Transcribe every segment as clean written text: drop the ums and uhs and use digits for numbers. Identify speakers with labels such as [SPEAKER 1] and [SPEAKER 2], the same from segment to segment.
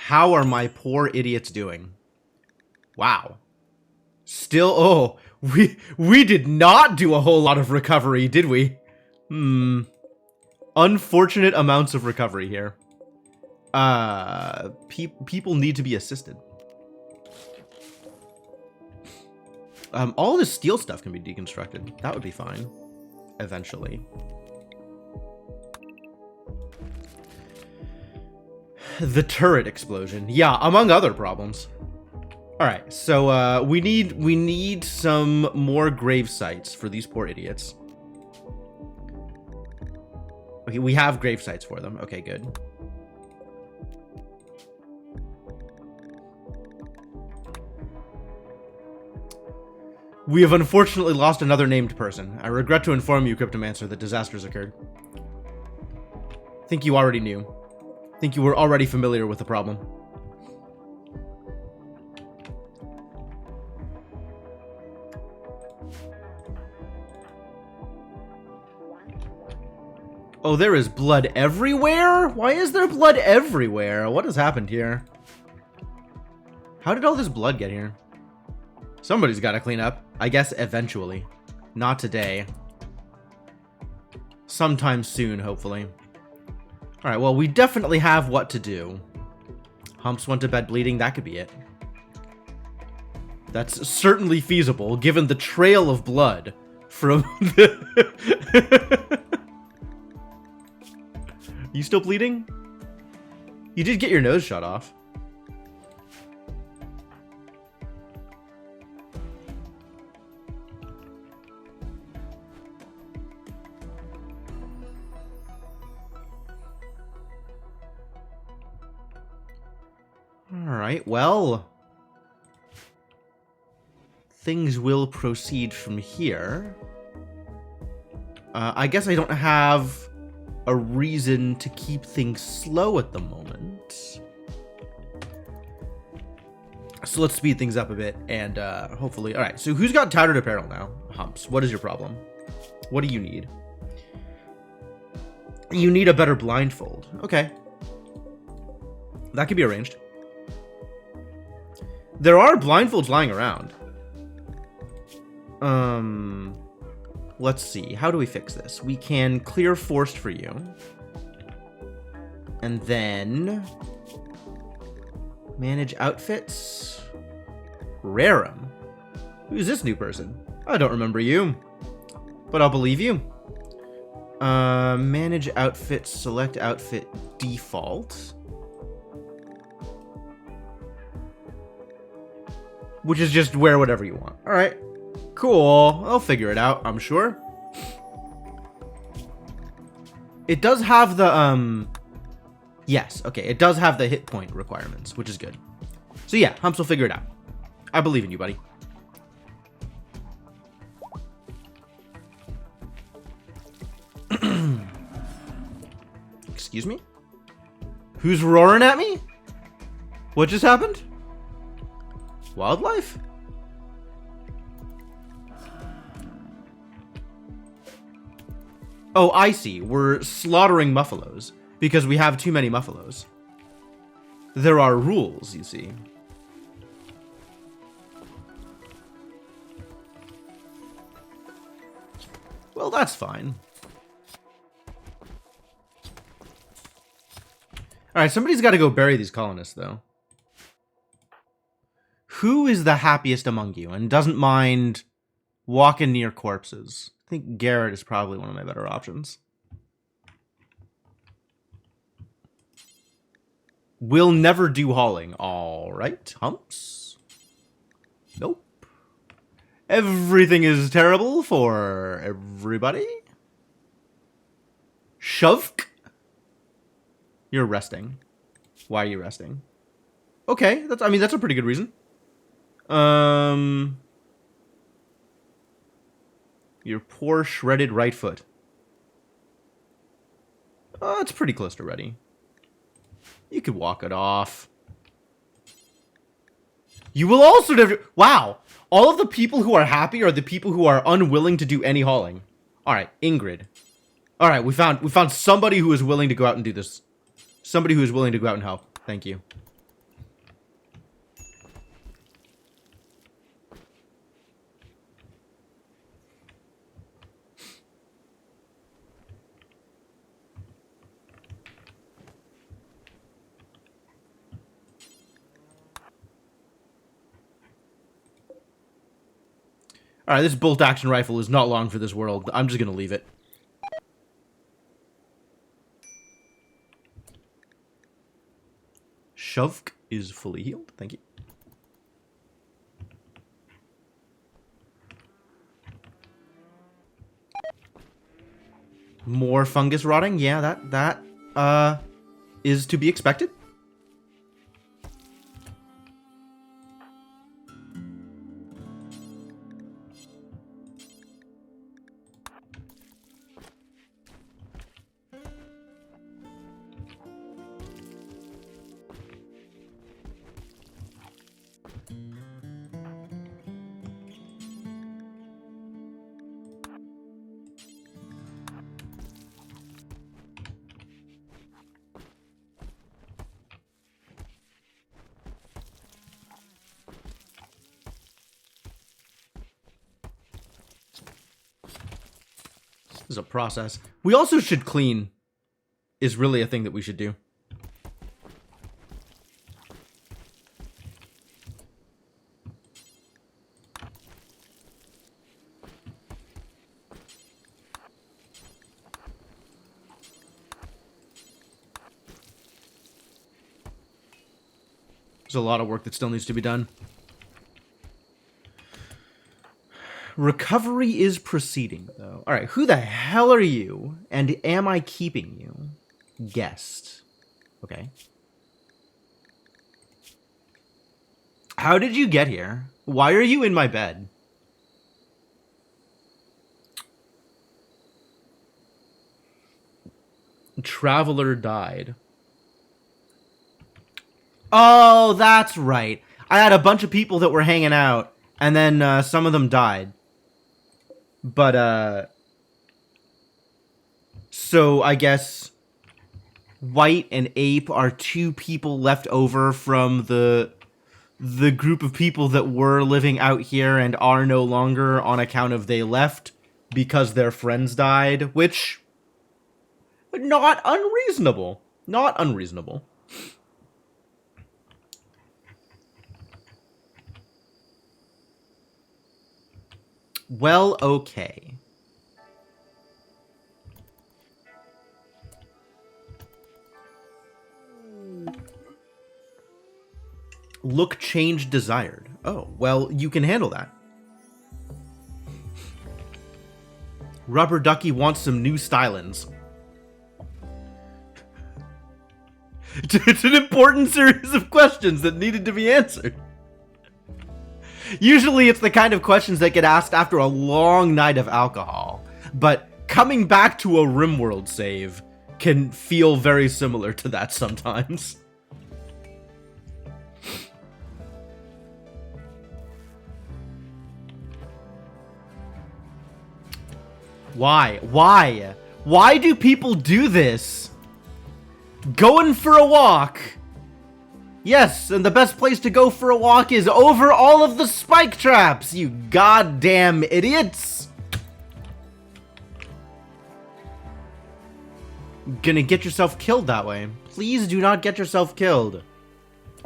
[SPEAKER 1] How are my poor idiots doing? Wow. Still, oh, we did not do a whole lot of recovery, did we? Unfortunate amounts of recovery here. People need to be assisted. All this steel stuff can be deconstructed. That would be fine. Eventually. The turret explosion. Yeah, among other problems. Alright, so we need some more grave sites for these poor idiots. Okay, we have grave sites for them. Okay, good. We have unfortunately lost another named person. I regret to inform you, Cryptomancer, that disasters occurred. Think you already knew. Think you were already familiar with the problem. Oh, there is blood everywhere? Why is there blood everywhere? What has happened here? How did all this blood get here? Somebody's got to clean up. I guess eventually. Not today. Sometime soon, hopefully. Alright, well, we definitely have what to do. Humps went to bed bleeding. That could be it. That's certainly feasible, given the trail of blood from the... You still bleeding? You did get your nose shot off. Alright, well... Things will proceed from here. I guess I don't have a reason to keep things slow at the moment. So let's speed things up a bit and hopefully... Alright, so who's got tattered apparel now? Humps, what is your problem? What do you need? You need a better blindfold. Okay. That could be arranged. There are blindfolds lying around. Let's see. How do we fix this? We can clear forced for you. And then... manage outfits. Rarum. Who's this new person? I don't remember you. But I'll believe you. Manage outfits. Select outfit default. Which is just wear whatever you want. Alright. Cool. I'll figure it out, I'm sure. It does have the, yes, okay. It does have the hit point requirements, which is good. So yeah, Humps will figure it out. I believe in you, buddy. Excuse me? Who's roaring at me? What just happened? Wildlife? Oh, I see. We're slaughtering muffalos because we have too many muffalos. There are rules, you see. Well, that's fine. Alright, somebody's got to go bury these colonists, though. Who is the happiest among you and doesn't mind walking near corpses? I think Garrett is probably one of my better options. We'll never do hauling. All right, Humps. Nope. Everything is terrible for everybody. Shovk. You're resting. Why are you resting? Okay, that's a pretty good reason. Your poor shredded right foot. Oh, it's pretty close to ready. You could walk it off. You will also never... Wow. All of the people who are happy are the people who are unwilling to do any hauling. Alright, Ingrid. Alright, we found somebody who is willing to go out and do this. Somebody who is willing to go out and help. Thank you. Alright, this bolt-action rifle is not long for this world. I'm just gonna leave it. Shovk is fully healed. Thank you. More fungus rotting? Yeah, that is to be expected. This is a process. We also should clean, is really a thing that we should do. There's a lot of work that still needs to be done. Recovery is proceeding, though. Alright, who the hell are you? And am I keeping you? Guest. Okay. How did you get here? Why are you in my bed? Traveler died. Oh, that's right. I had a bunch of people that were hanging out, and then some of them died. But, so I guess White and Ape are two people left over from the group of people that were living out here and are no longer on account of they left because their friends died, which, not unreasonable. Not unreasonable. Well, okay. Look change desired. Oh, well, you can handle that. Rubber Ducky wants some new stylings. It's an important series of questions that needed to be answered. Usually it's the kind of questions that get asked after a long night of alcohol, but coming back to a RimWorld save can feel very similar to that sometimes. Why? Why? Why do people do this? Going for a walk. Yes, and the best place to go for a walk is over all of the spike traps, you goddamn idiots! Gonna get yourself killed that way. Please do not get yourself killed.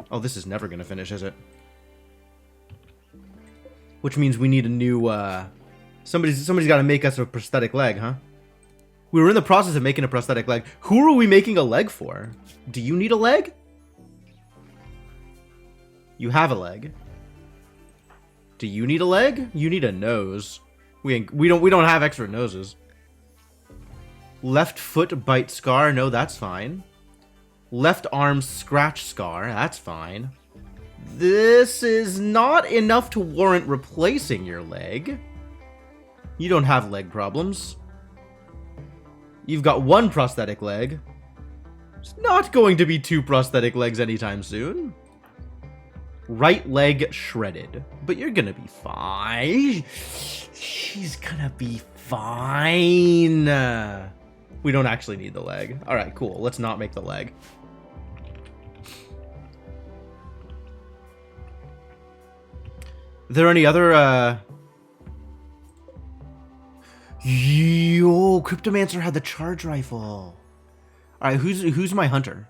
[SPEAKER 1] Oh, this is never gonna finish, is it? Which means we need a new, Somebody's gotta make us a prosthetic leg, huh? We were in the process of making a prosthetic leg. Who are we making a leg for? Do you need a leg? You have a leg. Do you need a leg? You need a nose. We don't have extra noses. Left foot bite scar. No, that's fine. Left arm scratch scar. That's fine. This is not enough to warrant replacing your leg. You don't have leg problems. You've got one prosthetic leg. It's not going to be two prosthetic legs anytime soon. Right leg shredded. But you're gonna be fine. She's gonna be fine. We don't actually need the leg. Alright, cool. Let's not make the leg. Are there any other, Yo, Cryptomancer had the charge rifle. Alright, who's my hunter?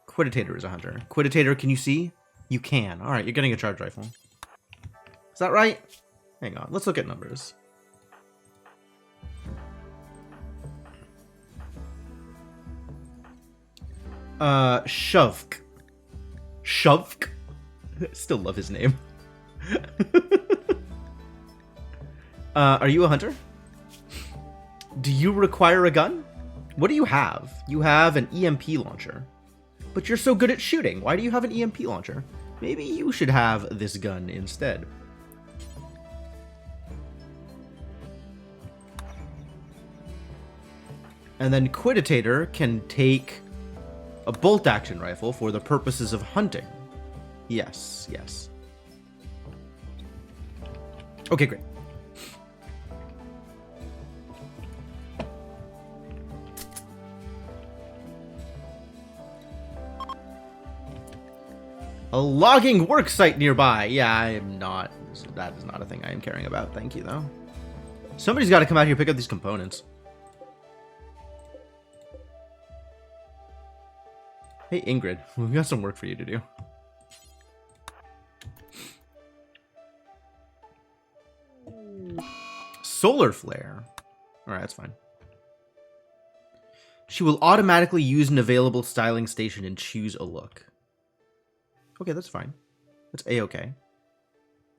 [SPEAKER 1] Quiditator is a hunter. Quiditator, can you see? You can. Alright, you're getting a charge rifle. Is that right? Hang on, let's look at numbers. Shovk. Shovk? Still love his name. Are you a hunter? Do you require a gun? What do you have? You have an EMP launcher. But you're so good at shooting. Why do you have an EMP launcher? Maybe you should have this gun instead. And then Quiditator can take a bolt-action rifle for the purposes of hunting. Yes, yes. Okay, great. A logging work site nearby. Yeah, I am not. That is not a thing I am caring about. Thank you, though. Somebody's got to come out here and pick up these components. Hey, Ingrid. We've got some work for you to do. Solar flare. Alright, that's fine. She will automatically use an available styling station and choose a look. Okay, that's fine. That's A-okay.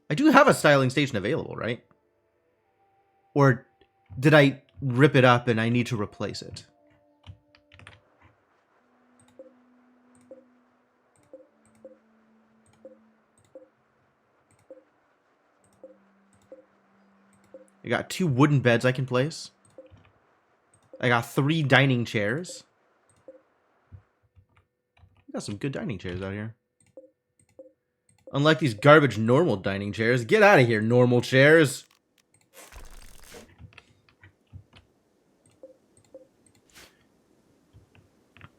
[SPEAKER 1] I do have a styling station available, right? Or did I rip it up and I need to replace it? I got 2 wooden beds I can place. I got 3 dining chairs. I got some good dining chairs out here. Unlike these garbage normal dining chairs. Get out of here, normal chairs.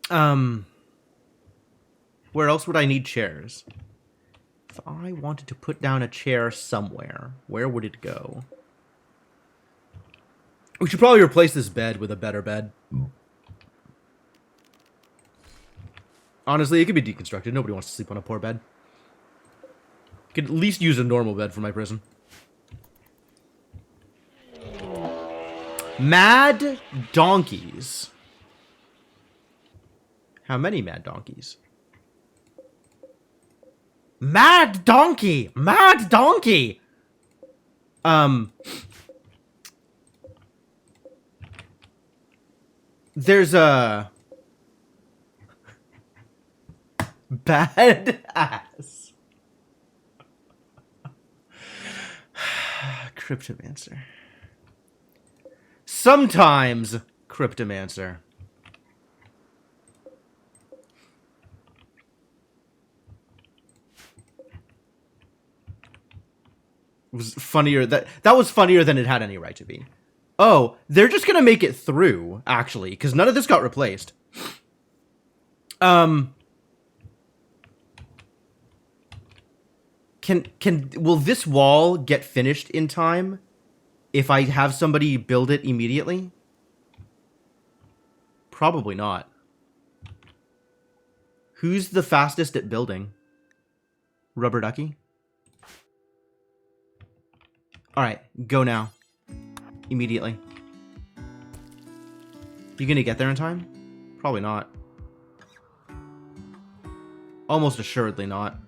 [SPEAKER 1] Where else would I need chairs? If I wanted to put down a chair somewhere, where would it go? We should probably replace this bed with a better bed. Honestly, it could be deconstructed. Nobody wants to sleep on a poor bed. Could at least use a normal bed for my prison. Mad donkeys. How many mad donkeys? Mad donkey! Mad donkey! There's a bad ass. Cryptomancer. Sometimes Cryptomancer. It was funnier that was funnier than it had any right to be. Oh, they're just gonna make it through, actually, because none of this got replaced. Will this wall get finished in time if I have somebody build it immediately? Probably not. Who's the fastest at building? Rubber Ducky? Alright, go now. Immediately. You gonna get there in time? Probably not. Almost assuredly not.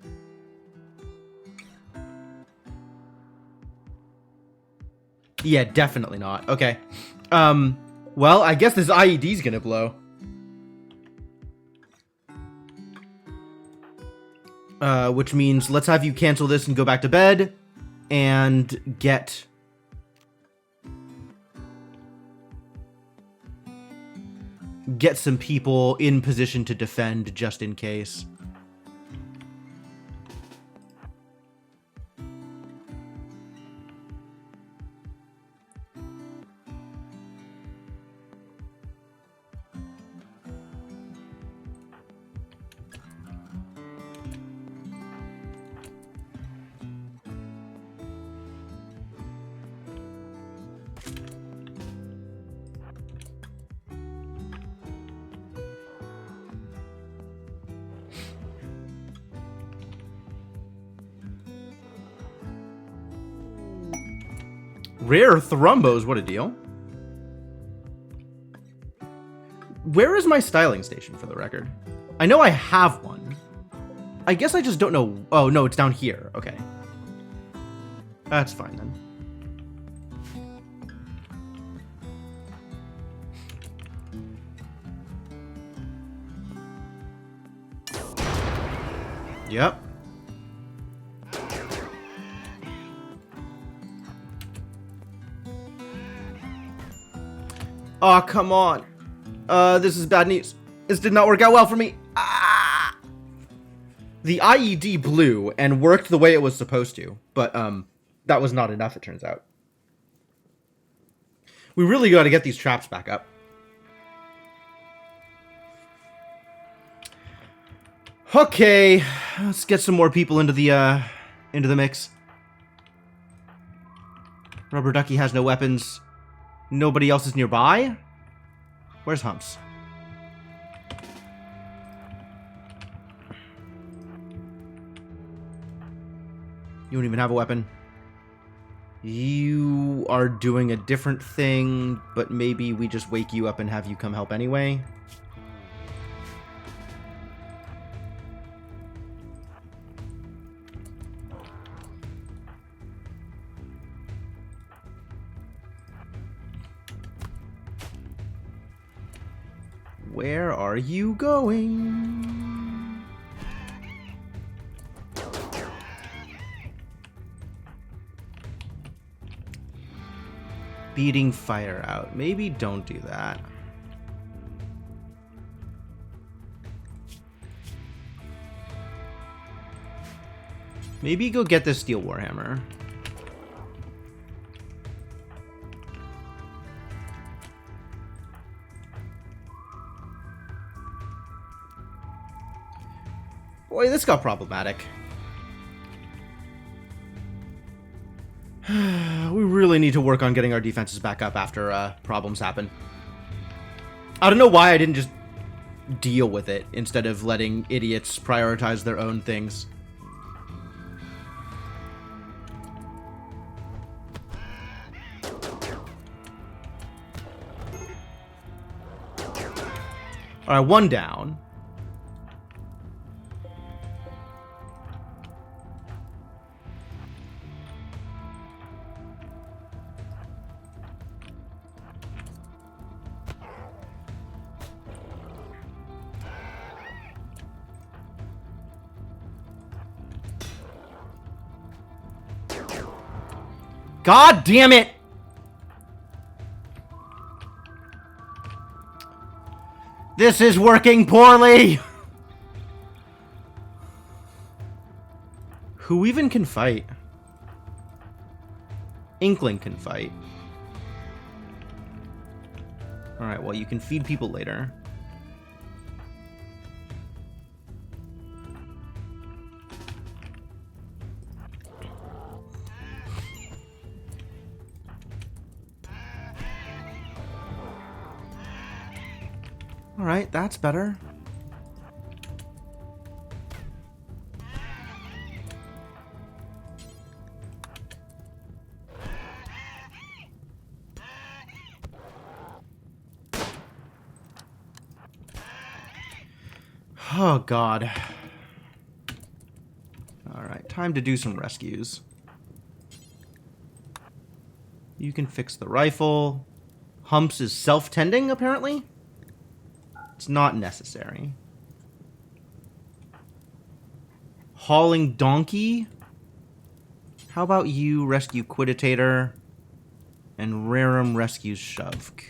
[SPEAKER 1] Yeah, definitely not. Okay. Well, I guess this IED's gonna blow. Which means let's have you cancel this and go back to bed and get some people in position to defend just in case. Rare thrombos, what a deal. Where is my styling station, for the record? I know I have one. I guess I just don't know. Oh, no, it's down here. Okay. That's fine, then. Yep. Oh, come on. This is bad news. This did not work out well for me. Ah! The IED blew and worked the way it was supposed to, but that was not enough, it turns out. We really got to get these traps back up. Okay, let's get some more people into the mix. Rubber Ducky has no weapons. Nobody else is nearby? Where's Humps? You don't even have a weapon. You are doing a different thing, but maybe we just wake you up and have you come help anyway. Where are you going? Beating fire out. Maybe don't do that. Maybe go get this steel warhammer. Boy, this got problematic. We really need to work on getting our defenses back up after problems happen. I don't know why I didn't just deal with it instead of letting idiots prioritize their own things. Alright, one down. God damn it! This is working poorly! Who even can fight? Inkling can fight. Alright, well, you can feed people later. Alright, that's better. Oh, God. Alright, time to do some rescues. You can fix the rifle. Humps is self-tending, apparently? It's not necessary. Hauling donkey? How about you rescue Quiditator and Rarum rescues Shovk?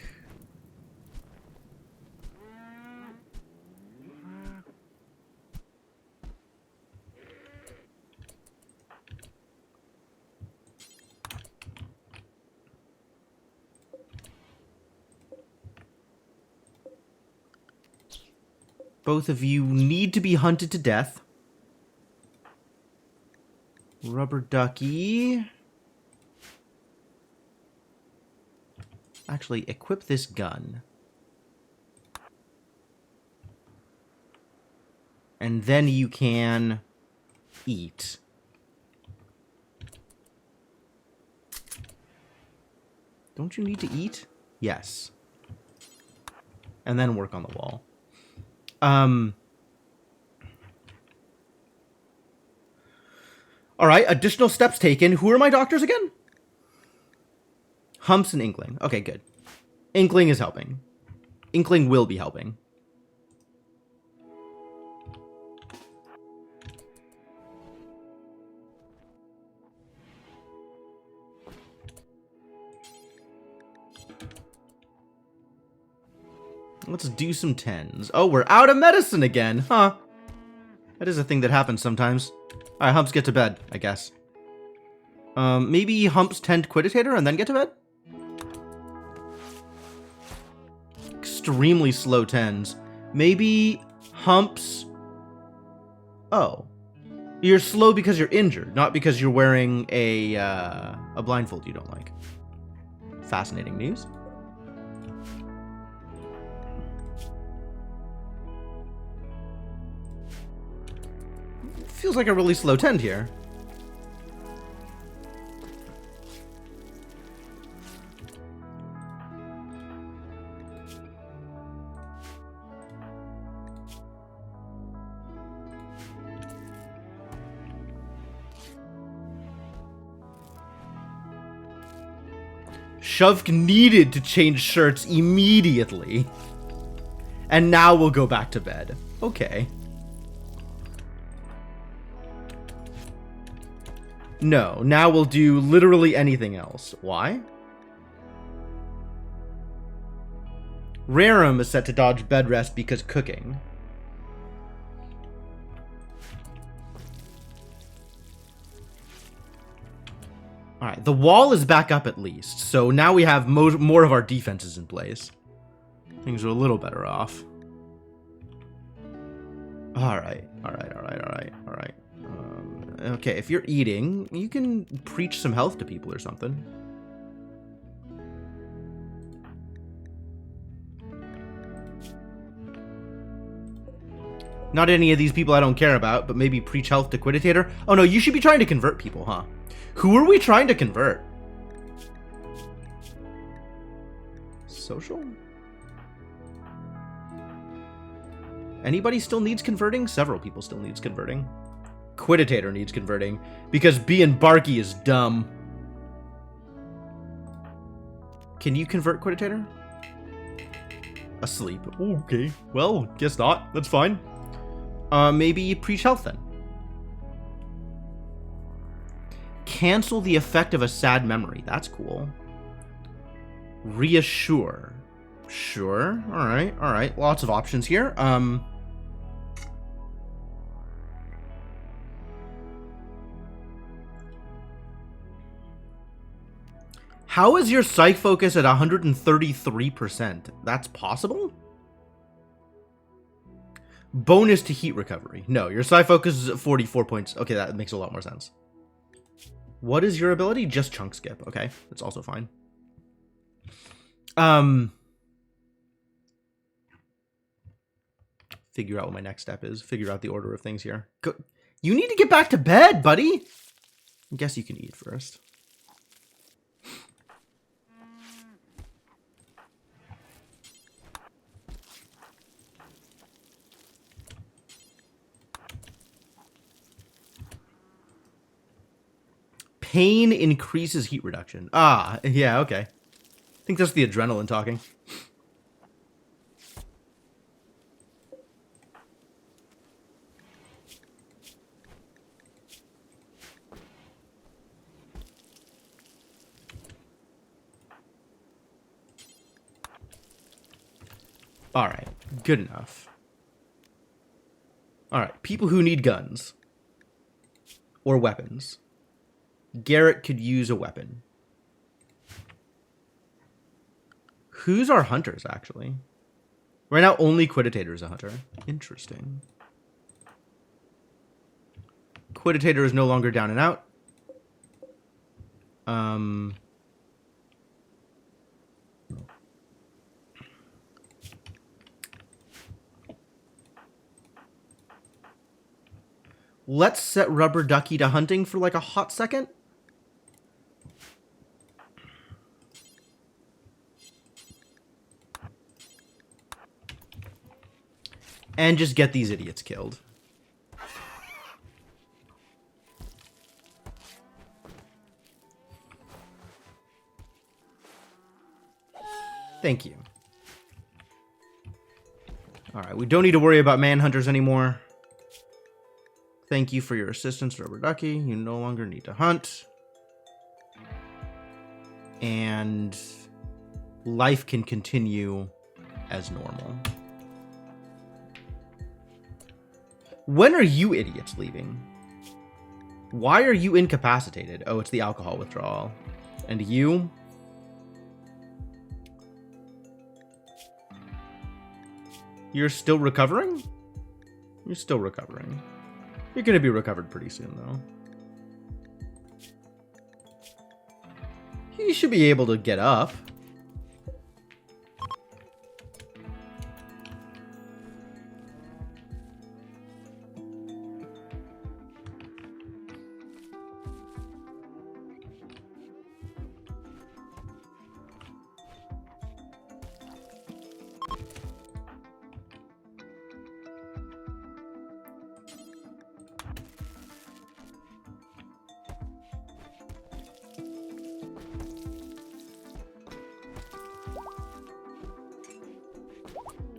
[SPEAKER 1] Both of you need to be hunted to death. Rubber Ducky. Actually, equip this gun. And then you can eat. Don't you need to eat? Yes. And then work on the wall. All right, additional steps taken. Who are my doctors again? Humps and Inkling. Okay, good. Inkling is helping. Inkling will be helping. Let's do some 10s. Oh, we're out of medicine again, huh? That is a thing that happens sometimes. All right, Humps, get to bed, I guess. Maybe Humps tend Quiditator and then get to bed? Extremely slow 10s. Maybe Humps... Oh. You're slow because you're injured, not because you're wearing a blindfold you don't like. Fascinating news. Feels like a really slow tend here. Shovk needed to change shirts immediately. And now we'll go back to bed. Okay. No, now we'll do literally anything else. Why? Rarum is set to dodge bed rest because cooking. Alright, the wall is back up at least, so now we have more of our defenses in place. Things are a little better off. Alright. Okay, if you're eating, you can preach some health to people or something. Not any of these people I don't care about, but maybe preach health to Quiditator. Oh no, you should be trying to convert people, huh? Who are we trying to convert? Social? Anybody still needs converting? Several people still needs converting. Quiditator needs converting because being Barky is dumb. Can you convert Quiditator? Asleep. Okay. Well, guess not. That's fine. Maybe preach health then. Cancel the effect of a sad memory. That's cool. Reassure. Sure. All right. Lots of options here. How is your psych focus at 133%? That's possible? Bonus to heat recovery. No, your psych focus is at 44 points. Okay, that makes a lot more sense. What is your ability? Just chunk skip. Okay, that's also fine. Figure out what my next step is. Figure out the order of things here. Go. You need to get back to bed, buddy. I guess you can eat first. Pain increases heat reduction. Ah, yeah, okay. I think that's the adrenaline talking. Alright, good enough. Alright, people who need guns. Or weapons. Garrett could use a weapon. Who's our hunters, actually? Right now, only Quiditator is a hunter. Interesting. Quiditator is no longer down and out. Let's set Rubber Ducky to hunting for like a hot second. and just get these idiots killed. Thank you. Alright, we don't need to worry about manhunters anymore. Thank you for your assistance, Rubber Ducky. You no longer need to hunt. And life can continue as normal. When are you idiots leaving? Why are you incapacitated? Oh, it's the alcohol withdrawal. And you? You're still recovering? You're still recovering. You're going to be recovered pretty soon, though. You should be able to get up.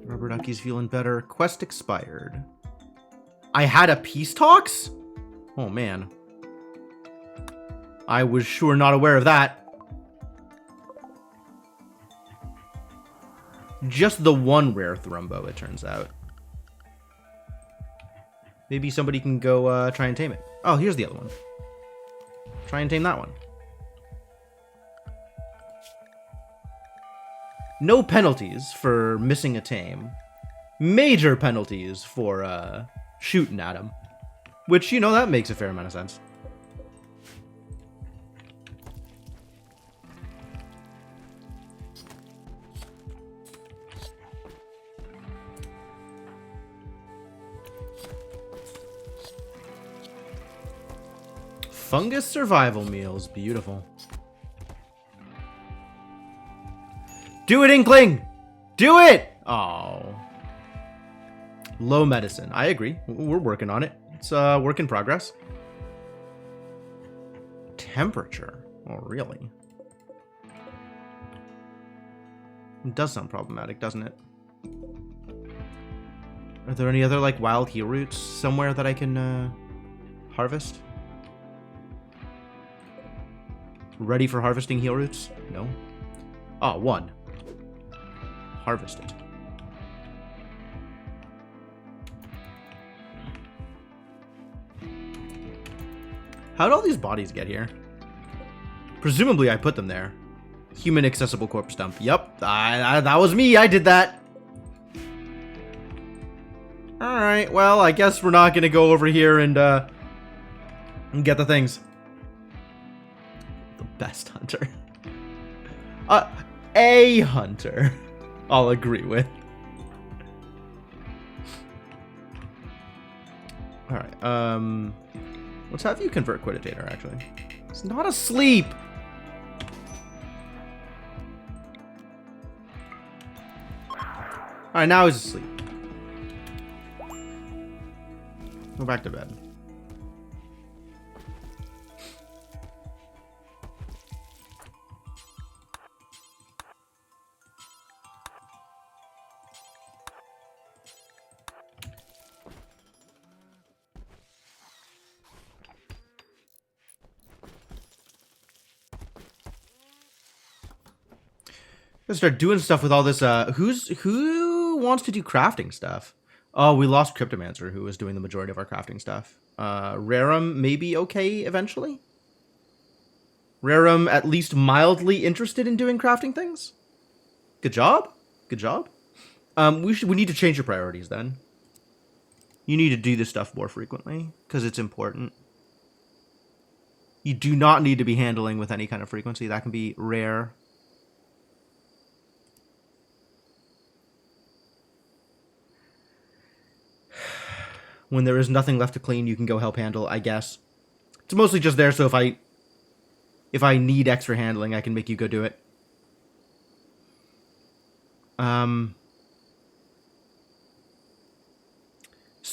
[SPEAKER 1] Rubber Ducky's feeling better. Quest expired. I had a peace talks? Oh, man. I was sure not aware of that. Just the one rare Thrumbo, it turns out. Maybe somebody can go try and tame it. Oh, here's the other one. Try and tame that one. No penalties for missing a tame. Major penalties for shooting at him. Which, you know, that makes a fair amount of sense. Fungus survival meals. Beautiful. Do it, Inkling! Do it! Oh. Low medicine. I agree. We're working on it. It's a work in progress. Temperature. Oh, really? It does sound problematic, doesn't it? Are there any other, like, wild heal roots somewhere that I can harvest? Ready for harvesting heal roots? No. Oh, one. Harvest it. How did all these bodies get here? Presumably I put them there. Human accessible corpse dump. Yep, that was me. I did that. Alright, well, I guess we're not going to go over here and get the things. The best hunter. A hunter. I'll agree with. Alright, let's have you convert Quiditator, actually. It's not asleep! Alright, now he's asleep. Go back to bed. Let's start doing stuff with all this. Who wants to do crafting stuff? Oh, we lost Cryptomancer, who was doing the majority of our crafting stuff. Rarum maybe okay eventually. Rarum at least mildly interested in doing crafting things. Good job. Good job. We need to change your priorities then. You need to do this stuff more frequently because it's important. You do not need to be handling with any kind of frequency. That can be rare. When there is nothing left to clean, you can go help handle, I guess. It's mostly just there, so if I need extra handling, I can make you go do it.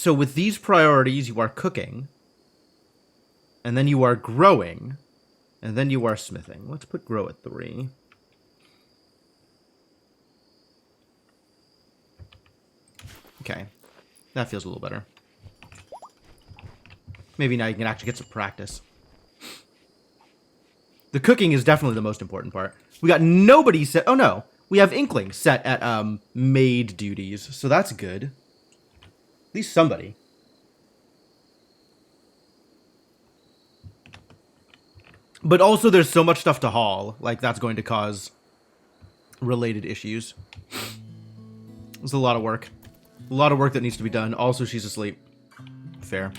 [SPEAKER 1] So with these priorities, you are cooking. And then you are growing. And then you are smithing. Let's put grow at 3. Okay. That feels a little better. Maybe now you can actually get some practice. The cooking is definitely the most important part. We got nobody set. Oh, no. We have Inkling set at maid duties. So that's good. At least somebody. But also there's so much stuff to haul. Like, that's going to cause related issues. It's a lot of work. A lot of work that needs to be done. Also, she's asleep. Fair.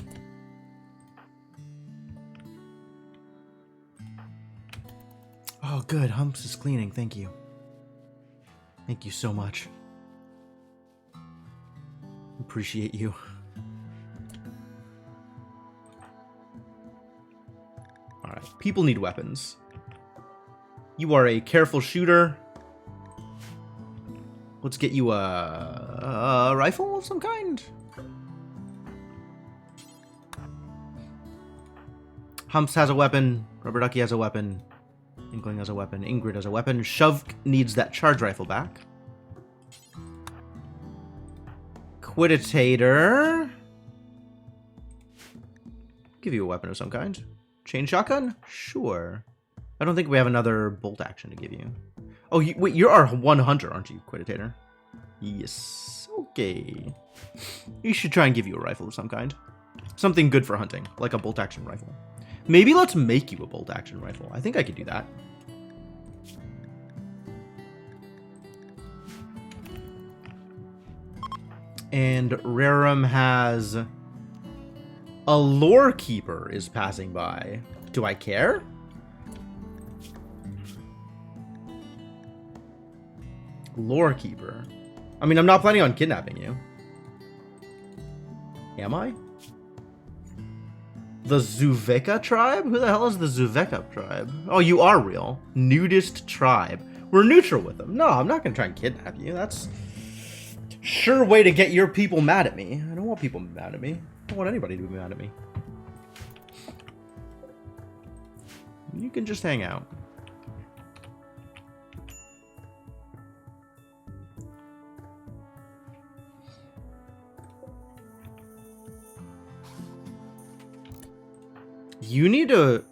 [SPEAKER 1] Oh, good. Humps is cleaning. Thank you. Thank you so much. Appreciate you. Alright. People need weapons. You are a careful shooter. Let's get you a rifle of some kind. Humps has a weapon. Rubber Ducky has a weapon. Inkling has a weapon. Ingrid has a weapon. Shove needs that charge rifle back. Quiditator. Give you a weapon of some kind. Chain shotgun? Sure. I don't think we have another bolt action to give you. Oh, wait, you're our one hunter, aren't you, Quiditator? Yes. Okay. You should try and give you a rifle of some kind. Something good for hunting, like a bolt action rifle. Maybe let's make you a bolt action rifle. I think I could do that. And Rarum has a lore keeper is passing by. Do I care? Lore keeper. I mean, I'm not planning on kidnapping you. Am I? The Zuveka tribe? Who the hell is the Zuveka tribe? Oh, you are real. Nudist tribe. We're neutral with them. No, I'm not going to try and kidnap you. That's sure way to get your people mad at me. I don't want people mad at me. I don't want anybody to be mad at me. You can just hang out. You need to...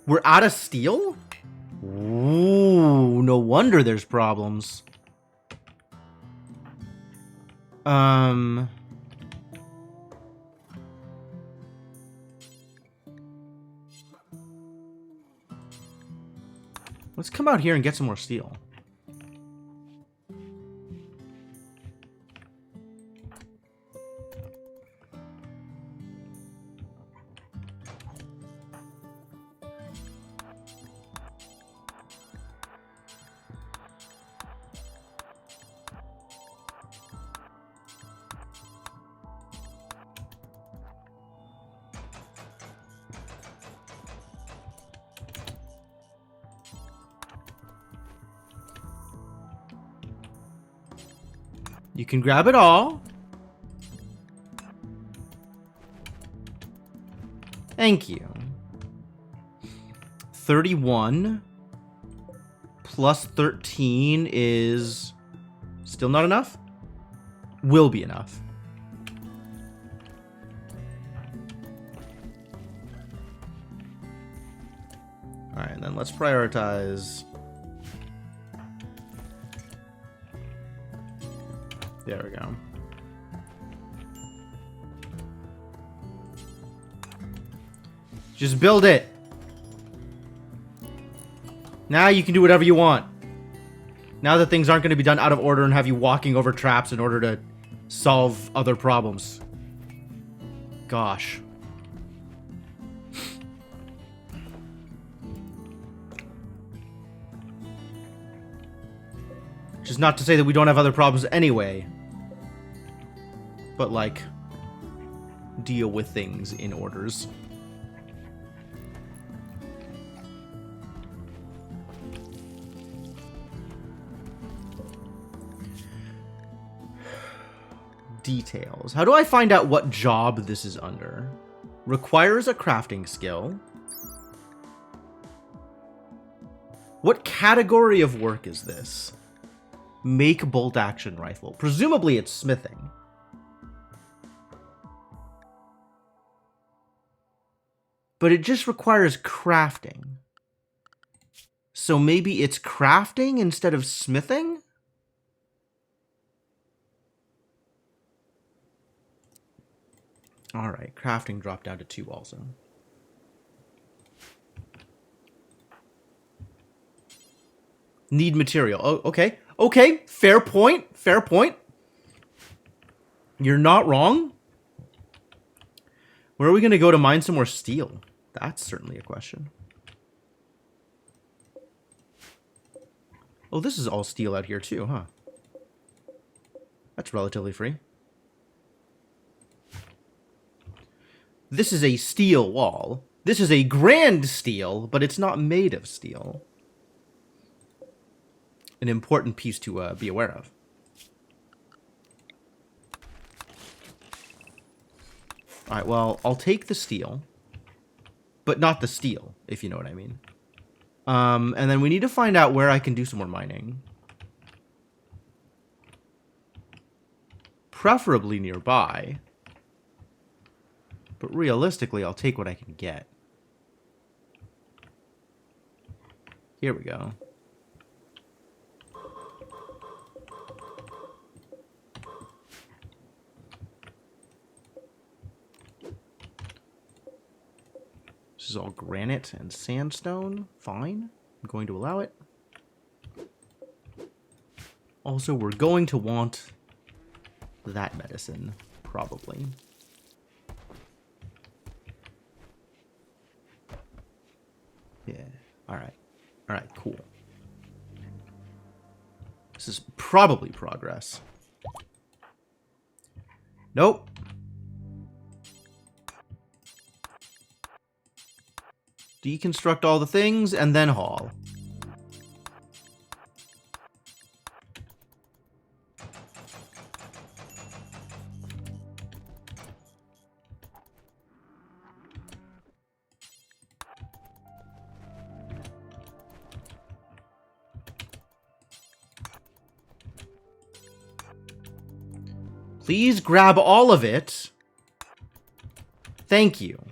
[SPEAKER 1] We're out of steel? Ooh, no wonder there's problems. Let's come out here and get some more steel. You can grab it all. Thank you. 31 plus 13 is still not enough? Will be enough. All right, then let's prioritize. There we go. Just build it. Now you can do whatever you want. Now that things aren't going to be done out of order and have you walking over traps in order to solve other problems. Gosh. Which is not to say that we don't have other problems anyway. But, like, deal with things in orders. Details. How do I find out what job this is under? Requires a crafting skill. What category of work is this? Make bolt action rifle. Presumably it's smithing. But it just requires crafting. So maybe it's crafting instead of smithing? Alright, crafting dropped down to 2 also. Need material. Oh, okay. Okay, fair point. Fair point. You're not wrong. Where are we going to go to mine some more steel? That's certainly a question. Oh, this is all steel out here too, huh? That's relatively free. This is a steel wall. This is a grand steel, but it's not made of steel. An important piece to be aware of. Alright, well, I'll take the steel. But not the steel, if you know what I mean. And then we need to find out where I can do some more mining. Preferably nearby. But realistically, I'll take what I can get. Here we go. This is all granite and sandstone. Fine. I'm going to allow it. Also, we're going to want that medicine, probably. Yeah. Alright. Alright, cool. This is probably progress. Nope. Deconstruct all the things and then haul. Please grab all of it. Thank you.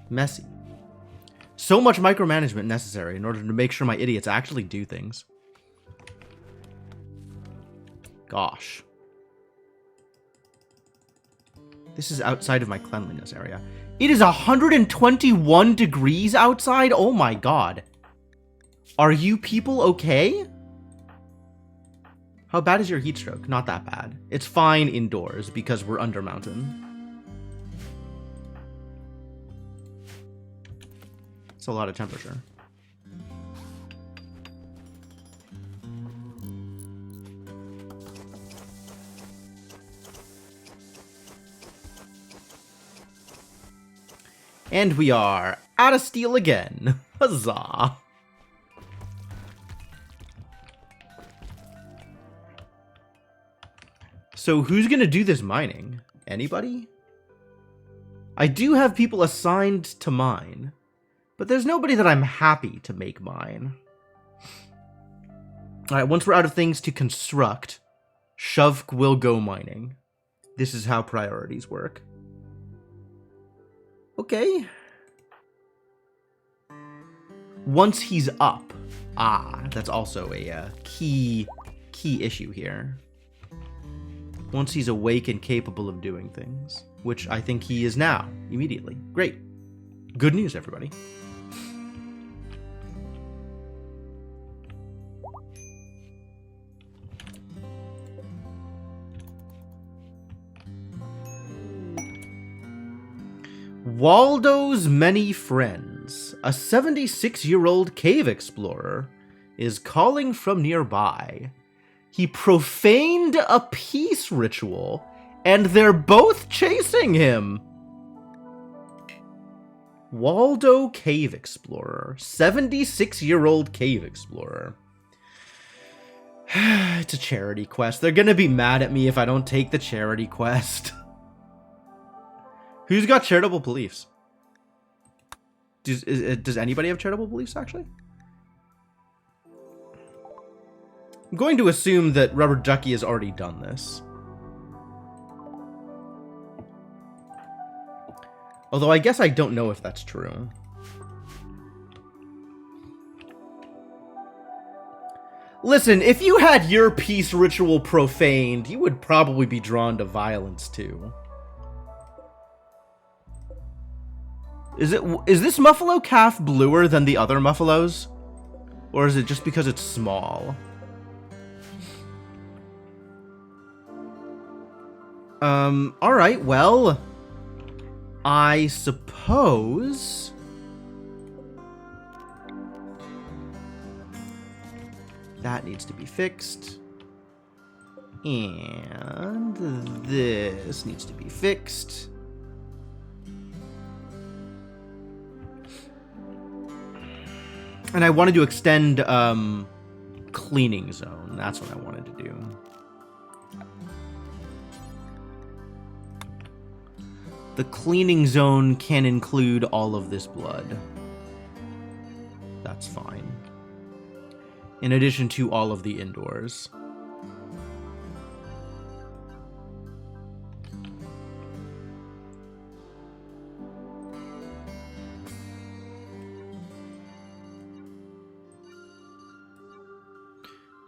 [SPEAKER 1] Messy. So much micromanagement necessary in order to make sure my idiots actually do things. Gosh. This is outside of my cleanliness area. It is 121 degrees outside? Oh my god. Are you people okay? How bad is your heat stroke? Not that bad. It's fine indoors because we're under mountain. It's a lot of temperature. And we are out of steel again. Huzzah. So who's gonna do this mining? Anybody? I do have people assigned to mine, but there's nobody that I'm happy to make mine. Alright, once we're out of things to construct, Shovk will go mining. This is how priorities work. Okay. Once he's up. Ah, that's also a key issue here. Once he's awake and capable of doing things, which I think he is now, immediately. Great. Good news, everybody. Waldo's Many Friends, a 76-year-old cave explorer, is calling from nearby. He profaned a peace ritual, and they're both chasing him. Waldo Cave Explorer, 76-year-old cave explorer. It's a charity quest. They're gonna be mad at me if I don't take the charity quest. Who's got charitable beliefs? Does anybody have charitable beliefs, actually? I'm going to assume that Rubber Ducky has already done this. Although I guess I don't know if that's true. Listen, if you had your peace ritual profaned, you would probably be drawn to violence too. Is this Muffalo calf bluer than the other Muffalos? Or is it just because it's small? Alright, well, I suppose that needs to be fixed. And this needs to be fixed. And I wanted to extend cleaning zone. That's what I wanted to do. The cleaning zone can include all of this blood. That's fine. In addition to all of the indoors.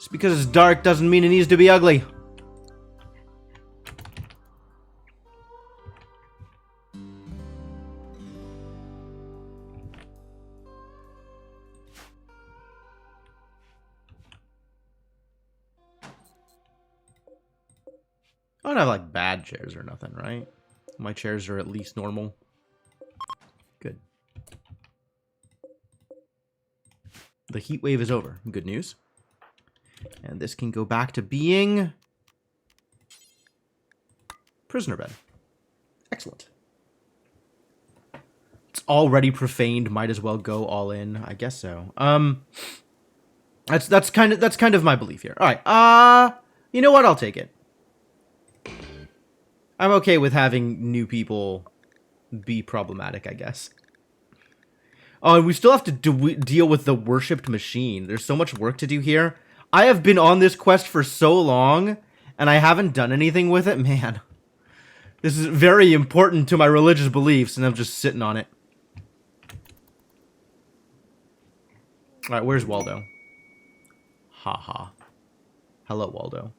[SPEAKER 1] Just because it's dark doesn't mean it needs to be ugly. I don't have like bad chairs or nothing, right? My chairs are at least normal. Good. The heat wave is over. Good news. And this can go back to being prisoner bed. Excellent. It's already profaned. Might as well go all in. I guess so. That's kind of my belief here. All right. You know what? I'll take it. I'm okay with having new people be problematic, I guess. Oh, and we still have to deal with the worshipped machine. There's so much work to do here. I have been on this quest for so long, and I haven't done anything with it. Man, this is very important to my religious beliefs, and I'm just sitting on it. All right, where's Waldo? Haha. Hello, Waldo.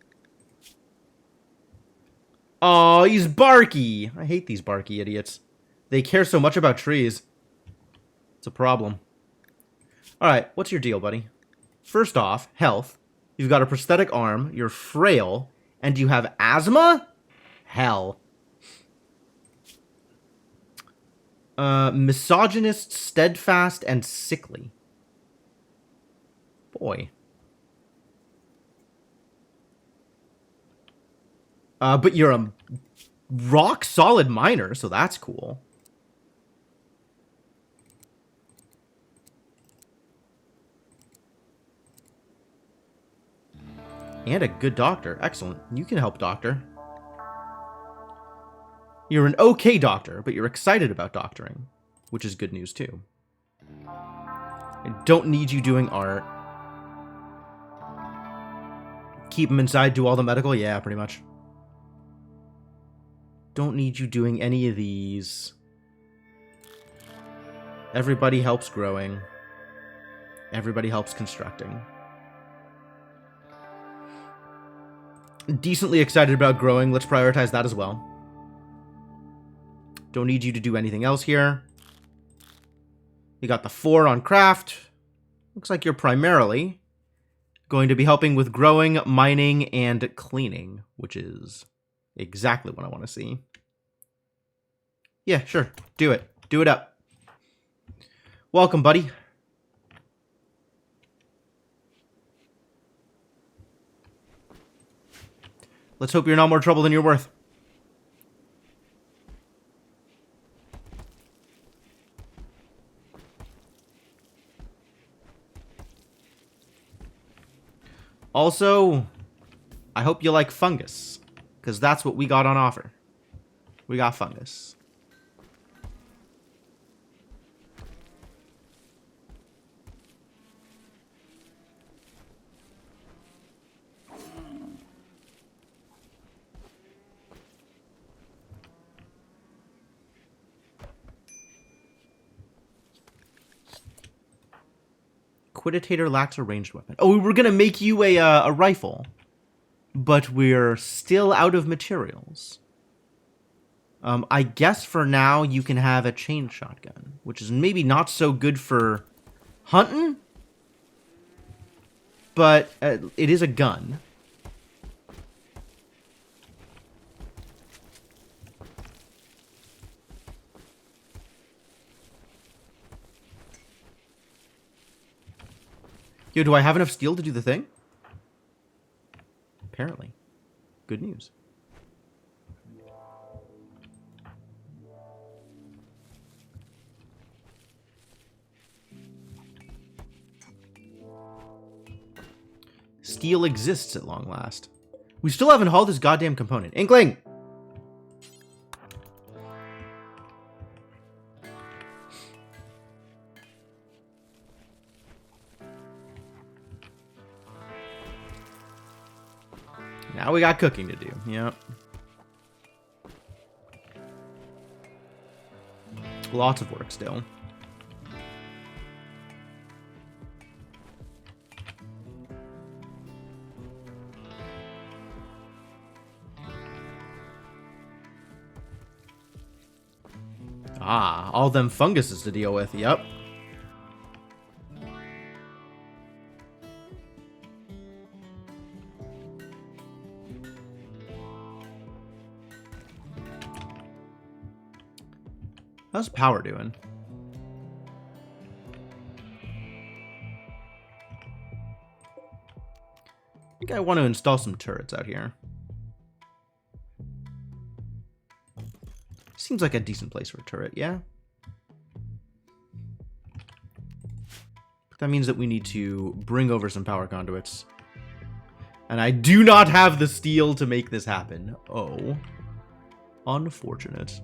[SPEAKER 1] Oh, he's barky. I hate these barky idiots. They care so much about trees. It's a problem. All right, what's your deal, buddy? First off, health. You've got a prosthetic arm, you're frail, and you have asthma? Hell. Misogynist, steadfast, and sickly. Boy. But you're a rock-solid miner, so that's cool. And a good doctor. Excellent. You can help, doctor. You're an okay doctor, but you're excited about doctoring, which is good news, too. I don't need you doing art. Keep him inside, do all the medical? Yeah, pretty much. Don't need you doing any of these. Everybody helps growing. Everybody helps constructing. Decently excited about growing. Let's prioritize that as well. Don't need you to do anything else here. You got the 4 on craft. Looks like you're primarily going to be helping with growing, mining, and cleaning, which is exactly what I want to see. Yeah, sure. Do it. Do it up. Welcome, buddy. Let's hope you're not more trouble than you're worth. Also, I hope you like fungus, because that's what we got on offer. We got fungus. Quiditator lacks a ranged weapon. Oh, we were gonna make you a rifle, but we're still out of materials. I guess for now you can have a chain shotgun, which is maybe not so good for hunting, but it is a gun. Yo, do I have enough steel to do the thing? Apparently. Good news. Steel exists at long last. We still haven't hauled this goddamn component. Inkling! Now we got cooking to do. Yep. Lots of work still. Ah, all them funguses to deal with. Yep. How's power doing? I think I want to install some turrets out here. Seems like a decent place for a turret, yeah? But that means that we need to bring over some power conduits. And I do not have the steel to make this happen. Oh. Unfortunate.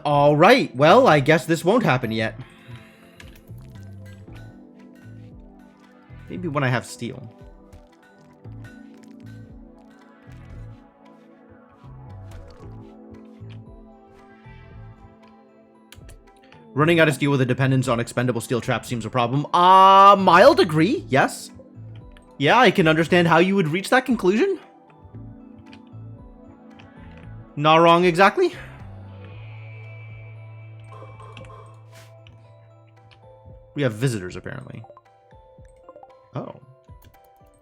[SPEAKER 1] Alright, well, I guess this won't happen yet. Maybe when I have steel. Running out of steel with a dependence on expendable steel traps seems a problem. Mild degree, yes. Yeah, I can understand how you would reach that conclusion. Not wrong exactly. We have visitors, apparently. Oh.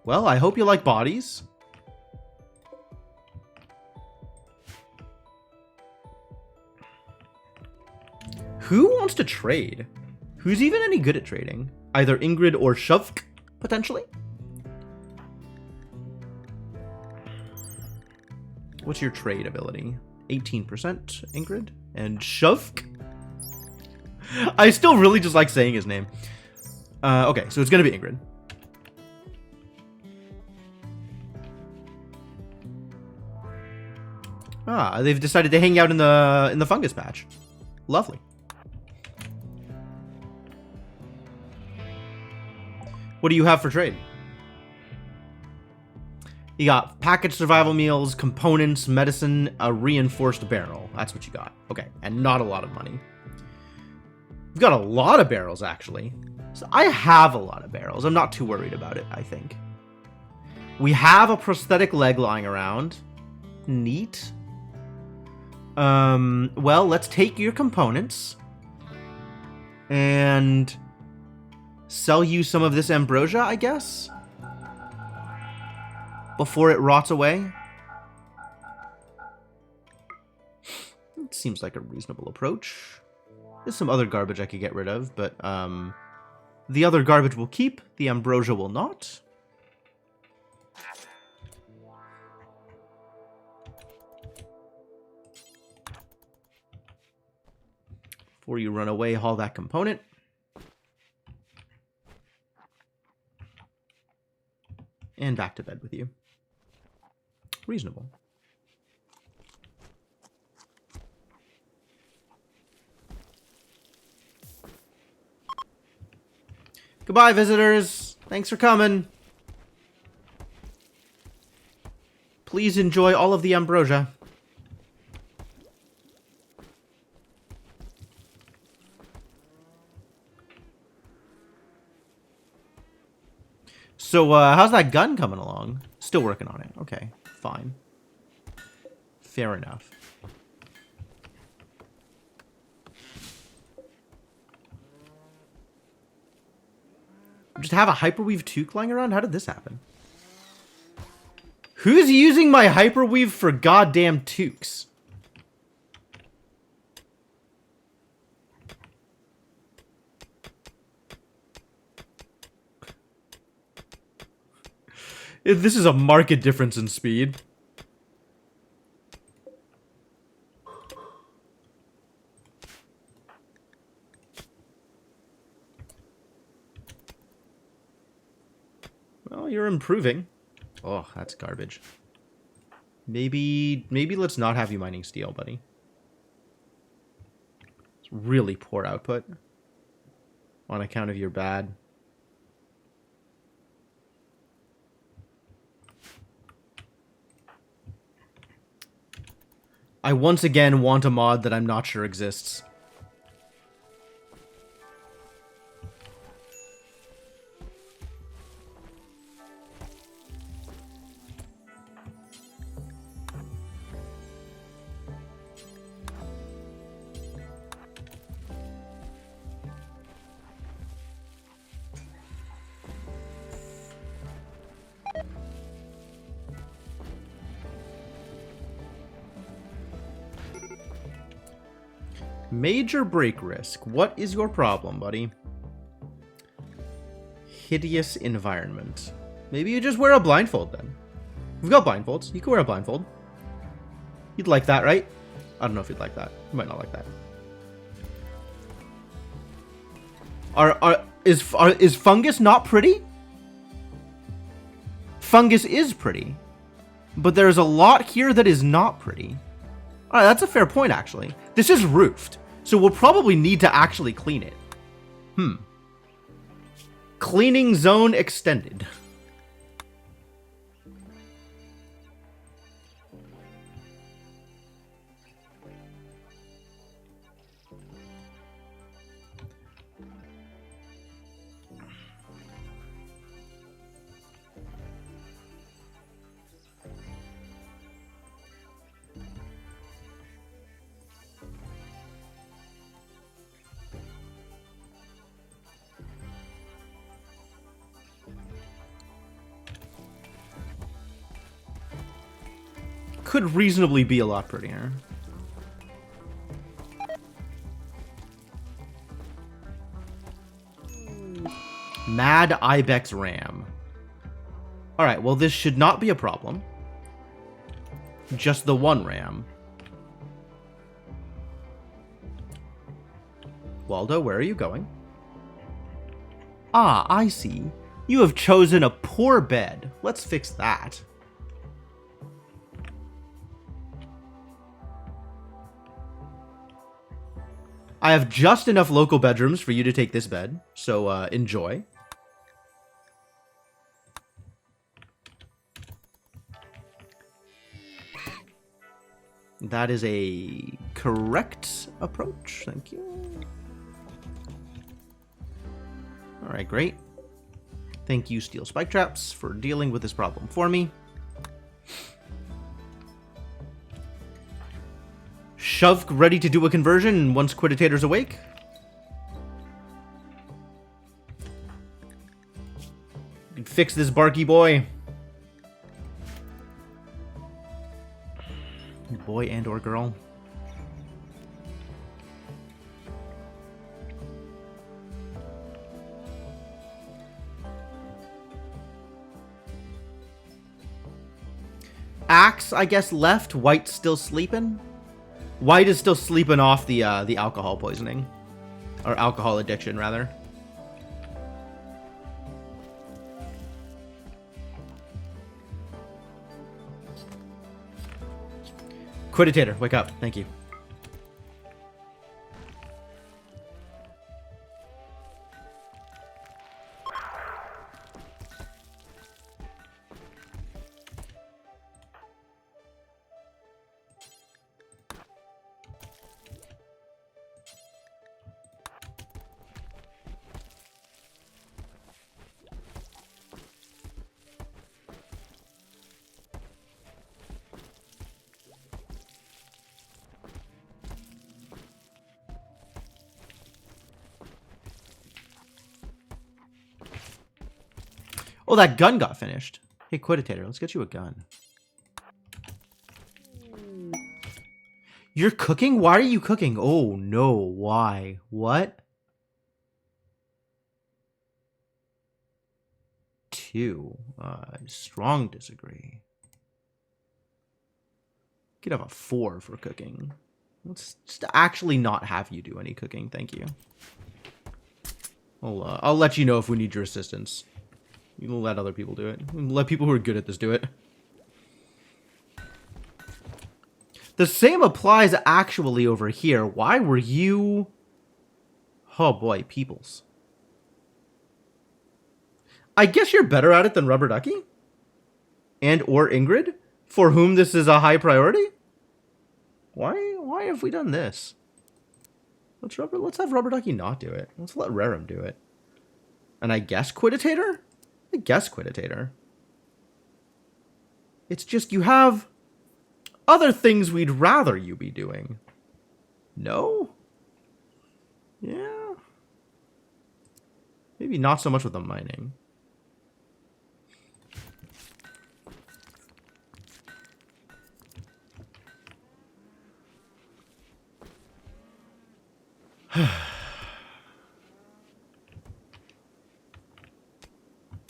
[SPEAKER 1] Well, I hope you like bodies. Who wants to trade? Who's even any good at trading? Either Ingrid or Shovk, potentially? What's your trade ability? 18% Ingrid? And Shovk? I still really just like saying his name. Okay, so it's gonna be Ingrid. Ah, they've decided to hang out in the fungus patch. Lovely. What do you have for trade? You got packaged survival meals, components, medicine, a reinforced barrel. That's what you got. Okay, and not a lot of money. We've got a lot of barrels, actually. So I have a lot of barrels. I'm not too worried about it, I think. We have a prosthetic leg lying around. Neat. Well, let's take your components and sell you some of this ambrosia, I guess, before it rots away. It seems like a reasonable approach. There's some other garbage I could get rid of, but the other garbage will keep, the ambrosia will not. Before you run away, haul that component. And back to bed with you. Reasonable. Goodbye, visitors. Thanks for coming. Please enjoy all of the ambrosia. So, how's that gun coming along? Still working on it. Okay, fine. Fair enough. Just have a Hyperweave 2 lying around? How did this happen? Who's using my Hyperweave for goddamn toques? This is a marked difference in speed. Well, you're improving. Oh, that's garbage. Maybe let's not have you mining steel, buddy. It's really poor output on account of your bad. I once again want a mod that I'm not sure exists. Major break risk. What is your problem, buddy? Hideous environment. Maybe you just wear a blindfold then. We've got blindfolds. You can wear a blindfold. You'd like that, right? I don't know if you'd like that. You might not like that. Is fungus not pretty? Fungus is pretty. But there's a lot here that is not pretty. Alright, that's a fair point, actually. This is roofed, so we'll probably need to actually clean it. Cleaning zone extended. Could reasonably be a lot prettier. Mad Ibex Ram. Alright, well this should not be a problem. Just the one ram. Waldo, where are you going? Ah, I see. You have chosen a poor bed. Let's fix that. I have just enough local bedrooms for you to take this bed, so enjoy. That is a correct approach, thank you. Alright, great. Thank you, Steel Spike Traps, for dealing with this problem for me. Shove ready to do a conversion once Quidditator's awake. You can fix this barky boy. Boy and or girl. Axe, I guess, left. White's still sleeping. White is still sleeping off the alcohol poisoning. Or alcohol addiction, rather. Quiditator, wake up. Thank you. Oh, that gun got finished. Hey, Quiditator, let's get you a gun. You're cooking? Why are you cooking? Oh, no. Why? What? 2. Strong disagree. Could have a 4 for cooking. Let's just actually not have you do any cooking. Thank you. I'll let you know if we need your assistance. You can let other people do it. Let people who are good at this do it. The same applies actually over here. Why were you... Oh boy, peoples. I guess you're better at it than Rubber Ducky? And or Ingrid? For whom this is a high priority? Why have we done this? Let's have Rubber Ducky not do it. Let's let Rerum do it. And I guess Quiditator? I guess Quiditator. It's just you have other things we'd rather you be doing. No? Yeah. Maybe not so much with the mining.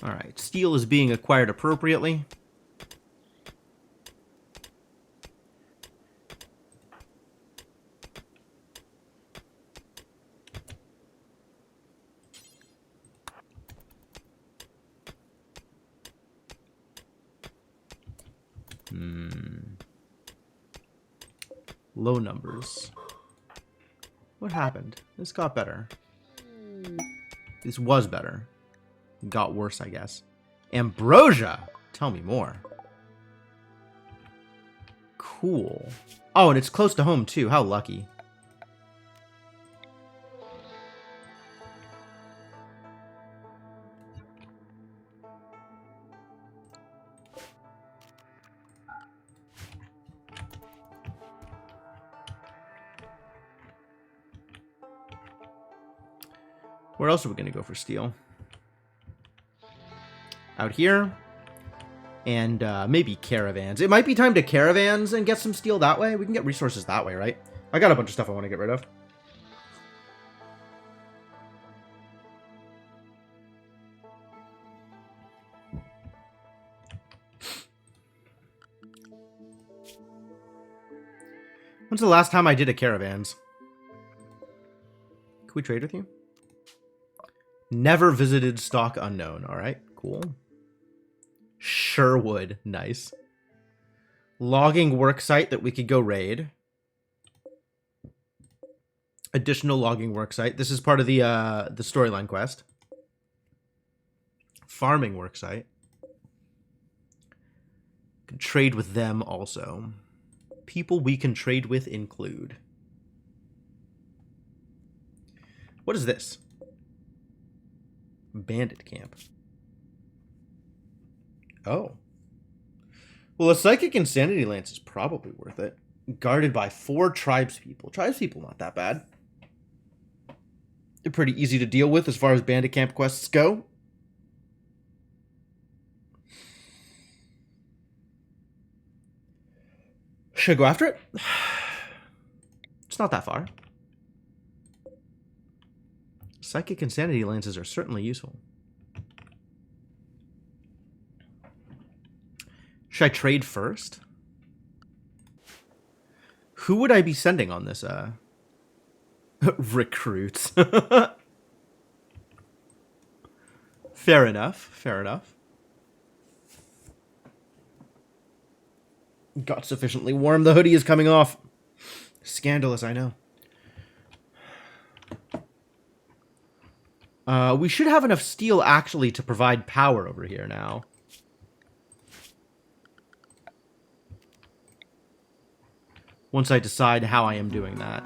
[SPEAKER 1] Alright, steel is being acquired appropriately. Low numbers. What happened? This got better. This was better. Got worse, I guess. Ambrosia! Tell me more. Cool. Oh, and it's close to home, too. How lucky. Where else are we going to go for steel? Out here. And maybe caravans. It might be time to caravans and get some steel that way. We can get resources that way, right? I got a bunch of stuff I want to get rid of. When's the last time I did a caravans? Can we trade with you? Never visited stock unknown. All right, cool. Sherwood, nice. Logging worksite that we could go raid. Additional logging worksite. This is part of the storyline quest. Farming worksite. Can trade with them also. People we can trade with include. What is this? Bandit camp. Oh. Well, a Psychic Insanity Lance is probably worth it. Guarded by 4 tribespeople. Tribespeople not that bad. They're pretty easy to deal with as far as bandit camp quests go. Should I go after it? It's not that far. Psychic Insanity Lances are certainly useful. Should I trade first? Who would I be sending on this Recruits. Fair enough. Fair enough. Got sufficiently warm. The hoodie is coming off. Scandalous, I know. We should have enough steel, actually, to provide power over here now. Once I decide how I am doing that.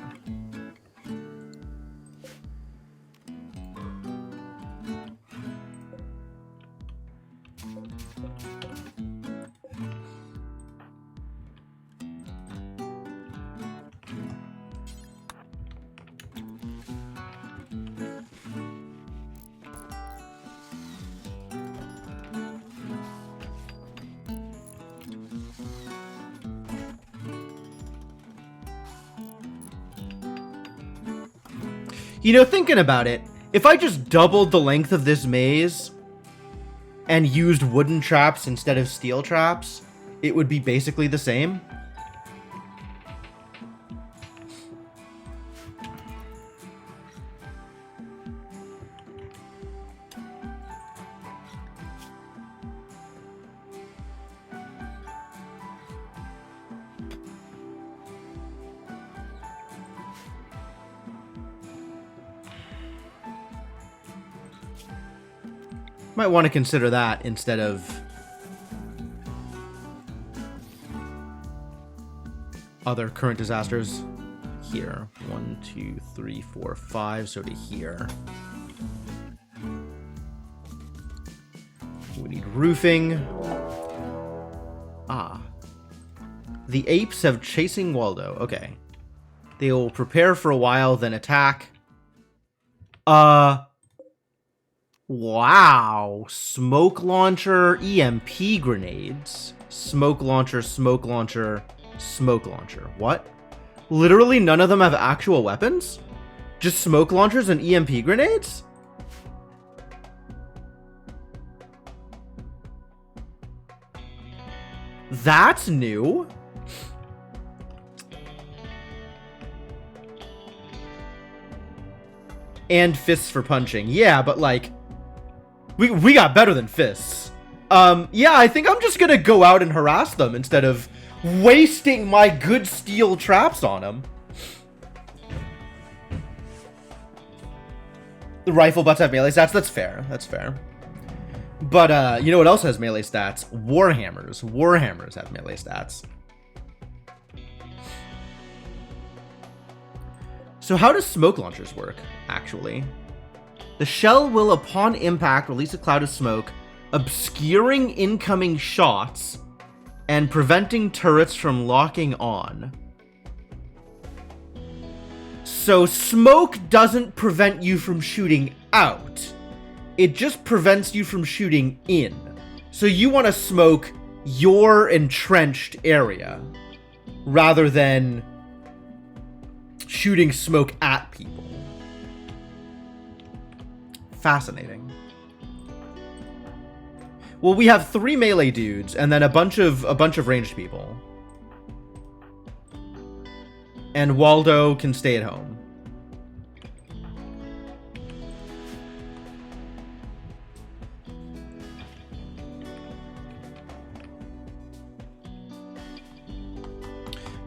[SPEAKER 1] You know, thinking about it, if I just doubled the length of this maze and used wooden traps instead of steel traps, it would be basically the same. Might want to consider that instead of other current disasters. Here. 1, 2, 3, 4, 5. So to here. We need roofing. Ah. The apes have chasing Waldo. Okay. They will prepare for a while, then attack. Wow. Smoke launcher, EMP grenades. Smoke launcher, smoke launcher, smoke launcher. What? Literally none of them have actual weapons? Just smoke launchers and EMP grenades? That's new. And fists for punching. Yeah, but like... We got better than fists. Yeah, I think I'm just gonna go out and harass them instead of wasting my good steel traps on them. The rifle butts have melee stats. That's fair. That's fair. But, you know what else has melee stats? Warhammers. Warhammers have melee stats. So how does smoke launchers work, actually? The shell will, upon impact, release a cloud of smoke, obscuring incoming shots and preventing turrets from locking on. So smoke doesn't prevent you from shooting out. It just prevents you from shooting in. So you want to smoke your entrenched area rather than shooting smoke at people. Fascinating. Well, we have 3 melee dudes and then a bunch of ranged people. And Waldo can stay at home.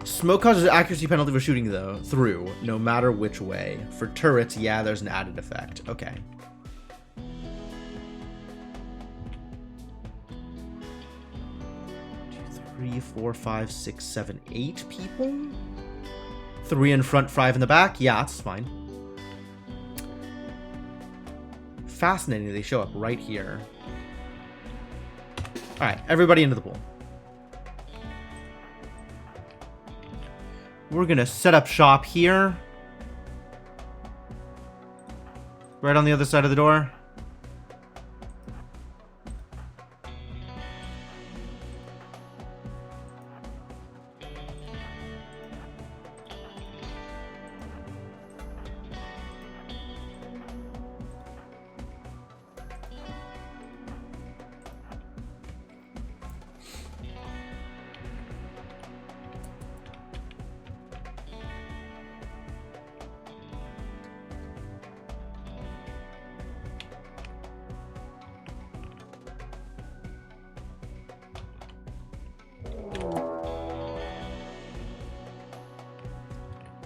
[SPEAKER 1] Smoke causes accuracy penalty for shooting through, no matter which way. For turrets, yeah, there's an added effect. Okay. 3, 4, 5, 6, 7, 8 people? 3 in front, 5 in the back? Yeah, that's fine. Fascinating, they show up right here. Alright, everybody into the pool. We're gonna set up shop here. Right on the other side of the door.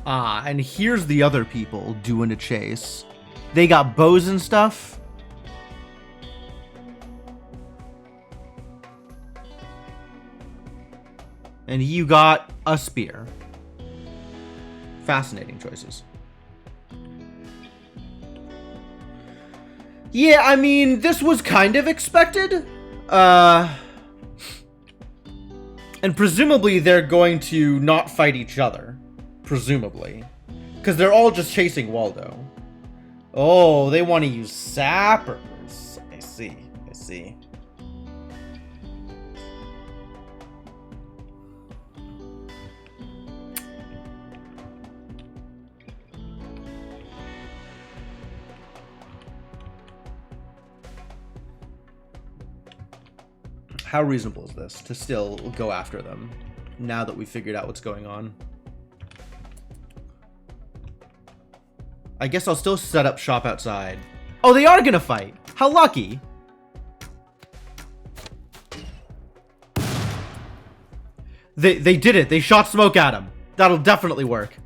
[SPEAKER 1] Ah, and here's the other people doing a chase. They got bows and stuff. And you got a spear. Fascinating choices. Yeah, I mean, this was kind of expected. And presumably they're going to not fight each other. Presumably. Because they're all just chasing Waldo. Oh, they want to use sappers. I see. I see. How reasonable is this to still go after them now that we figured out what's going on? I guess I'll still set up shop outside. Oh, they are gonna fight. How lucky. They did it. They shot smoke at him. That'll definitely work.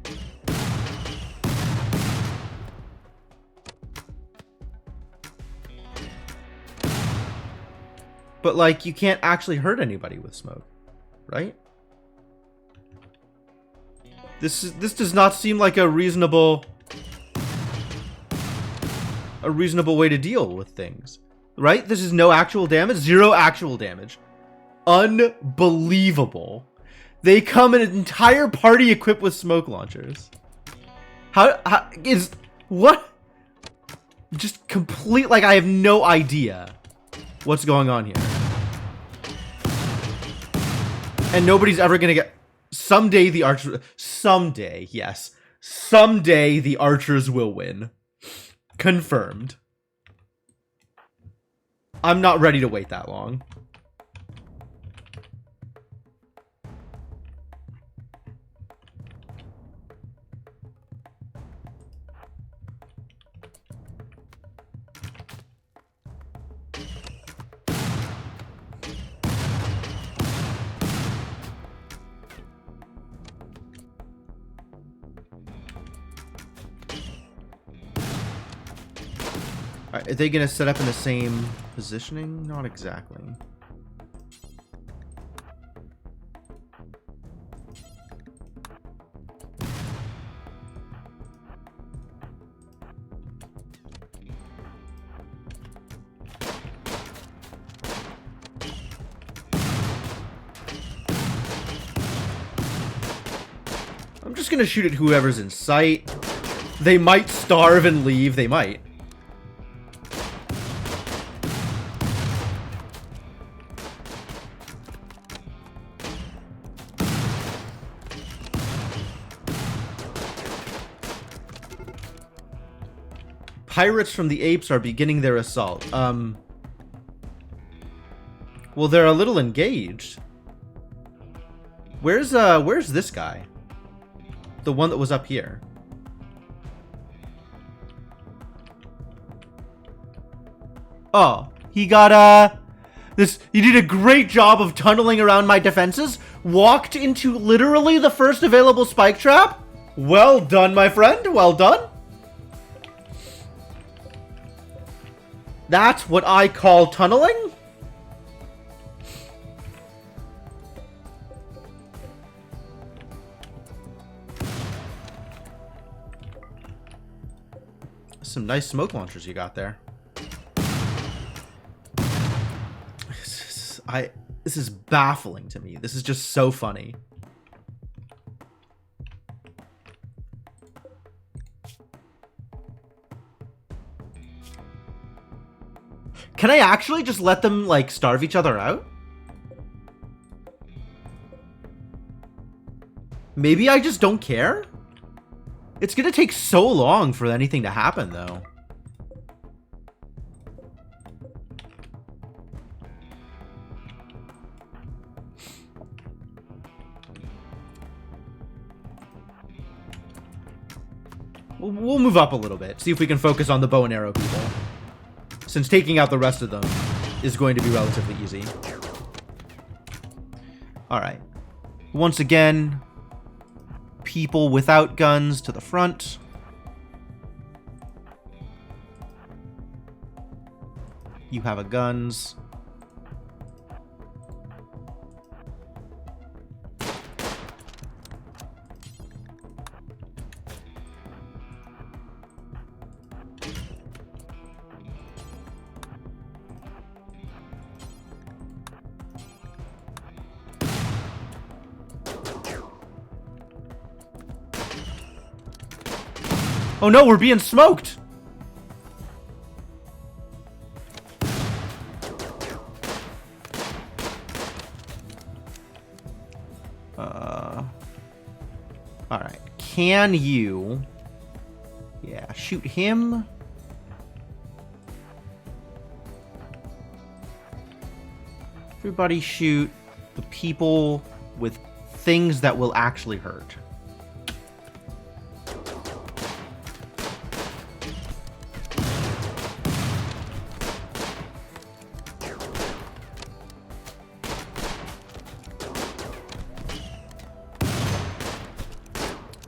[SPEAKER 1] But, like, you can't actually hurt anybody with smoke, right? This does not seem like a reasonable way to deal with things, right? This is no actual damage, 0 actual damage. Unbelievable. They come an entire party equipped with smoke launchers. How is what? Just complete, like, I have no idea what's going on here. And nobody's ever gonna get... Someday the archers... Someday, yes. Someday the archers will win. Confirmed. I'm not ready to wait that long. Are they going to set up in the same positioning? Not exactly. I'm just going to shoot at whoever's in sight. They might starve and leave. They might. Pirates from the apes are beginning their assault. Well, they're a little engaged. Where's this guy? The one that was up here. Oh, he got, you did a great job of tunneling around my defenses. Walked into literally the first available spike trap. Well done, my friend. Well done. That's what I call tunneling. Some nice smoke launchers you got there. This is baffling to me. This is just so funny. Can I actually just let them, like, starve each other out? Maybe I just don't care? It's gonna take so long for anything to happen, though. We'll move up a little bit. See if we can focus on the bow and arrow people. Since taking out the rest of them is going to be relatively easy. Alright. Once again, people without guns to the front. You have a guns. Oh no, we're being smoked! Alright. Can you... Yeah, shoot him. Everybody shoot the people with things that will actually hurt.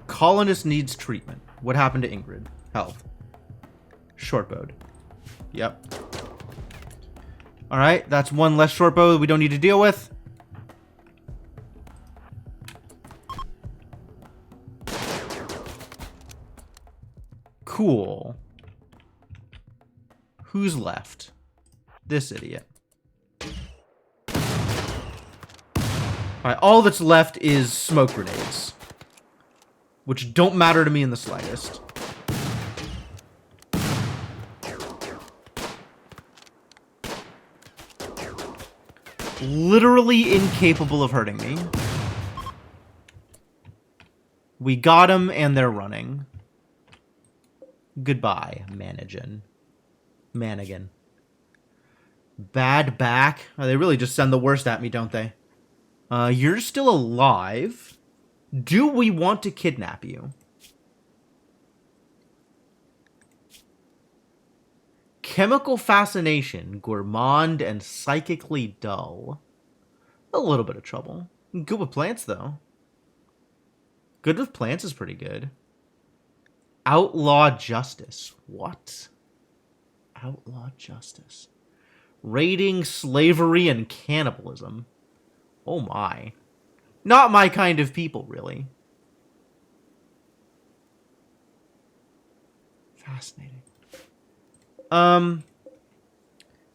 [SPEAKER 1] Colonist needs treatment. What happened to Ingrid? Health. Shortbowed. Yep. Alright, that's one less shortbow we don't need to deal with. Cool. Who's left? This idiot. Alright, all that's left is smoke grenades. Which don't matter to me in the slightest. Literally incapable of hurting me. We got them and they're running. Goodbye, Manigan. Bad back. Oh, they really just send the worst at me, don't they? You're still alive. Do we want to kidnap you? Chemical fascination, gourmand, and psychically dull. A little bit of trouble. Good with plants, though. Good with plants is pretty good. Outlaw justice. What? Outlaw justice. Raiding, slavery, and cannibalism. Oh my. Not my kind of people, really. Fascinating.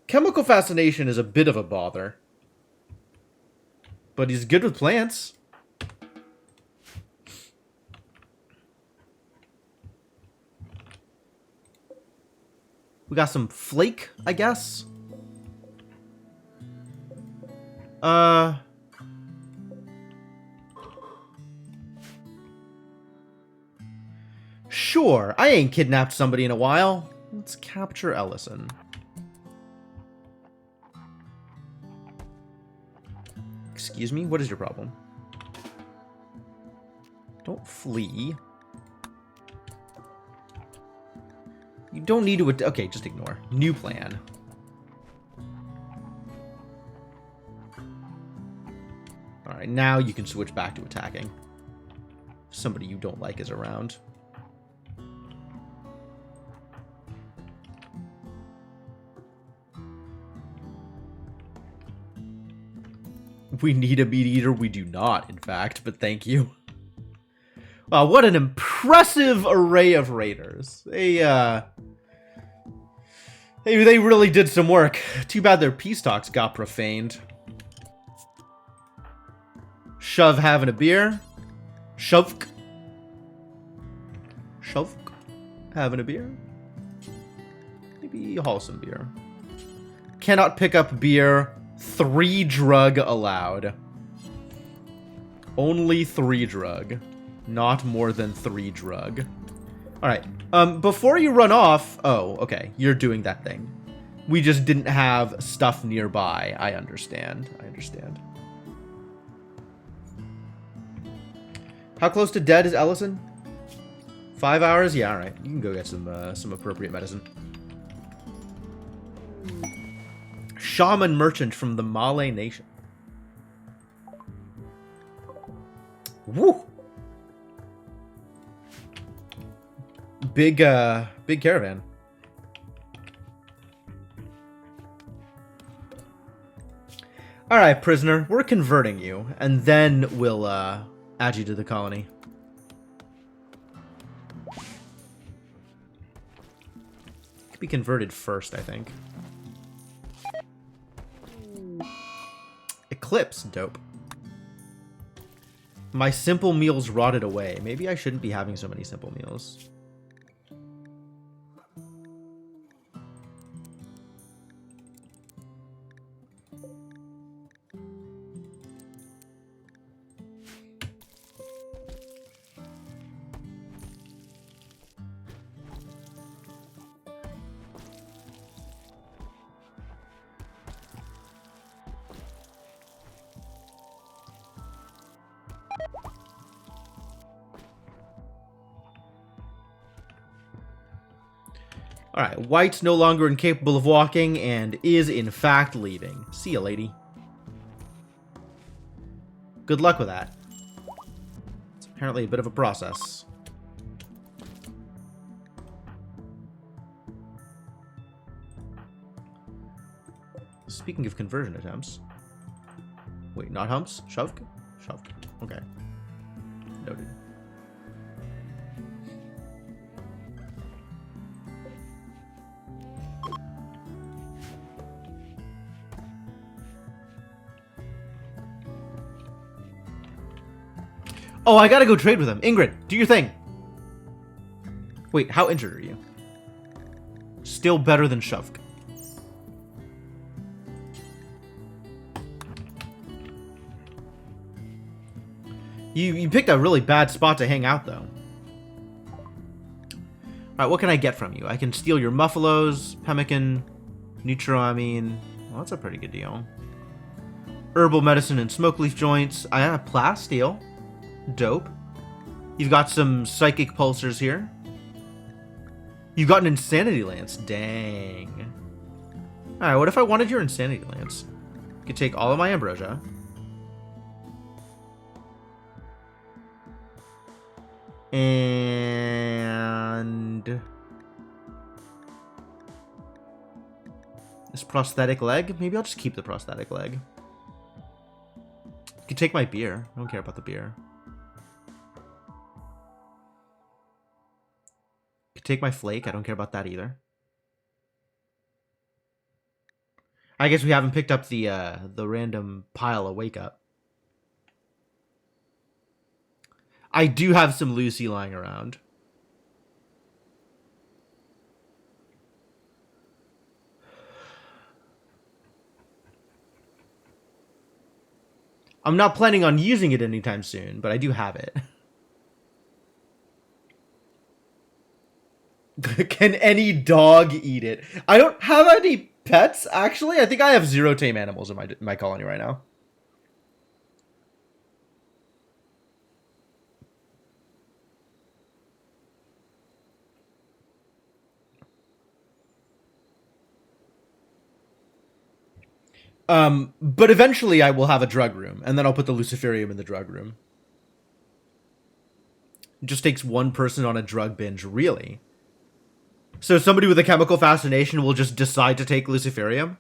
[SPEAKER 1] Chemical fascination is a bit of a bother. But he's good with plants. We got some flake, I guess. Sure, I ain't kidnapped somebody in a while. Let's capture Ellison. Excuse me, what is your problem? Don't flee. You don't need to... Okay, just ignore. New plan. Alright, now you can switch back to attacking. If somebody you don't like is around. We need a meat eater. We do not, in fact, but thank you. Wow, what an impressive array of raiders. They really did some work. Too bad their peace talks got profaned. Shove having a beer. Shovk. Shovk having a beer. Maybe haul some beer. Cannot pick up beer. 3 drug allowed. Only 3 drug. Not more than 3 drug. Alright. Before you run off... Oh, okay. You're doing that thing. We just didn't have stuff nearby. I understand. I understand. How close to dead is Ellison? 5 hours? Yeah, alright. You can go get some appropriate medicine. Shaman merchant from the Malay nation. Woo! big caravan. All right, prisoner, we're converting you, and then we'll add you to the colony. Could be converted first, I think. Eclipse, dope. My simple meals rotted away. Maybe I shouldn't be having so many simple meals. Alright, White's no longer incapable of walking and is in fact leaving. See ya, lady. Good luck with that. It's apparently a bit of a process. Speaking of conversion attempts. Wait, not humps? Shoved? Shoved. Okay. Noted. Oh, I gotta go trade with him. Ingrid, do your thing. Wait, how injured are you? Still better than Shovk. You picked a really bad spot to hang out, though. Alright, what can I get from you? I can steal your Muffalos, Pemmican, Neutroamine. Well, that's a pretty good deal. Herbal medicine and smoke leaf joints. I have plasteel. Dope. You've got some psychic pulsers here. You've got an insanity lance. Dang. Alright, what if I wanted your insanity lance? You could take all of my ambrosia. And this prosthetic leg? Maybe I'll just keep the prosthetic leg. You can take my beer. I don't care about the beer. You can take my flake. I don't care about that either. I guess we haven't picked up the random pile of wake up. I do have some Lucy lying around. I'm not planning on using it anytime soon, but I do have it. Can any dog eat it? I don't have any pets, actually. I think I have 0 tame animals in my colony right now. But eventually I will have a drug room, and then I'll put the Luciferium in the drug room. It just takes one person on a drug binge, really. So somebody with a chemical fascination will just decide to take Luciferium?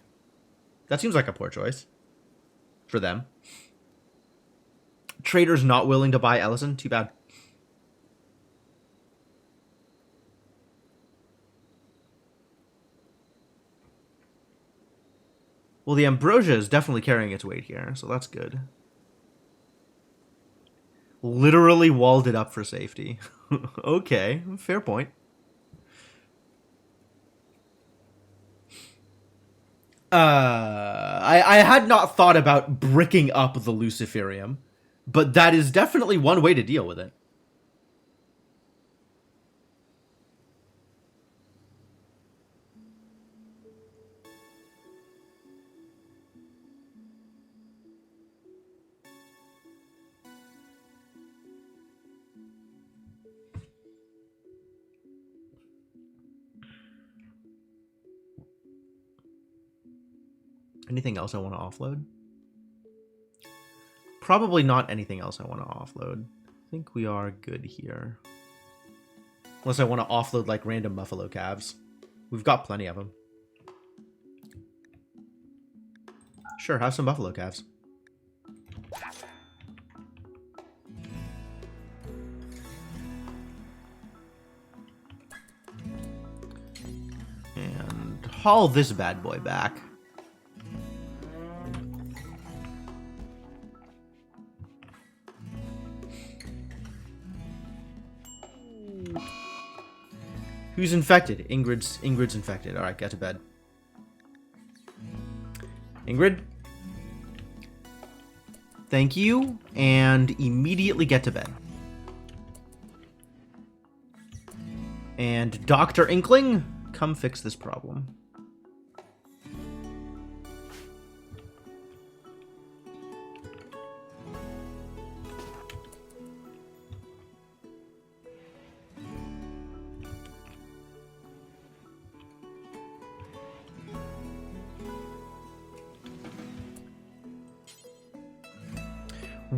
[SPEAKER 1] That seems like a poor choice. For them. Trader's not willing to buy Ellison? Too bad. Well, the ambrosia is definitely carrying its weight here, so that's good. Literally walled it up for safety. Okay, fair point. I had not thought about bricking up the Luciferium, but that is definitely one way to deal with it. Anything else I want to offload? Probably not anything else I want to offload. I think we are good here. Unless I want to offload like random buffalo calves. We've got plenty of them. Sure, have some buffalo calves. And haul this bad boy back. Who's infected? Ingrid's infected. All right, get to bed. Ingrid? Thank you, and immediately get to bed. And Dr. Inkling, come fix this problem.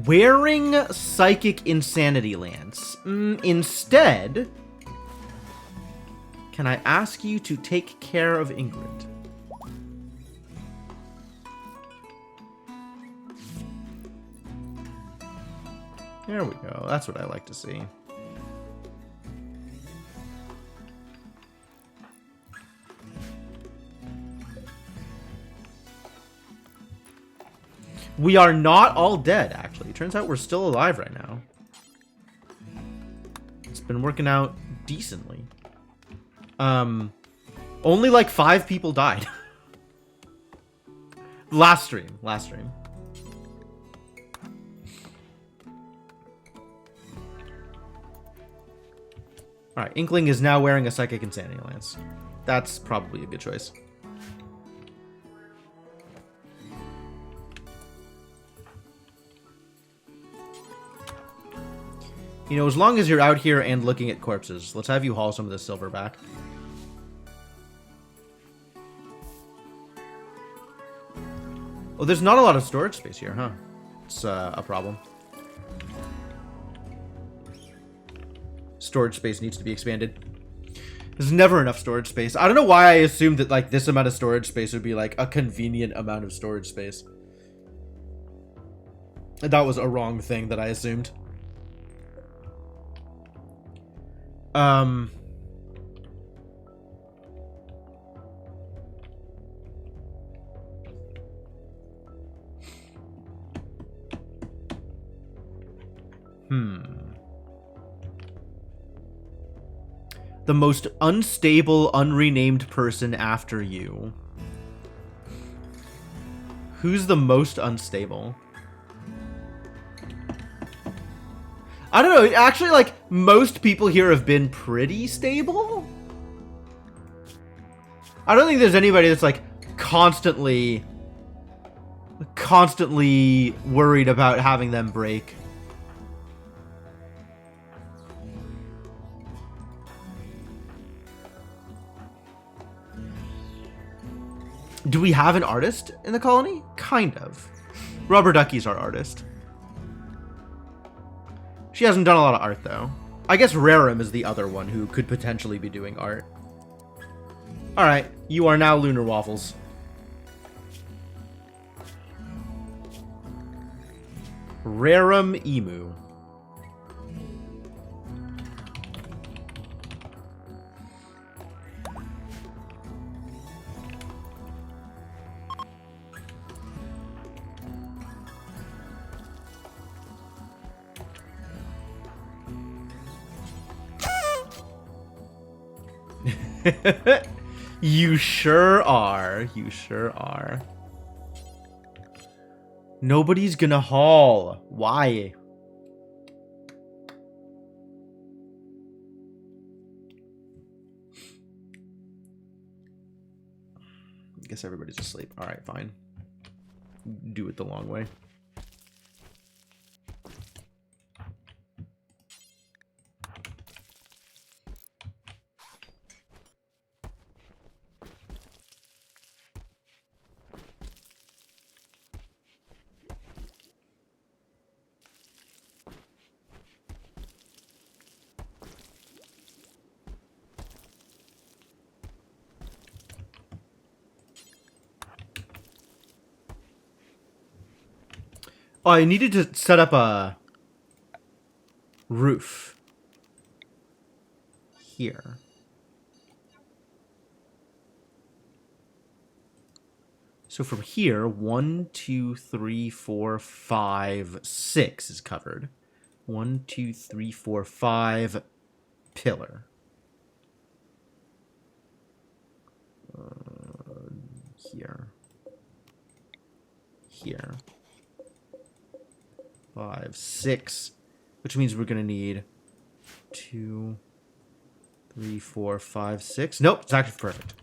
[SPEAKER 1] Wearing Psychic Insanity Lance. Instead, can I ask you to take care of Ingrid? There we go. That's what I like to see. We are not all dead, actually. Turns out we're still alive right now. It's been working out decently. Only like 5 people died. Last stream. Alright, Inkling is now wearing a Psychic Insanity Lance. That's probably a good choice. You know, as long as you're out here and looking at corpses, let's have you haul some of this silver back. Oh, there's not a lot of storage space here, huh? It's a problem. Storage space needs to be expanded. There's never enough storage space. I don't know why I assumed that, like, this amount of storage space would be, like, a convenient amount of storage space. That was a wrong thing that I assumed. The most unstable, unrenamed person after you. Who's the most unstable? I don't know. Actually, like, most people here have been pretty stable. I don't think there's anybody that's, like, constantly worried about having them break. Do we have an artist in the colony? Kind of. Rubber Ducky's our artist. She hasn't done a lot of art, though. I guess Rarum is the other one who could potentially be doing art. Alright, you are now Lunar Waffles. Rarum Emu. You sure are. You sure are. Nobody's gonna haul. Why? I guess everybody's asleep. Alright, fine. Do it the long way. Oh, I needed to set up a roof here. So from here, 1, 2, 3, 4, 5, 6 is covered. 1, 2, 3, 4, 5 pillar. Here. Here. 5, 6, which means we're gonna need 2, 3, 4, 5, 6. Nope, it's actually perfect.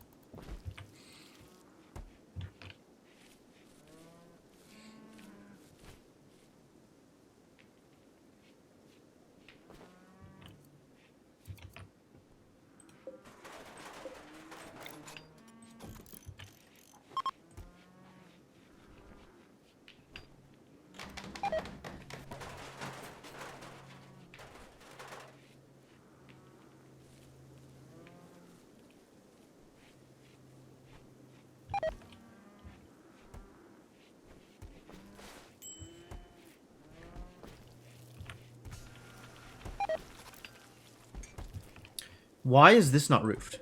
[SPEAKER 1] Why is this not roofed?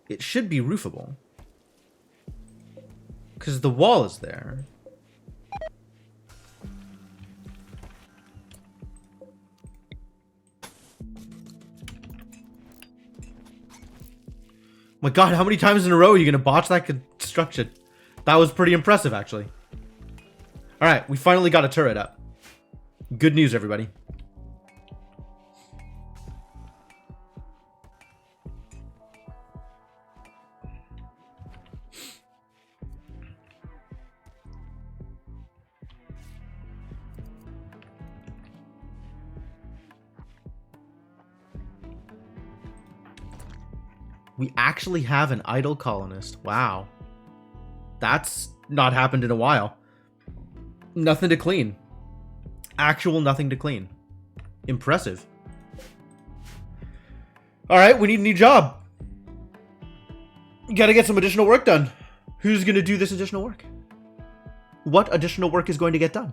[SPEAKER 1] It should be roofable. Because the wall is there. My god, how many times in a row are you going to botch that construction? That was pretty impressive, actually. Alright, we finally got a turret up. Good news, everybody. We actually have an idle colonist. Wow. That's not happened in a while. Nothing to clean. Actual nothing to clean. Impressive. Alright, we need a new job. Gotta get some additional work done. Who's gonna do this additional work? What additional work is going to get done?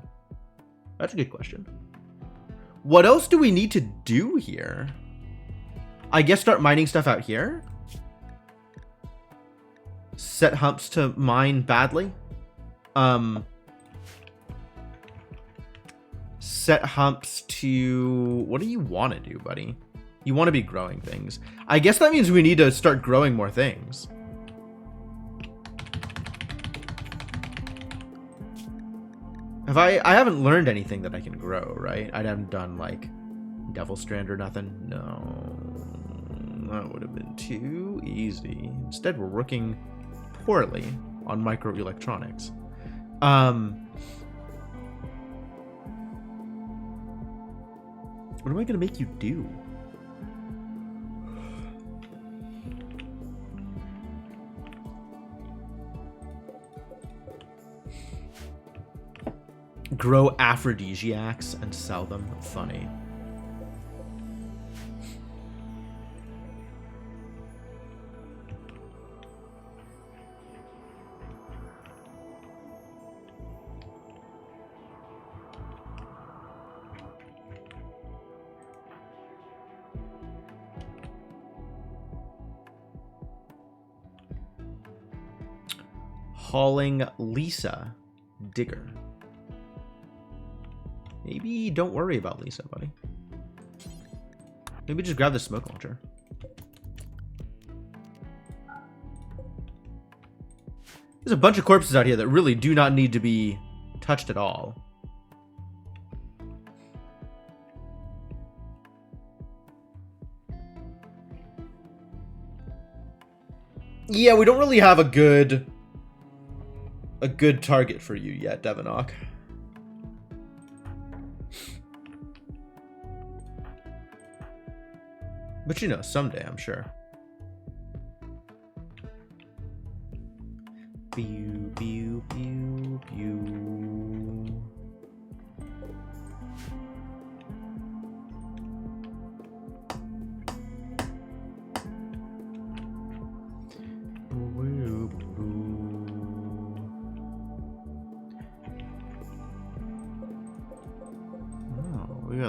[SPEAKER 1] That's a good question. What else do we need to do here? I guess start mining stuff out here? Set humps to mine badly? Set humps to... What do you want to do, buddy? You want to be growing things. I guess that means we need to start growing more things. I haven't learned anything that I can grow, right? I haven't done, like, Devil Strand or nothing. No. That would have been too easy. Instead, we're working poorly on microelectronics. What am I gonna make you do? Grow aphrodisiacs and sell them? Funny. Hauling Lisa Digger. Maybe don't worry about Lisa, buddy. Maybe just grab the smoke launcher. There's a bunch of corpses out here that really do not need to be touched at all. Yeah, we don't really have a good target for you yet, Devanok. But you know, someday, I'm sure. Pew, pew, pew, pew.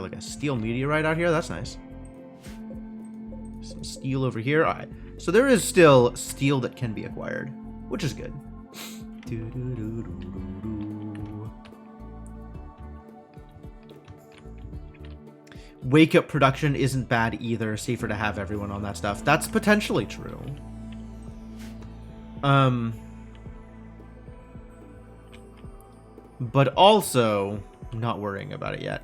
[SPEAKER 1] like a steel meteorite out here? That's nice. Some steel over here. All right. So there is still steel that can be acquired, which is good. Wake up production isn't bad either. Safer to have everyone on that stuff. That's potentially true. But also, I'm not worrying about it yet.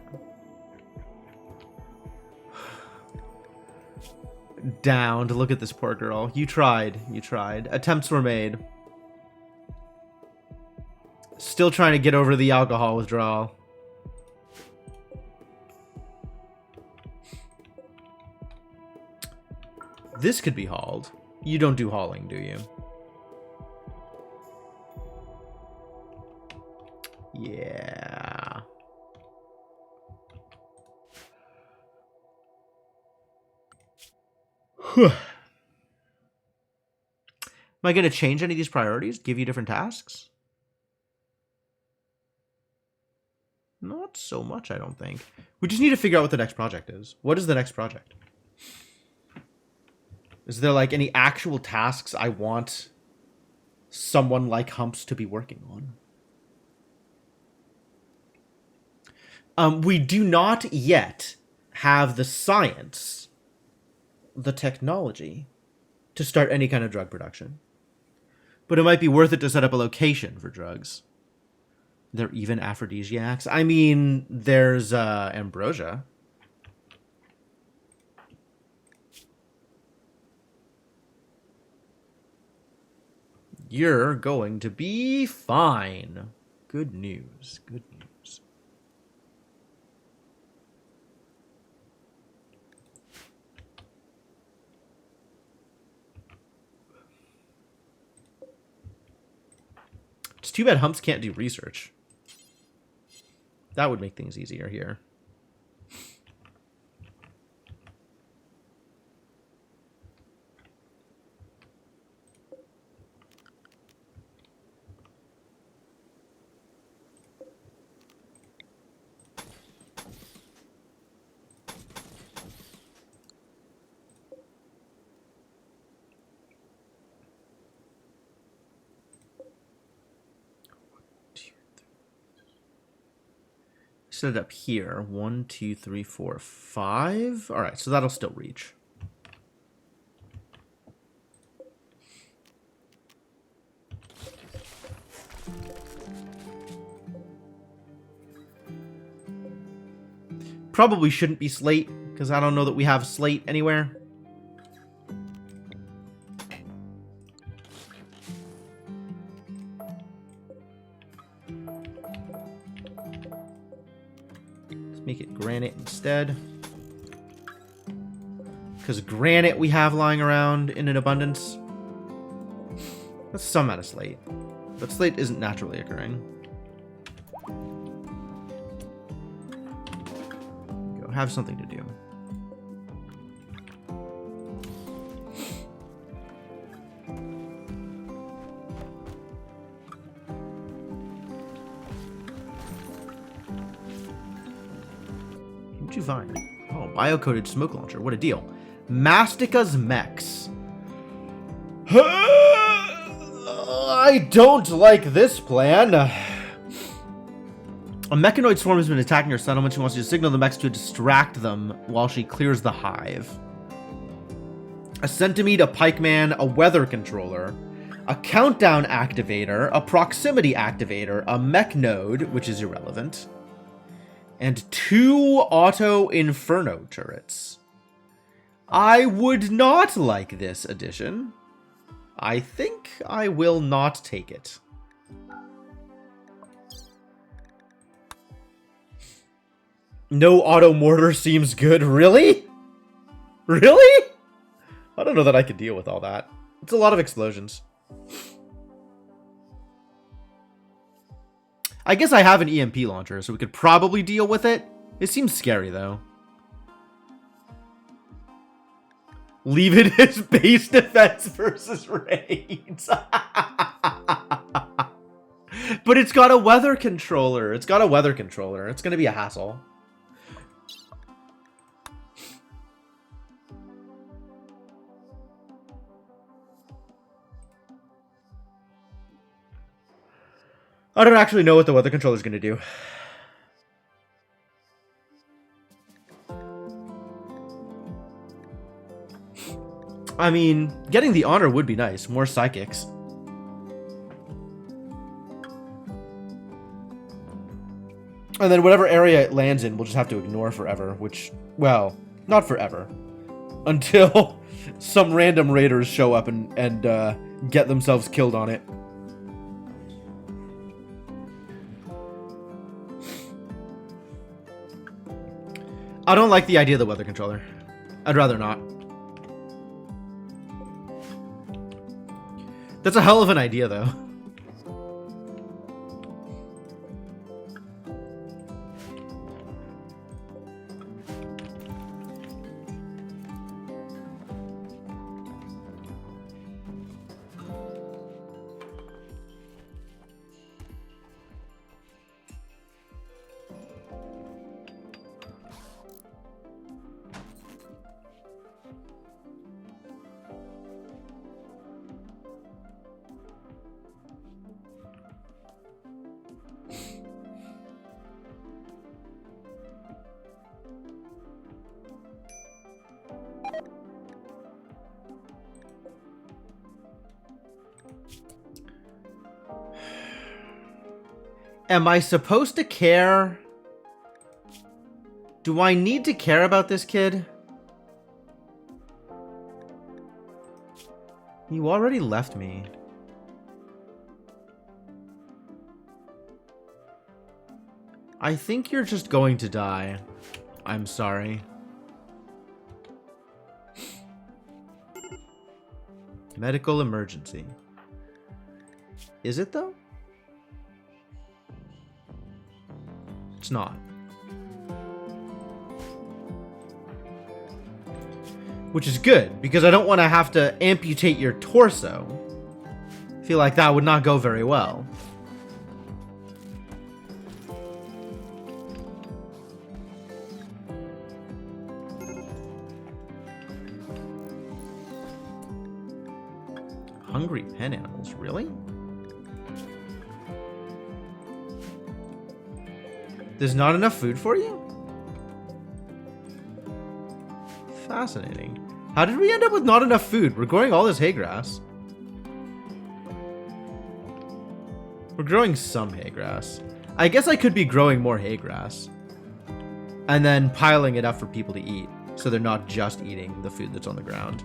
[SPEAKER 1] Down to look at this poor girl. You tried. You tried. Attempts were made. Still trying to get over the alcohol withdrawal. This could be hauled. You don't do hauling, do you? Yeah. Am I going to change any of these priorities? Give you different tasks? Not so much, I don't think. We just need to figure out what the next project is. What is the next project? Is there like any actual tasks I want someone like Humps to be working on? We do not yet have the science, the technology, to start any kind of drug production. But it might be worth it to set up a location for drugs. They're even aphrodisiacs. I mean, there's ambrosia. You're going to be fine. Good news. Good news. It's too bad Humps can't do research. That would make things easier here. Set it up here. 1, 2, 3, 4, 5. All right, so that'll still reach. Probably shouldn't be slate, because I don't know that we have slate anywhere. Make it granite instead. Because granite we have lying around in an abundance. That's some amount of slate. But slate isn't naturally occurring. Go have something to do. What'd you find? Oh, bio-coated smoke launcher. What a deal. Mastica's mechs. I don't like this plan. A mechanoid swarm has been attacking her settlement. She wants you to signal the mechs to distract them while she clears the hive. A centimede, a pikeman, a weather controller, a countdown activator, a proximity activator, a mech node, which is irrelevant, and 2 auto inferno turrets. I would not like this addition. I think I will not take it. No auto mortar seems good. Really? Really? I don't know that I could deal with all that. It's a lot of explosions. I guess I have an EMP launcher, so we could probably deal with it. It seems scary, though. Leave it as base defense versus raids. But it's got a weather controller. It's got a weather controller. It's going to be a hassle. I don't actually know what the weather controller is going to do. I mean, getting the honor would be nice. More psychics. And then whatever area it lands in, we'll just have to ignore forever, which, well, not forever. Until some random raiders show up and get themselves killed on it. I don't like the idea of the weather controller. I'd rather not. That's a hell of an idea, though. Am I supposed to care? Do I need to care about this kid? You already left me. I think you're just going to die. I'm sorry. Medical emergency. Is it though? It's not. Which is good, because I don't want to have to amputate your torso. I feel like that would not go very well. Hungry pen animals, really? There's not enough food for you? Fascinating. How did we end up with not enough food? We're growing all this hay grass. We're growing some hay grass. I guess I could be growing more hay grass. And then piling it up for people to eat. So they're not just eating the food that's on the ground.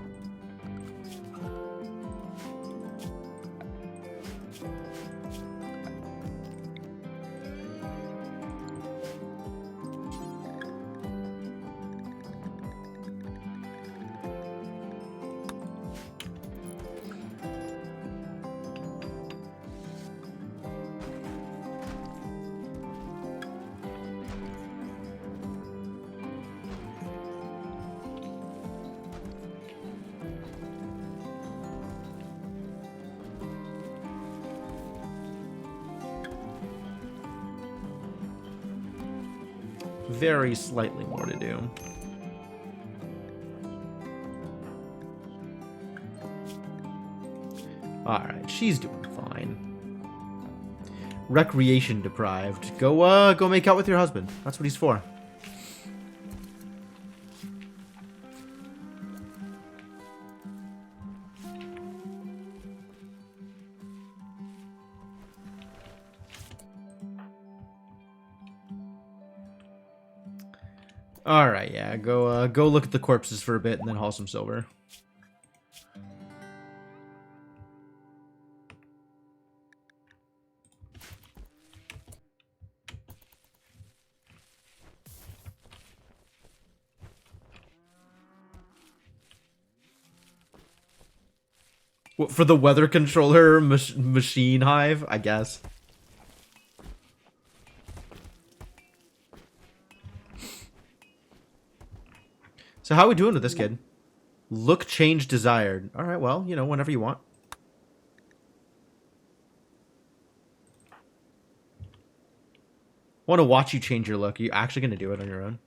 [SPEAKER 1] Very slightly more to do. Alright, she's doing fine. Recreation deprived. Go make out with your husband. That's what he's for. Alright, yeah, go look at the corpses for a bit and then haul some silver. What, for the weather controller machine hive, I guess. So how are we doing with this kid? Look change desired. All right, well, you know, whenever you want. I want to watch you change your look. Are you actually going to do it on your own?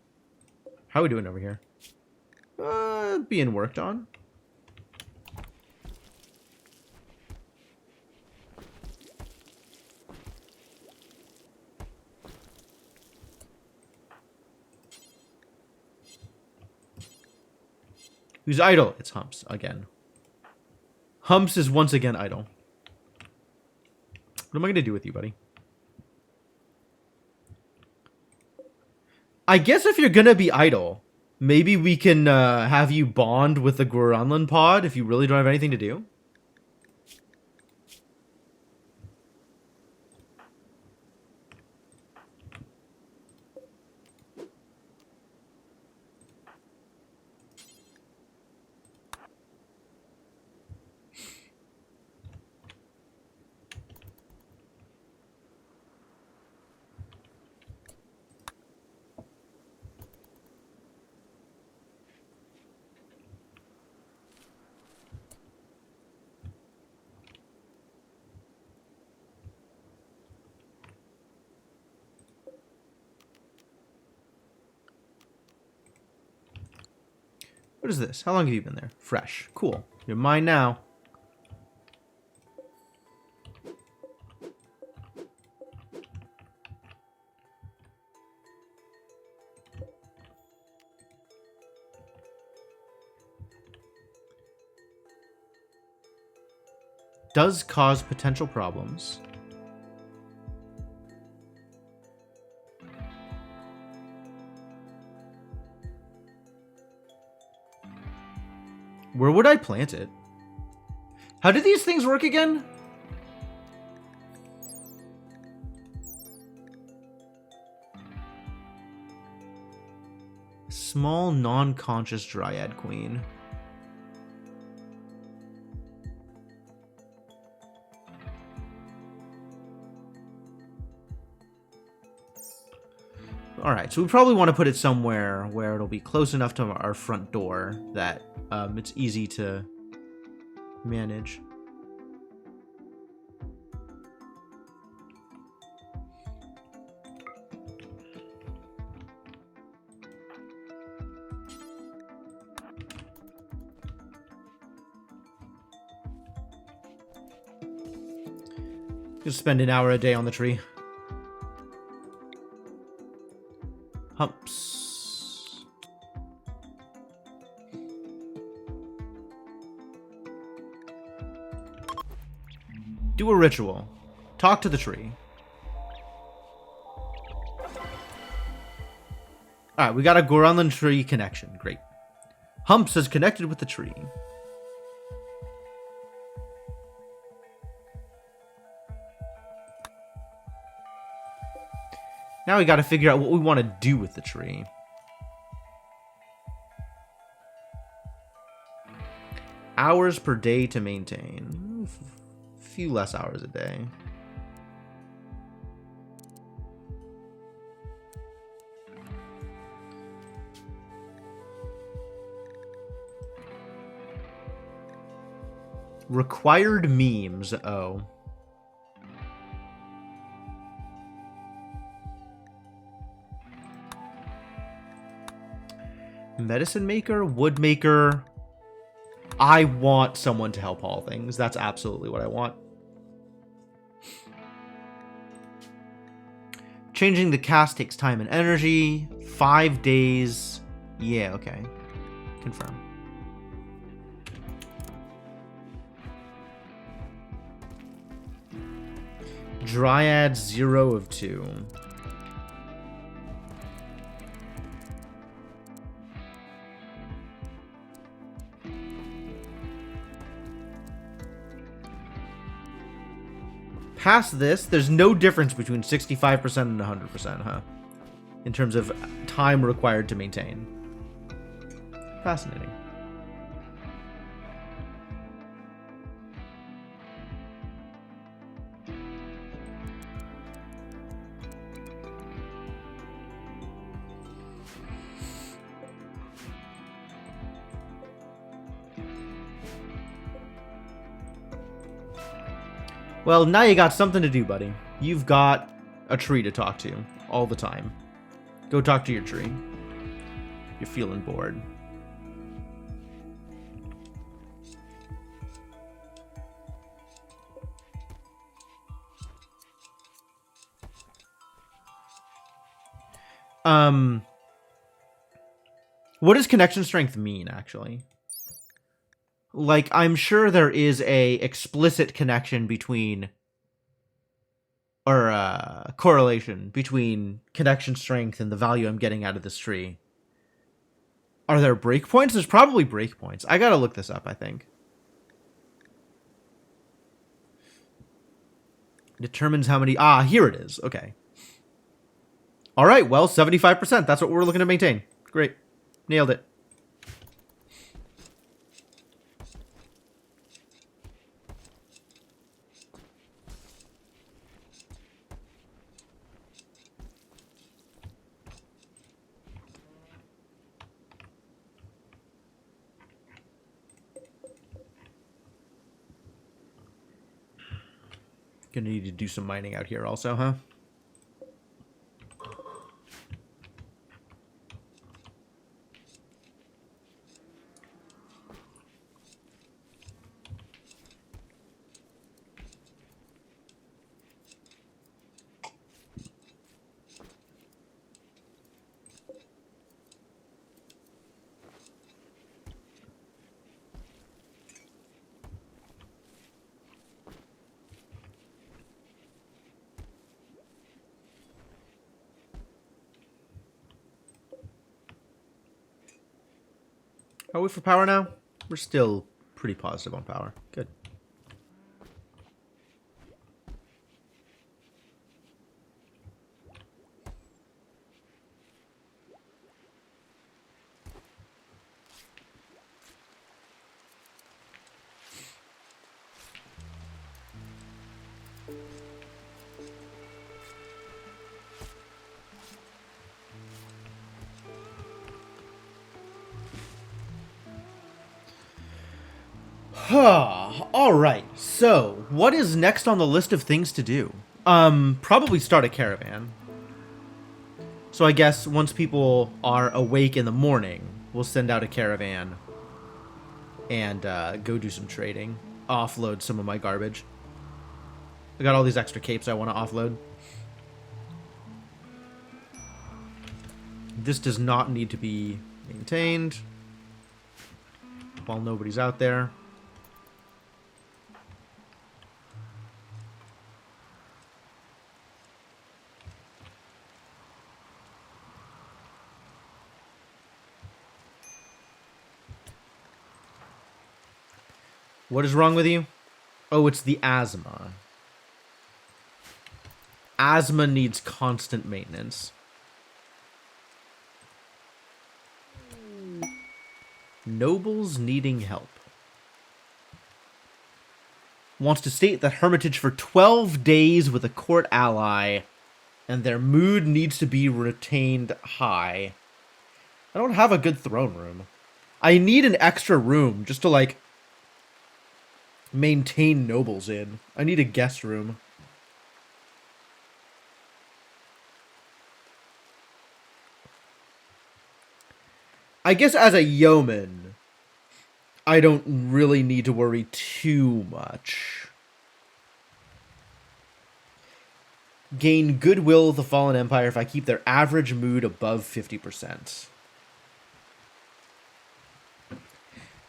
[SPEAKER 1] How are we doing over here? Being worked on. Who's idle? It's Humps again. Humps is once again idle. What am I going to do with you, buddy? I guess if you're going to be idle, maybe we can have you bond with the Goranlan pod if you really don't have anything to do. What is this? How long have you been there? Fresh. Cool. You're mine now. Does cause potential problems. Where would I plant it? How do these things work again? Small, non-conscious dryad queen. Alright, so we probably want to put it somewhere where it'll be close enough to our front door that it's easy to manage. Just spend an hour a day on the tree. Humps. Do a ritual. Talk to the tree. Alright, we got a Goranlan tree connection. Great. Humps is connected with the tree. Now we got to figure out what we want to do with the tree. Hours per day to maintain. A few less hours a day. Required memes. Oh. Medicine maker, wood maker. I want someone to help haul things. That's absolutely what I want. Changing the cast takes time and energy. 5 days. Yeah, okay. Confirm. Dryad 0 of 2. Past this, there's no difference between 65% and 100%, huh? In terms of time required to maintain. Fascinating. Well, now you got something to do, buddy. You've got a tree to talk to all the time. Go talk to your tree. You're feeling bored. What does connection strength mean, actually? Like, I'm sure there is a explicit connection between, or correlation between connection strength and the value I'm getting out of this tree. Are there breakpoints? There's probably breakpoints. I gotta look this up, I think. Determines how many... Ah, here it is. Okay. All right, well, 75%. That's what we're looking to maintain. Great. Nailed it. Gonna need to do some mining out here also, huh? Are we for power now? We're still pretty positive on power. Good. Alright, so what is next on the list of things to do? Probably start a caravan. So I guess once people are awake in the morning, we'll send out a caravan and go do some trading. Offload some of my garbage. I got all these extra capes I want to offload. This does not need to be maintained while nobody's out there. What is wrong with you? Oh, it's the asthma. Asthma needs constant maintenance. Nobles needing help. Wants to state that hermitage for 12 days with a court ally, and their mood needs to be retained high. I don't have a good throne room. I need an extra room just to, like, maintain nobles in. I need a guest room. I guess as a yeoman, I don't really need to worry too much. Gain goodwill with the Fallen Empire if I keep their average mood above 50%.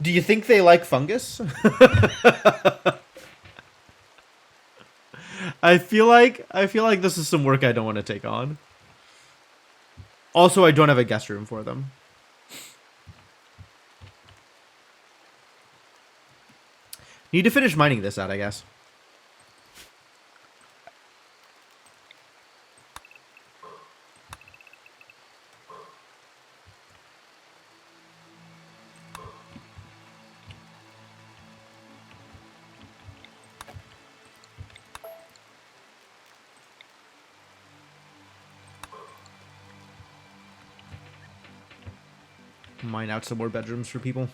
[SPEAKER 1] Do you think they like fungus? I feel like this is some work I don't want to take on. Also, I don't have a guest room for them. Need to finish mining this out, I guess. Mine out some more bedrooms for people.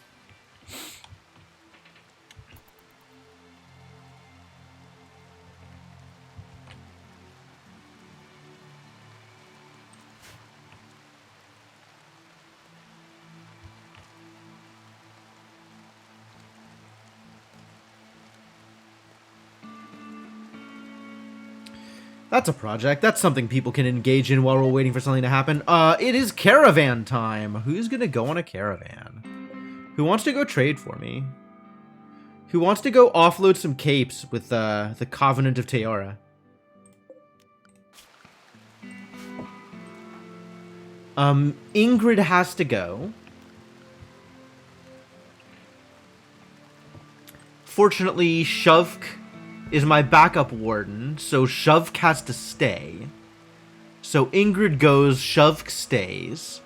[SPEAKER 1] That's a project. That's something people can engage in while we're waiting for something to happen. It is caravan time. Who's gonna go on a caravan? Who wants to go trade for me? Who wants to go offload some capes with the Covenant of Teora? Ingrid has to go. Fortunately, Shovk is my backup warden, so Shovk has to stay. So Ingrid goes, Shovk stays.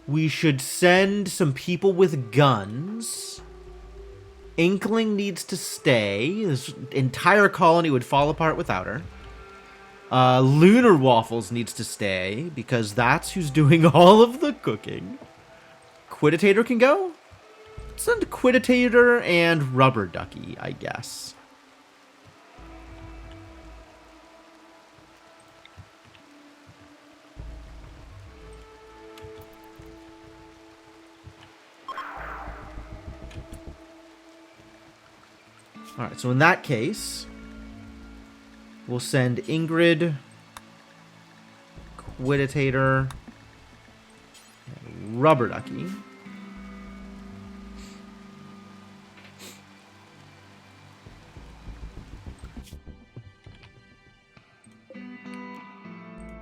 [SPEAKER 1] We should send some people with guns. Inkling needs to stay. This entire colony would fall apart without her. Lunar Waffles needs to stay, because that's who's doing all of the cooking. Quiditator can go? Send Quiditator and Rubber Ducky, I guess. Alright, so in that case, we'll send Ingrid, Quiditator, and Rubber Ducky.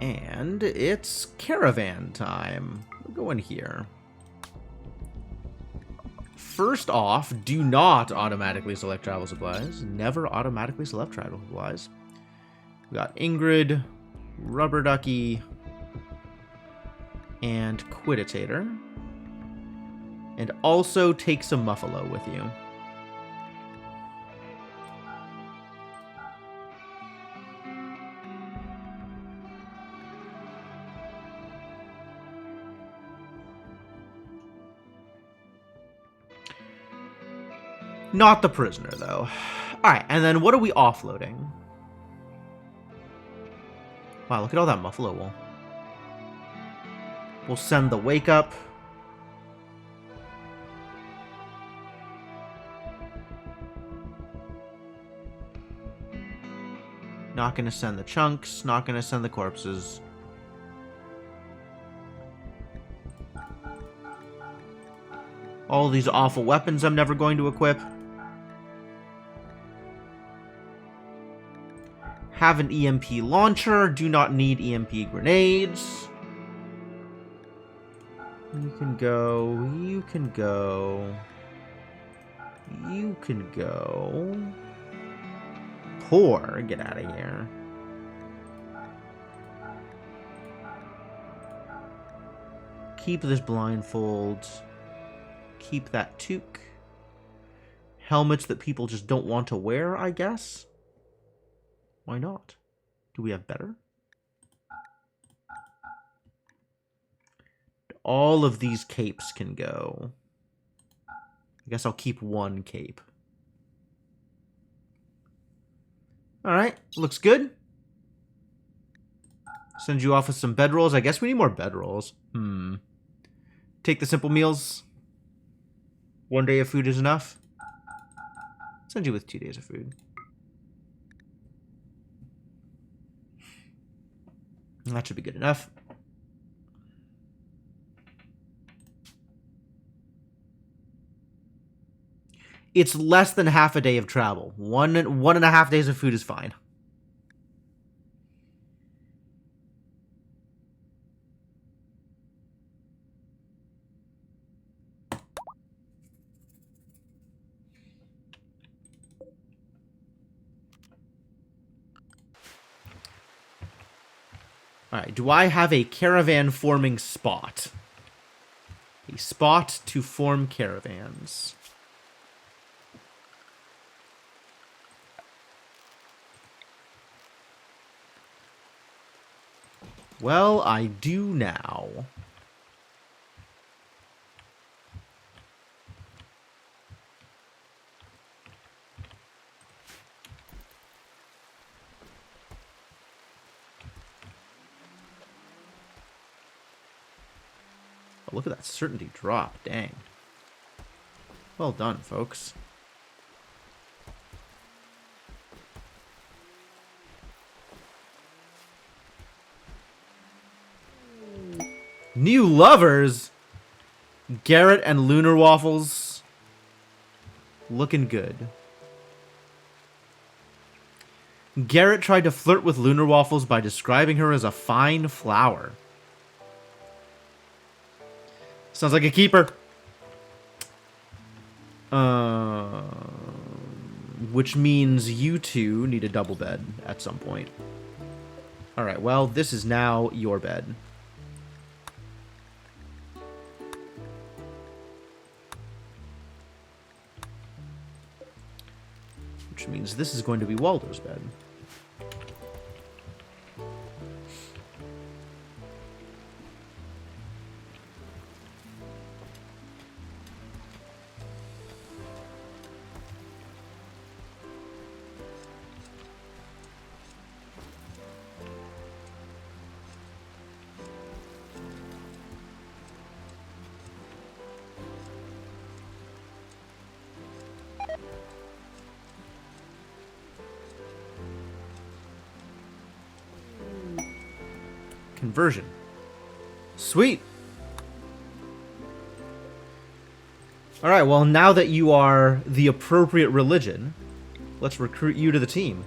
[SPEAKER 1] And it's caravan time. We'll go in here. First off, do not automatically select travel supplies. Never automatically select travel supplies. We got Ingrid, Rubber Ducky, and Quiditator. And also take some Muffalo with you. Not the prisoner, though. Alright, and then what are we offloading? Wow, look at all that Muffalo wool. We'll send the Wake Up. Not gonna send the chunks, not gonna send the corpses. All these awful weapons I'm never going to equip. Have an EMP launcher. Do not need EMP grenades. You can go. You can go. You can go. Poor. Get out of here. Keep this blindfold. Keep that toque. Helmets that people just don't want to wear, I guess. Why not? Do we have better? All of these capes can go. I guess I'll keep one cape. Alright, looks good. Send you off with some bedrolls. I guess we need more bedrolls. Take the simple meals. 1 day of food is enough. Send you with 2 days of food. That should be good enough. It's less than half a day of travel. 1.5 days of food is fine. Alright, do I have a caravan forming spot? A spot to form caravans. Well, I do now. Oh, look at that certainty drop. Dang. Well done, folks. New lovers? Garrett and Lunar Waffles. Looking good. Garrett tried to flirt with Lunar Waffles by describing her as a fine flower. Sounds like a keeper. Which means you two need a double bed at some point. Alright, well, this is now your bed. Which means this is going to be Waldo's bed. Conversion. Sweet. Alright, well, now that you are the appropriate religion, let's recruit you to the team.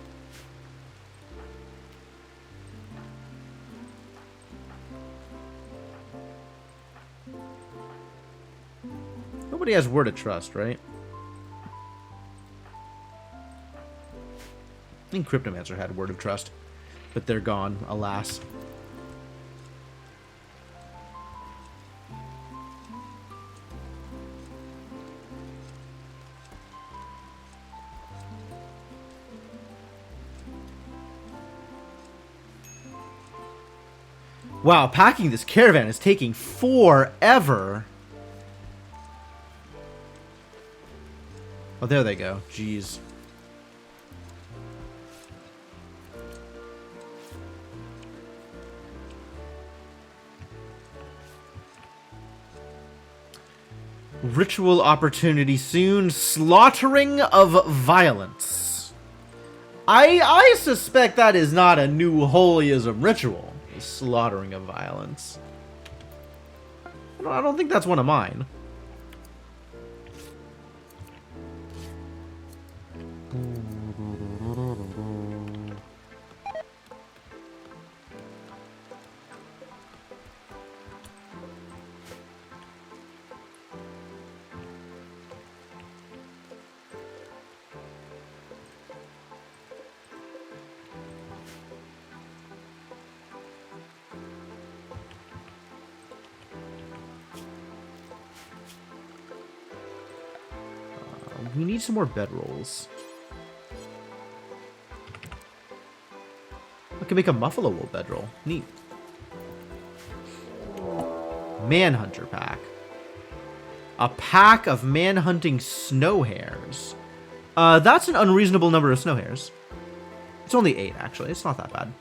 [SPEAKER 1] Nobody has word of trust, right? I think Cryptomancer had word of trust, but they're gone, alas. Wow, packing this caravan is taking forever. Oh, there they go. Jeez. Ritual opportunity soon. Slaughtering of violence. I suspect that is not a new holyism ritual. Slaughtering of violence. I don't think that's one of mine. We need some more bedrolls. I can make a Muffalo Wool bedroll. Neat. Manhunter pack. A pack of man-hunting snow hares. That's an unreasonable number of snow hares. It's only 8, actually. It's not that bad.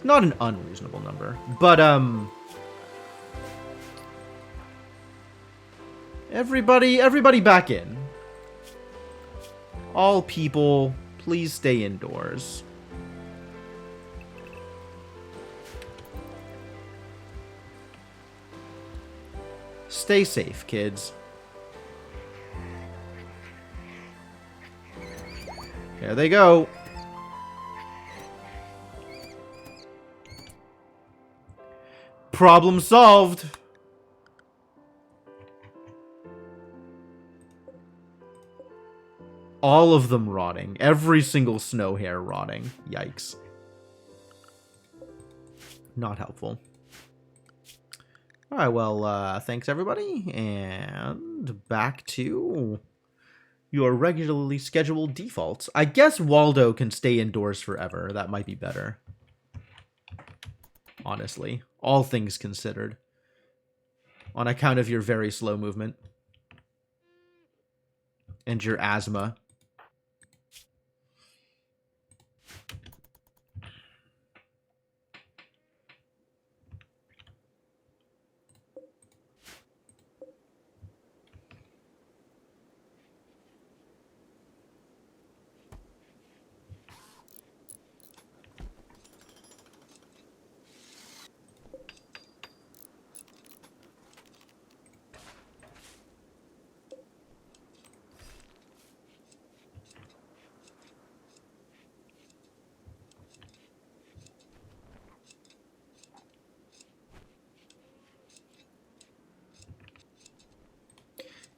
[SPEAKER 1] Not an unreasonable number. But, Everybody back in. All people, please stay indoors. Stay safe, kids. There they go. Problem solved. All of them rotting. Every single snow hare rotting. Yikes. Not helpful. Alright, well, thanks everybody. And back to your regularly scheduled defaults. I guess Waldo can stay indoors forever. That might be better. Honestly. All things considered. On account of your very slow movement. And your asthma.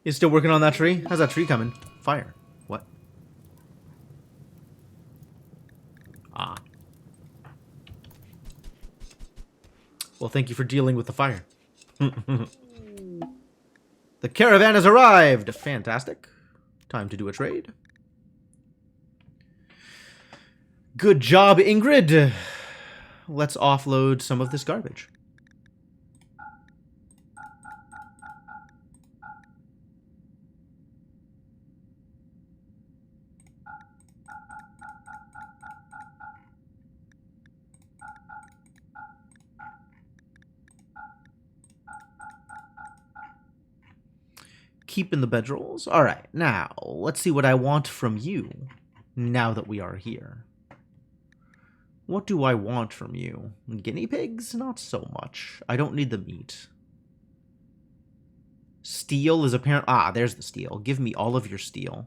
[SPEAKER 1] He's still working on that tree? How's that tree coming? Fire. What? Ah. Well, thank you for dealing with the fire. The caravan has arrived! Fantastic. Time to do a trade. Good job, Ingrid. Let's offload some of this garbage. Keeping the bedrolls. All right, now let's see what I want from you now that we are here. What do I want from you? Guinea pigs? Not so much. I don't need the meat. Steel is apparent. Ah, there's the steel. Give me all of your steel.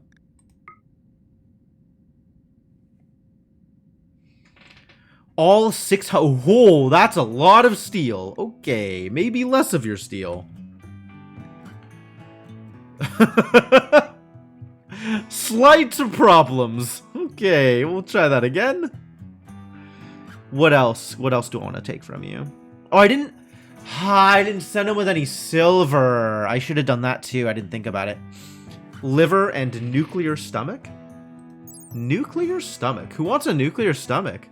[SPEAKER 1] All 6. Oh, that's a lot of steel. Okay, maybe less of your steel. Slight problems. Okay, we'll try that again. What else? What else do I want to take from you? Oh, I didn't send him with any silver. I should have done that too. I didn't think about it. Liver and nuclear stomach? Nuclear stomach? Who wants a nuclear stomach?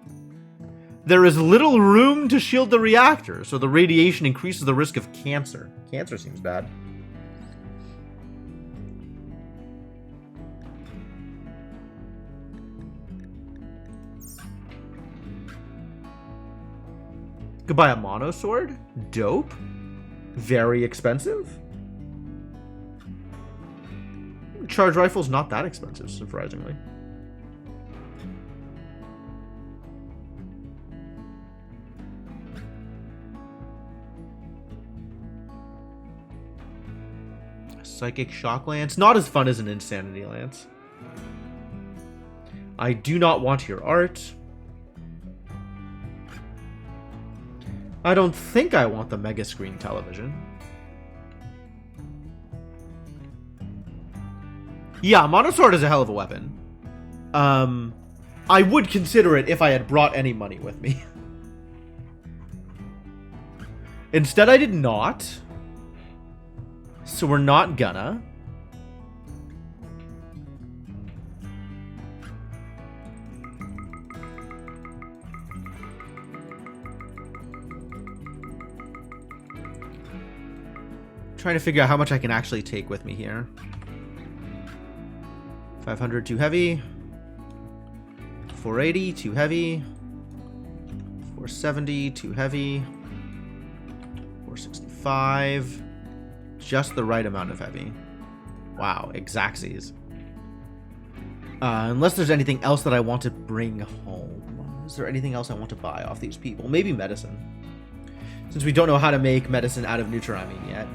[SPEAKER 1] There is little room to shield the reactor, so the radiation increases the risk of cancer. Cancer seems bad. Could buy a mono sword? Dope. Very expensive. Charge rifle's not that expensive, surprisingly. Psychic shock lance. Not as fun as an insanity lance. I do not want your art. I don't think I want the mega screen television. Yeah, Monosword is a hell of a weapon. I would consider it if I had brought any money with me. Instead, I did not. So we're not gonna. Trying to figure out how much I can actually take with me here. 500 too heavy. 480 too heavy. 470 too heavy. 465. Just the right amount of heavy. Wow, Exacxies. Unless there's anything else that I want to bring home. Is there anything else I want to buy off these people? Maybe medicine. Since we don't know how to make medicine out of Nutriamine yet.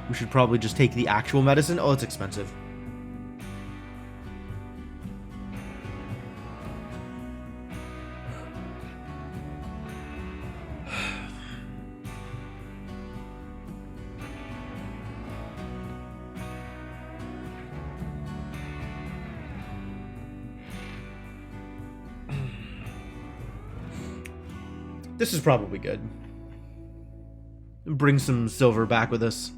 [SPEAKER 1] We should probably just take the actual medicine. Oh, it's expensive. This is probably good. Bring some silver back with us.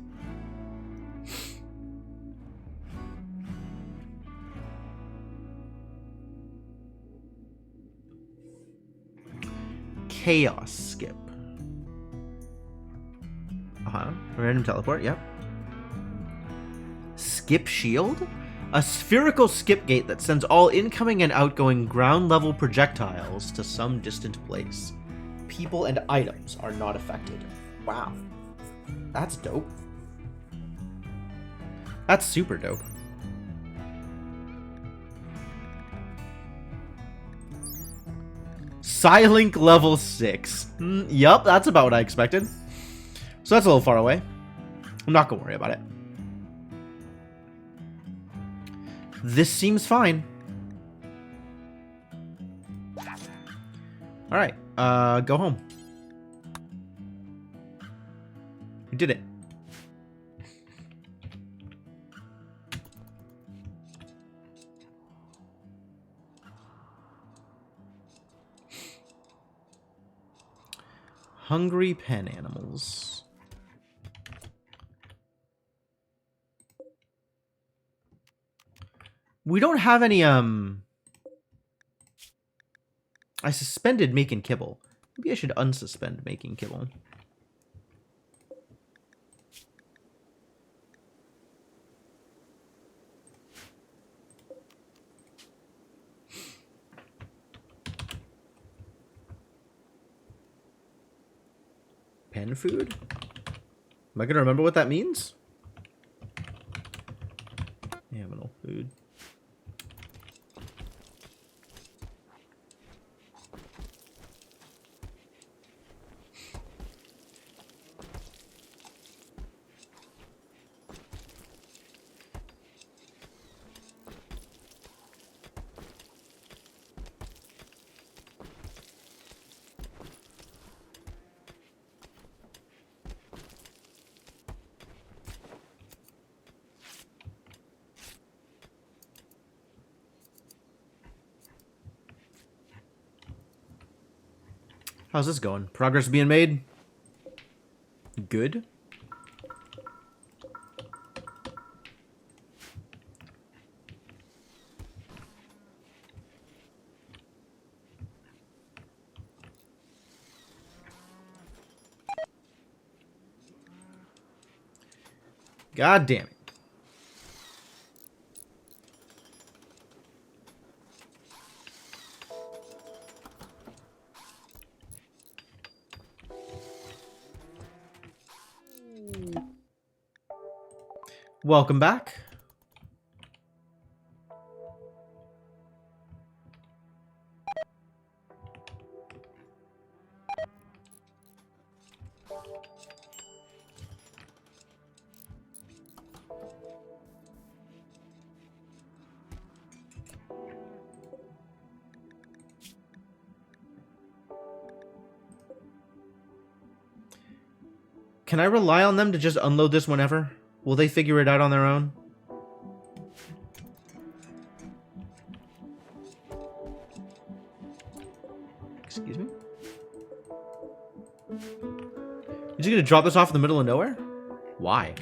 [SPEAKER 1] Chaos skip. Random teleport, yep. Skip shield? A spherical skip gate that sends all incoming and outgoing ground level projectiles to some distant place. People and items are not affected. Wow. That's dope. That's super dope. Psylink level 6. Yup, that's about what I expected. So that's a little far away. I'm not gonna worry about it. This seems fine. Alright, go home. We did it. Hungry pen animals. We don't have any, I suspended making kibble. Maybe I should unsuspend making kibble. Pen food? Am I gonna remember what that means? Animal food. How's this going? Progress being made? Good. God damn it. Welcome back. Can I rely on them to just unload this whenever? Will they figure it out on their own? Excuse me? You're just gonna drop this off in the middle of nowhere? Why?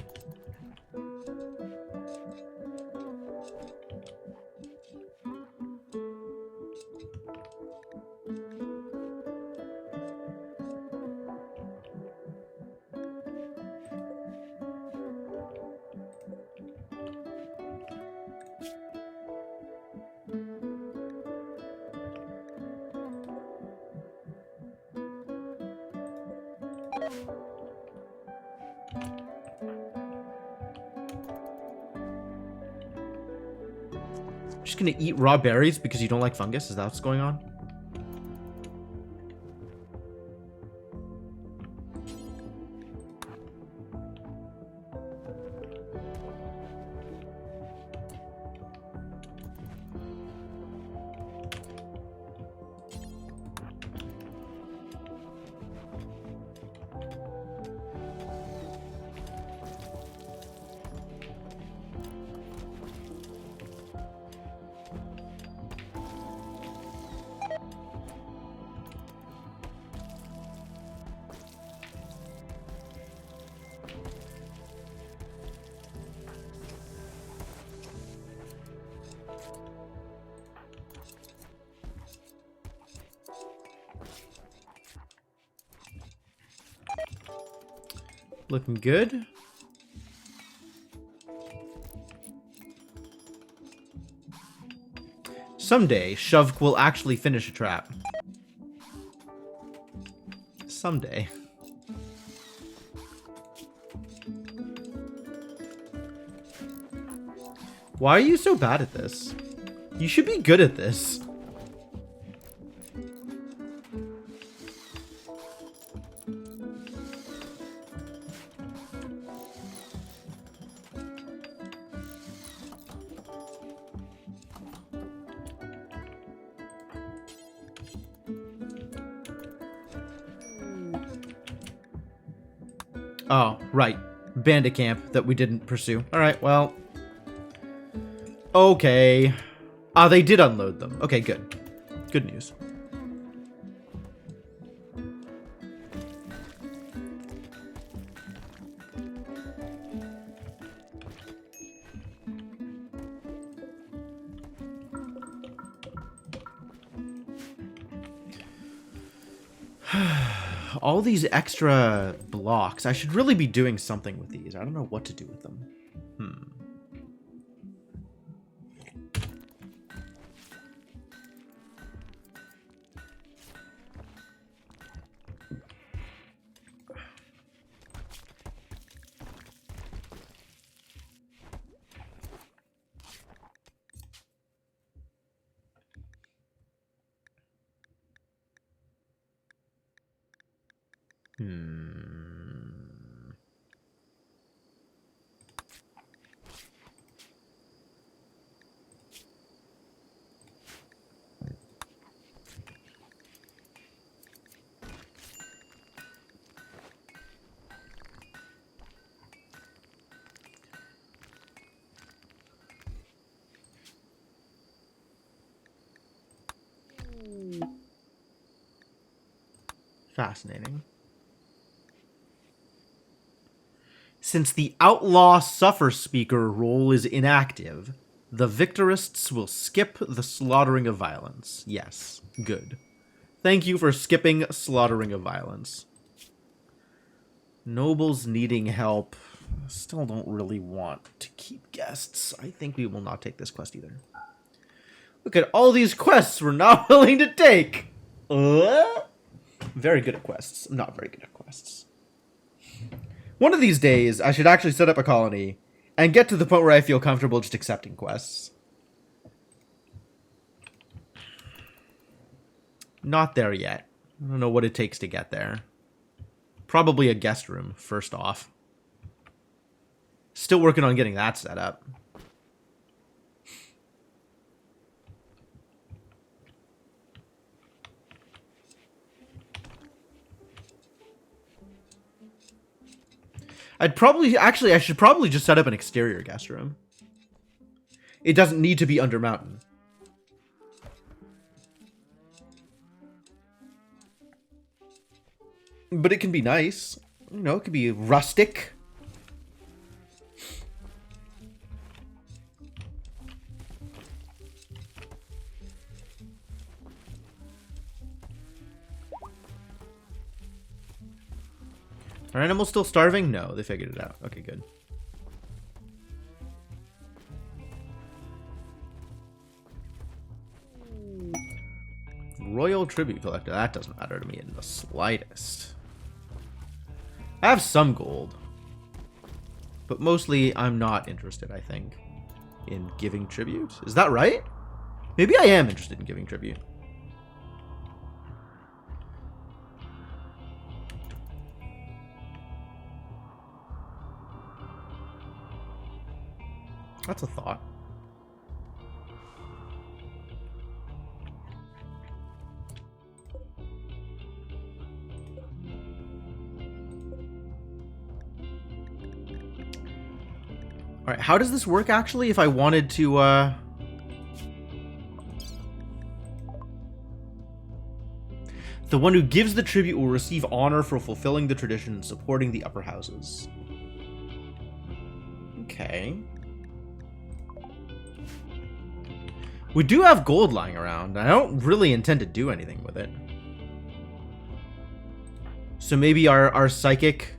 [SPEAKER 1] Just gonna eat raw berries because you don't like fungus? Is that what's going on? Looking good. Someday, Shove will actually finish a trap. Someday. Why are you so bad at this? You should be good at this. Oh, right. Bandit camp that we didn't pursue. Alright, well. Okay. Ah, they did unload them. Okay, good. Good news. All these extra blocks. I should really be doing something with these. I don't know what to do with them. Fascinating. Since the outlaw suffer speaker role is inactive, the victorists will skip the slaughtering of violence. Yes, good. Thank you for skipping slaughtering of violence. Nobles needing help. Still don't really want to keep guests. I think we will not take this quest either. Look at all these quests we're not willing to take. Very good at quests. I'm not very good at quests. One of these days, I should actually set up a colony and get to the point where I feel comfortable just accepting quests. Not there yet. I don't know what it takes to get there. Probably a guest room, first off. Still working on getting that set up. I should probably just set up an exterior guest room. It doesn't need to be under mountain. But it can be nice. You know, it could be rustic. Are animals still starving? No, they figured it out. Okay, good. Royal Tribute Collector. That doesn't matter to me in the slightest. I have some gold. But mostly, I'm not interested, I think, in giving tribute. Is that right? Maybe I am interested in giving tribute. That's a thought. All right, how does this work actually if I wanted to The one who gives the tribute will receive honor for fulfilling the tradition and supporting the upper houses. Okay. We do have gold lying around. I don't really intend to do anything with it. So maybe our psychic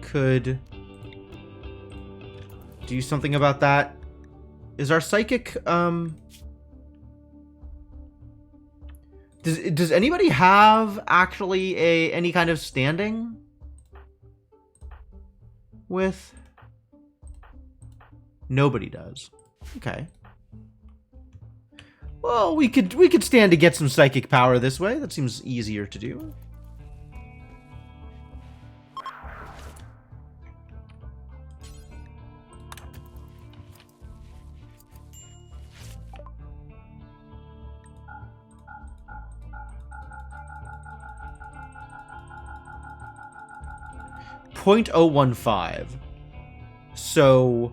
[SPEAKER 1] could do something about that. Is our psychic does anybody have actually any kind of standing with? Nobody does. Okay. Well, we could stand to get some psychic power this way. That seems easier to do. .015. So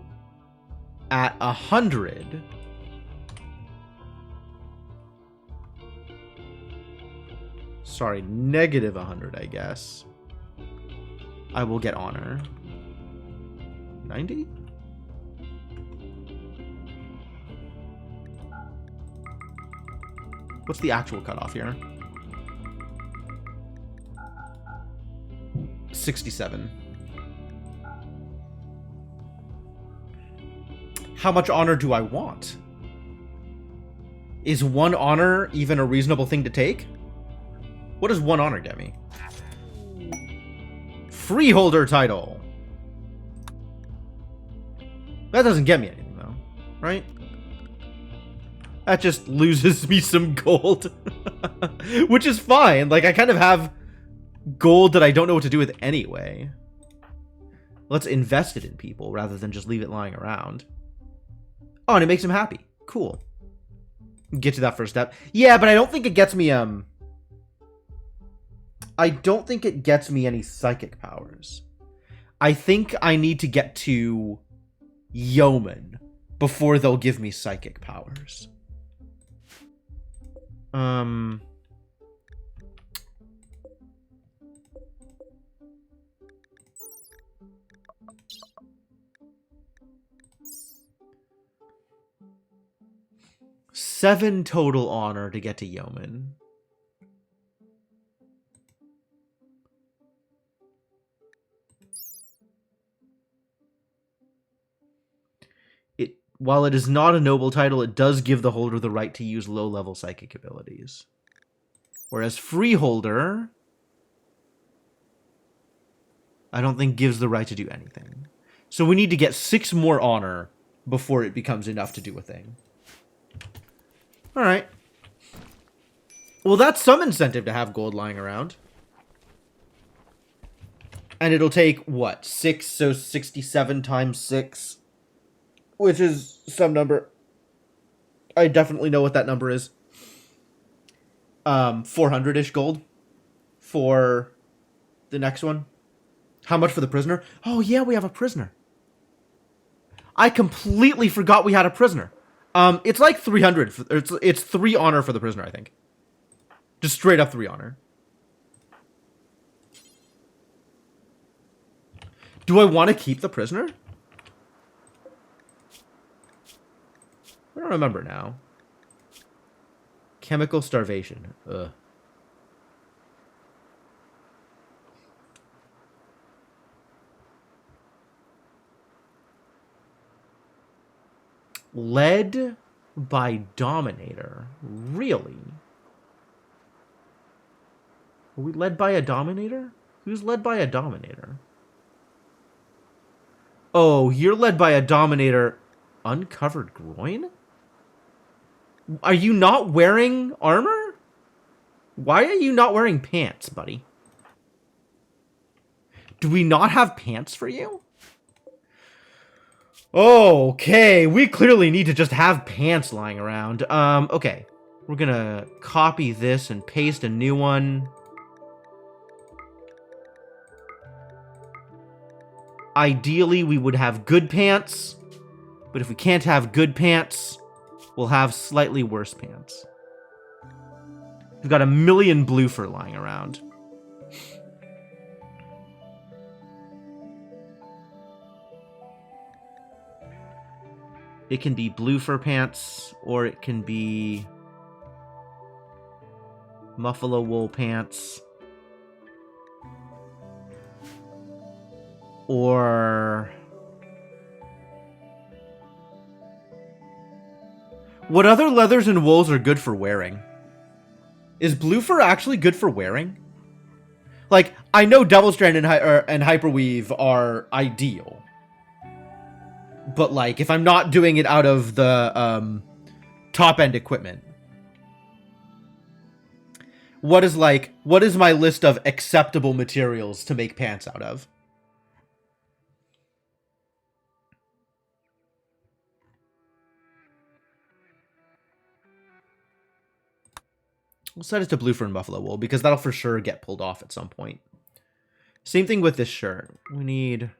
[SPEAKER 1] at 100, sorry, negative 100, I guess, I will get honor. 90? What's the actual cutoff here? 67. How much honor do I want? Is 1 honor even a reasonable thing to take? What does 1 honor get me? Freeholder title. That doesn't get me anything, though. Right? That just loses me some gold. Which is fine. Like, I kind of have gold that I don't know what to do with anyway. Let's invest it in people rather than just leave it lying around. Oh, and it makes him happy. Cool. Get to that first step. Yeah, but I don't think it gets me, I don't think it gets me any psychic powers. I think I need to get to Yeoman before they'll give me psychic powers. Seven total honor to get to Yeoman. While it is not a noble title, it does give the holder the right to use low-level psychic abilities. Whereas Freeholder, I don't think gives the right to do anything. So we need to get 6 more honor before it becomes enough to do a thing. Alright. Well, that's some incentive to have gold lying around. And it'll take, what, 6? So 67 times 6. Which is some number. I definitely know what that number is. 400-ish gold for the next one. How much for the prisoner? Oh, yeah, we have a prisoner. I completely forgot we had a prisoner. It's like 300. It's 3 honor for the prisoner, I think. Just straight up 3 honor. Do I want to keep the prisoner? I don't remember now. Chemical starvation. Ugh. Led by Dominator. Really? Are we led by a Dominator? Who's led by a Dominator? Oh, you're led by a Dominator. Uncovered groin? Are you not wearing armor? Why are you not wearing pants, buddy? Do we not have pants for you? Okay, we clearly need to just have pants lying around. Okay. We're gonna copy this and paste a new one. Ideally, we would have good pants. But if we can't have good pants, we'll have slightly worse pants. We've got 1,000,000 blue fur lying around. It can be blue fur pants, or it can be buffalo wool pants. Or what other leathers and wools are good for wearing? Is blue fur actually good for wearing? Like, I know double strand and hyperweave are ideal. But like, if I'm not doing it out of the top end equipment, what is my list of acceptable materials to make pants out of? We'll set it to blue fur and buffalo wool, because that'll for sure get pulled off at some point. Same thing with this shirt. We need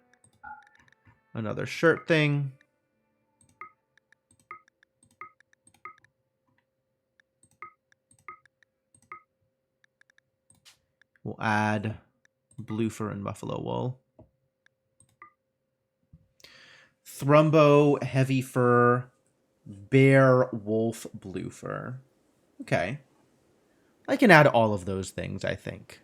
[SPEAKER 1] another shirt thing. We'll add blue fur and buffalo wool. Thrumbo, heavy fur, bear, wolf, blue fur. Okay. I can add all of those things, I think.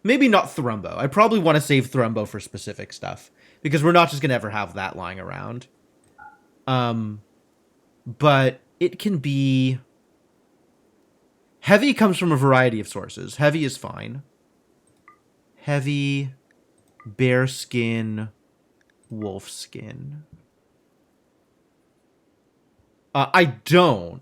[SPEAKER 1] Maybe not Thrumbo. I probably want to save Thrumbo for specific stuff, because we're not just going to ever have that lying around. But it can be... Heavy comes from a variety of sources. Heavy is fine. Heavy, bear skin, wolf skin. I don't.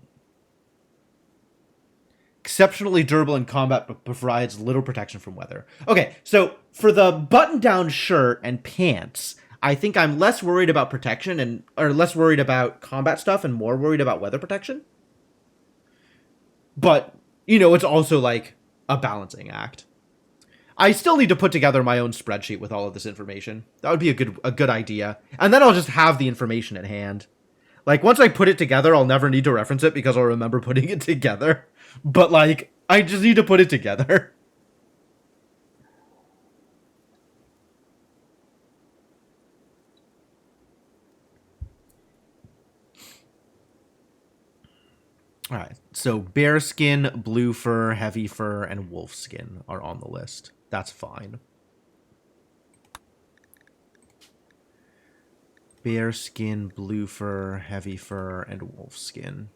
[SPEAKER 1] Exceptionally durable in combat, but provides little protection from weather. Okay, so for the button-down shirt and pants, I think I'm less worried about protection or less worried about combat stuff and more worried about weather protection. But, you know, it's also like a balancing act. I still need to put together my own spreadsheet with all of this information. That would be a good idea. And then I'll just have the information at hand. Like, once I put it together, I'll never need to reference it because I'll remember putting it together. But, like, I just need to put it together. Alright, so bear skin, blue fur, heavy fur, and wolf skin are on the list. That's fine. Bear skin, blue fur, heavy fur, and wolf skin.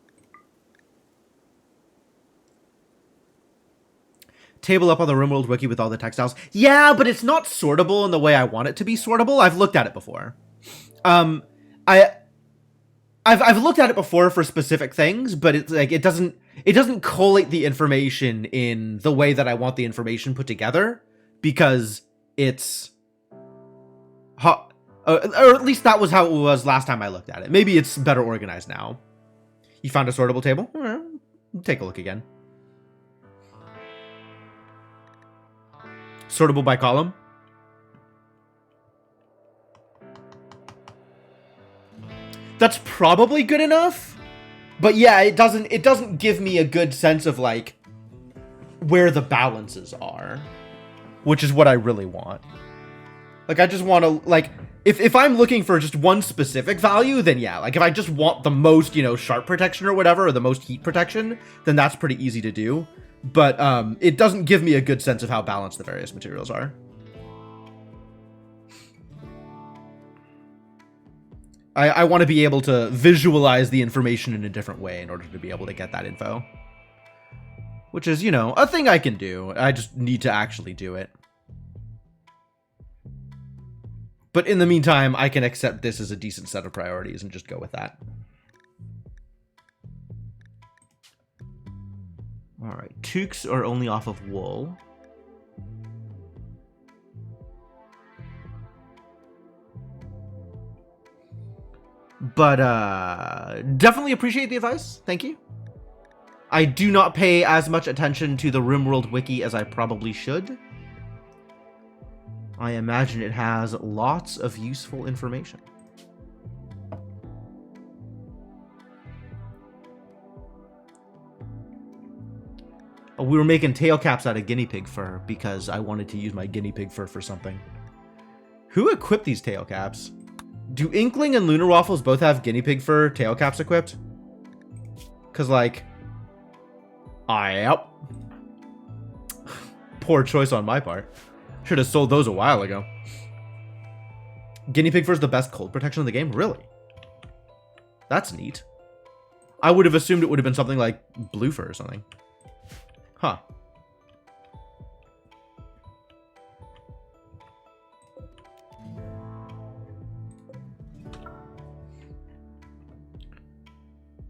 [SPEAKER 1] Table up on the RimWorld wiki with all the textiles. Yeah, but it's not sortable in the way I want it to be sortable. I've looked at it before. I've looked at it before for specific things, but it's like it doesn't collate the information in the way that I want the information put together, because it's or at least that was how it was last time I looked at it. Maybe it's better organized now. You found a sortable table? Take a look again. Sortable by column? That's probably good enough. But yeah, it doesn't give me a good sense of like where the balances are, which is what I really want. Like, I just want to, like, if I'm looking for just one specific value, then yeah, like if I just want the most, you know, sharp protection or whatever, or the most heat protection, then that's pretty easy to do. But it doesn't give me a good sense of how balanced the various materials are. I want to be able to visualize the information in a different way in order to be able to get that info. Which is, you know, a thing I can do. I just need to actually do it. But in the meantime, I can accept this as a decent set of priorities and just go with that. Alright, toques are only off of wool. But, definitely appreciate the advice. Thank you. I do not pay as much attention to the RimWorld wiki as I probably should. I imagine it has lots of useful information. Oh, we were making tail caps out of guinea pig fur because I wanted to use my guinea pig fur for something. Who equipped these tail caps? Do Inkling and Lunar Waffles both have guinea pig fur tail caps equipped? Because, like... Yep. Poor choice on my part. Should have sold those a while ago. Guinea pig fur is the best cold protection in the game? Really? That's neat. I would have assumed it would have been something like blue fur or something. Huh.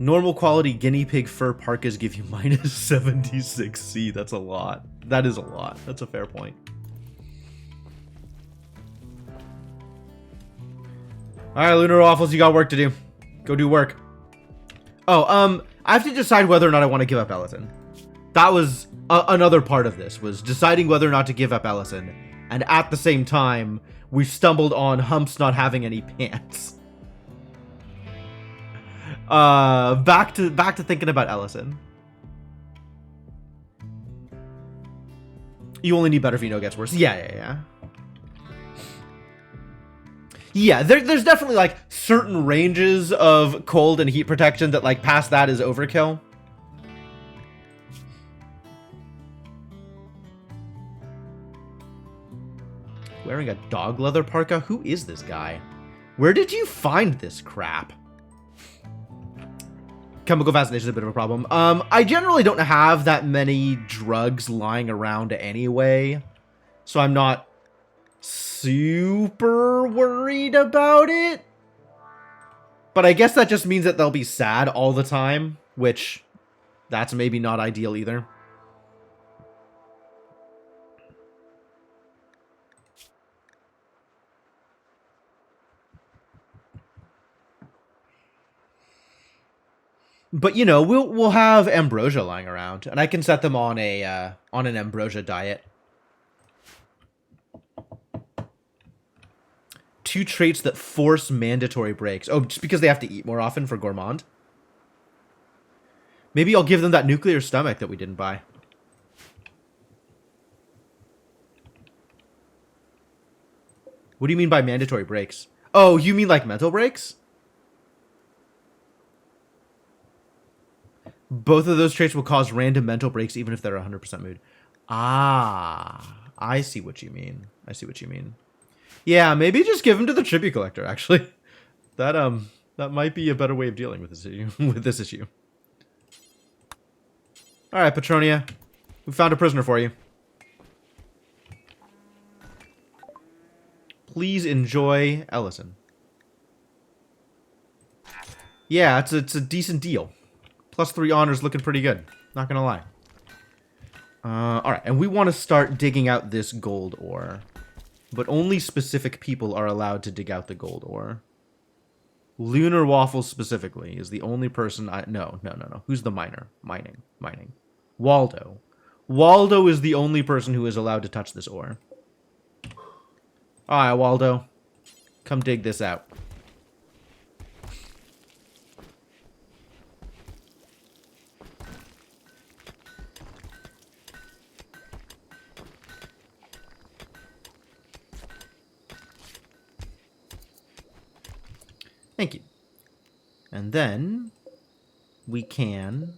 [SPEAKER 1] Normal quality guinea pig fur parkas give you minus 76C. That's a lot. That is a lot. That's a fair point. Alright, Lunar Waffles, you got work to do. Go do work. Oh, I have to decide whether or not I want to give up Ellison. That was another part of this, was deciding whether or not to give up Ellison. And at the same time, we stumbled on Humps not having any pants. Back to thinking about Ellison. You only need better if you know it gets worse. Yeah. Yeah, there's definitely, like, certain ranges of cold and heat protection that, like, past that is overkill. Wearing a dog leather parka? Who is this guy? Where did you find this crap? Chemical fascination is a bit of a problem. I generally don't have that many drugs lying around anyway, so I'm not super worried about it. But I guess that just means that they'll be sad all the time, which that's maybe not ideal either. But you know, we'll have ambrosia lying around, and I can set them on a on an ambrosia diet. 2 traits that force mandatory breaks. Oh, just because they have to eat more often for gourmand. Maybe I'll give them that nuclear stomach that we didn't buy. What do you mean by mandatory breaks? Oh, you mean like mental breaks? Both of those traits will cause random mental breaks even if they're 100% mood. Ah, I see what you mean. I see what you mean. Yeah, maybe just give them to the tribute collector, actually. That might be a better way of dealing with this issue. All right, Petronia. We found a prisoner for you. Please enjoy Ellison. Yeah, it's a decent deal. +3 honors looking pretty good. Not gonna lie. Alright, and we want to start digging out this gold ore. But only specific people are allowed to dig out the gold ore. Lunar Waffle specifically is the only person I... No. Who's the miner? Mining. Waldo. Waldo is the only person who is allowed to touch this ore. Alright, Waldo. Come dig this out. Thank you. And then we can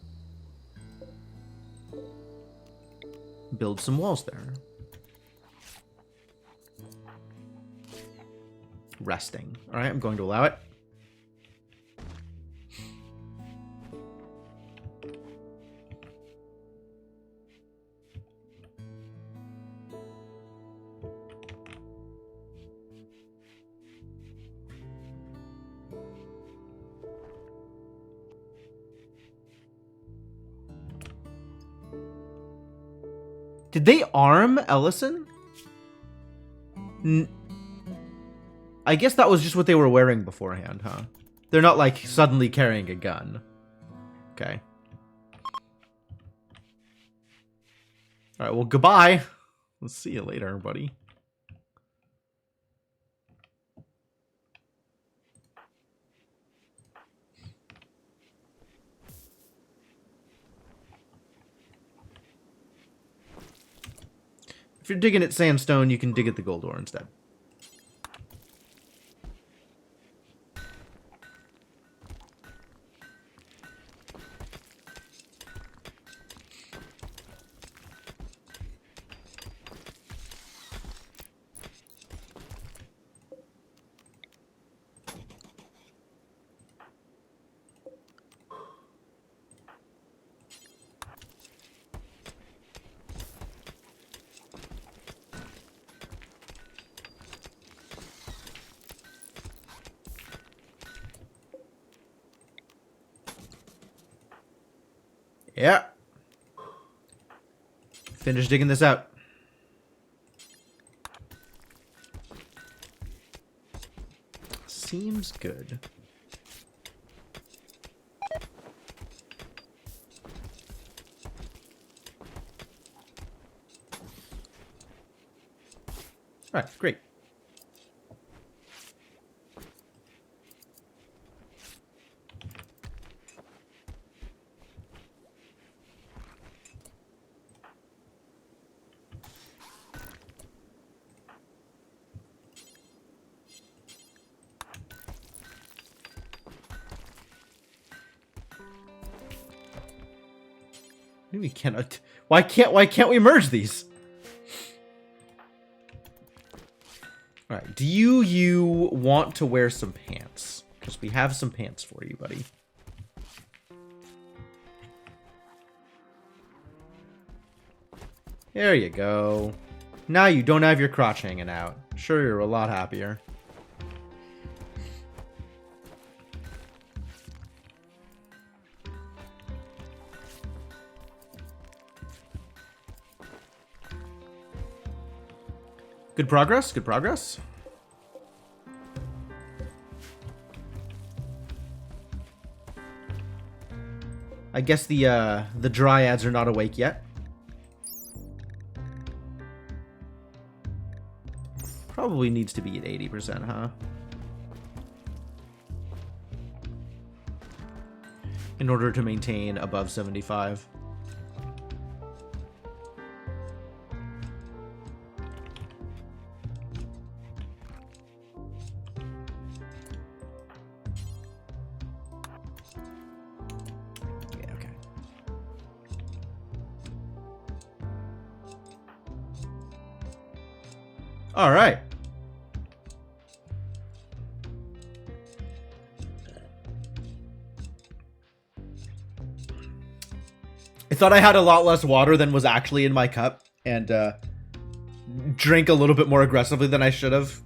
[SPEAKER 1] build some walls there. Resting. All right, I'm going to allow it. Did they arm Ellison? I guess that was just what they were wearing beforehand, huh? They're not, like, suddenly carrying a gun. Okay. Alright, well, goodbye. Let's see you later, buddy. If you're digging at sandstone, you can dig at the gold ore instead. Yeah. Finish digging this out. Seems good. All right, great. We cannot. Why can't we merge these? Do you want to wear some pants? Because we have some pants for you, buddy. There you go. Now you don't have your crotch hanging out. Sure, you're a lot happier. Good progress, good progress. I guess the dryads are not awake yet. Probably needs to be at 80%, huh? In order to maintain above 75. All right. I thought I had a lot less water than was actually in my cup, and drank a little bit more aggressively than I should have.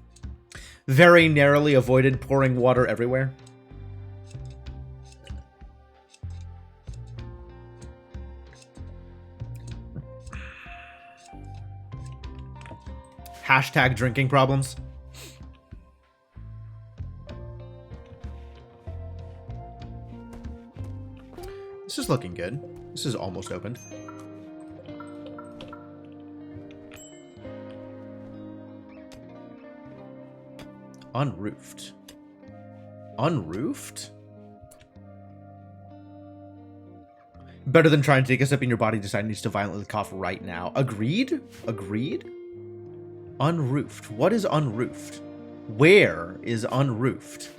[SPEAKER 1] Very narrowly avoided pouring water everywhere. Hashtag drinking problems. This is looking good. This is almost opened. Unroofed. Unroofed? Better than trying to take a sip and your body decides to violently cough right now. Agreed? Agreed? Unroofed. What is unroofed? Where is unroofed?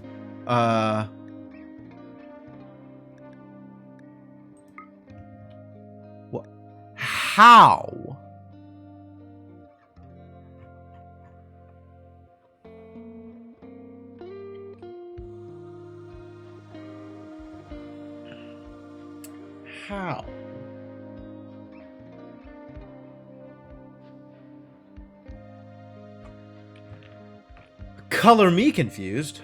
[SPEAKER 1] What? How? How? Color me confused.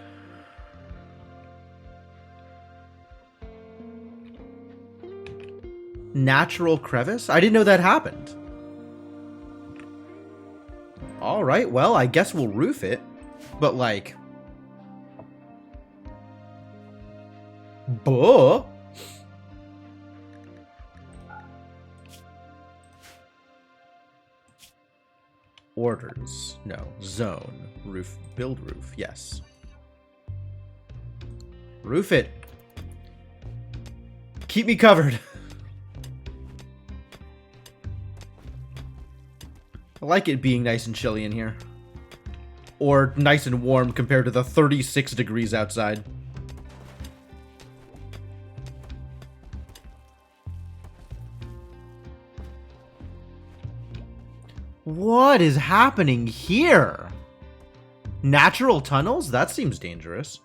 [SPEAKER 1] Natural crevice? I didn't know that happened. All right, well, I guess we'll roof it. But like... Buh. Orders. No. Zone. Roof. Build roof. Yes. Roof it. Keep me covered. I like it being nice and chilly in here. Or nice and warm compared to the 36 degrees outside. What is happening here? Natural tunnels? That seems dangerous.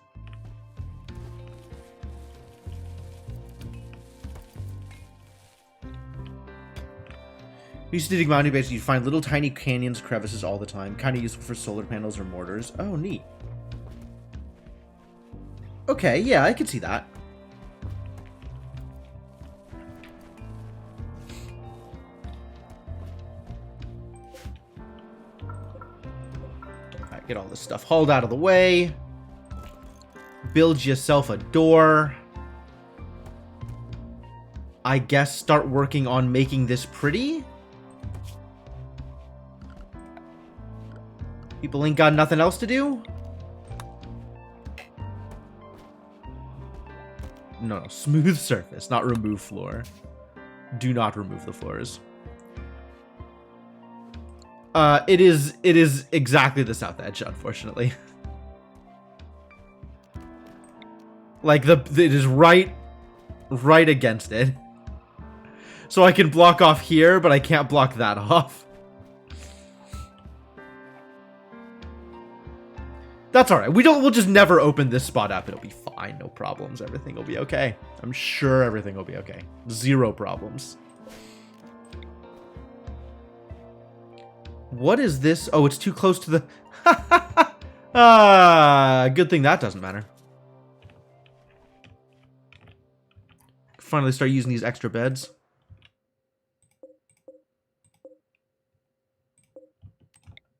[SPEAKER 1] Used to dig mountain base, you find little tiny canyons, crevices all the time. Kind of useful for solar panels or mortars. Oh, neat. Okay, yeah, I can see that. Alright, get all this stuff hauled out of the way. Build yourself a door. I guess start working on making this pretty. People ain't got nothing else to do? No, smooth surface, not remove floor. Do not remove the floors. It is exactly the south edge, unfortunately. Like it is right against it. So I can block off here, but I can't block that off. That's all right. We'll just never open this spot up. It'll be fine. No problems. Everything will be okay. I'm sure everything will be okay. Zero problems. What is this? Oh, it's too close to the... good thing that doesn't matter. Finally start using these extra beds.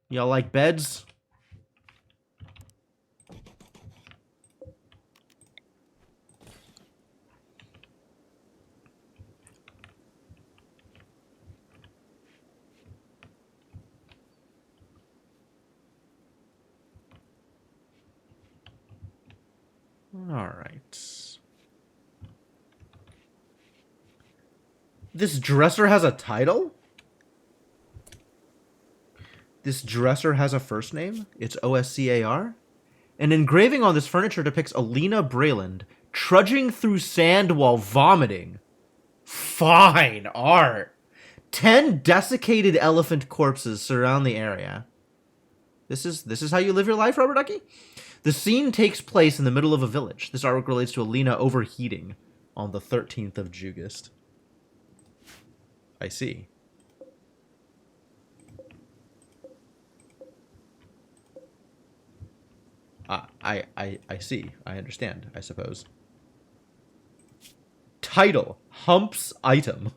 [SPEAKER 1] Y'all like beds? All right. This dresser has a title? This dresser has a first name? It's OSCAR? An engraving on this furniture depicts Alina Brayland trudging through sand while vomiting. Fine art. 10 desiccated elephant corpses surround the area. This is how you live your life, Rubber Ducky? The scene takes place in the middle of a village. This artwork relates to Alina overheating on the 13th of Jugust. I see. I see. I understand, I suppose. Title: Hump's item.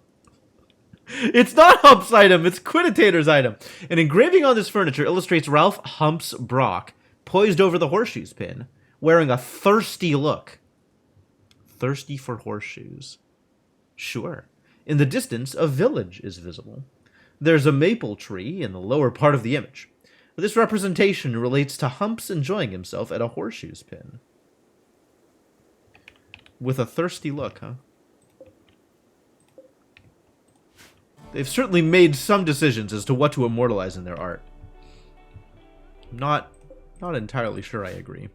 [SPEAKER 1] It's not Hump's item, it's Quinitator's item. An engraving on this furniture illustrates Ralph Humps Brock poised over the horseshoes pin, wearing a thirsty look. Thirsty for horseshoes. Sure. In the distance, a village is visible. There's a maple tree in the lower part of the image. This representation relates to Humps enjoying himself at a horseshoes pin. With a thirsty look, huh? They've certainly made some decisions as to what to immortalize in their art. I'm not entirely sure I agree.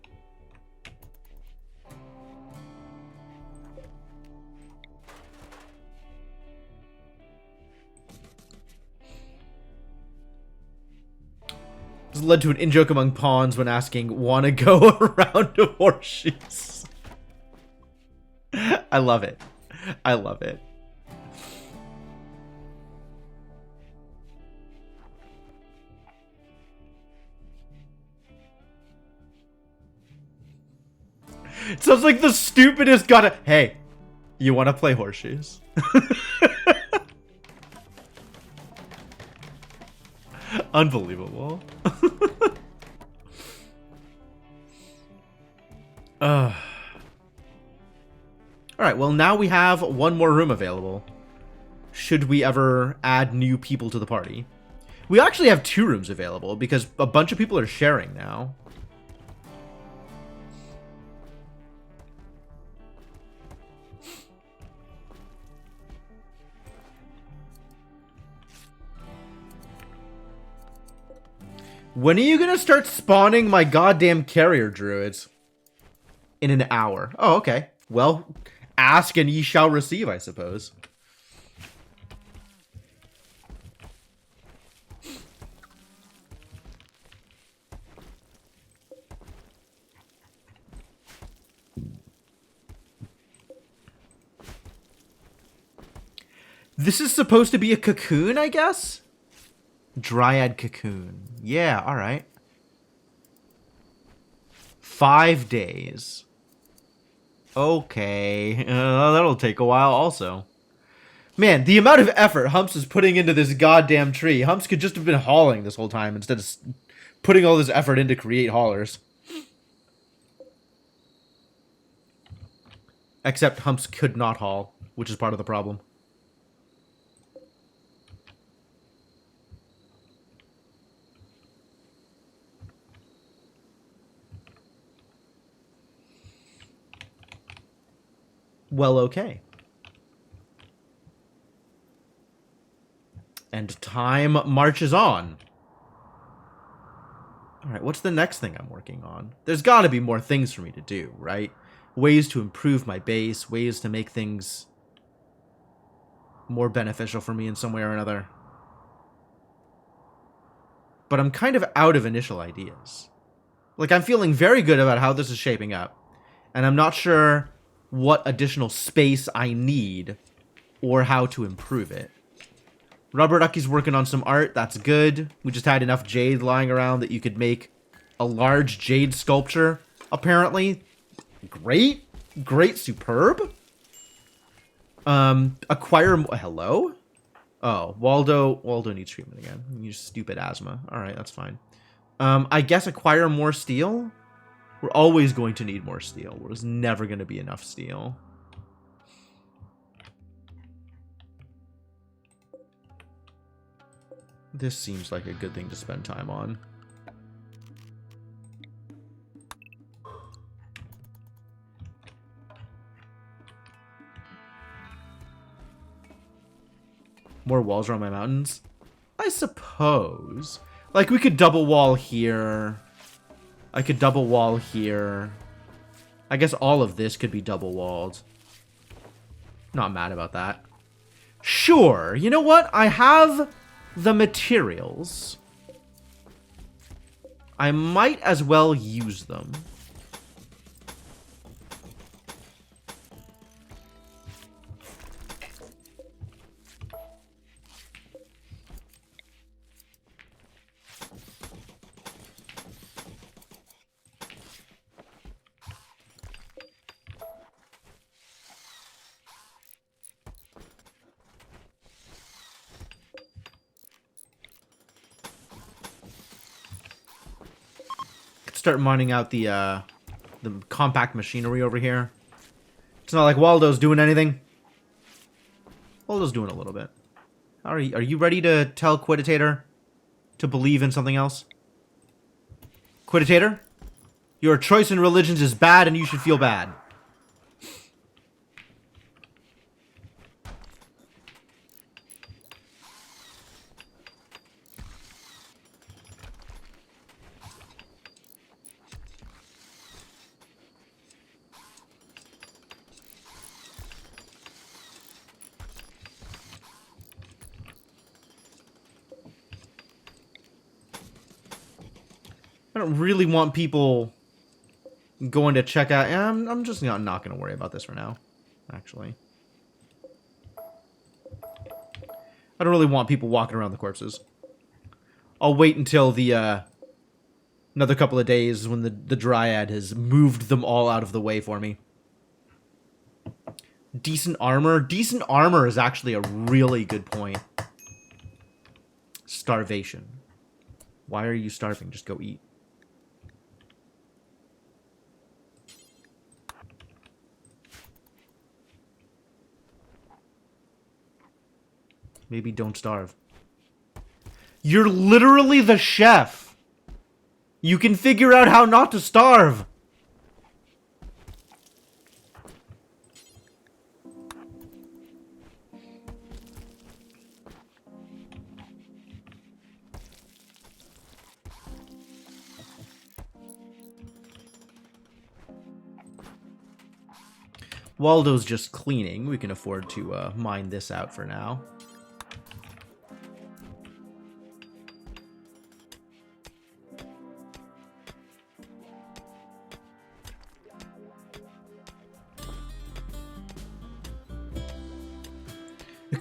[SPEAKER 1] This led to an in-joke among pawns when asking, wanna go around a horseshoes? I love it. I love it. It sounds like the stupidest gotta... Hey, you want to play horseshoes? Unbelievable. Alright, well now we have one more room available. Should we ever add new people to the party? We actually have 2 rooms available because a bunch of people are sharing now. When are you gonna start spawning my goddamn carrier druids? In an hour. Oh, okay. Well, ask and ye shall receive, I suppose. This is supposed to be a cocoon, I guess? Dryad cocoon. Yeah, alright. 5 days. Okay. That'll take a while also. Man, the amount of effort Humps is putting into this goddamn tree. Humps could just have been hauling this whole time instead of putting all this effort in to create haulers. Except Humps could not haul, which is part of the problem. Well, okay. And time marches on. Alright, what's the next thing I'm working on? There's gotta be more things for me to do, right? Ways to improve my base, ways to make things more beneficial for me in some way or another. But I'm kind of out of initial ideas. Like, I'm feeling very good about how this is shaping up. And I'm not sure what additional space I need or how to improve it. Rubber Ducky's working on some art. That's good. We just had enough jade lying around that you could make a large jade sculpture, apparently. Great. Great. Superb. Acquire... Hello? Oh, Waldo needs treatment again. You stupid asthma. Alright, that's fine. I guess acquire more steel? We're always going to need more steel. There's never going to be enough steel. This seems like a good thing to spend time on. More walls around my mountains? I suppose. Like, we could double wall here. I could double wall here. I guess all of this could be double walled. Not mad about that. Sure. You know what? I have the materials. I might as well use them. Start mining out the compact machinery over here. It's not like Waldo's doing anything. Waldo's doing a little bit. Are you ready to tell Quiditator to believe in something else? Quiditator, your choice in religions is bad and you should feel bad. I don't really want people going to check out. I'm just not going to worry about this for now, actually. I don't really want people walking around the corpses. I'll wait until the another couple of days when the Dryad has moved them all out of the way for me. Decent armor. Decent armor is actually a really good point. Starvation. Why are you starving? Just go eat. Maybe don't starve. You're literally the chef. You can figure out how not to starve. Waldo's just cleaning. We can afford to mine this out for now.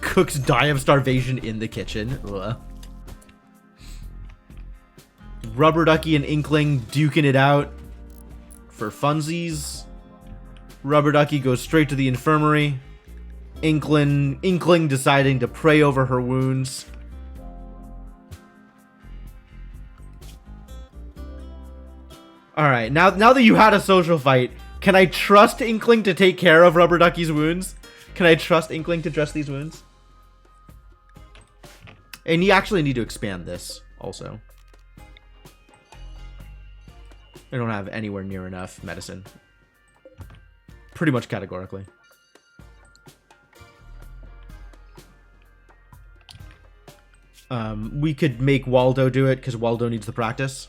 [SPEAKER 1] Cooks die of starvation in the kitchen. Ugh. Rubber Ducky and Inkling duking it out for funsies. Rubber Ducky goes straight to the infirmary. Inkling deciding to pray over her wounds. Alright, now that you had a social fight, can I trust Inkling to take care of Rubber Ducky's wounds? Can I trust Inkling to dress these wounds? And you actually need to expand this, also. I don't have anywhere near enough medicine. Pretty much categorically. We could make Waldo do it, because Waldo needs the practice.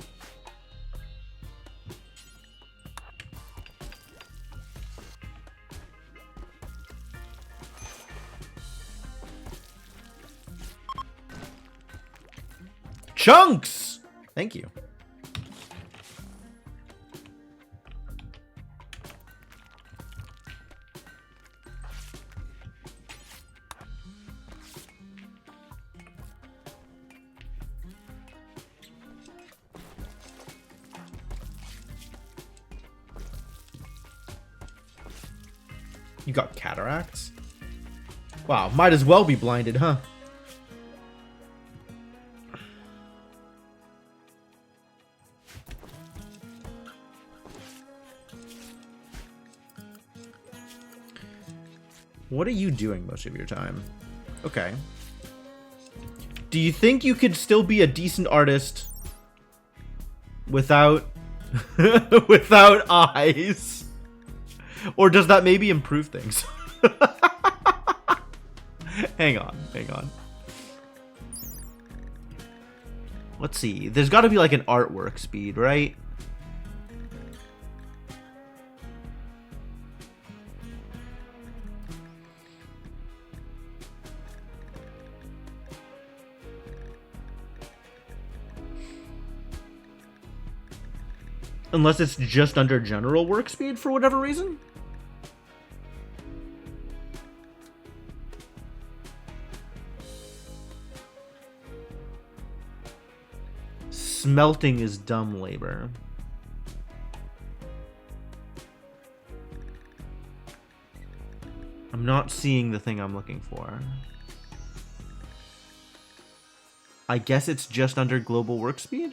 [SPEAKER 1] Chunks! Thank you. You got cataracts? Wow, might as well be blinded, huh? What are you doing most of your time? Okay. Do you think you could still be a decent artist without without eyes? Or does that maybe improve things? Hang on. Let's see. There's got to be like an artwork speed, right? Unless it's just under general work speed for whatever reason. Smelting is dumb labor. I'm not seeing the thing I'm looking for. I guess it's just under global work speed?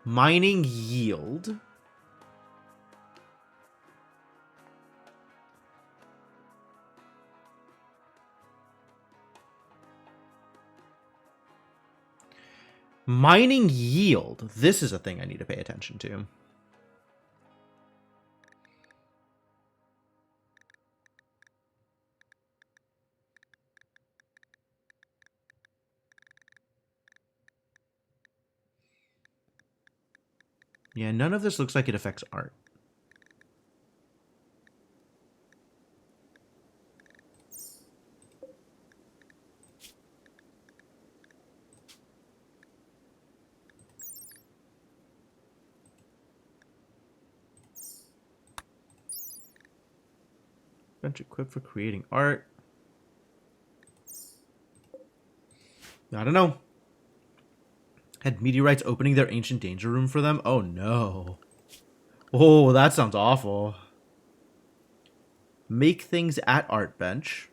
[SPEAKER 1] Mining yield. Mining yield. This is a thing I need to pay attention to. Yeah, none of this looks like it affects art. Bench equipped for creating art. I don't know. Had meteorites opening their ancient danger room for them? Oh no. Oh, that sounds awful. Make things at art bench.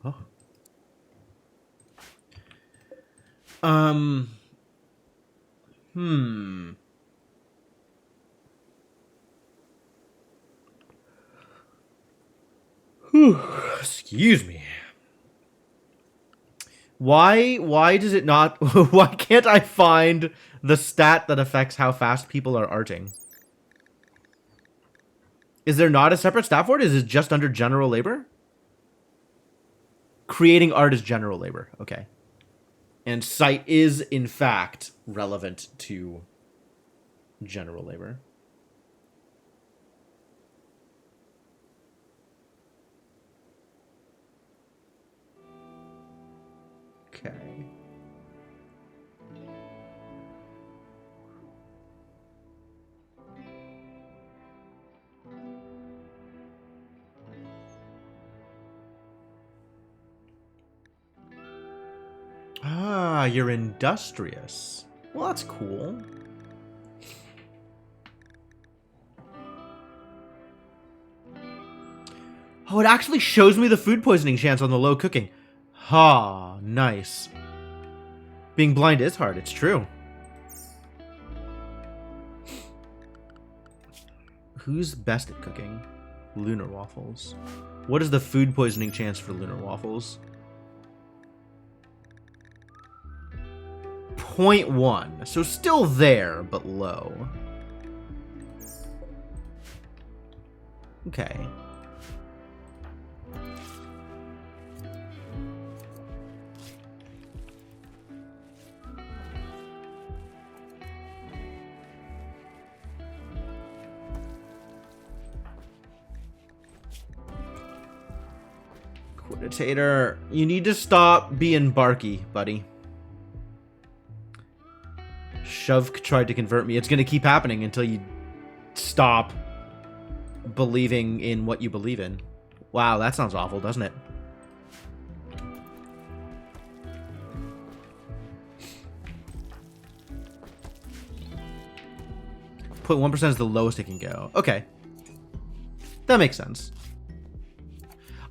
[SPEAKER 1] Oh. Excuse me. Why does it not... Why can't I find the stat that affects how fast people are arting? Is there not a separate stat for it? Is it just under general labor? Creating art is general labor. Okay. And sight is, in fact, relevant to general labor. Okay. Ah, you're industrious. Well, that's cool. Oh, it actually shows me the food poisoning chance on the low cooking. Ha, nice. Being blind is hard, it's true. Who's best at cooking? Lunar waffles. What is the food poisoning chance for lunar waffles? 0.1. So still there, but low. Okay. Quantitator, you need to stop being barky, buddy. Shove tried to convert me. It's going to keep happening until you stop believing in what you believe in. Wow, that sounds awful, doesn't it? 0.1% is the lowest it can go. Okay. That makes sense.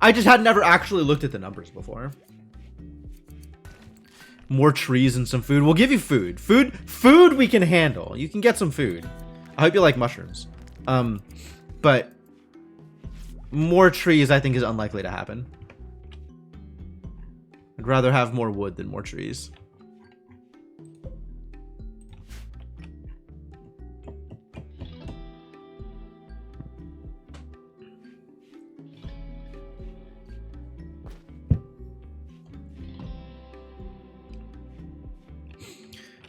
[SPEAKER 1] I just had never actually looked at the numbers before. More trees and some food. We'll give you food. Food we can handle. You can get some food. I hope you like mushrooms. But more trees I think is unlikely to happen. I'd rather have more wood than more trees.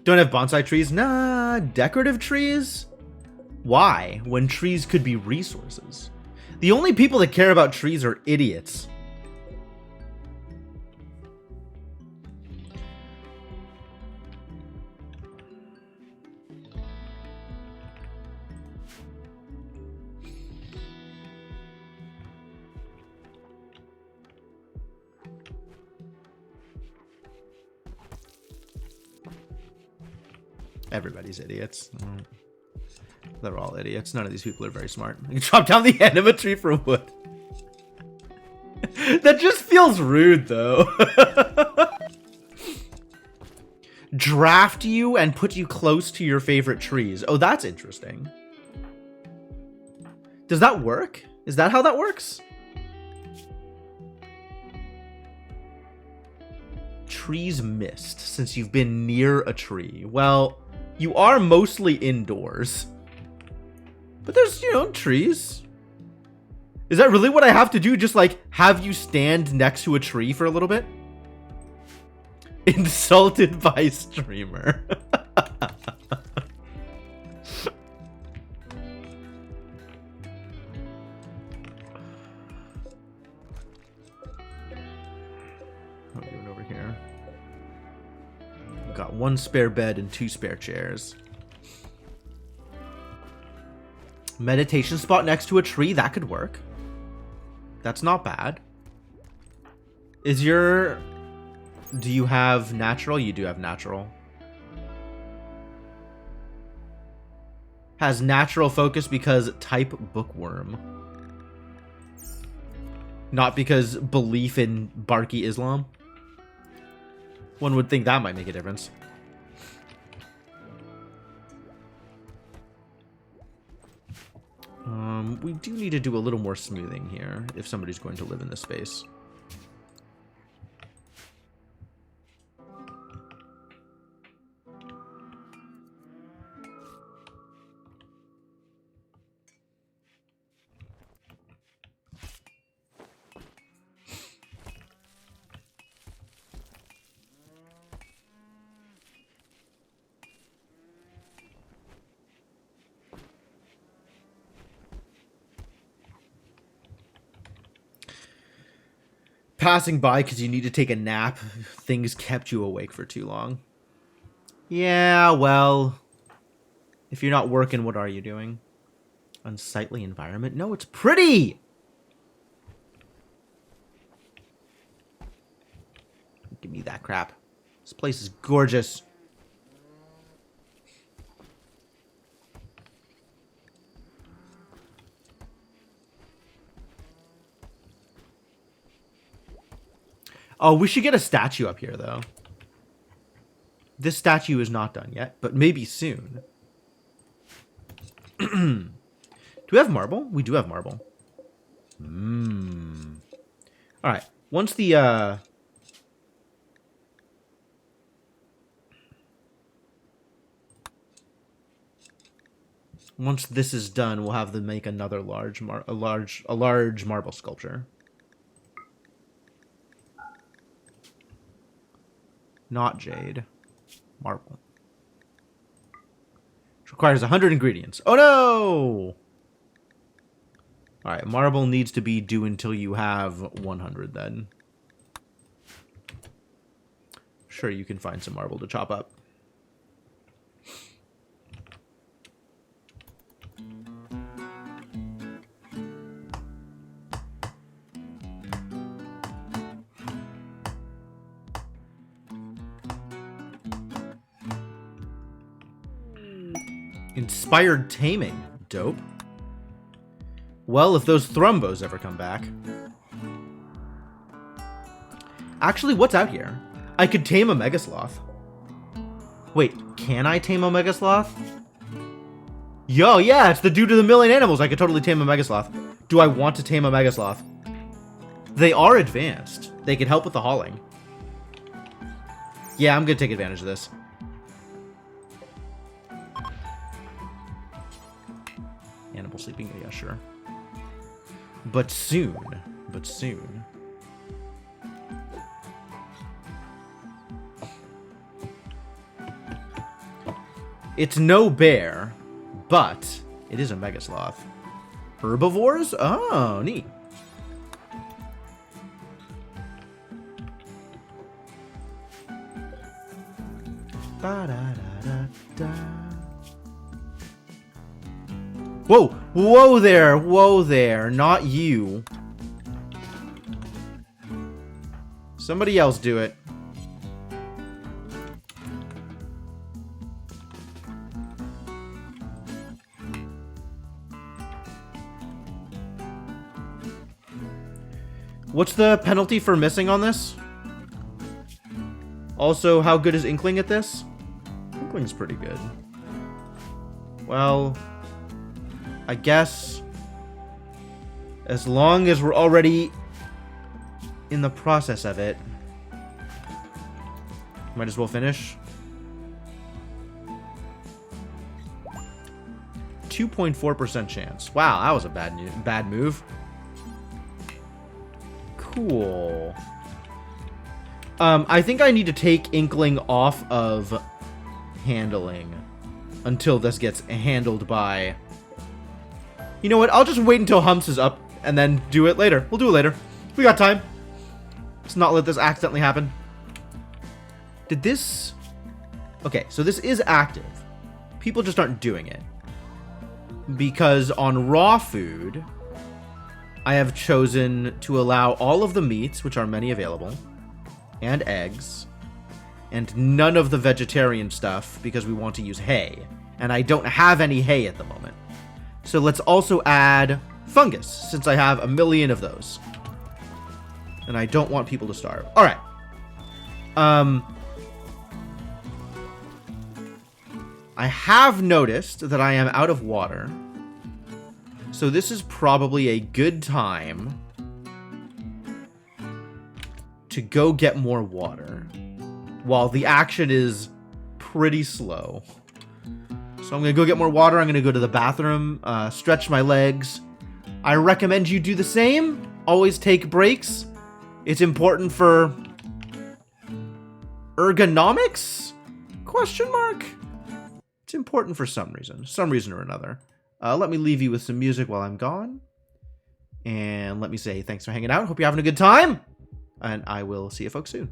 [SPEAKER 1] Don't have bonsai trees? Nah, decorative trees? Why? When trees could be resources. The only people that care about trees are idiots. Everybody's idiots. They're all idiots. None of these people are very smart. You can chop down the end of a tree for wood. That just feels rude, though. Draft you and put you close to your favorite trees. Oh, that's interesting. Does that work? Is that how that works? Trees missed since you've been near a tree. Well, you are mostly indoors. But there's, you know, trees. Is that really what I have to do? Just like have you stand next to a tree for a little bit? Insulted by streamer. What are we doing over here? We've got 1 spare bed and 2 spare chairs. Meditation spot next to a tree, that could work. That's not bad. Is your... Do you have natural? You do have natural. Has natural focus because type bookworm. Not because belief in Barky Islam. One would think that might make a difference. We do need to do a little more smoothing here if somebody's going to live in this space. Passing by because you need to take a nap. Things kept you awake for too long. Yeah, well, if you're not working, what are you doing? Unsightly environment? No, it's pretty! Give me that crap. This place is gorgeous. Oh, we should get a statue up here, though. This statue is not done yet, but maybe soon. Do we have marble? We do have marble. Alright, once the, once this is done, we'll have them make another large marble sculpture. Not jade. Marble. Which requires 100 ingredients. Oh no! Alright, marble needs to be due until you have 100 then. Sure, you can find some marble to chop up. Inspired taming. Dope. Well, if those thrumbos ever come back. Actually, what's out here? I could tame a Megasloth. Wait, can I tame a Megasloth? Yo, yeah, it's the dude of the million animals. I could totally tame a Megasloth. Do I want to tame a Megasloth? They are advanced. They could help with the hauling. Yeah, I'm gonna take advantage of this. Animal sleeping, yeah, sure. But soon. But soon. It's no bear, but it is a Megasloth. Herbivores? Oh, neat. Ba-da-da-da-da. Whoa! Whoa there! Whoa there! Not you. Somebody else do it. What's the penalty for missing on this? Also, how good is Inkling at this? Inkling's pretty good. Well, I guess as long as we're already in the process of it, might as well finish. 2.4% chance. Wow, that was a bad move. Cool. I think I need to take Inkling off of handling until this gets handled by... You know what? I'll just wait until Humps is up and then do it later. We'll do it later. We got time. Let's not let this accidentally happen. Did this... Okay, so this is active. People just aren't doing it. Because on raw food, I have chosen to allow all of the meats, which are many available, and eggs, and none of the vegetarian stuff because we want to use hay. And I don't have any hay at the moment. So let's also add fungus, since I have a million of those. And I don't want people to starve. Alright. I have noticed that I am out of water. So this is probably a good time to go get more water while the action is pretty slow. So I'm going to go get more water. I'm going to go to the bathroom, stretch my legs. I recommend you do the same. Always take breaks. It's important for ergonomics? Question mark? It's important for some reason or another. Let me leave you with some music while I'm gone. And let me say thanks for hanging out. Hope you're having a good time. And I will see you folks soon.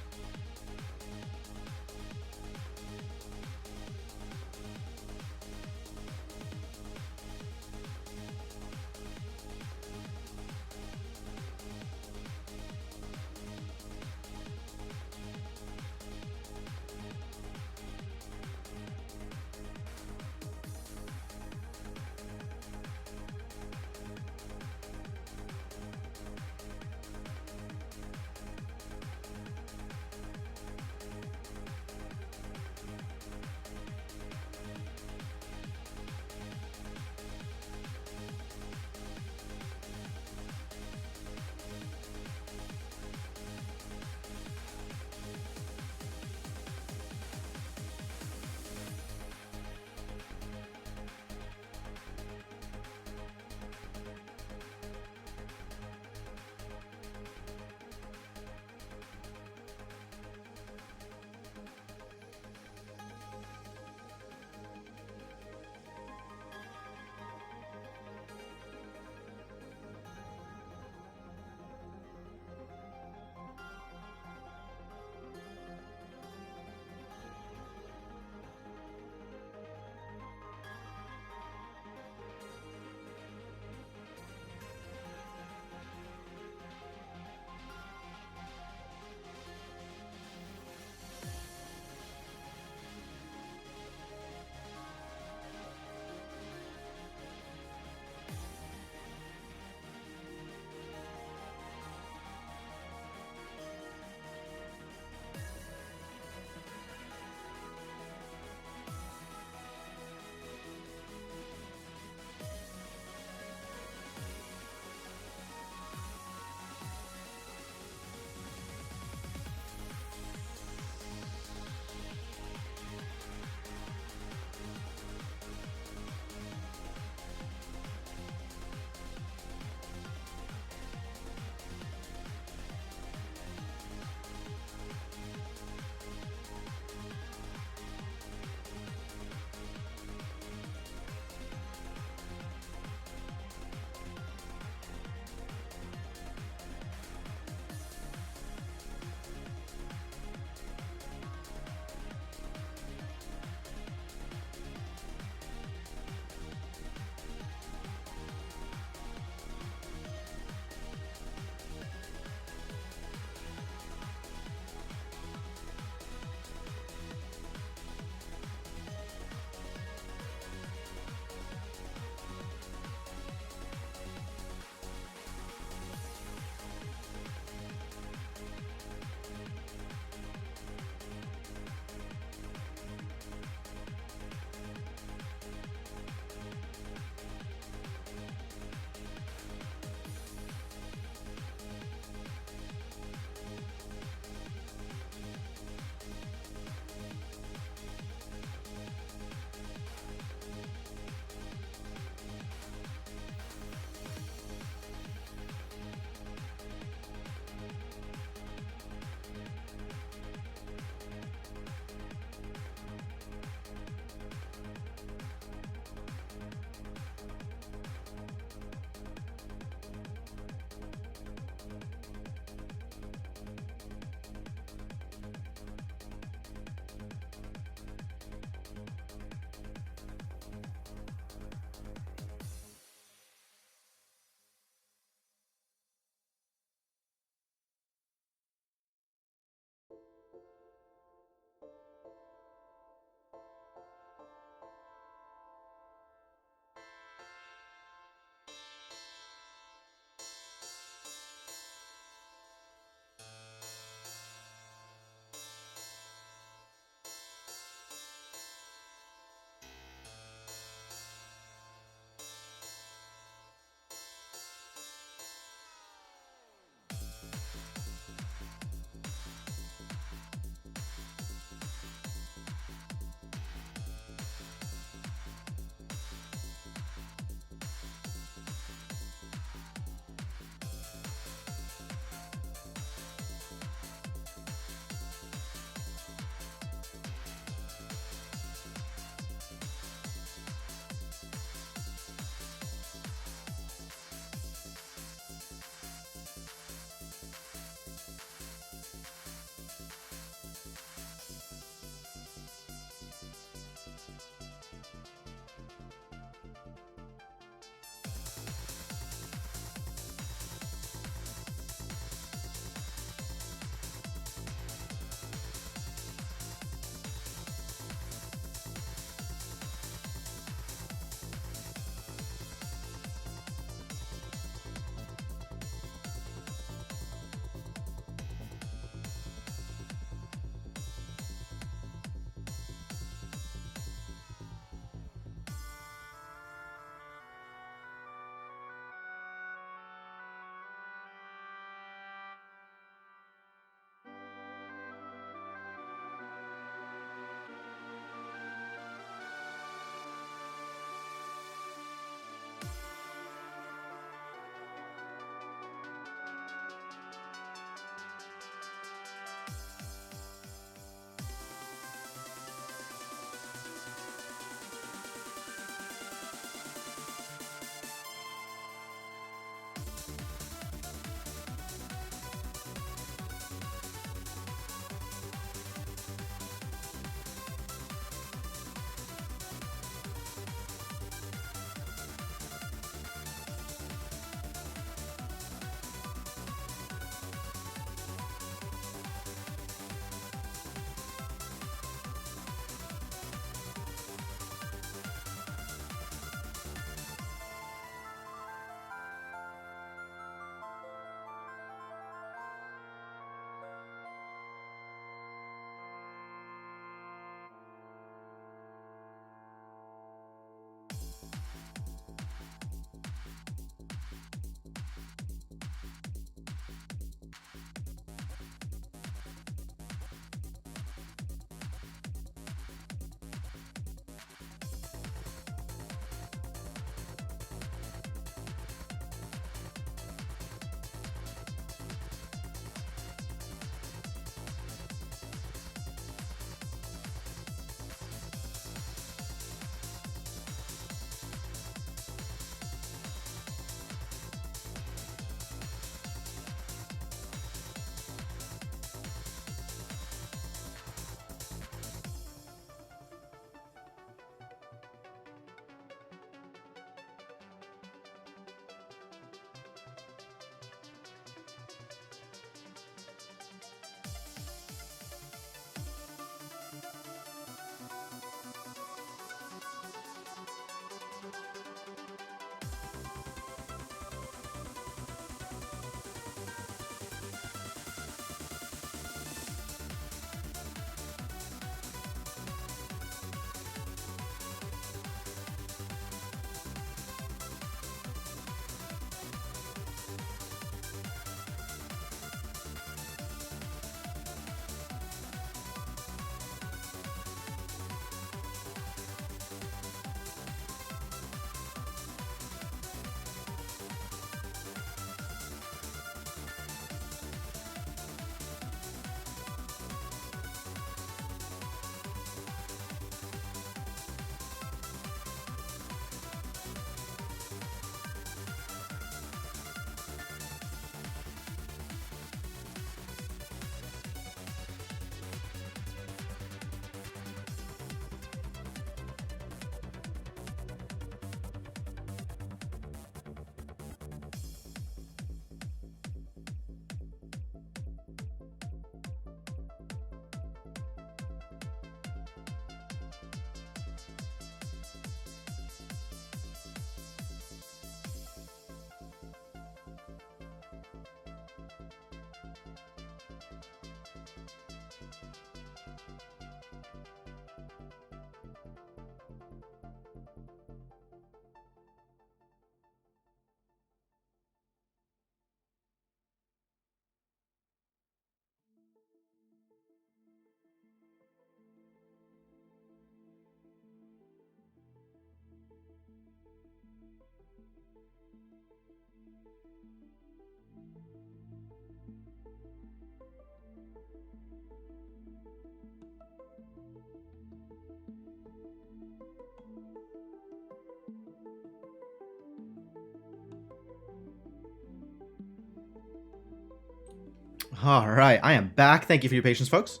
[SPEAKER 1] All right, I am back. Thank you for your patience, folks.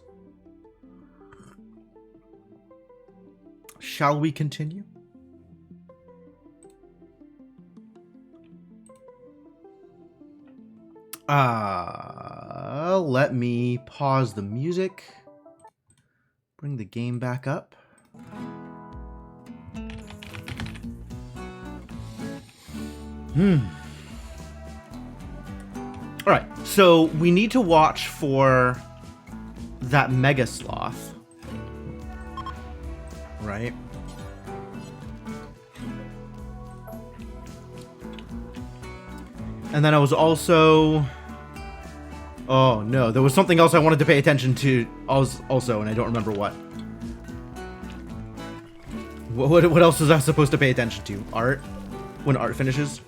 [SPEAKER 1] Shall we continue? Let me pause the music. Bring the game back up. Alright, so we need to watch for that Mega Sloth. Right? And then I was also... Oh no, there was something else I wanted to pay attention to also, and I don't remember what. What else was I supposed to pay attention to? Art? When art finishes?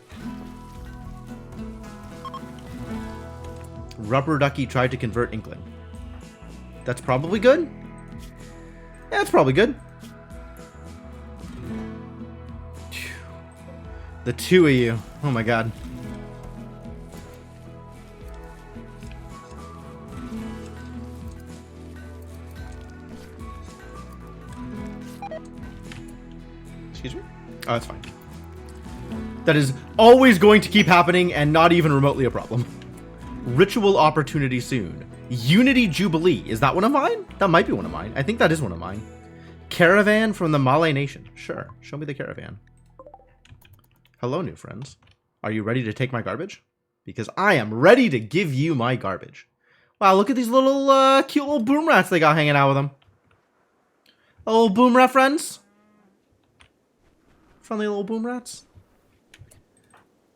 [SPEAKER 1] Rubber Ducky tried to convert Inkling. That's probably good? Yeah, that's probably good. The two of you. Oh my god. Excuse me? Oh, that's fine. That is always going to keep happening and not even remotely a problem. Ritual opportunity soon. Unity Jubilee. Is that one of mine? That might be one of mine. I think that is one of mine. Caravan from the Malay Nation. Sure. Show me the caravan. Hello, new friends. Are you ready to take my garbage? Because I am ready to give you my garbage. Wow, look at these little cute little boom rats they got hanging out with them. Little boom rat friends. Friendly little boom rats.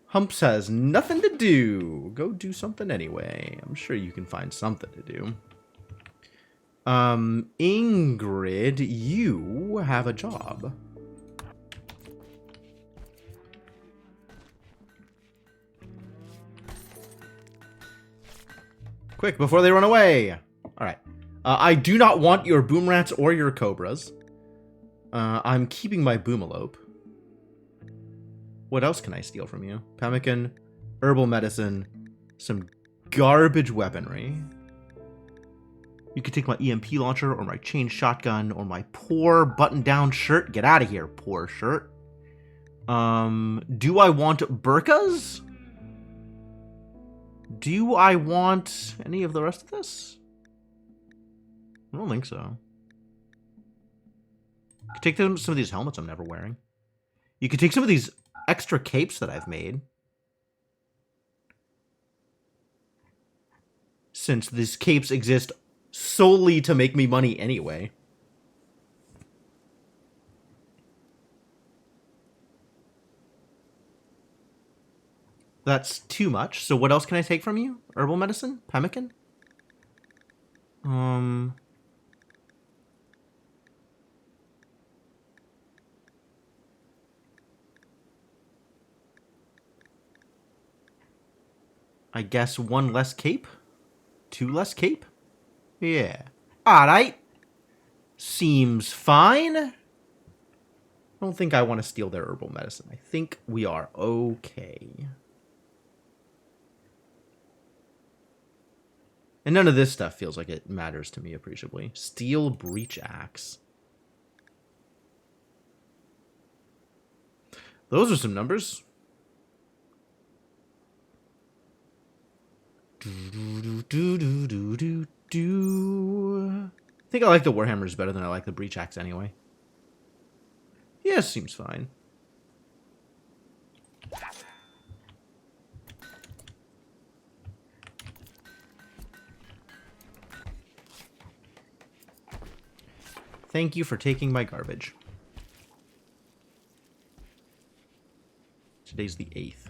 [SPEAKER 1] Humps has nothing to do. Go do something anyway. I'm sure you can find something to do. Ingrid, you have a job. Quick, before they run away. All right. I do not want your boom rats or your cobras. I'm keeping my boomalope. What else can I steal from you? Pemmican, herbal medicine, some garbage weaponry. You could take my EMP launcher or my chain shotgun or my poor button-down shirt. Get out of here, poor shirt. Do I want burkas? Do I want any of the rest of this? I don't think so. You could take some of these helmets I'm never wearing. You could take some of these extra capes that I've made. Since these capes exist solely to make me money anyway. That's too much. So what else can I take from you? Herbal medicine? Pemmican? I guess one less cape? Two less cape? Yeah. Alright. Seems fine. I don't think I want to steal their herbal medicine. I think we are okay. And none of this stuff feels like it matters to me appreciably. Steel breach axe. Those are some numbers. I think I like the Warhammers better than I like the breach axe anyway. Yeah, seems fine. Thank you for taking my garbage. Today's the 8th.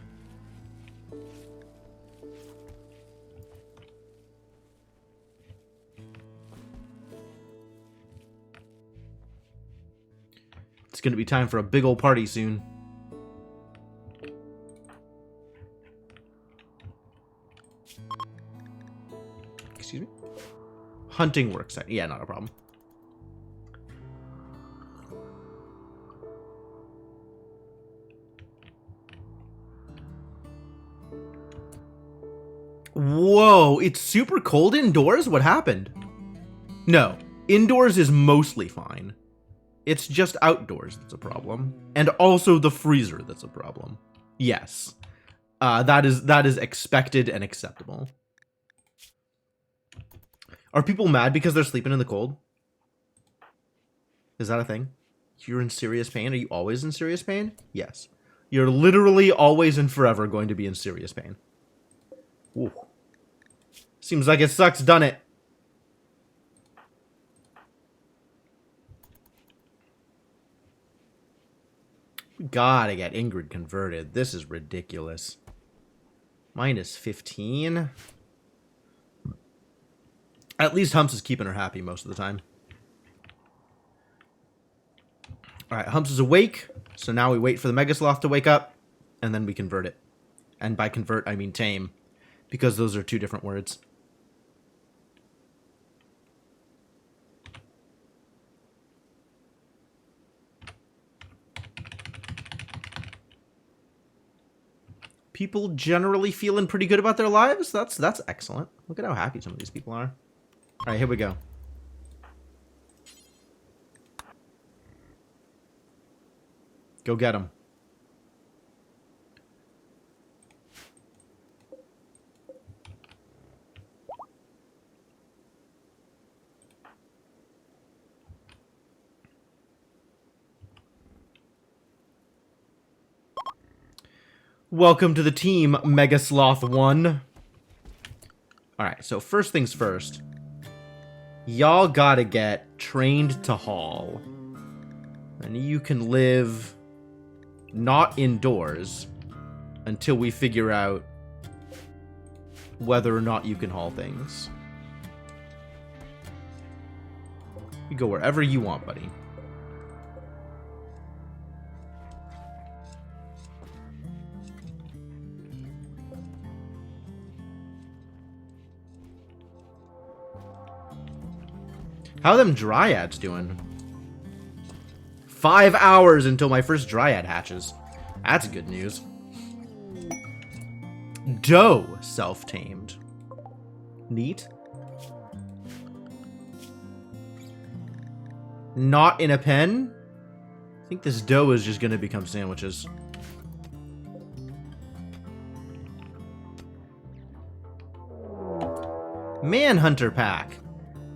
[SPEAKER 1] It's going to be time for a big old party soon. Excuse me? Hunting worksite. Yeah, not a problem. Whoa, it's super cold indoors? What happened? No, indoors is mostly fine. It's just outdoors that's a problem. And also the freezer that's a problem. Yes. That is expected and acceptable. Are people mad because they're sleeping in the cold? Is that a thing? You're in serious pain? Are you always in serious pain? Yes. You're literally always and forever going to be in serious pain. Ooh. Seems like it sucks, done it? We gotta get Ingrid converted. This is ridiculous. Minus 15. At least Humps is keeping her happy most of the time. Alright, Humps is awake. So now we wait for the Mega Sloth to wake up. And then we convert it. And by convert, I mean tame. Because those are two different words. People generally feeling pretty good about their lives. That's excellent. Look at how happy some of these people are. All right, here we go. Go get them. Welcome to the team, Mega Sloth 1. Alright, so first things first. Y'all gotta get trained to haul. And you can live not indoors until we figure out whether or not you can haul things. You go wherever you want, buddy. How are them dryads doing? 5 hours until my first dryad hatches. That's good news. Doe self-tamed. Neat. Not in a pen? I think this doe is just gonna become sandwiches. Manhunter pack.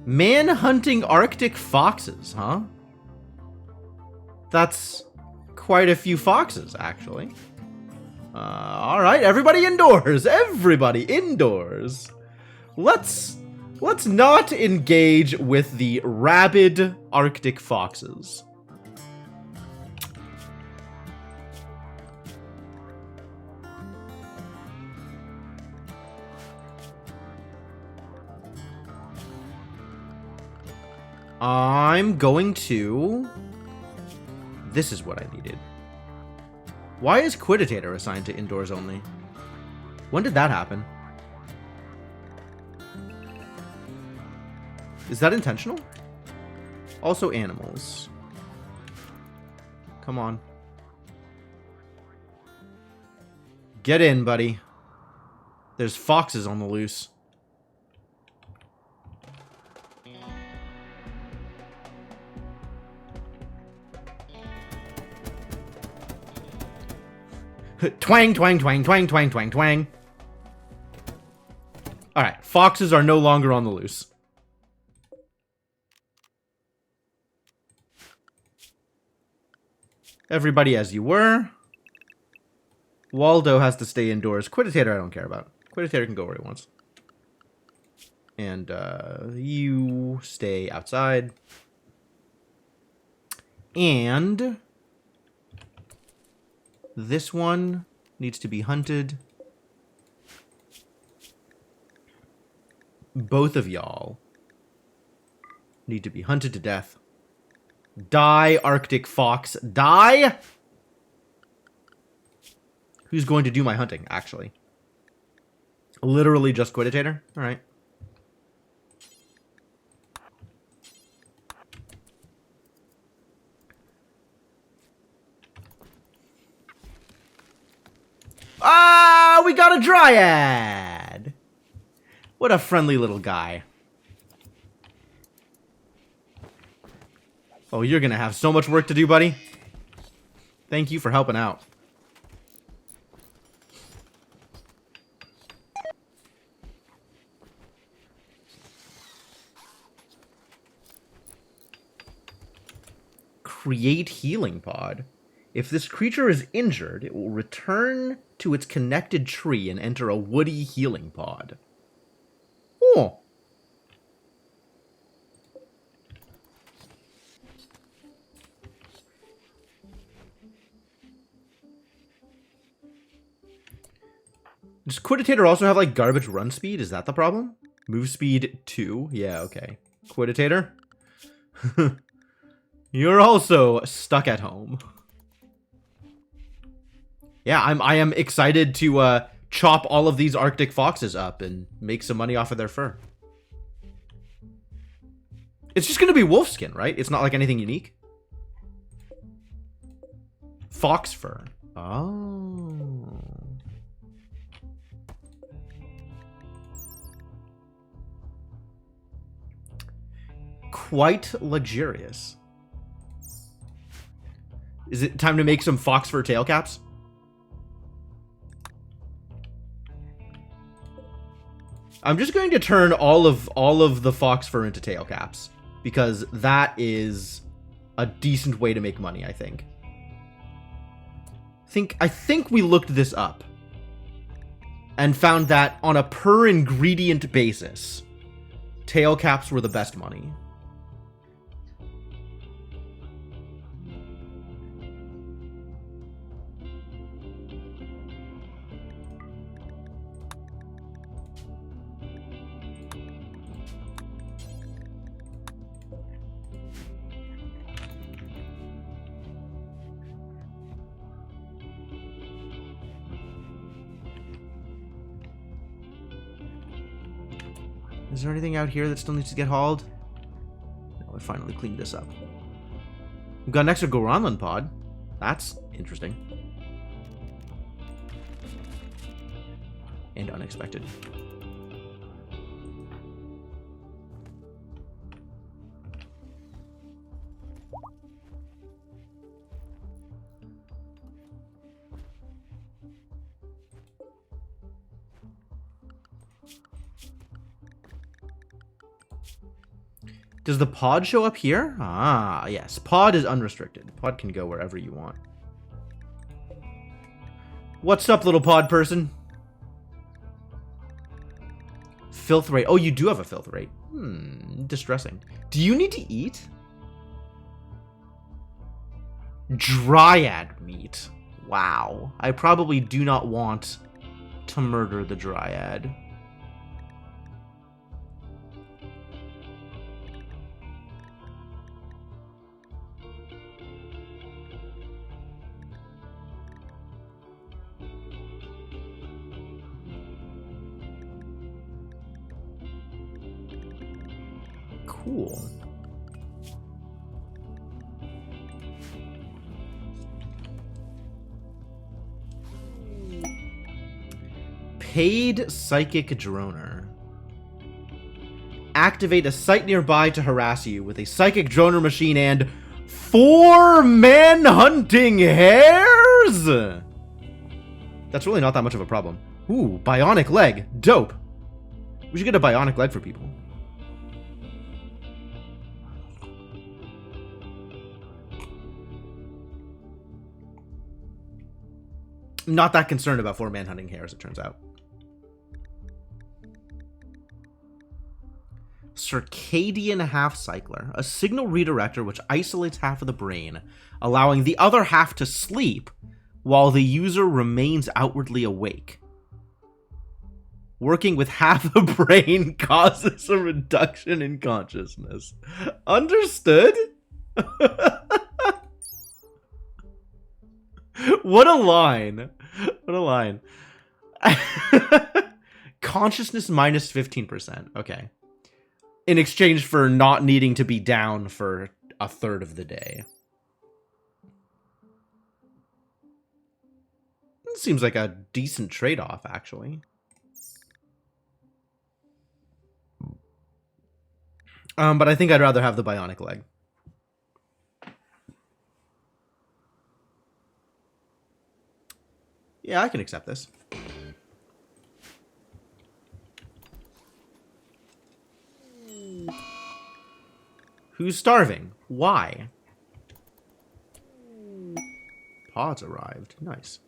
[SPEAKER 1] Man-hunting Arctic foxes, huh? That's quite a few foxes, actually. Alright, everybody indoors! Everybody indoors! Let's not engage with the rabid Arctic foxes. I'm going to... This is what I needed. Why is Quiditator assigned to indoors only? When did that happen? Is that intentional? Also animals. Come on. Get in, buddy. There's foxes on the loose. Twang, twang, twang, twang, twang, twang, twang. Alright, foxes are no longer on the loose. Everybody as you were. Waldo has to stay indoors. Quiditator I don't care about. Quiditator can go where he wants. And you stay outside. And this one needs to be hunted. Both of y'all need to be hunted to death. Die, Arctic fox. Die! Who's going to do my hunting, actually? Literally just Quiditator? Alright. Ah, we got a dryad! What a friendly little guy. Oh, you're gonna have so much work to do, buddy. Thank you for helping out. Create healing pod. If this creature is injured, it will return to its connected tree and enter a woody healing pod. Oh. Does Quiditator also have, like, garbage run speed? Is that the problem? Move speed 2? Yeah, okay. Quiditator? You're also stuck at home. Yeah, I am excited to chop all of these Arctic foxes up and make some money off of their fur. It's just going to be wolf skin, right? It's not like anything unique. Fox fur. Oh. Quite luxurious. Is it time to make some fox fur tail caps? I'm just going to turn all of the fox fur into tail caps because that is a decent way to make money, I think. I think we looked this up and found that on a per ingredient basis, tail caps were the best money. Is there anything out here that still needs to get hauled? No, I finally cleaned this up. We've got an extra Goranlan pod. That's interesting. And unexpected. Does the pod show up here? Ah, yes. Pod is unrestricted. Pod can go wherever you want. What's up, little pod person? Filth rate. Oh, you do have a filth rate. Distressing. Do you need to eat? Dryad meat. Wow. I probably do not want to murder the Dryad. Cool. Paid Psychic Droner. Activate a site nearby to harass you with a Psychic Droner machine and 4 man-hunting hares! That's really not that much of a problem. Ooh, bionic leg. Dope. We should get a bionic leg for people. I'm not that concerned about 4 man-hunting hares, it turns out. Circadian Half-Cycler, a signal redirector which isolates half of the brain, allowing the other half to sleep while the user remains outwardly awake. Working with half the brain causes a reduction in consciousness. Understood? What a line. What a line. Consciousness minus 15%. Okay. In exchange for not needing to be down for a third of the day. It seems like a decent trade-off, actually. But I think I'd rather have the bionic leg. Yeah, I can accept this. Who's starving? Why? Pods arrived. Nice.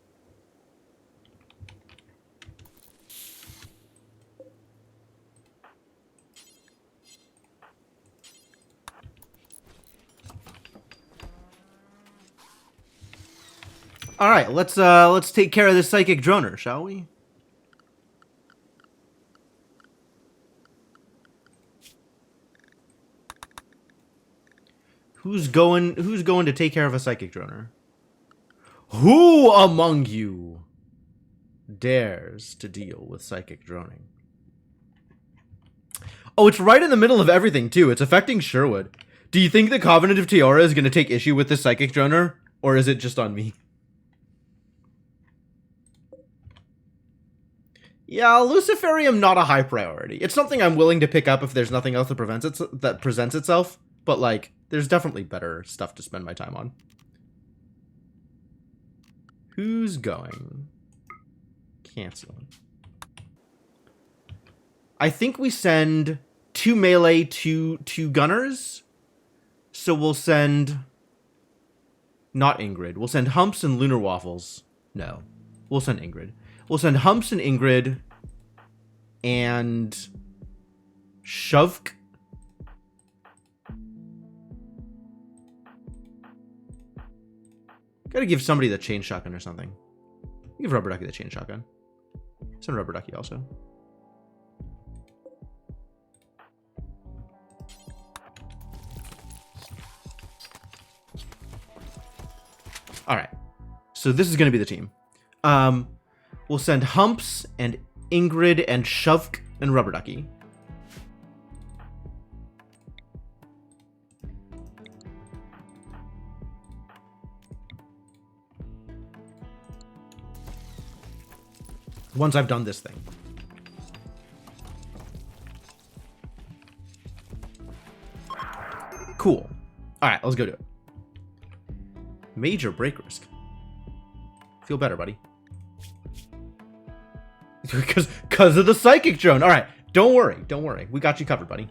[SPEAKER 1] All right, let's take care of this psychic droner, shall we? Who's going to take care of a psychic droner? Who among you dares to deal with psychic droning? Oh, it's right in the middle of everything too. It's affecting Sherwood. Do you think the Covenant of Tiora is going to take issue with this psychic droner, or is it just on me? Yeah, Luciferium not a high priority. It's something I'm willing to pick up if there's nothing else that presents itself, but like there's definitely better stuff to spend my time on. Who's going? Canceling. I think we send 2 melee, 2 gunners. So we'll send not Ingrid. We'll send Humps and Lunar Waffles. No. We'll send Ingrid. We'll send Humps and Ingrid and Shovk. Gotta give somebody the chain shotgun or something. Give Rubber Ducky the chain shotgun. Send Rubber Ducky also. Alright. So this is gonna be the team. We'll send Humps and Ingrid and Shovk and Rubber Ducky. Once I've done this thing. Cool. Alright, let's go do it. Major break risk. Feel better, buddy. Because of the psychic drone. Alright, don't worry. Don't worry. We got you covered, buddy.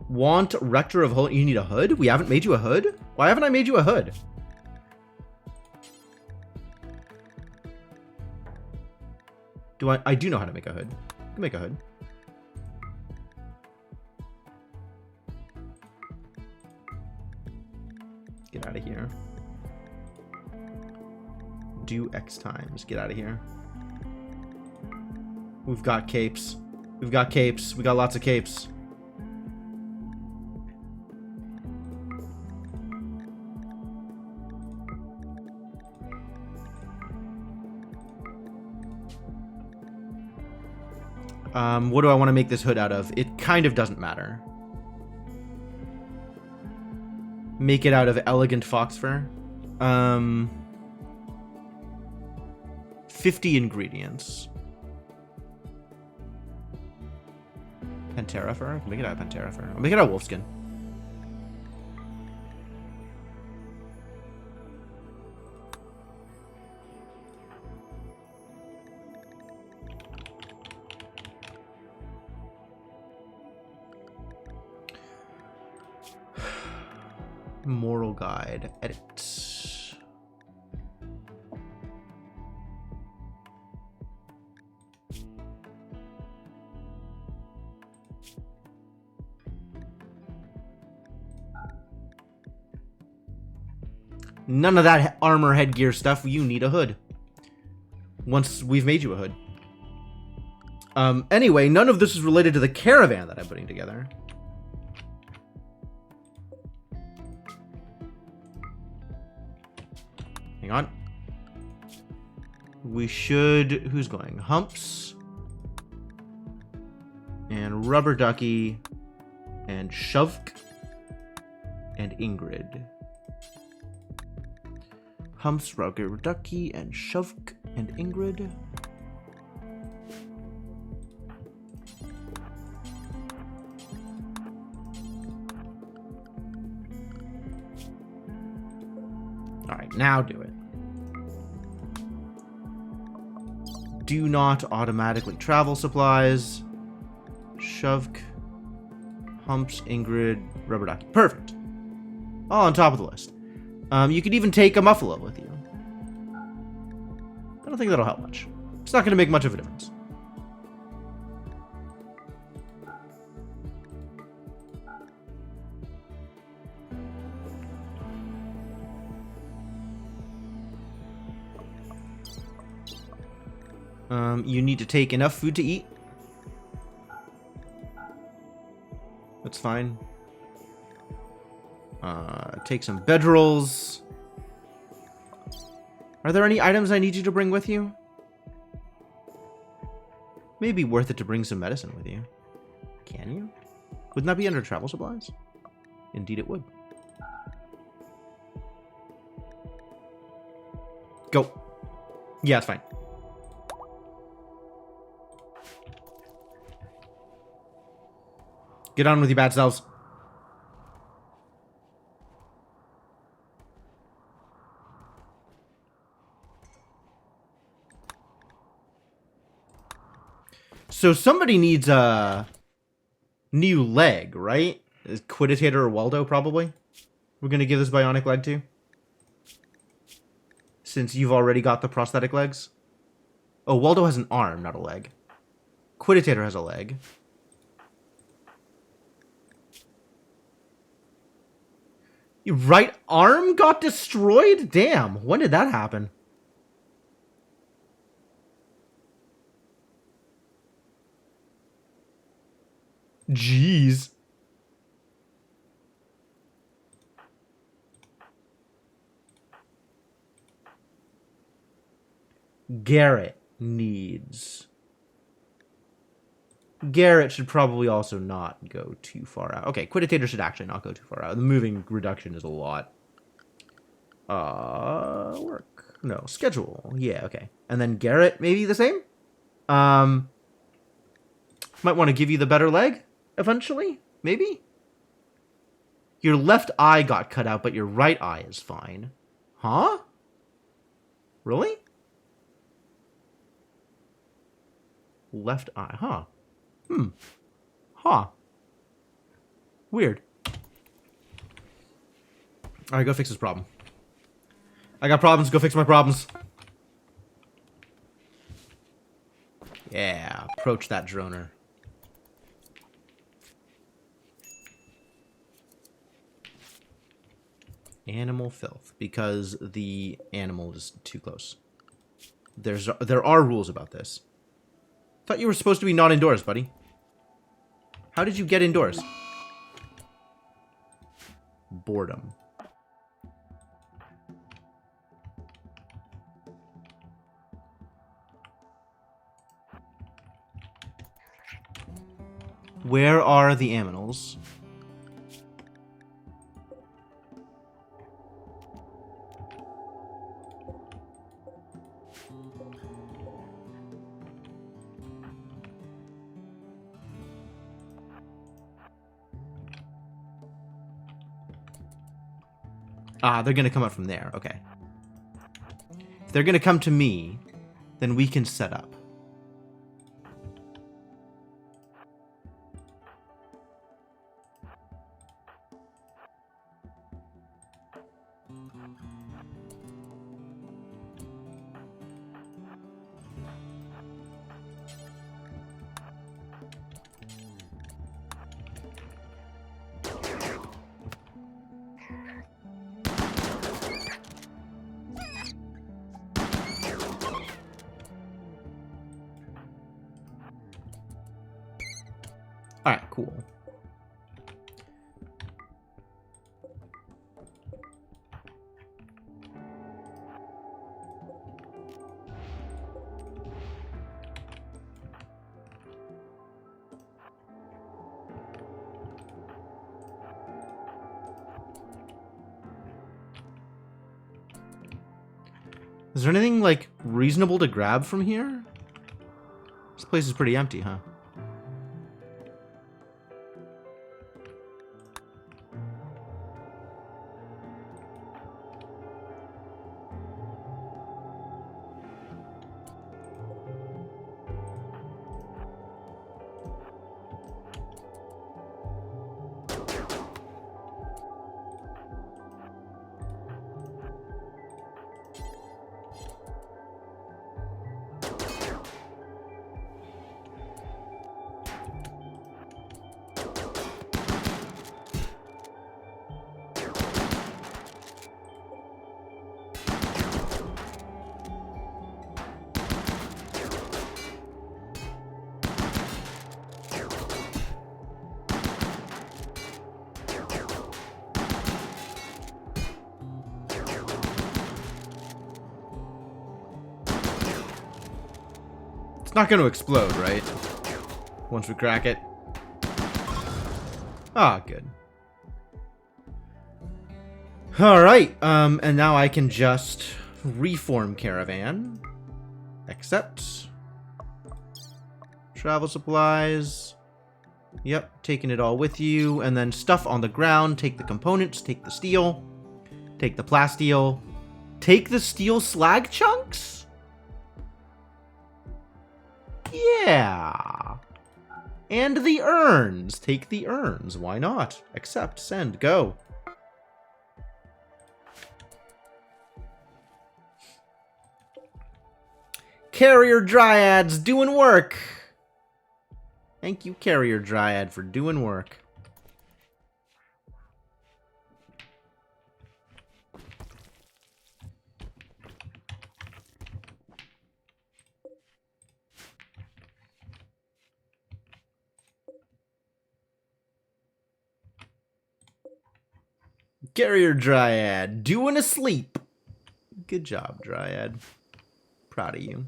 [SPEAKER 1] Want Rector of Holy... You need a hood? We haven't made you a hood? Why haven't I made you a hood? I do know how to make a hood. I can make a hood. Get out of here. Do X times. Get out of here. We've got capes. We've got capes. We got lots of capes. What do I want to make this hood out of? It kind of doesn't matter. Make it out of elegant fox fur. 50 ingredients. Pantera fur? I can make it out of Pantera fur. I'll make it out of wolfskin. Moral guide. Edit. None of that armor headgear stuff. You need a hood. Once we've made you a hood. Anyway, none of this is related to the caravan that I'm putting together. Hang on. We should... Who's going? Humps. And Rubber Ducky. And Shovk. And Ingrid. Humps, Rubber Ducky, and Shovk, and Ingrid. Alright, now do it. Do not automatically travel supplies. Shovk. Humps, Ingrid, Rubber Ducky. Perfect. All on top of the list. You could even take a Muffalo with you. I don't think that'll help much. It's not going to make much of a difference. You need to take enough food to eat. That's fine. Take some bedrolls. Are there any items I need you to bring with you? Maybe worth it to bring some medicine with you. Can you? Wouldn't that be under travel supplies? Indeed it would. Go. Yeah, it's fine. Get on with your bad selves. So somebody needs a new leg, right? Is Quiditator or Waldo, probably? We're going to give this bionic leg to? Since you've already got the prosthetic legs? Oh, Waldo has an arm, not a leg. Quiditator has a leg. Your right arm got destroyed? Damn, when did that happen? Jeez. Garrett needs... Garrett should probably also not go too far out. Okay, Quiditator should actually not go too far out. The moving reduction is a lot. Work. No, schedule. Yeah, okay. And then Garrett, maybe the same? Might want to give you the better leg, eventually? Maybe? Your left eye got cut out, but your right eye is fine. Huh? Really? Left eye, huh? Huh. Weird. Alright, go fix this problem. I got problems, go fix my problems. Yeah, approach that droner. Animal filth, because the animal is too close. There are rules about this. Thought you were supposed to be not indoors, buddy. How did you get indoors? Boredom. Where are the aminals? Ah, they're gonna come up from there. Okay. If they're gonna come to me, then we can set up. Alright, cool. Is there anything, like, reasonable to grab from here? This place is pretty empty, huh? not going to explode, right? Once we crack it. Ah, good. Alright, and now I can just reform caravan. Accept. Travel supplies. Yep, taking it all with you. And then stuff on the ground. Take the components, take the steel. Take the plasteel. Take the steel slag chunks? Yeah. And the urns. Take the urns. Why not? Accept, send, go. Carrier Dryads doing work. Thank you, Carrier Dryad, for doing work. Carrier Dryad, doing a sleep. Good job, Dryad. Proud of you.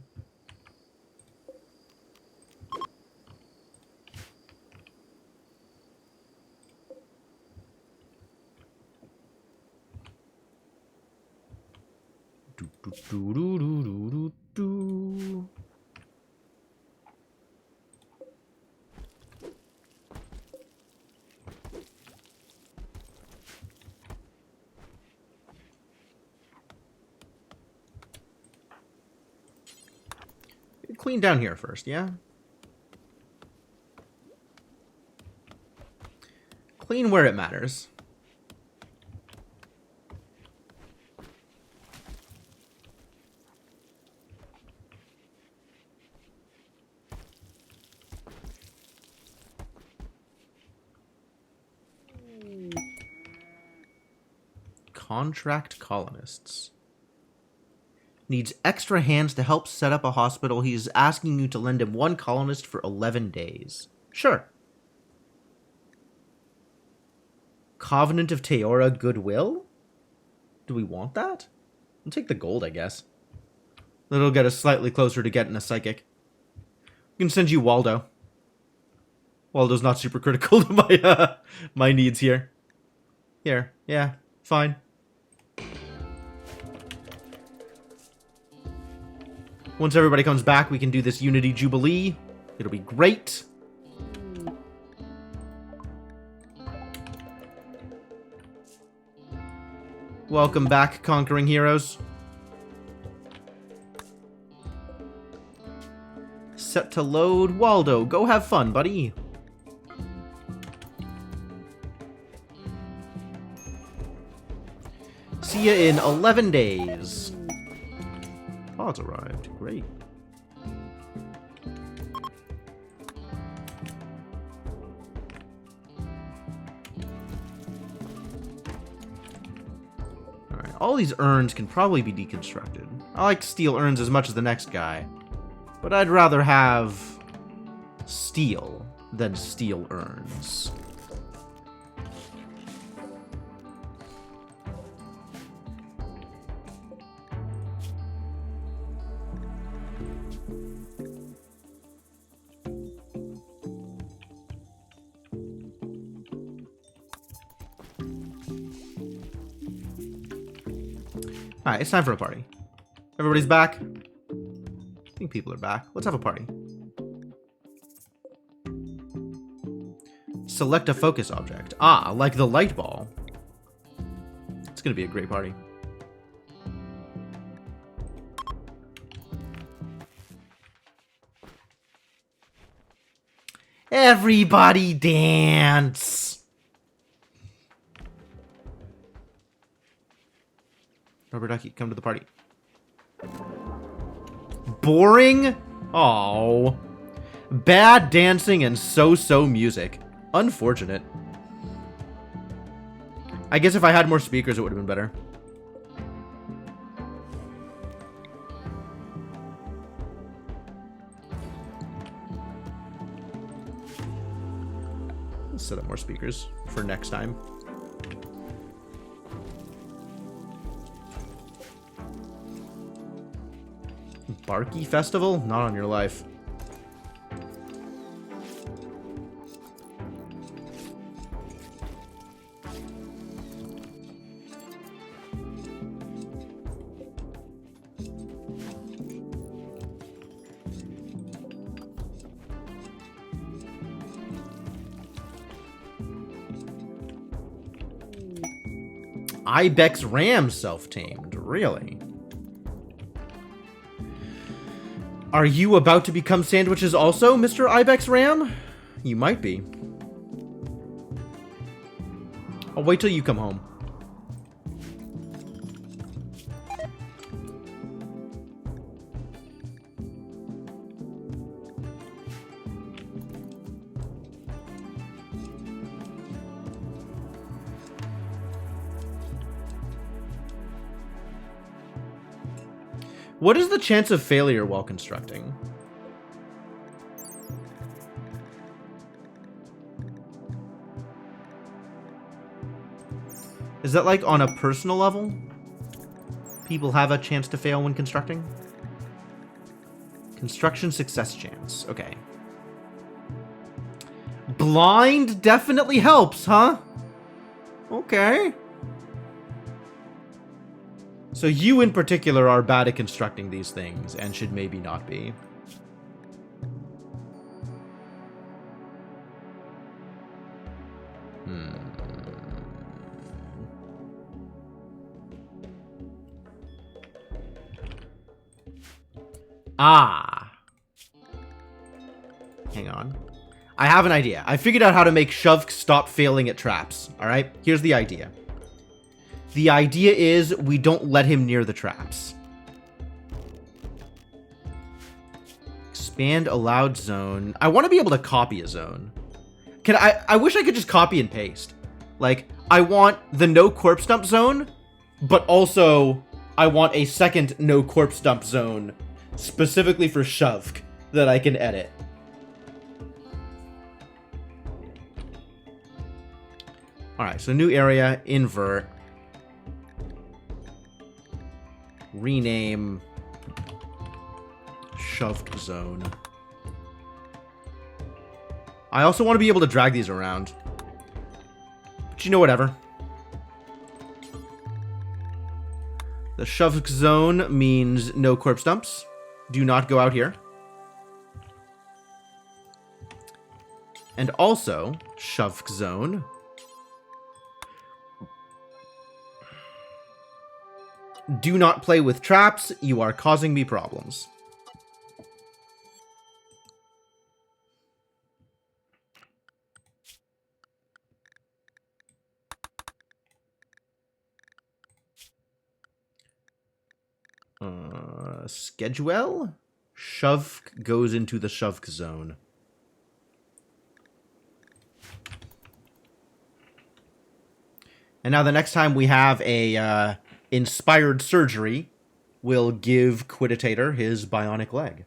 [SPEAKER 1] Clean down here first, yeah? Clean where it matters. Contract colonists. Needs extra hands to help set up a hospital. He's asking you to lend him one colonist for 11 days. Sure. Covenant of Teora Goodwill? Do we want that? We'll take the gold, I guess. That'll get us slightly closer to getting a psychic. We can send you Waldo. Waldo's not super critical to my my needs here. Here, yeah, fine. Once everybody comes back, we can do this Unity Jubilee. It'll be great. Welcome back, conquering heroes. Set to load. Waldo, go have fun, buddy. See ya in 11 days. Pods arrived. Great. Alright, all these urns can probably be deconstructed. I like steel urns as much as the next guy, but I'd rather have steel than steel urns. Alright, it's time for a party. Everybody's back? I think people are back. Let's have a party. Select a focus object. Ah, like the light ball. It's gonna be a great party. Everybody dance! Rubber Ducky, come to the party. Boring? Oh, bad dancing and so-so music. Unfortunate. I guess if I had more speakers, it would have been better. Let's set up more speakers for next time. Barky Festival? Not on your life. Ibex Ram self-tamed. Really? Are you about to become sandwiches also, Mr. Ibex Ram? You might be. I'll wait till you come home. What is the chance of failure while constructing? Is that like on a personal level? People have a chance to fail when constructing? Construction success chance. Okay. Blind definitely helps, huh? Okay. So you in particular are bad at constructing these things and should maybe not be. Ah. Hang on. I have an idea. I figured out how to make Shovk stop failing at traps. Alright? Here's the idea. The idea is we don't let him near the traps. Expand allowed zone. I want to be able to copy a zone. I wish I could just copy and paste. Like, I want the no corpse dump zone, but also I want a second no corpse dump zone specifically for Shovk that I can edit. Alright, so new area, invert. Rename Shovk zone. I also want to be able to drag these around. But you know, whatever. The Shovk zone means no corpse dumps. Do not go out here. And also, Shovk zone. Do not play with traps. You are causing me problems. Schedule? Shovk goes into the Shovk zone. And now the next time we have a inspired surgery, we'll give Quiditator his bionic leg.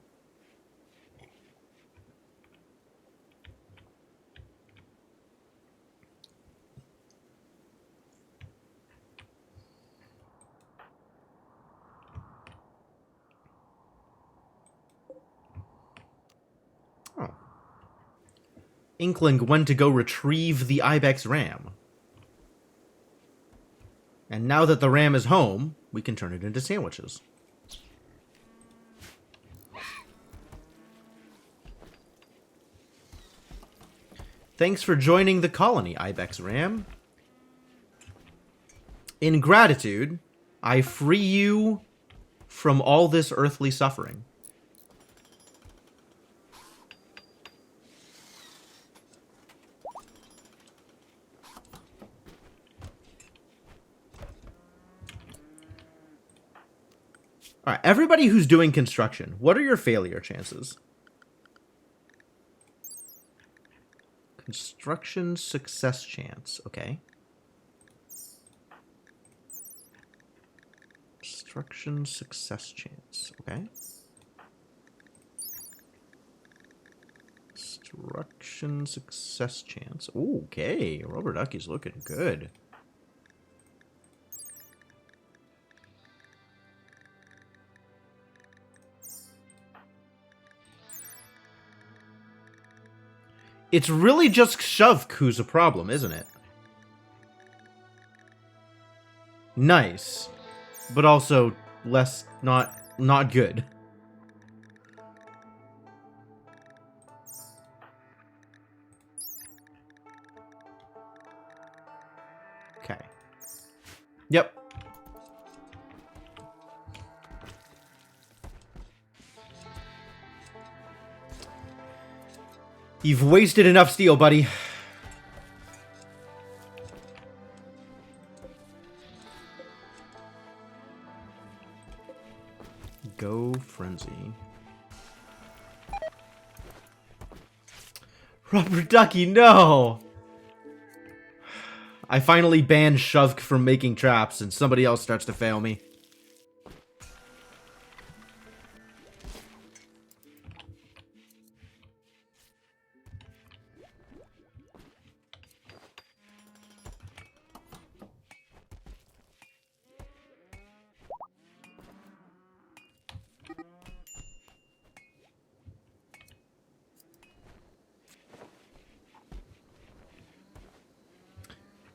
[SPEAKER 1] Inkling went to go retrieve the Ibex Ram. And now that the ram is home, we can turn it into sandwiches. Thanks for joining the colony, Ibex Ram. In gratitude, I free you from all this earthly suffering. All right, everybody who's doing construction, what are your failure chances? Construction success chance, okay. Construction success chance, okay. Construction success chance, okay. Rubber Ducky's looking good. It's really just Shovk who's a problem, isn't it? Nice. But also less not good. Okay. Yep. You've wasted enough steel, buddy. Go frenzy. Rubber ducky, no! I finally banned Shuvk from making traps, and somebody else starts to fail me.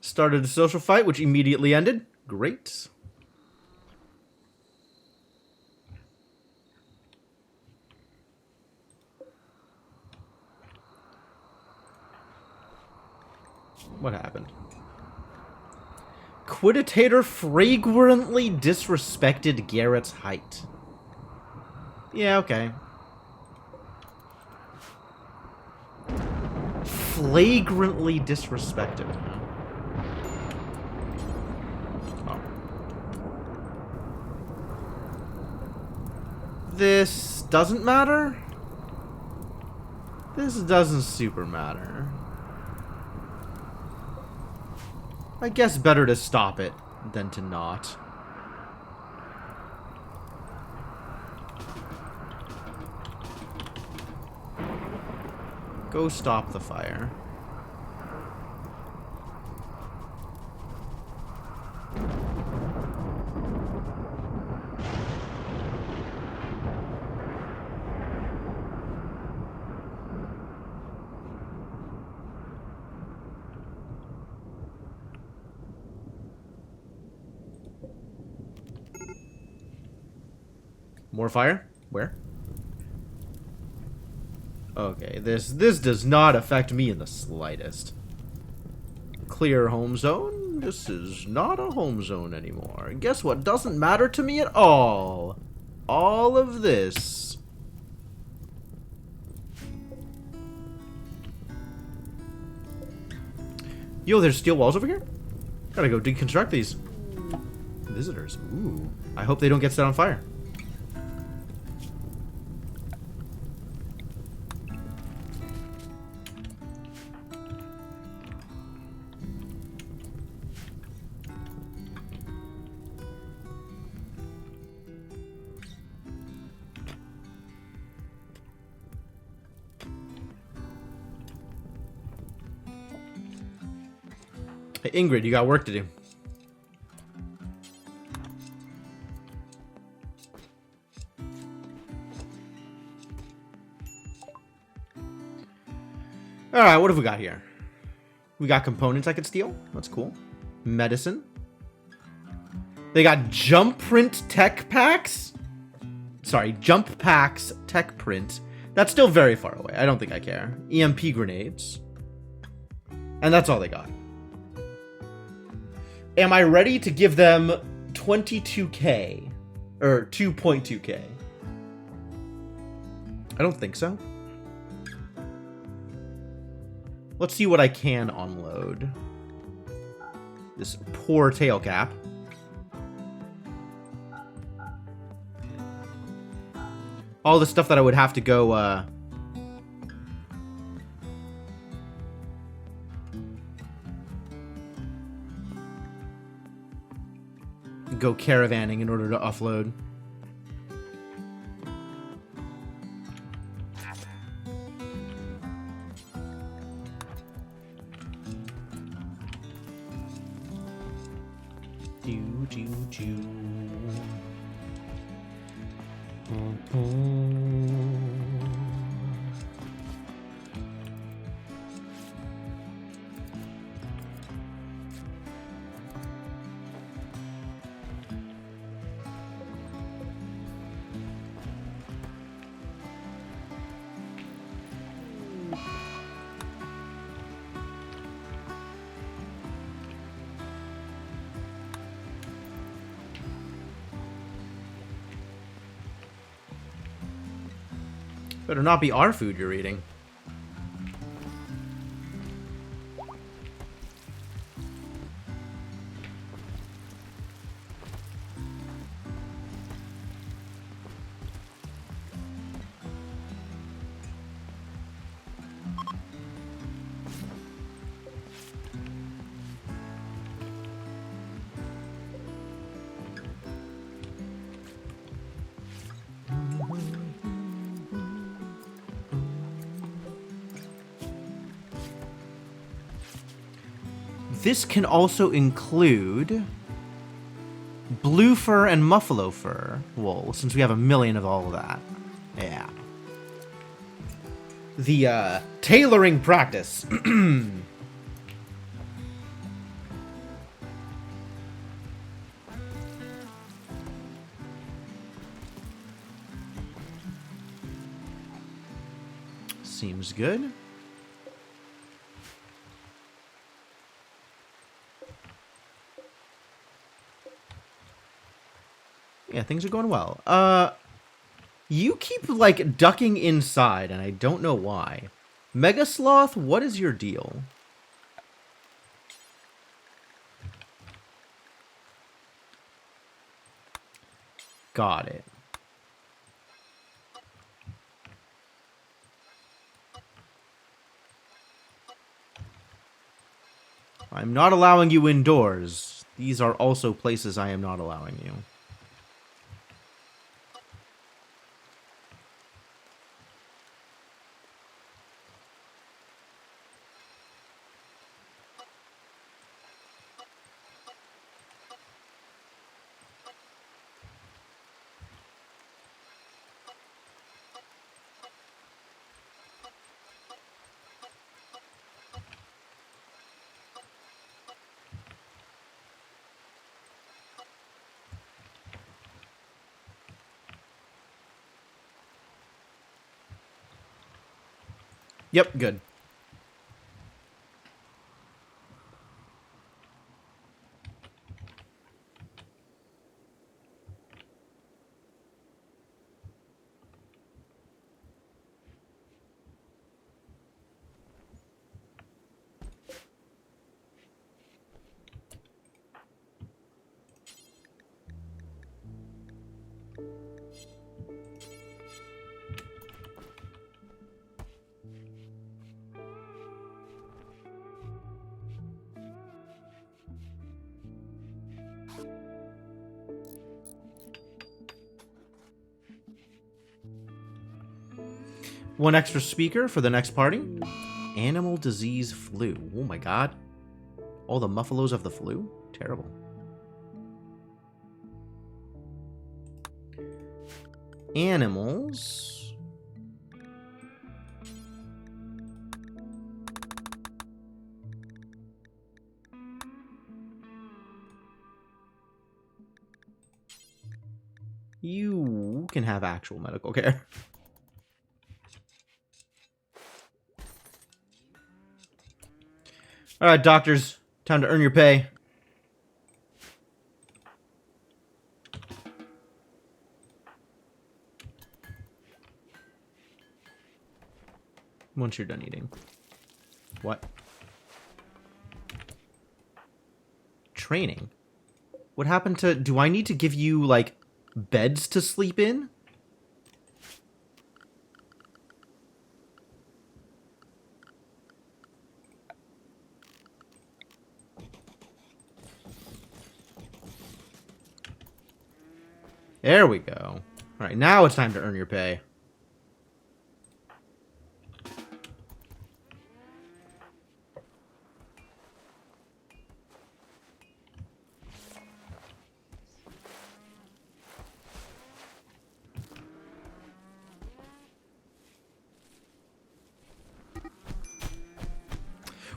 [SPEAKER 1] Started a social fight, which immediately ended. Great. What happened? Quiditator flagrantly disrespected Garrett's height. Yeah, okay. Flagrantly disrespected. Oh. This doesn't matter? This doesn't super matter. I guess better to stop it than to not. Go stop the fire. More fire? Where? Okay, this does not affect me in the slightest. Clear home zone? This is not a home zone anymore. Guess what doesn't matter to me at all? All of this. Yo, there's steel walls over here? Gotta go deconstruct these. Visitors. Ooh. I hope they don't get set on fire. Hey, Ingrid, you got work to do. Alright, what have we got here? We got components I could steal. That's cool. Medicine. They got jump print tech packs. Sorry, jump packs tech print. That's still very far away. I don't think I care. EMP grenades. And that's all they got. Am I ready to give them 22k? Or 2.2k? I don't think so. Let's see what I can unload. This poor tail cap. All the stuff that I would have to go, go caravanning in order to offload. Better not be our food you're eating. This can also include blue fur and muffalo fur wool, since we have 1,000,000 of all of that. Yeah. The tailoring practice. Seems good. Yeah, things are going well. You keep, like, ducking inside, and I don't know why. Mega Sloth, what is your deal? Got it. I'm not allowing you indoors. These are also places I am not allowing you. Yep, good. One extra speaker for the next party. Animal disease flu. Oh my god. All the muffalos of the flu? Terrible. Animals. You can have actual medical care. All right, doctors, time to earn your pay. Once you're done eating. What? Training? What happened to... Do I need to give you, like, beds to sleep in? There we go. Alright, now it's time to earn your pay.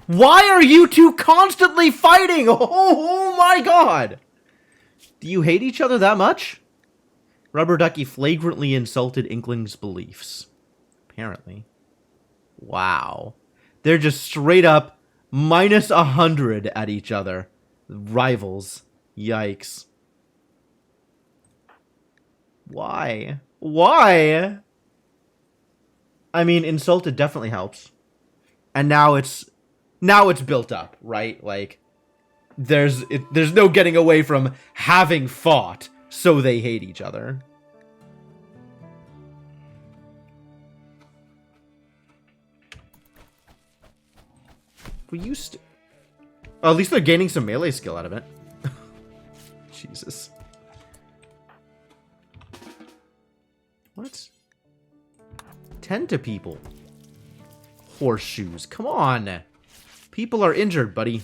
[SPEAKER 1] Why are you two constantly fighting? Oh my god! Do you hate each other that much? Rubber Ducky flagrantly insulted Inkling's beliefs. Apparently. Wow. They're just straight up minus 100 at each other. Rivals. Yikes. Why? Why? I mean, insulted definitely helps. And now it's built up, right? Like there's no getting away from having fought, so they hate each other. We used to... Oh, at least they're gaining some melee skill out of it. Jesus. What? Tend to people. Horseshoes. Come on. People are injured, buddy.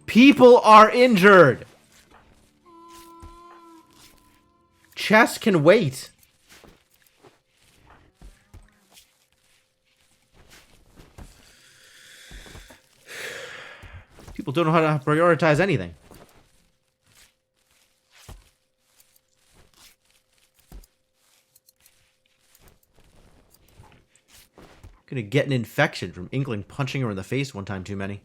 [SPEAKER 1] People are injured. Chess can wait. People don't know how to prioritize anything. Gonna get an infection from Inkling punching her in the face one time too many.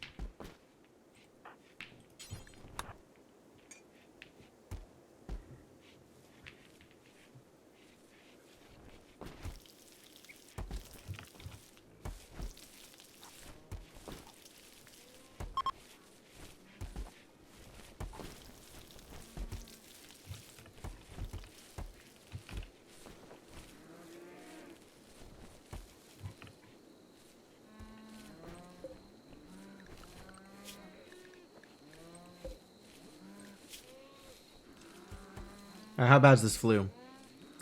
[SPEAKER 1] How bad's this flu?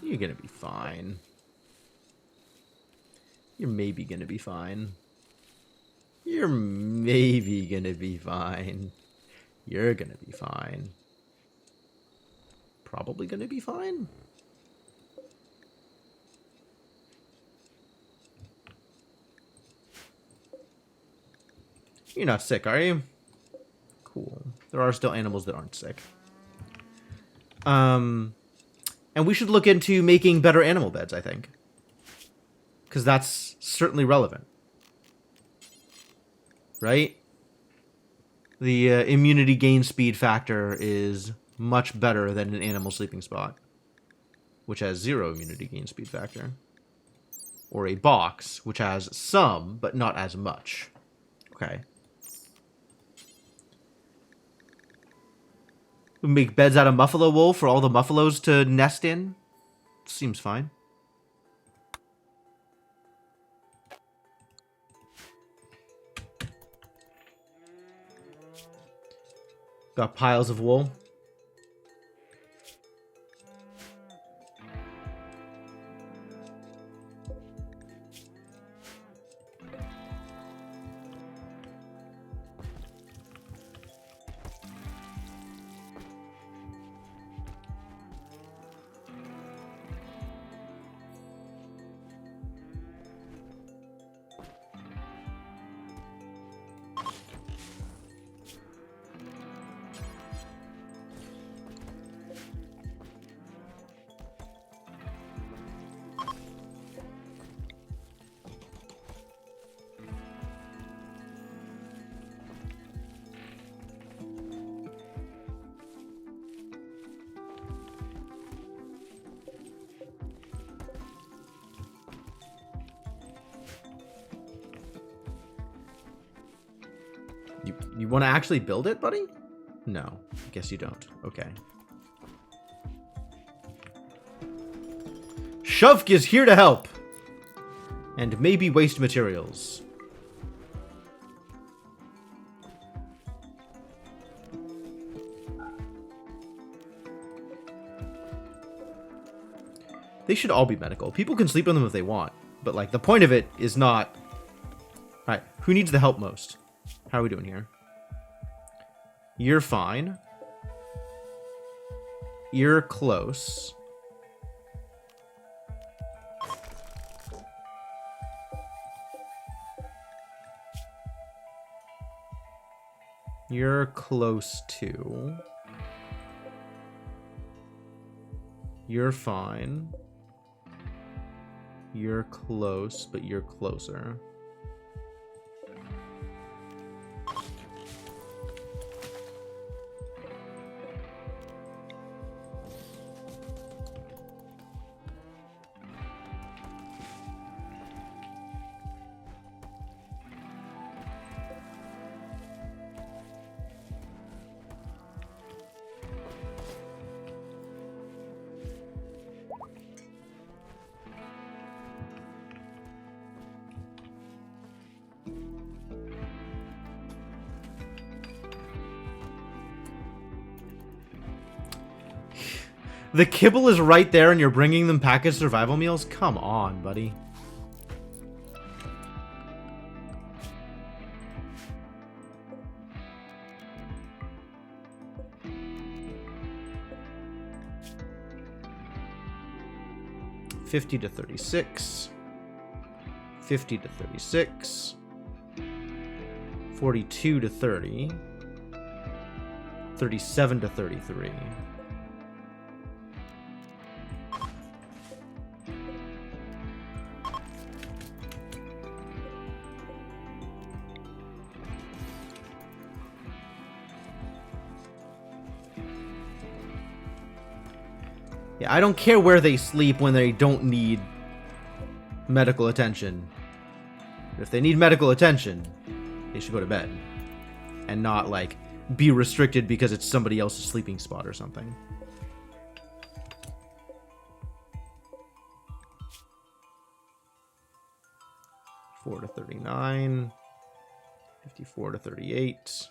[SPEAKER 1] You're gonna be fine. You're maybe gonna be fine. You're maybe gonna be fine. You're gonna be fine. Probably gonna be fine. You're not sick, are you? Cool. There are still animals that aren't sick. And we should look into making better animal beds, I think. Because that's certainly relevant. Right? The immunity gain speed factor is much better than an animal sleeping spot, which has 0 immunity gain speed factor. Or a box, which has some, but not as much. Okay. We make beds out of buffalo wool for all the muffalos to nest in. Seems fine. Got piles of wool. You want to actually build it, buddy? No, I guess you don't. Okay. Shovk is here to help. And maybe waste materials. They should all be medical. People can sleep in them if they want. But, like, the point of it is not... Alright, who needs the help most? How are we doing here? You're fine. You're close. You're close too. You're fine. You're close, but you're closer. The kibble is right there and you're bringing them packaged survival meals? Come on, buddy. $50 to $36. $50 to $36. $42 to $30. $37 to $33. Yeah, I don't care where they sleep when they don't need medical attention. If they need medical attention, they should go to bed. And not, like, be restricted because it's somebody else's sleeping spot or something. $4 to $39. $54 to $38.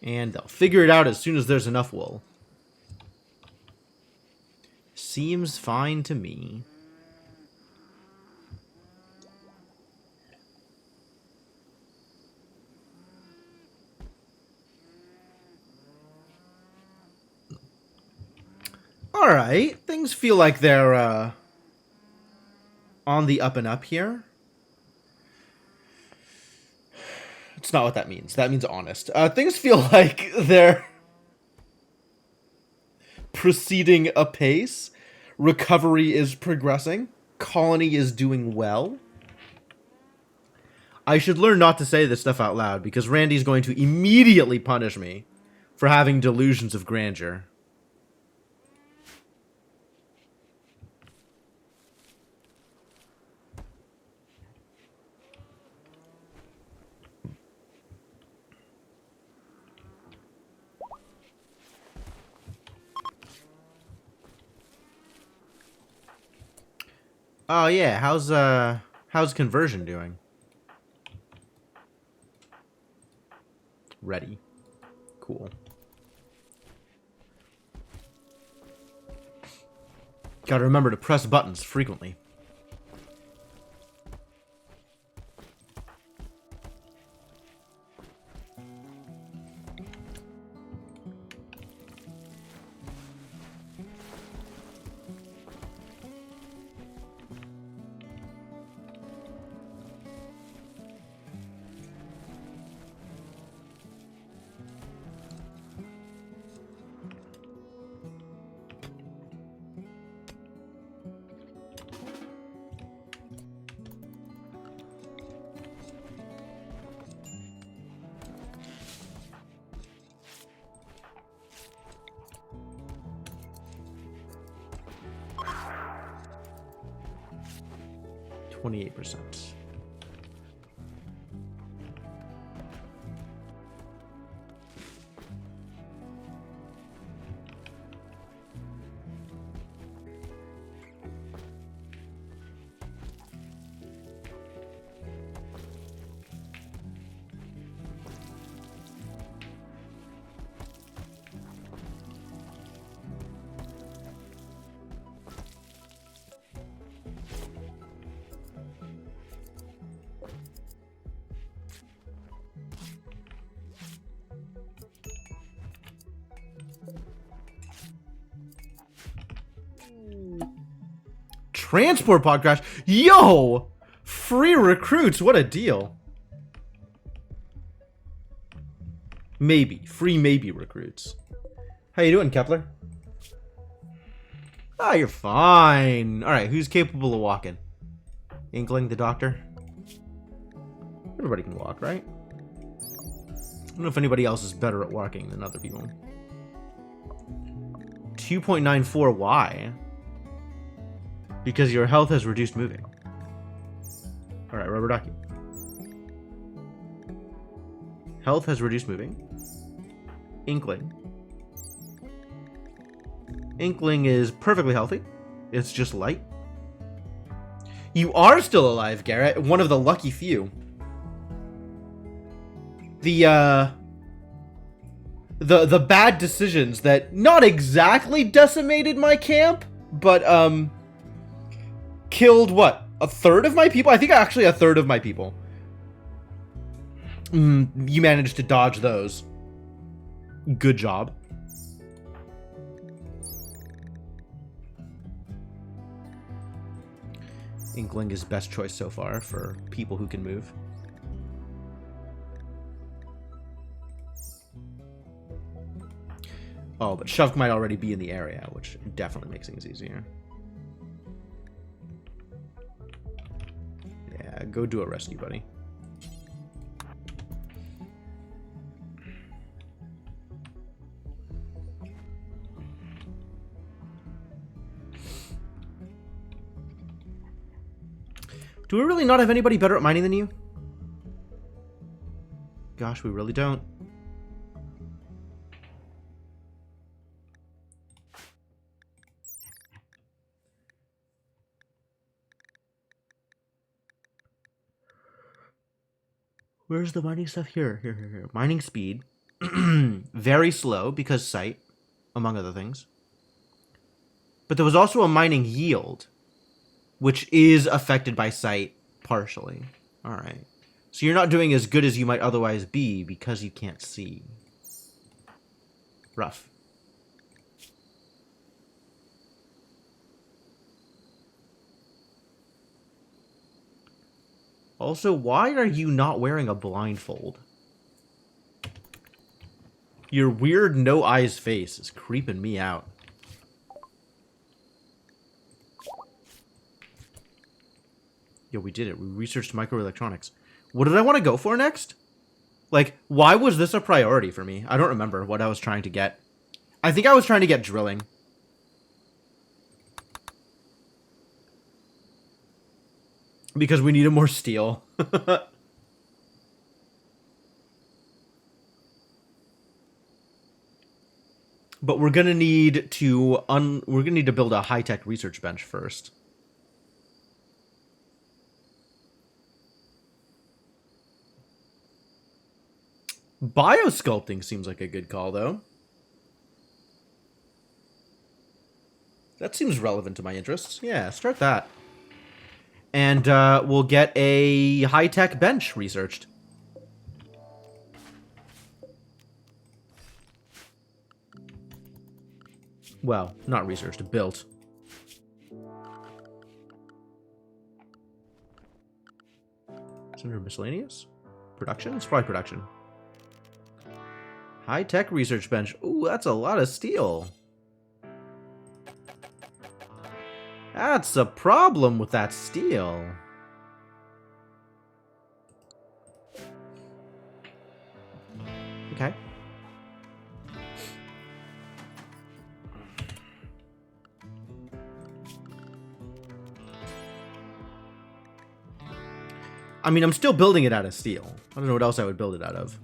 [SPEAKER 1] And they'll figure it out as soon as there's enough wool. Seems fine to me. Alright, things feel like they're on the up and up here. It's not what that means. That means honest. Things feel like they're proceeding apace. Recovery is progressing. Colony is doing well. I should learn not to say this stuff out loud because Randy's going to immediately punish me for having delusions of grandeur. Oh yeah, how's conversion doing? Ready. Cool. Gotta remember to press buttons frequently. %. Transport pod crash. Yo! Free recruits. What a deal. Maybe. Free maybe recruits. How you doing, Kepler? Ah, you're fine. Alright, who's capable of walking? Inkling, the doctor? Everybody can walk, right? don't know if anybody else is better at walking than other people. 2.94, why? Because your health has reduced moving. Alright, rubber ducky. Health has reduced moving. Inkling. Inkling is perfectly healthy. It's just light. You are still alive, Garrett. One of the lucky few. The bad decisions that not exactly decimated my camp, but killed what? A third of my people? I think actually a third of my people. You managed to dodge those. Good job. Inkling is best choice so far for people who can move. Oh, but Shuvk might already be in the area, which definitely makes things easier. Yeah, go do a rescue, buddy. Do we really not have anybody better at mining than you? Gosh, we really don't. Where's the mining stuff? Here. Mining speed. Very slow because sight, among other things. But there was also a mining yield, which is affected by sight partially. Alright. So you're not doing as good as you might otherwise be because you can't see. Rough. Also, why are you not wearing a blindfold? Your weird no-eyes face is creeping me out. Yo, we did it. We researched microelectronics. What did I want to go for next? Like, why was this a priority for me? I don't remember what I was trying to get. I think I was trying to get drilling. Because we needed more steel. But we're gonna need to build a high-tech research bench first. Biosculpting seems like a good call, though. That seems relevant to my interests. Yeah, start that. And we'll get a high-tech bench researched. Well, not researched, built. Is it under miscellaneous? Production? It's probably production. High-tech research bench. Ooh, that's a lot of steel. That's a problem with that steel. Okay. I mean, I'm still building it out of steel. I don't know what else I would build it out of.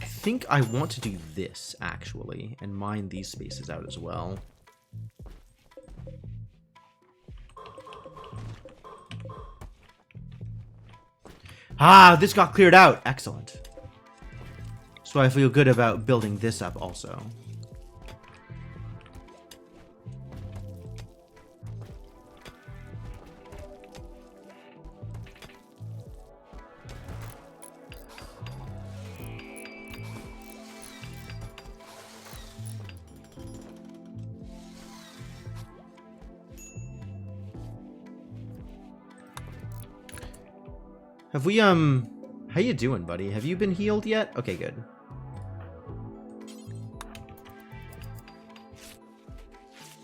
[SPEAKER 1] I think I want to do this, actually, and mine these spaces out as well. Ah, this got cleared out. Excellent. So I feel good about building this up also. Have we, how you doing, buddy? Have you been healed yet? Okay, good.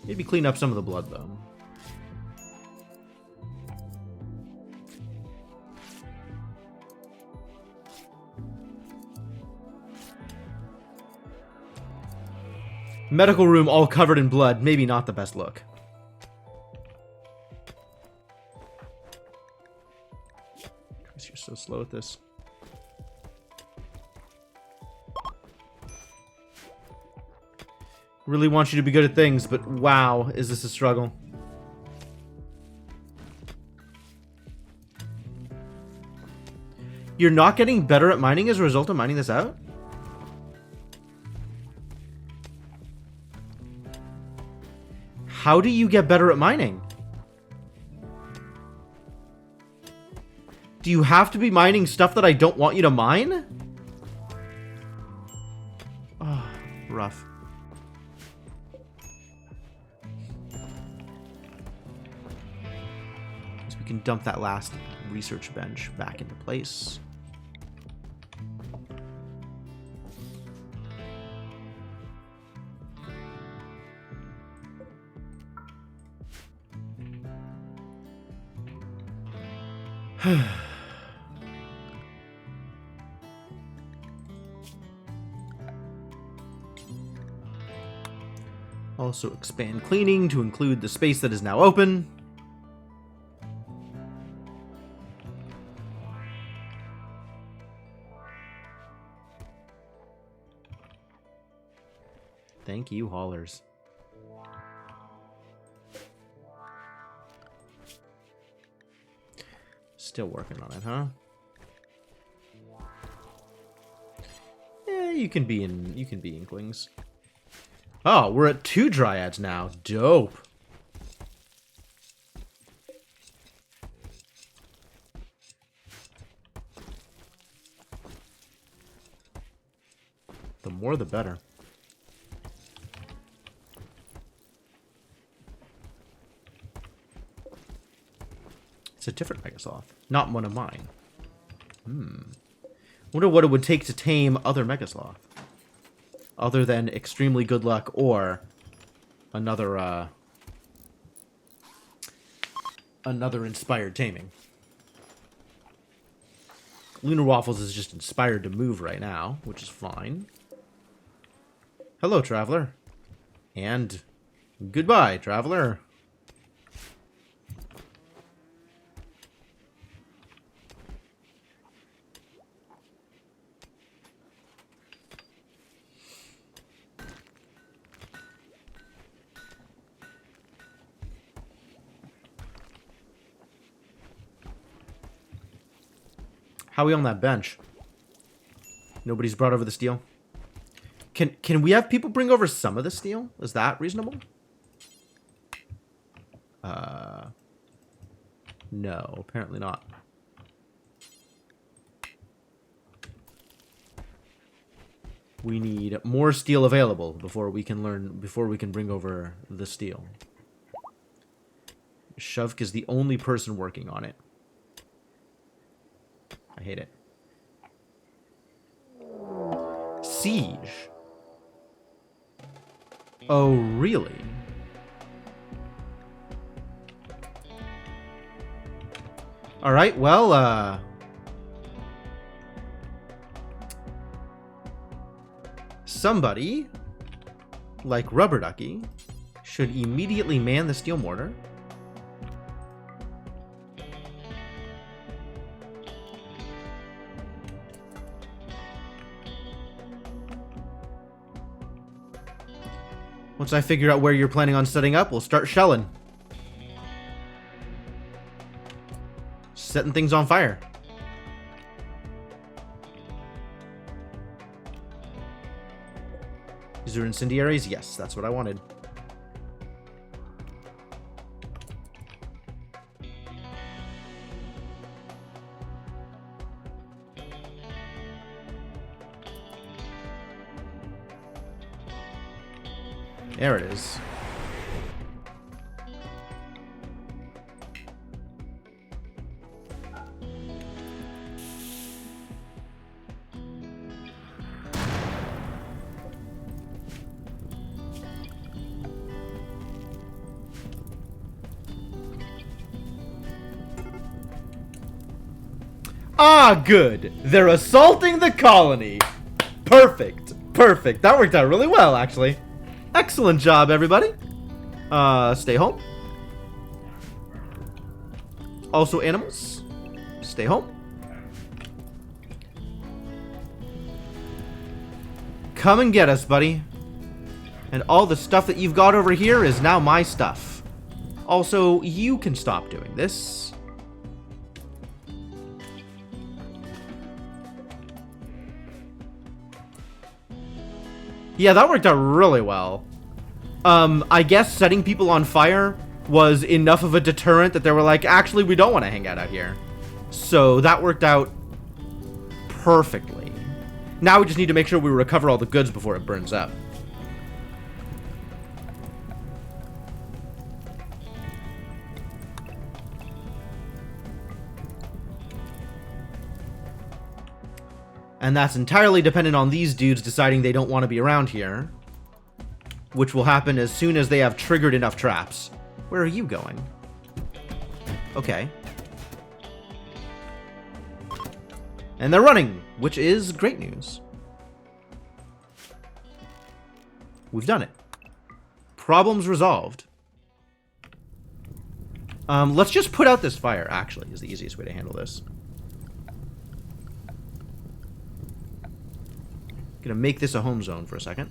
[SPEAKER 1] Maybe clean up some of the blood, though. Medical room all covered in blood. Maybe not the best look. Chris, you're so slow at this. Really want you to be good at things, but wow, is this a struggle. You're not getting better at mining as a result of mining this out? How do you get better at mining? Do you have to be mining stuff that I don't want you to mine? Oh, rough. So we can dump that last research bench back into place. Also expand cleaning to include the space that is now open. Thank you, haulers. Still working on it, huh? Yeah, you can be inklings. Oh, we're at 2 dryads now. Dope. The more the better. It's a different Megasloth, not one of mine. Wonder what it would take to tame other Megasloth. Other than extremely good luck or another another inspired taming. Lunar Waffles is just inspired to move right now, which is fine. Hello, traveler. And goodbye, traveler. How are we on that bench? Nobody's brought over the steel. Can we have people bring over some of the steel? Is that reasonable? No, apparently not. We need more steel available before we can bring over the steel. Shovk is the only person working on it. I hate it. Siege. Oh, really? All right, well, somebody, like Rubber Ducky, should immediately man the steel mortar. Once I figure out where you're planning on setting up, we'll start shelling. Setting things on fire. Is there incendiaries? Yes, that's what I wanted. There it is. Ah, good. They're assaulting the colony. Perfect. Perfect. That worked out really well, actually. Excellent job, everybody. Stay home. Also, animals, stay home. Come and get us, buddy. And all the stuff that you've got over here is now my stuff. Also, you can stop doing this. Yeah, that worked out really well. I guess setting people on fire was enough of a deterrent that they were like, actually, we don't want to hang out here. So that worked out perfectly. Now we just need to make sure we recover all the goods before it burns up. And that's entirely dependent on these dudes deciding they don't want to be around here. Which will happen as soon as they have triggered enough traps. Where are you going? Okay. And they're running, which is great news. We've done it. Problems resolved. Let's just put out this fire, actually, is the easiest way to handle this. Gonna make this a home zone for a second.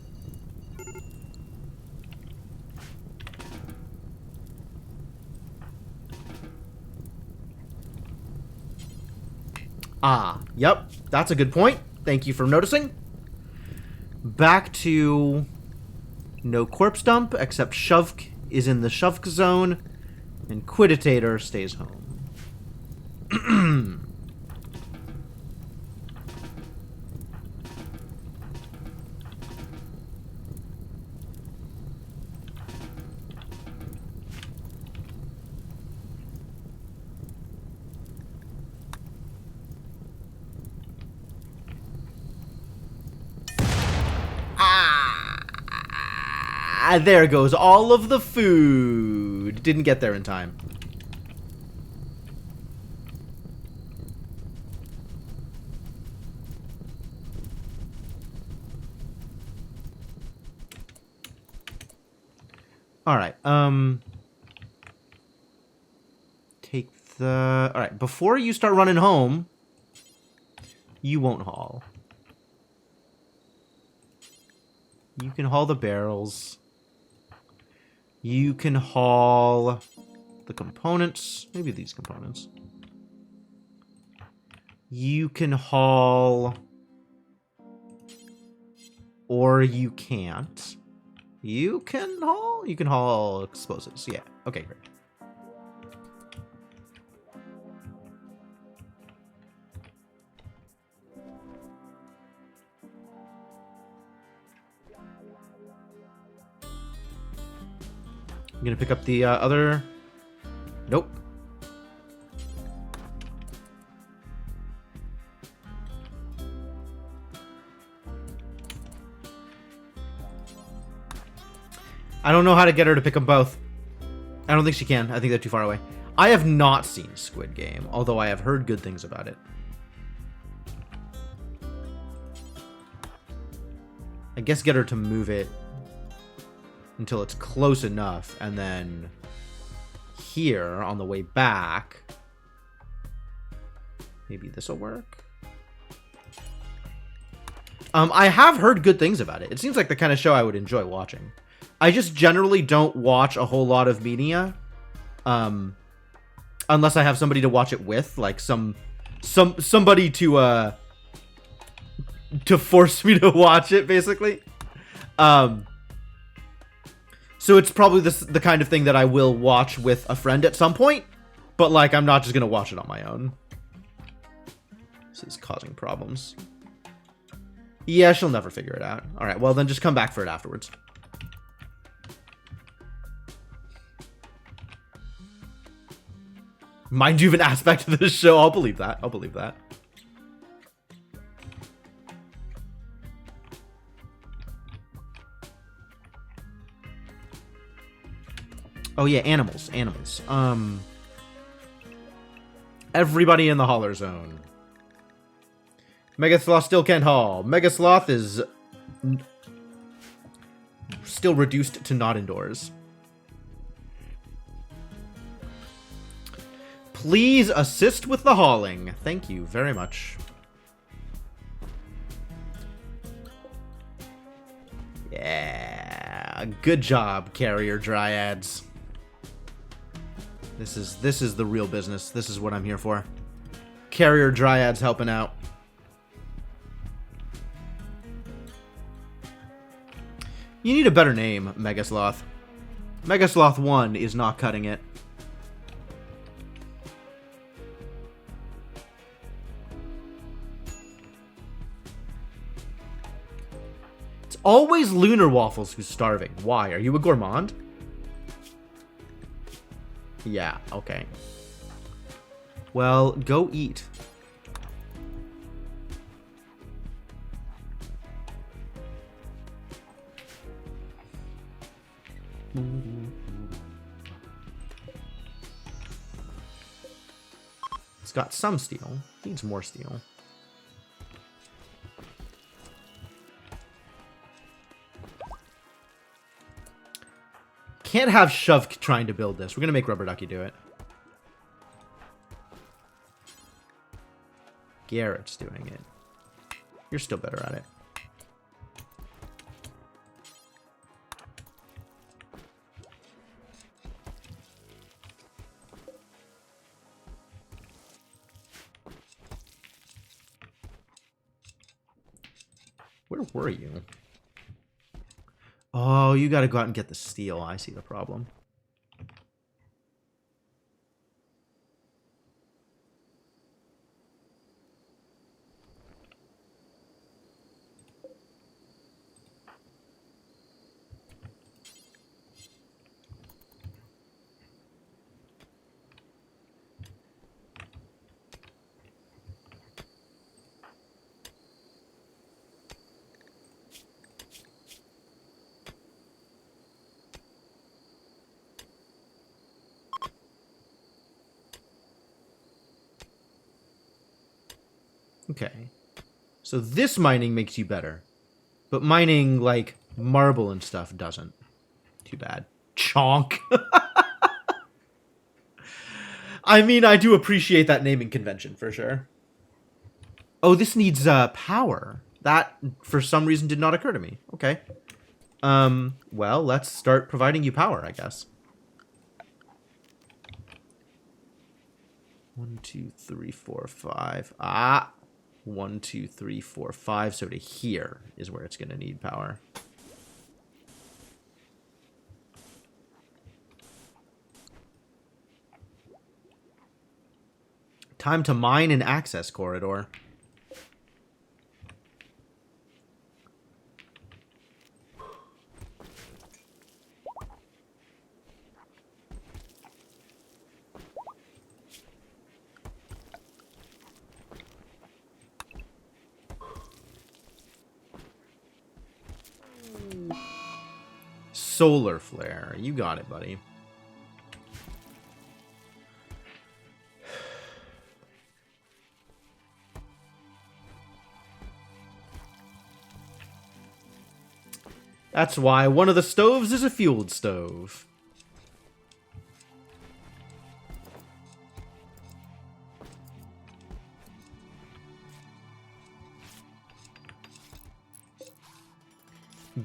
[SPEAKER 1] Ah, yep, that's a good point. Thank you for noticing. Back to no corpse dump, except Shovk is in the Shovk zone, and Quiditator stays home. There goes all of the food. Didn't get there in time. Alright, take the... Alright, before you start running home, you won't haul. You can haul the barrels. You can haul the components. Maybe these components. You can haul... Or you can't. You can haul? You can haul explosives. Yeah. Okay, great. I'm gonna pick up the other... Nope. I don't know how to get her to pick them both. I don't think she can. I think they're too far away. I have not seen Squid Game, although I have heard good things about it. I guess get her to move it until it's close enough, and then here on the way back, maybe this will work. I have heard good things about it. It seems like the kind of show I would enjoy watching. I just generally don't watch a whole lot of media, unless I have somebody to watch it with, like somebody to force me to watch it, basically. So it's probably the kind of thing that I will watch with a friend at some point, but like I'm not just gonna watch it on my own. This is causing problems. Yeah, she'll never figure it out. All right, well then just come back for it afterwards. Mind you, an aspect of this show. I'll believe that. I'll believe that. Oh yeah, animals. Everybody in the holler zone. Mega Sloth still can't haul. Mega Sloth is still reduced to not indoors. Please assist with the hauling. Thank you very much. Yeah, good job, carrier dryads. This is the real business. This is what I'm here for. Carrier dryads helping out. You need a better name, Megasloth. Megasloth 1 is not cutting it. It's always Lunar Waffles who's starving. Why? Are you a gourmand? Yeah, okay. Well, go eat. It's got some steel. Needs more steel. Can't have Shove trying to build this. We're gonna make Rubber Ducky do it. Garrett's doing it. You're still better at it. Where were you? Oh, you gotta go out and get the steel. I see the problem. Okay. So this mining makes you better. But mining, like, marble and stuff doesn't. Too bad. Chonk. I mean, I do appreciate that naming convention, for sure. Oh, this needs, power. That, for some reason, did not occur to me. Okay. Well, let's start providing you power, I guess. 1, 2, 3, 4, 5. Ah! 1, 2, 3, 4, 5. So to here is where it's going to need power. Time to mine an access corridor. Solar flare. You got it, buddy. That's why one of the stoves is a fueled stove.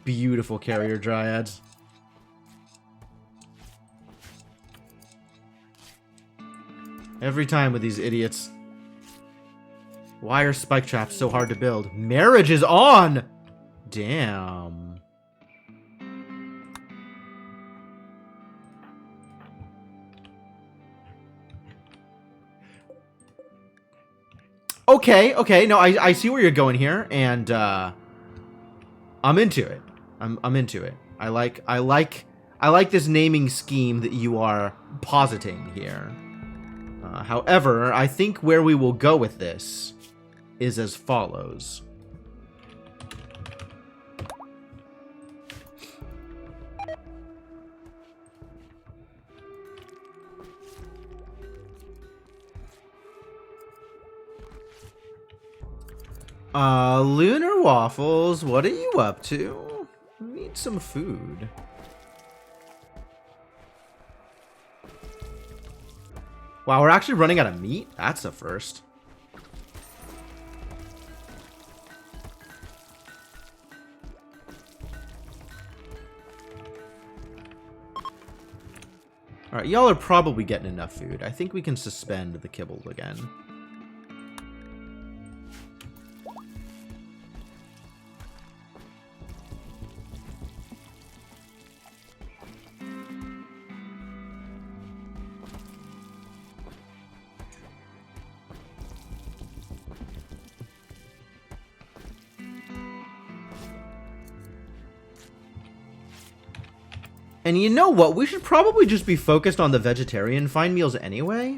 [SPEAKER 1] Beautiful carrier dryads. Every time with these idiots. Why are spike traps so hard to build? Marriage is on! Damn. Okay, no, I see where you're going here, and I'm into it. I'm into it. I like this naming scheme that you are positing here. However, I think where we will go with this is as follows. Lunar Waffles, what are you up to? We need some food. Wow, we're actually running out of meat? That's a first. Alright, y'all are probably getting enough food. I think we can suspend the kibble again. And you know what? We should probably just be focused on the vegetarian fine meals anyway.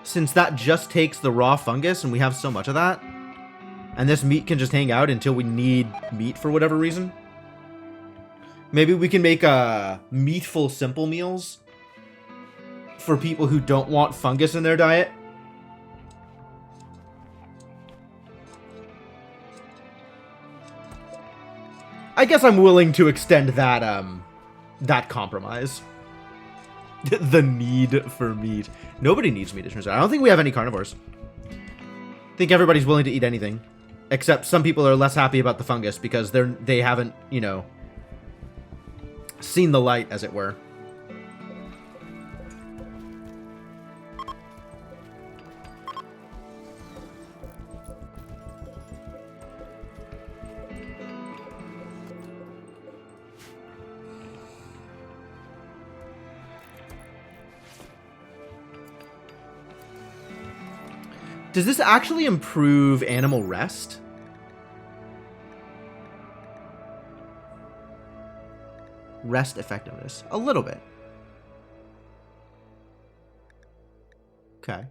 [SPEAKER 1] Since that just takes the raw fungus and we have so much of that. And this meat can just hang out until we need meat for whatever reason. Maybe we can make meatful simple meals for people who don't want fungus in their diet. I guess I'm willing to extend that that compromise. The need for meat. Nobody needs meat, it turns out. I don't think we have any carnivores. I think everybody's willing to eat anything. Except some people are less happy about the fungus because they haven't, you know, seen the light, as it were. Does this actually improve animal rest? Rest effectiveness. A little bit. Okay.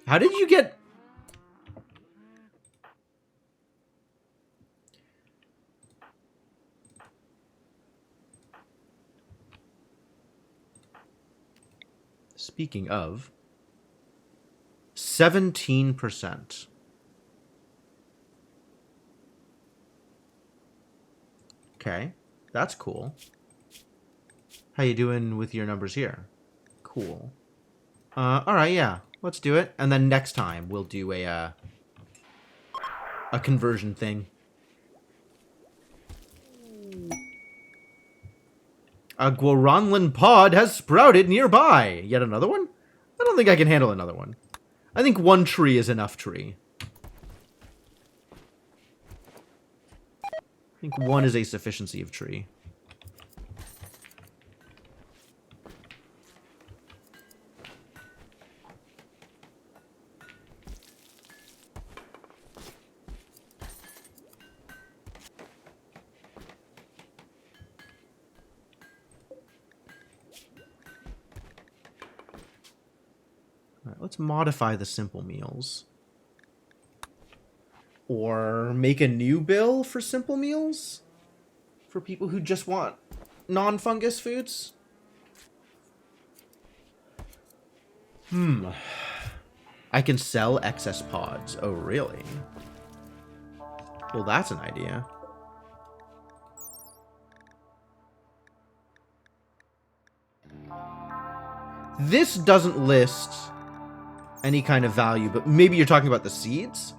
[SPEAKER 1] How did you get... Speaking of... 17%. Okay, that's cool. How you doing with your numbers here? Cool. Alright, yeah. Let's do it. And then next time we'll do a conversion thing. A Guaranlan pod has sprouted nearby. Yet another one? I don't think I can handle another one. I think one tree is enough tree. I think one is a sufficiency of tree. Let's modify the simple meals. Or make a new bill for simple meals? For people who just want non-fungus foods? I can sell excess pods. Oh, really? Well, that's an idea. This doesn't list any kind of value, but maybe you're talking about the seeds?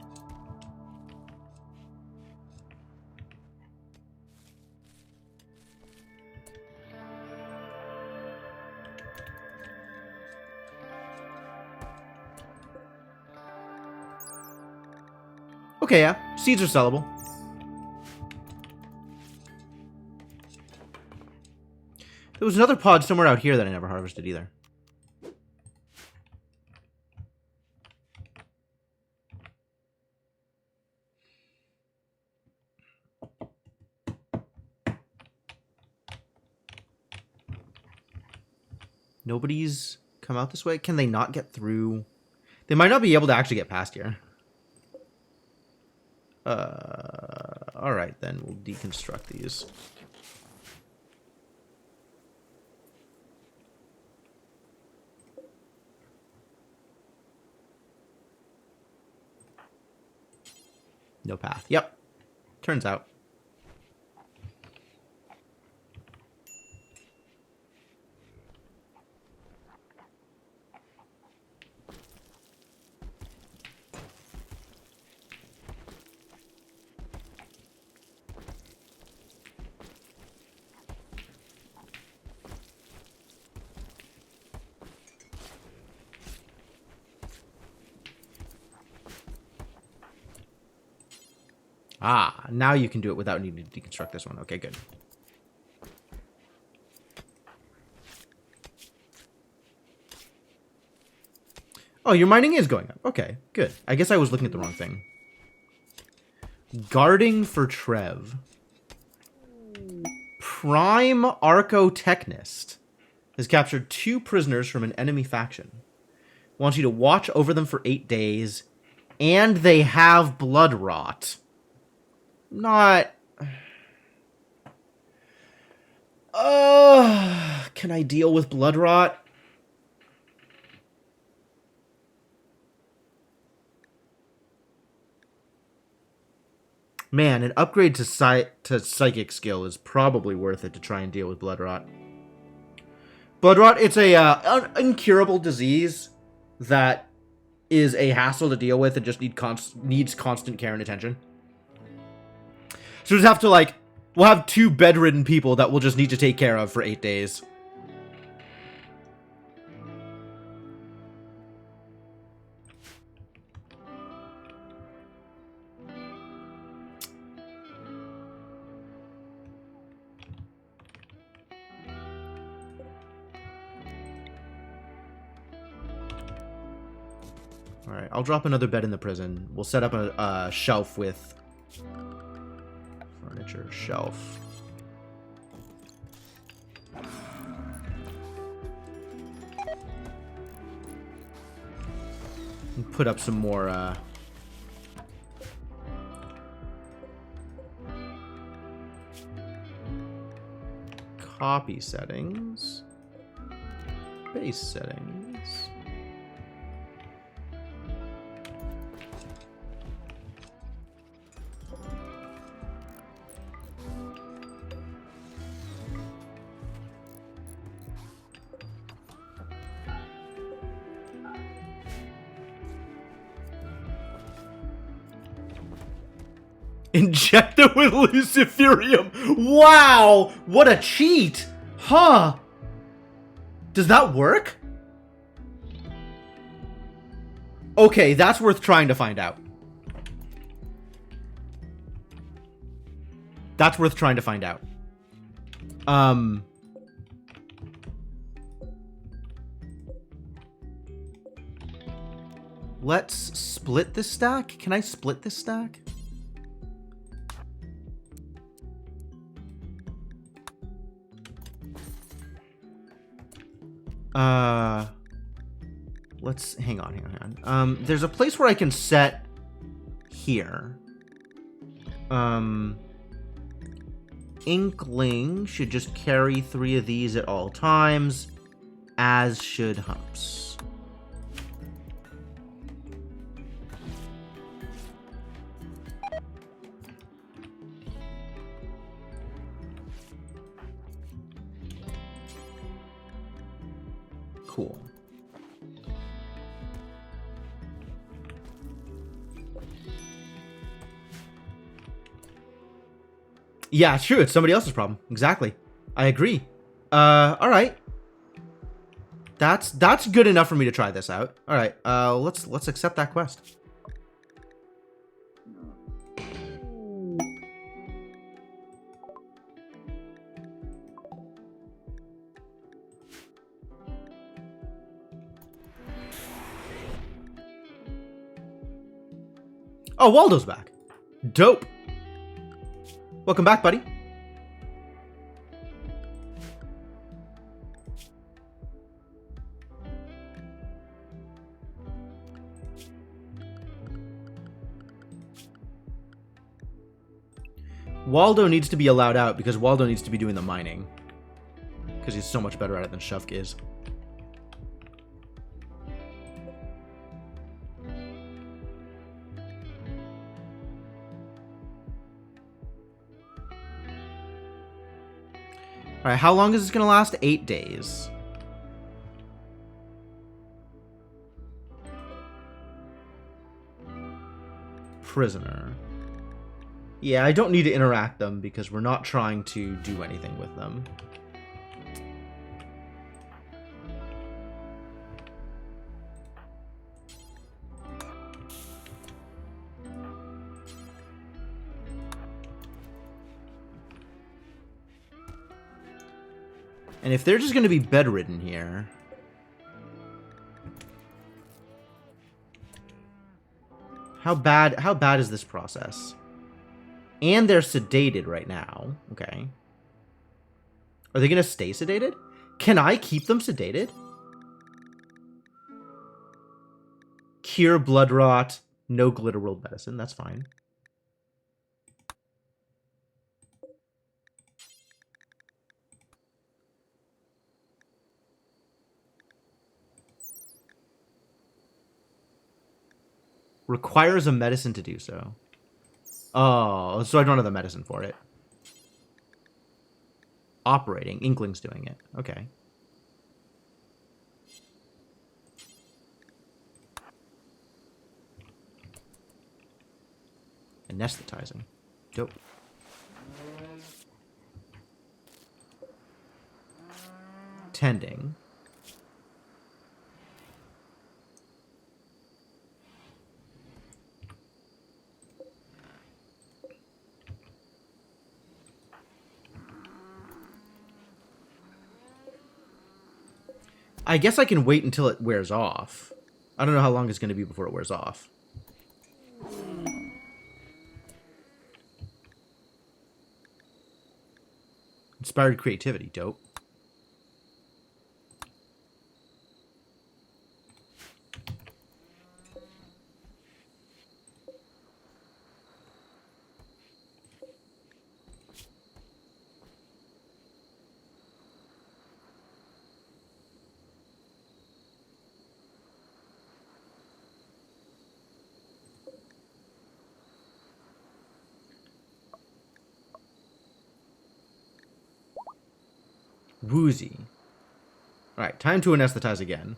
[SPEAKER 1] Okay, yeah. Seeds are sellable. There was another pod somewhere out here that I never harvested either. Nobody's come out this way. Can they not get through? They might not be able to actually get past here. All right, then we'll deconstruct these. No path. Yep. Turns out. Ah, now you can do it without needing to deconstruct this one. Okay, good. Oh, your mining is going up. Okay, good. I guess I was looking at the wrong thing. Guarding for Trev. Prime Archotechnist has captured 2 prisoners from an enemy faction. Wants you to watch over them for 8 days. And they have blood rot. Not... can I deal with blood rot? Man, an upgrade to psychic skill is probably worth it to try and deal with blood rot. Blood rot, it's a incurable disease that is a hassle to deal with and just needs constant care and attention. So we just have to, like, we'll have 2 bedridden people that we'll just need to take care of for 8 days. Alright, I'll drop another bed in the prison. We'll set up a shelf with... furniture shelf. And put up some more, copy settings. Base settings. Inject it with Luciferium. Wow, what a cheat. Huh. Does that work? Okay, that's worth trying to find out. That's worth trying to find out. Let's split this stack. Can I split this stack? Let's hang on. There's a place where I can set here. Inkling should just carry 3 of these at all times, as should Humps. Cool. Yeah, it's true. It's somebody else's problem. Exactly. I agree. All right. That's good enough for me to try this out. All right. Let's accept that quest. Oh, Waldo's back. Dope. Welcome back, buddy. Waldo needs to be allowed out because Waldo needs to be doing the mining. Because he's so much better at it than Shufk is. Alright, how long is this going to last? 8 days. Prisoner. Yeah, I don't need to interact them because we're not trying to do anything with them. And if they're just going to be bedridden here... How bad is this process? And they're sedated right now. Okay. Are they going to stay sedated? Can I keep them sedated? Cure blood rot. No glitter world medicine. That's fine. Requires a medicine to do so. Oh, so I don't have the medicine for it. Operating. Inkling's doing it. Okay. Anesthetizing. Dope. Tending. I guess I can wait until it wears off. I don't know how long it's going to be before it wears off. Inspired creativity. Dope. Woozy. Alright, time to anesthetize again.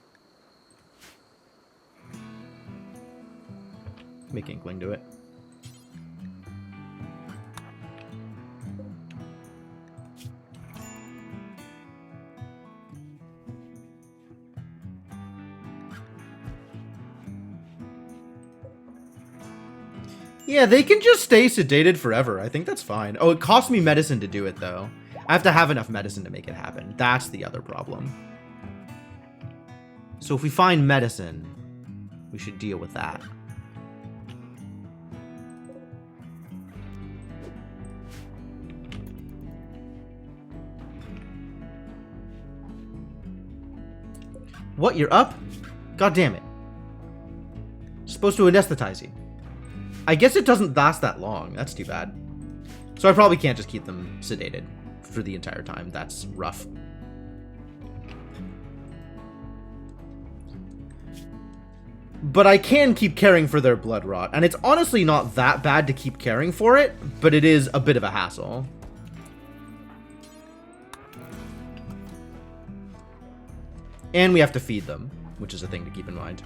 [SPEAKER 1] Make Inkling do it. Yeah, they can just stay sedated forever. I think that's fine. Oh, it costs me medicine to do it, though. I have to have enough medicine to make it happen. That's the other problem. So if we find medicine, we should deal with that. What? You're up? God damn it. Supposed to anesthetize you. I guess it doesn't last that long. That's too bad. So I probably can't just keep them sedated for the entire time. That's rough. But I can keep caring for their blood rot. And it's honestly not that bad to keep caring for it, but it is a bit of a hassle. And we have to feed them, which is a thing to keep in mind.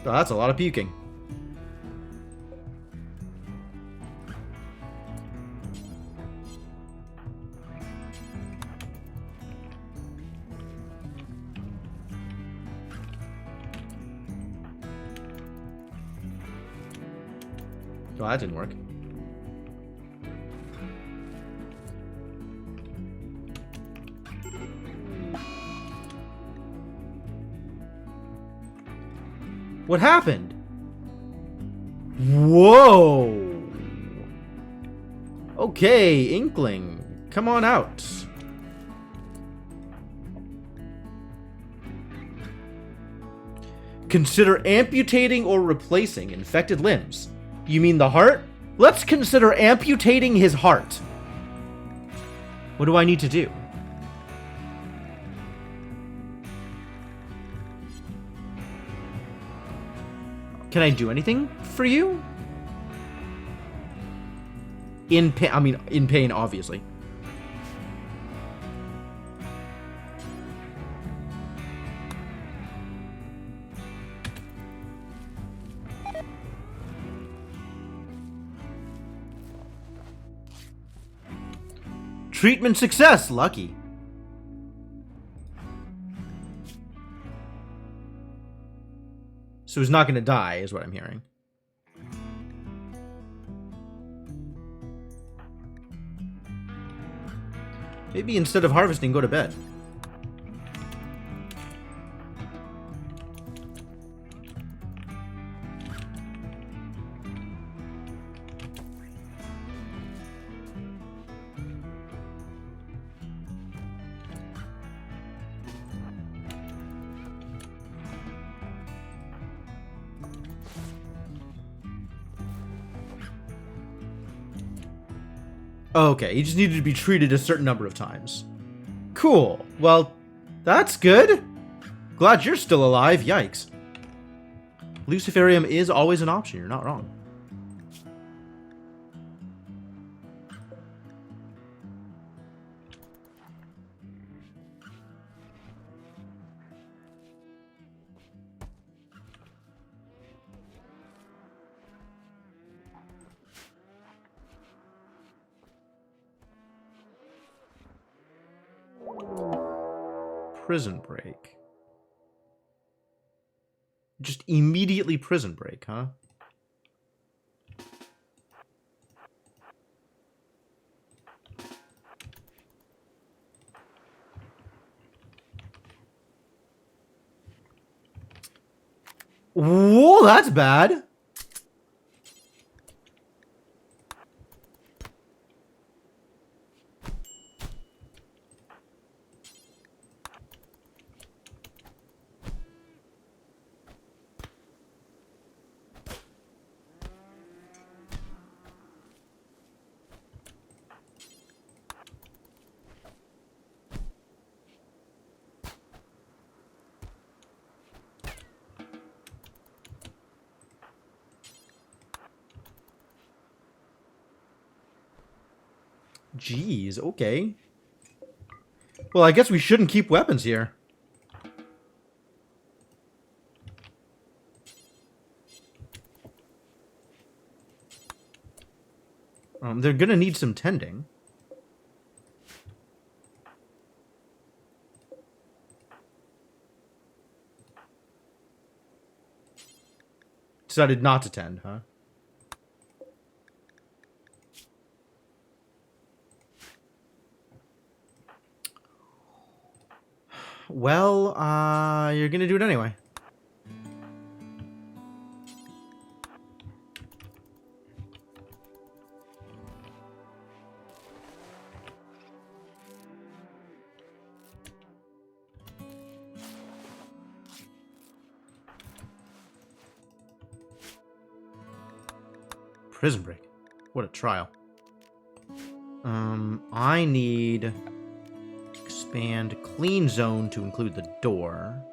[SPEAKER 1] Oh, that's a lot of puking. Oh, that didn't work. What happened? Whoa! Okay, Inkling, come on out. Consider amputating or replacing infected limbs. You mean the heart? Let's consider amputating his heart. What do I need to do? Can I do anything for you? In pain, in pain, obviously. Treatment success, lucky. So he's not going to die, is what I'm hearing. Maybe instead of harvesting, go to bed. Okay, he just needed to be treated a certain number of times. Cool. Well, that's good. Glad you're still alive. Yikes. Luciferium is always an option. You're not wrong. Prison break. Just immediately prison break, huh? Whoa, that's bad. Jeez, okay. Well, I guess we shouldn't keep weapons here. They're gonna need some tending. Decided not to tend, huh? Well, you're gonna do it anyway. Prison break. What a trial. I need expand clean zone to include the door.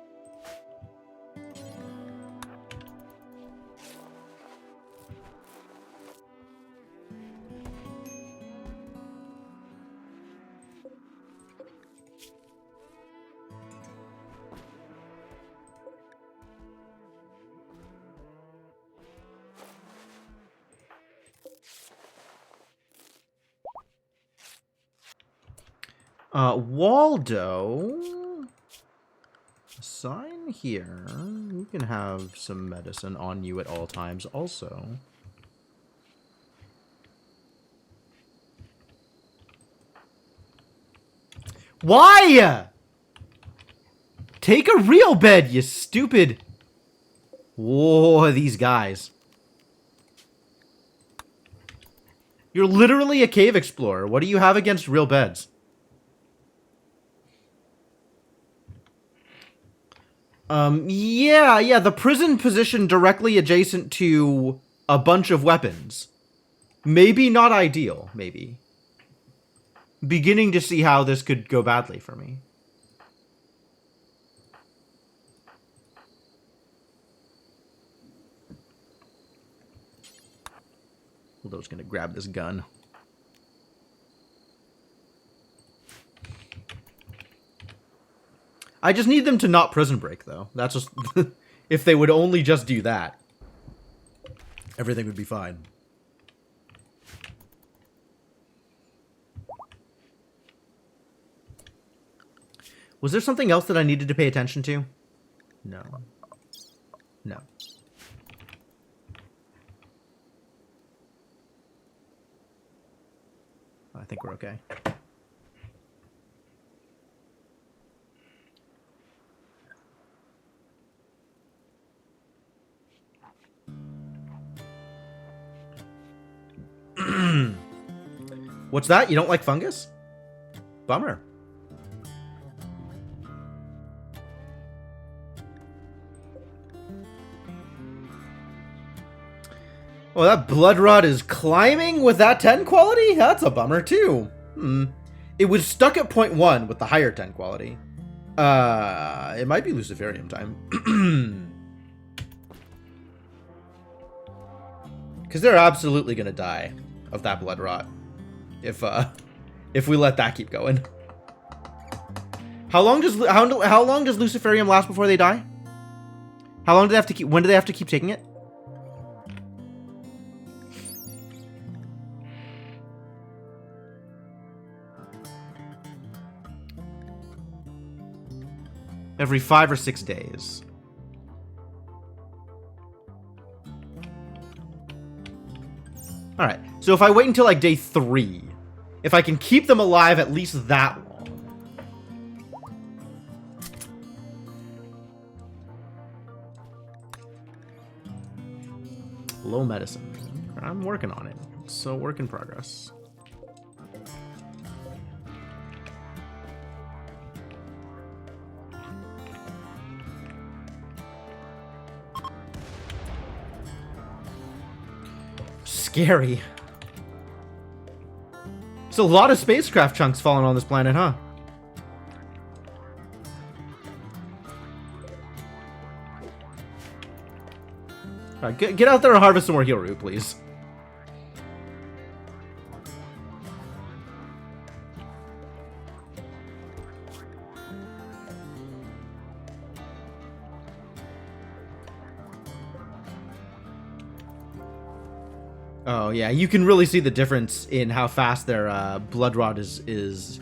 [SPEAKER 1] Waldo, sign here. You can have some medicine on you at all times also. Why? Take a real bed, you stupid. Whoa, these guys. You're literally a cave explorer. What do you have against real beds? Yeah, the prison position directly adjacent to a bunch of weapons. Maybe not ideal, maybe. Beginning to see how this could go badly for me. Ludo's gonna grab this gun. I just need them to not prison break, though. That's just... if they would only just do that, everything would be fine. Was there something else that I needed to pay attention to? No. No. I think we're okay. What's that? You don't like fungus? Bummer. Oh, that blood rod is climbing with that 10 quality? That's a bummer, too. It was stuck at 0.1 with the higher 10 quality. It might be Luciferium time. Because they're absolutely going to die of that blood rot if we let that keep going. How long does Luciferium last before they die? How long do they have to keep? When do they have to keep taking it? Every 5 or 6 days. All right. So if I wait until like day 3, if I can keep them alive at least that long. Low medicine. I'm working on it. It's a work in progress. Scary. There's a lot of spacecraft chunks falling on this planet, huh? All right, get out there and harvest some more heal root, please. Oh yeah, you can really see the difference in how fast their blood rod is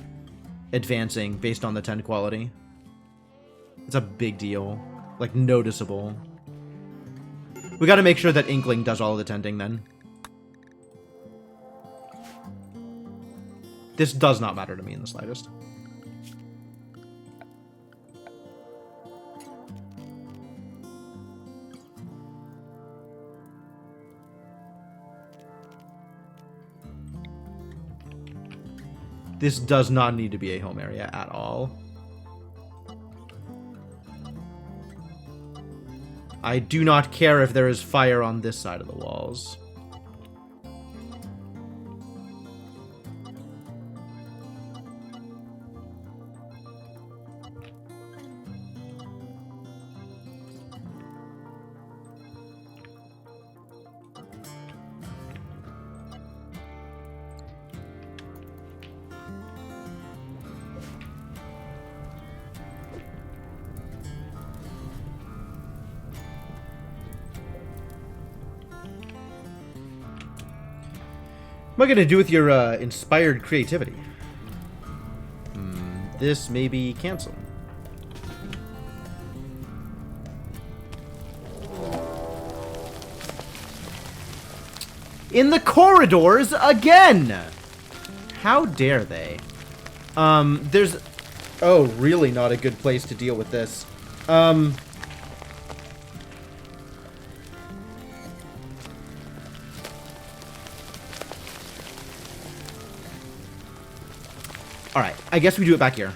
[SPEAKER 1] advancing based on the 10 quality. It's a big deal, like noticeable. We got to make sure that Inkling does all of the tending then. This does not matter to me in the slightest. This does not need to be a home area at all. I do not care if there is fire on this side of the walls. What am I going to do with your inspired creativity? This may be cancel. In the corridors again! How dare they? There's... Oh, really not a good place to deal with this. Alright, I guess we do it back here.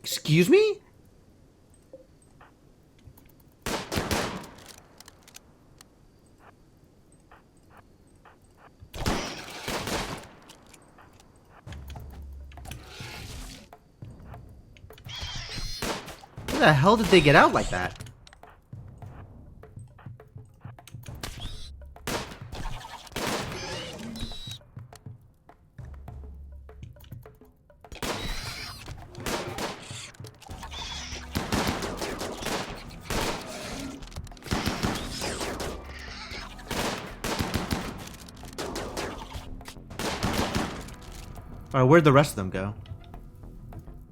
[SPEAKER 1] Excuse me? How the hell did they get out like that? Alright, where'd the rest of them go?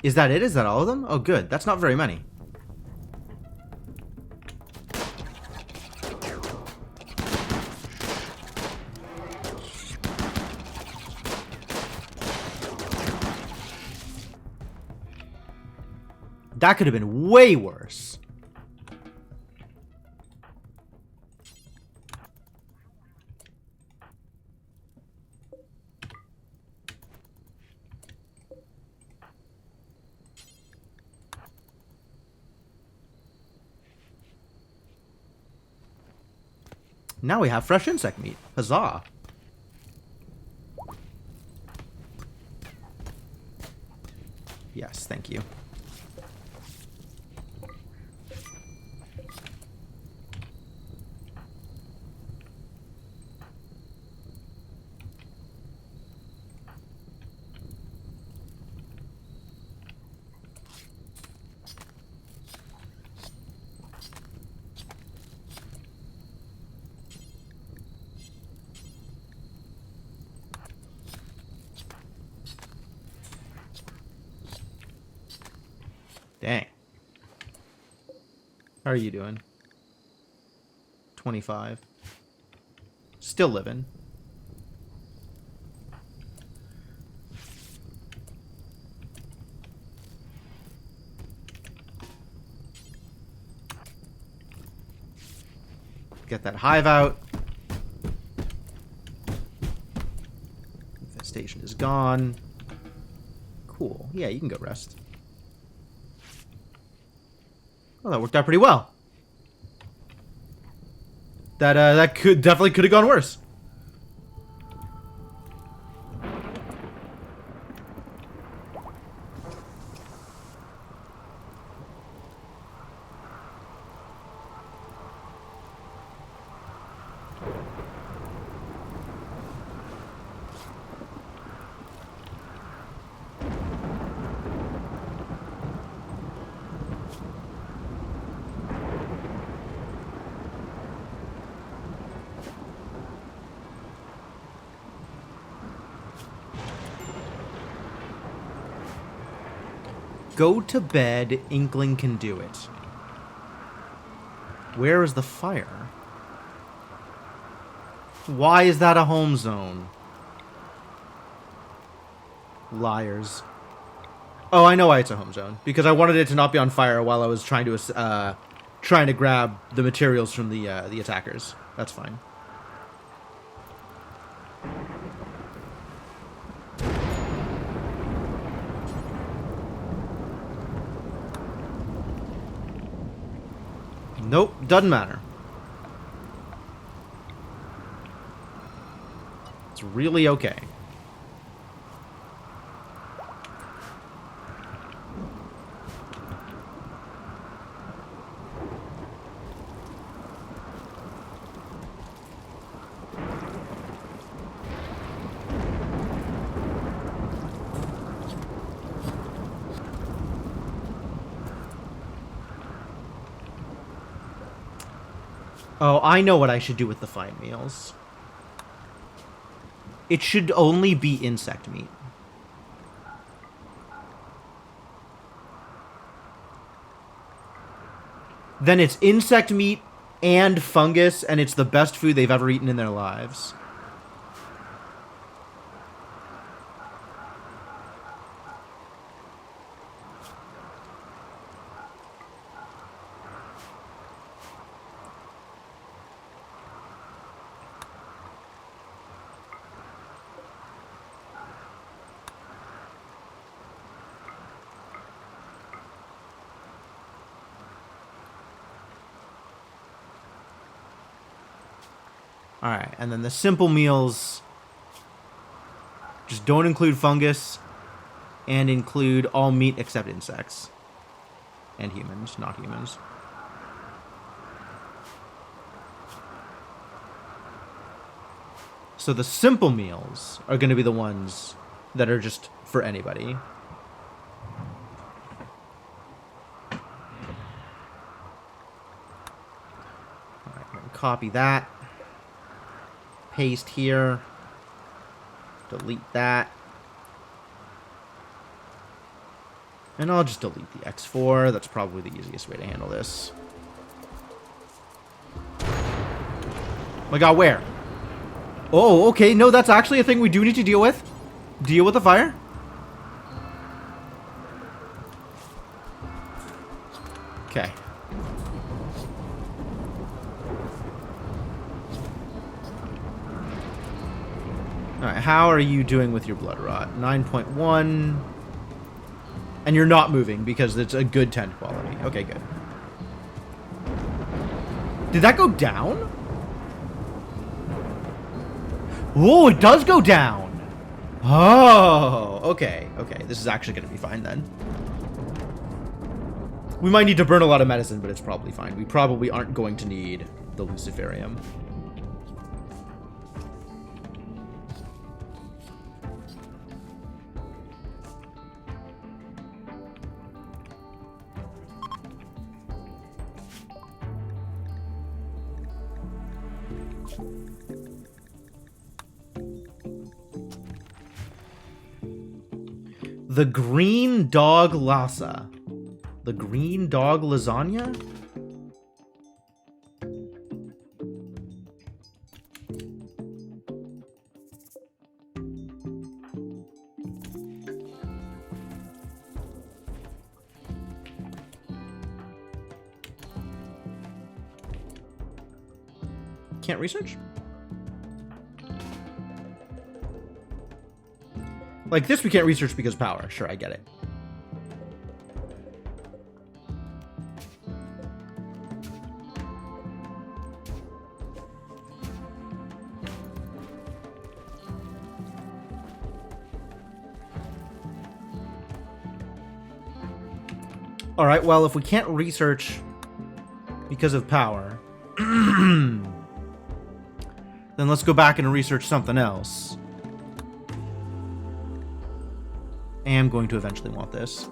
[SPEAKER 1] Is that it? Is that all of them? Oh, good. That's not very many. That could have been way worse. Now we have fresh insect meat. Huzzah. Yes, thank you. Dang. How are you doing? 25. Still living. Get that hive out. Infestation is gone. Cool. Yeah, you can go rest. Well, that worked out pretty well. That definitely could have gone worse. Go to bed, Inkling can do it. Where is the fire? Why is that a home zone? Liars. Oh, I know why it's a home zone. Because I wanted it to not be on fire while I was trying to grab the materials from the attackers. That's fine. Nope, doesn't matter. It's really okay. Oh, I know what I should do with the fine meals. It should only be insect meat. Then it's insect meat and fungus, and it's the best food they've ever eaten in their lives. Alright, and then the simple meals just don't include fungus and include all meat except insects. And humans, not humans. So the simple meals are going to be the ones that are just for anybody. Alright, copy that. Paste here. Delete that. And I'll just delete the X4. That's probably the easiest way to handle this. Oh my god, where? Oh, okay. No, that's actually a thing we do need to deal with. Deal with the fire. Okay. Alright, how are you doing with your blood rot? 9.1. And you're not moving because it's a good tent quality. Okay, good. Did that go down? Oh, it does go down. Oh, okay. Okay, this is actually going to be fine then. We might need to burn a lot of medicine, but it's probably fine. We probably aren't going to need the Luciferium. The green dog lassa. The green dog lasagna? Can't research? Like this we can't research because power. Sure, I get it. All right, well, if we can't research because of power, then let's go back and research something else. I am going to eventually want this.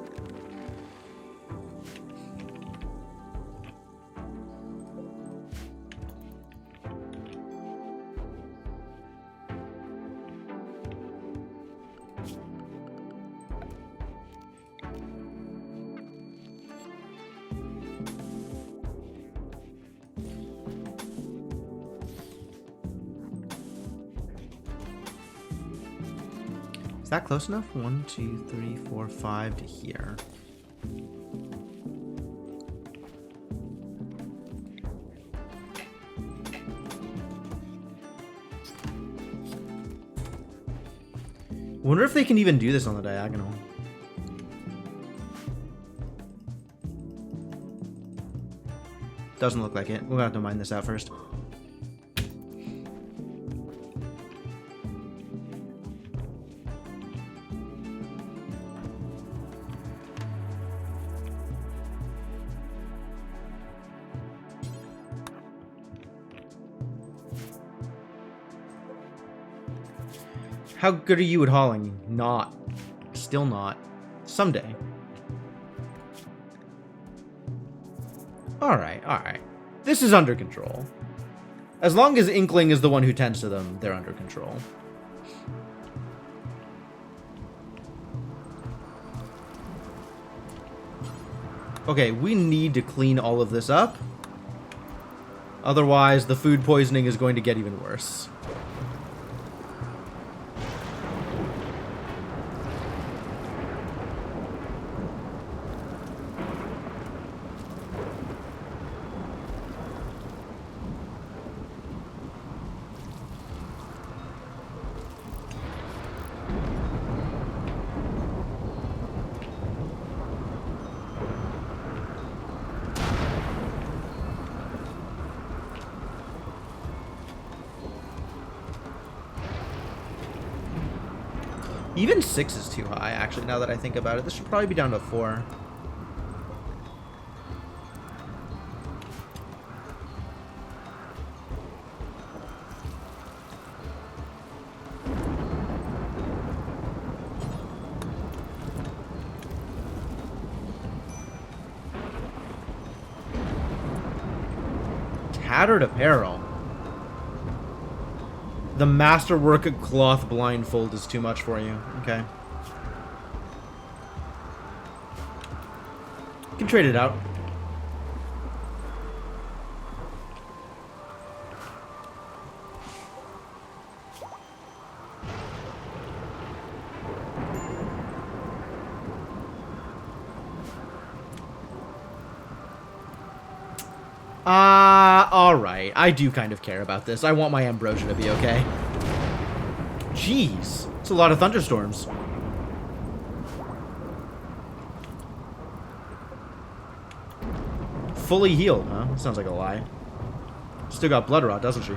[SPEAKER 1] Is that close enough? 1, 2, 3, 4, 5 to here. Wonder if they can even do this on the diagonal. Doesn't look like it. We're gonna have to mine this out first. How good are you at hauling? Not. Still not. Someday. Alright, alright. This is under control. As long as Inkling is the one who tends to them, they're under control. Okay, we need to clean all of this up. Otherwise, the food poisoning is going to get even worse. Even 6 is too high, actually, now that I think about it. This should probably be down to 4. Tattered apparel. The masterwork cloth blindfold is too much for you. Okay. You can trade it out. Alright. I do kind of care about this. I want my ambrosia to be okay. Jeez. It's a lot of thunderstorms. Fully healed, huh? That sounds like a lie. Still got blood rot, doesn't she?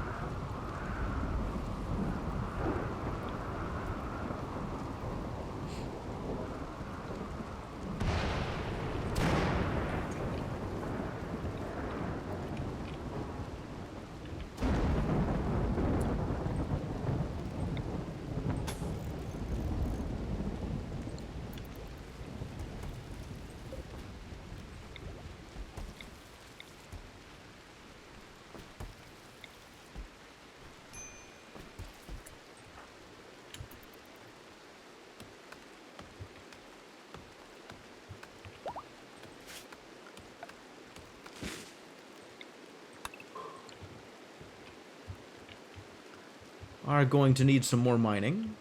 [SPEAKER 1] Are going to need some more mining.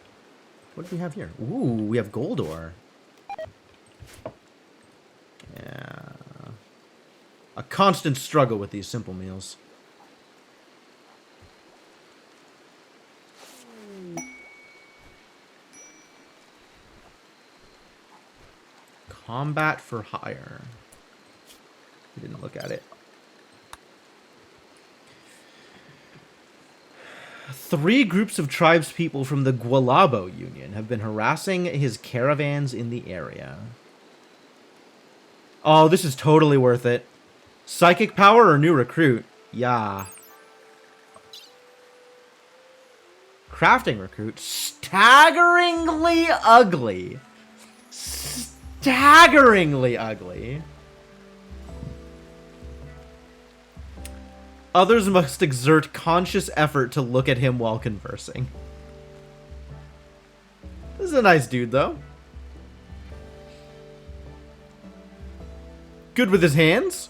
[SPEAKER 1] What do we have here? Ooh, we have gold ore. Yeah. A constant struggle with these simple meals. Combat for hire. We didn't look at it. 3 groups of tribespeople from the Gualabo Union have been harassing his caravans in the area. Oh, this is totally worth it. Psychic power or new recruit? Yeah. Crafting recruit. Staggeringly ugly. Staggeringly ugly. Others must exert conscious effort to look at him while conversing. This is a nice dude, though. Good with his hands.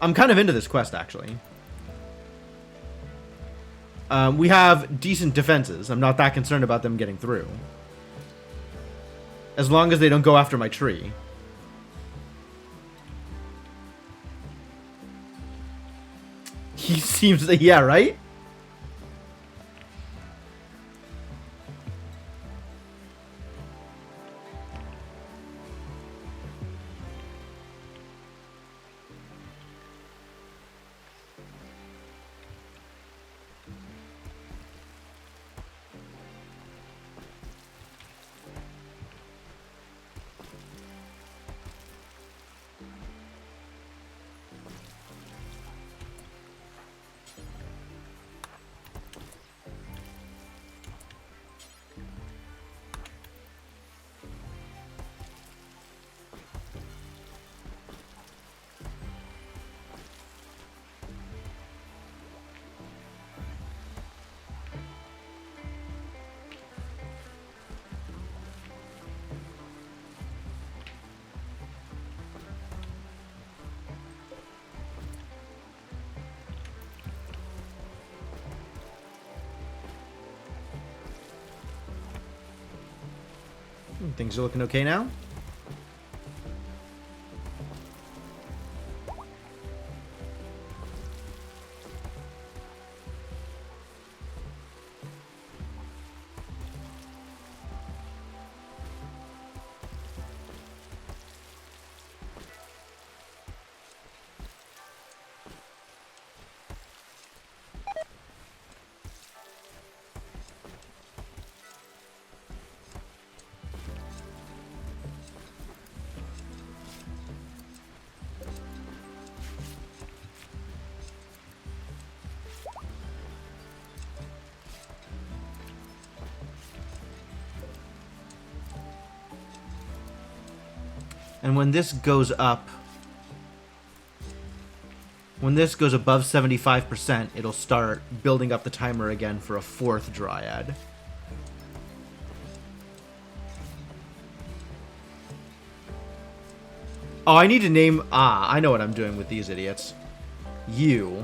[SPEAKER 1] I'm kind of into this quest, actually. We have decent defenses. I'm not that concerned about them getting through. As long as they don't go after my tree. He seems to, yeah, right? Things are looking okay now. And when this goes up, when this goes above 75%, it'll start building up the timer again for a 4th dryad. Oh, I need to name... Ah, I know what I'm doing with these idiots. You.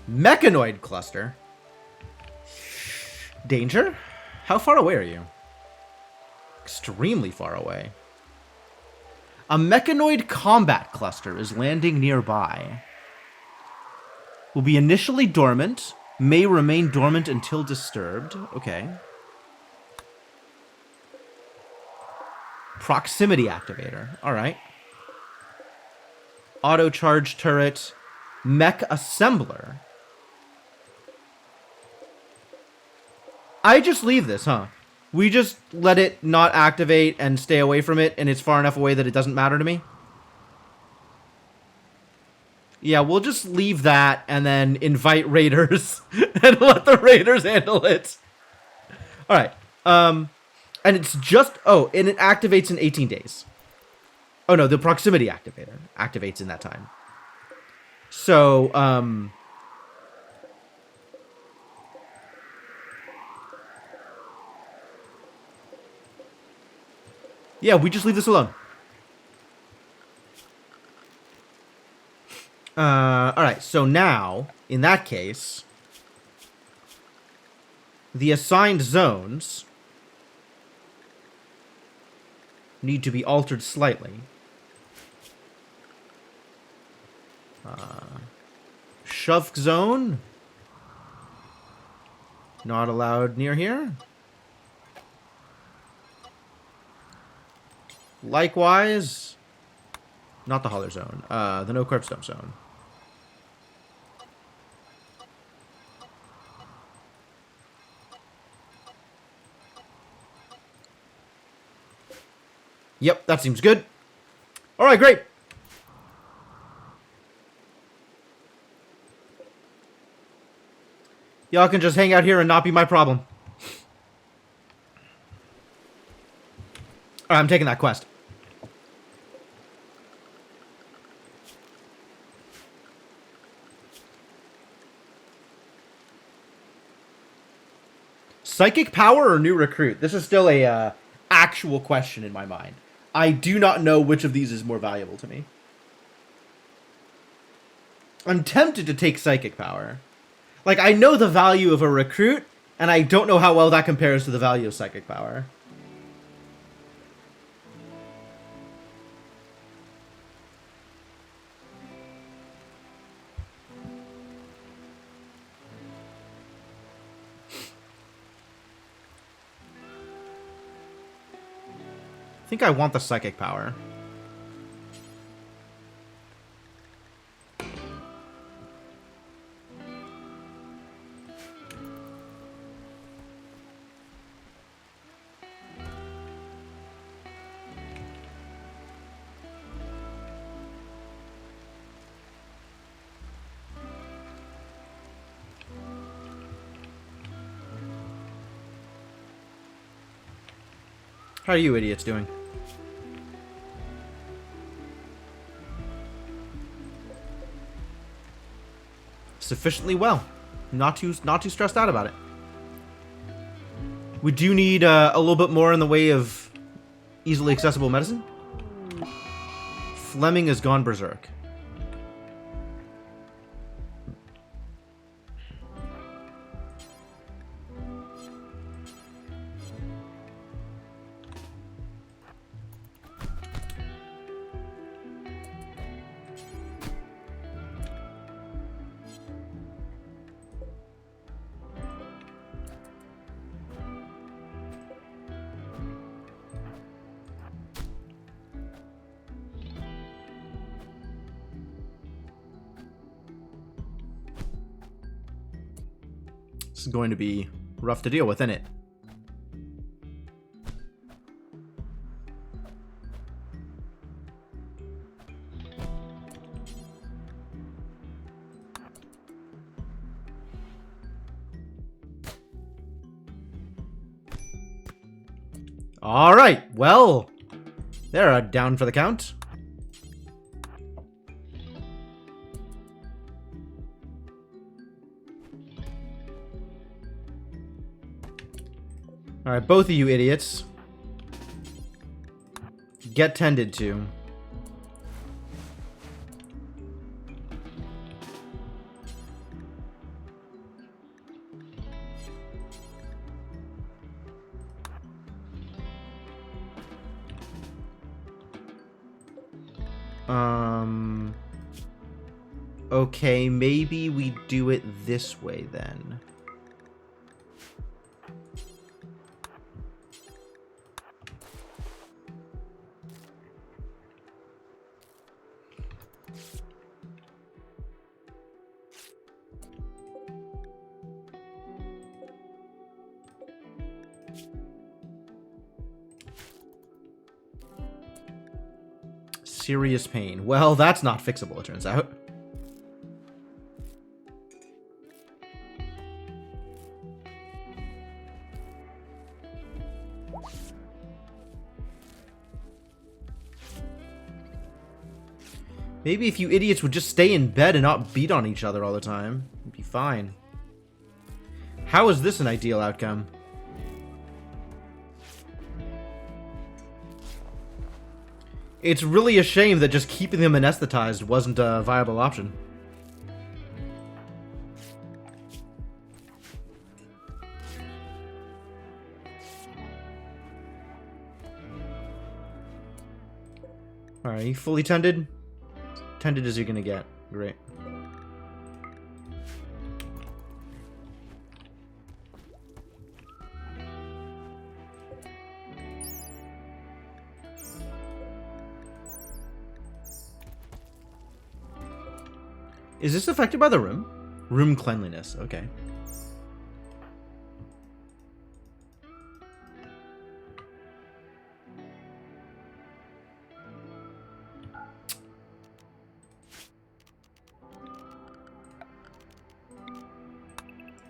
[SPEAKER 1] Mechanoid cluster. Danger? How far away are you? Extremely far away. A mechanoid combat cluster is landing nearby. Will be initially dormant. May remain dormant until disturbed. Okay. Proximity activator. Alright. Auto charge turret. Mech assembler. I just leave this, huh? We just let it not activate and stay away from it, and it's far enough away that it doesn't matter to me? Yeah, we'll just leave that and then invite raiders and let the raiders handle it. Alright. And it's just... Oh, and it activates in 18 days. Oh, no, the proximity activator activates in that time. So, yeah, we just leave this alone. Alright, so now, in that case, the assigned zones need to be altered slightly. Shove zone. Not allowed near here. Likewise, not the holler zone. The no curb stump zone. Yep, that seems good. All right, great. Y'all can just hang out here and not be my problem. All right, I'm taking that quest. Psychic power or new recruit? This is still a actual question in my mind. I do not know which of these is more valuable to me. I'm tempted to take psychic power. Like, I know the value of a recruit, and I don't know how well that compares to the value of psychic power. I think I want the psychic power. How are you idiots doing? Sufficiently well. Not too stressed out about it. We do need a little bit more in the way of easily accessible medicine. Fleming has gone berserk. This is going to be rough to deal with, isn't it? All right, well, they're down for the count. All right, both of you idiots, get tended to. Okay, maybe we do it this way then. Serious pain. Well, that's not fixable, it turns out. Maybe if you idiots would just stay in bed and not beat on each other all the time, it'd be fine. How is this an ideal outcome? It's really a shame that just keeping them anesthetized wasn't a viable option. Alright, you fully tended? Tended as you're gonna get. Great. Is this affected by the room? Room cleanliness, okay.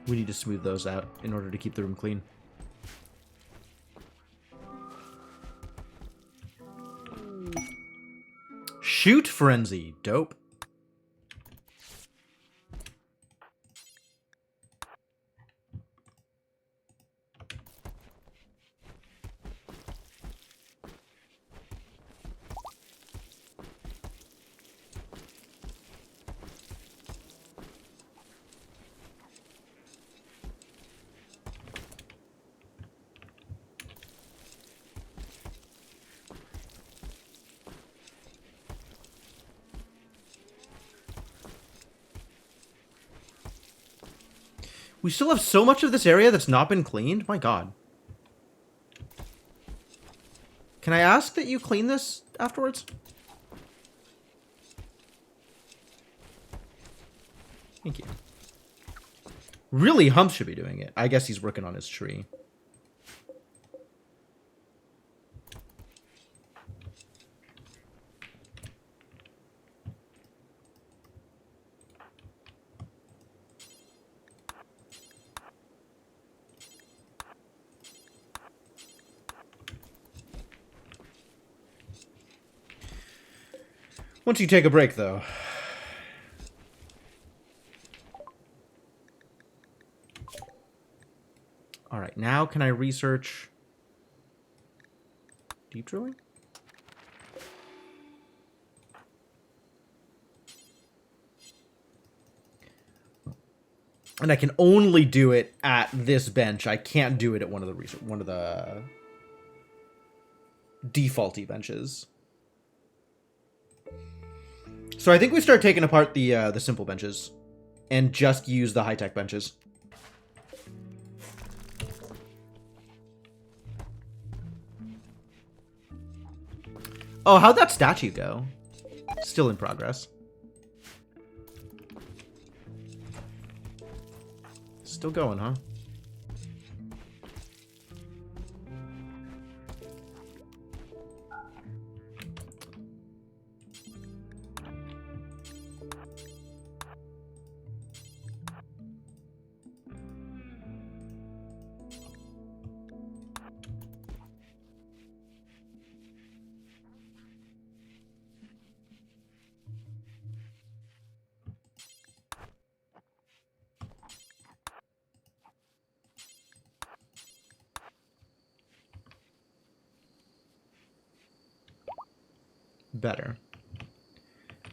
[SPEAKER 1] We need to smooth those out in order to keep the room clean. Shoot frenzy. Dope. We still have so much of this area that's not been cleaned? My god. Can I ask that you clean this afterwards? Thank you. Really, Hump should be doing it. I guess he's working on his tree. Once you take a break, though. Alright, now can I research deep drilling? And I can only do it at this bench. I can't do it at one of the defaulty benches. So I think we start taking apart the simple benches and just use the high-tech benches. Oh, how'd that statue go? Still in progress. Still going, huh? Better.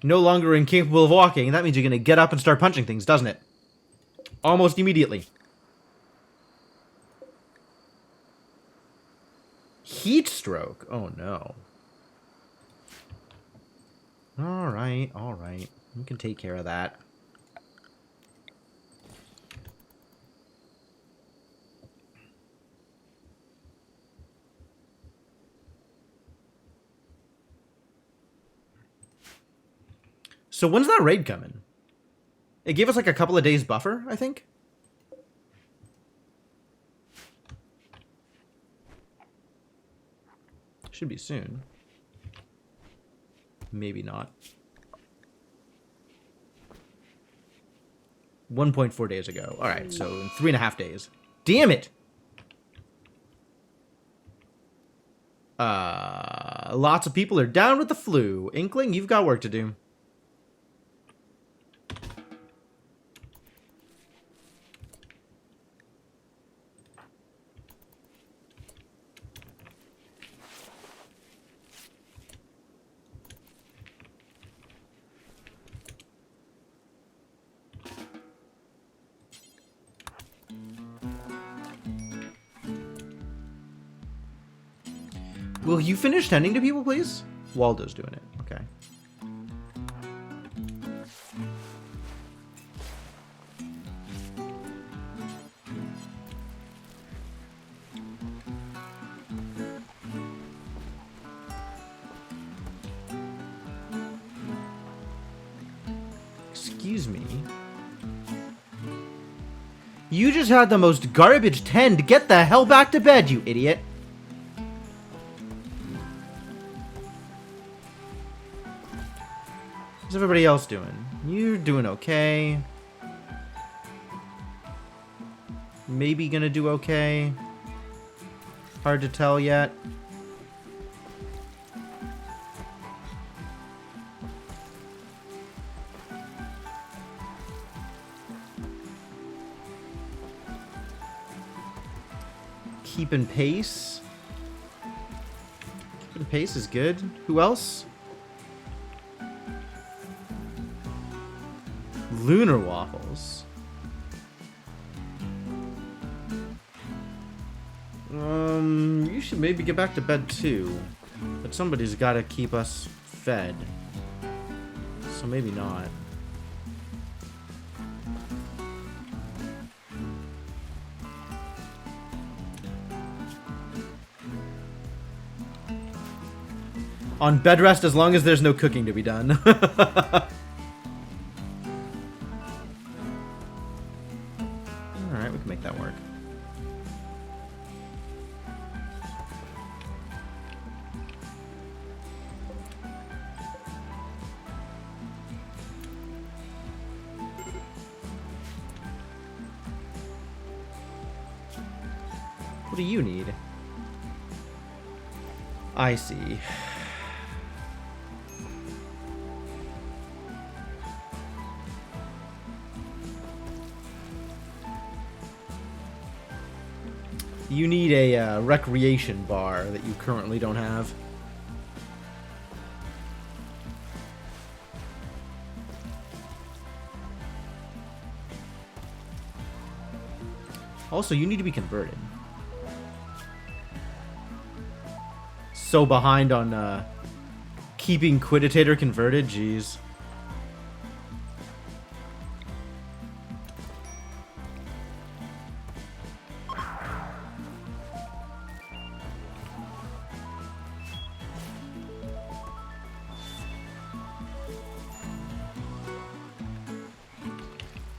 [SPEAKER 1] No longer incapable of walking. That means you're going to get up and start punching things, doesn't it? Almost immediately. Heat stroke. Oh, no. Alright, alright. We can take care of that. So when's that raid coming? It gave us like a couple of days buffer, I think. Should be soon. Maybe not. 1.4 days ago. Alright, so in 3.5 days. Damn it! Lots of people are down with the flu. Inkling, you've got work to do. Will you finish tending to people, please? Waldo's doing it. Okay. Excuse me. You just had the most garbage tend. Get the hell back to bed, you idiot. How's everybody else doing? You're doing okay. Maybe gonna do okay. Hard to tell yet. Keeping pace. Keeping pace is good. Who else? Lunar waffles. You should maybe get back to bed too. But somebody's got to keep us fed. So maybe not. On bed rest as long as there's no cooking to be done. Alright, we can make that work. What do you need? I see. You need a recreation bar that you currently don't have. Also, you need to be converted. So behind on keeping Quiditator converted, jeez.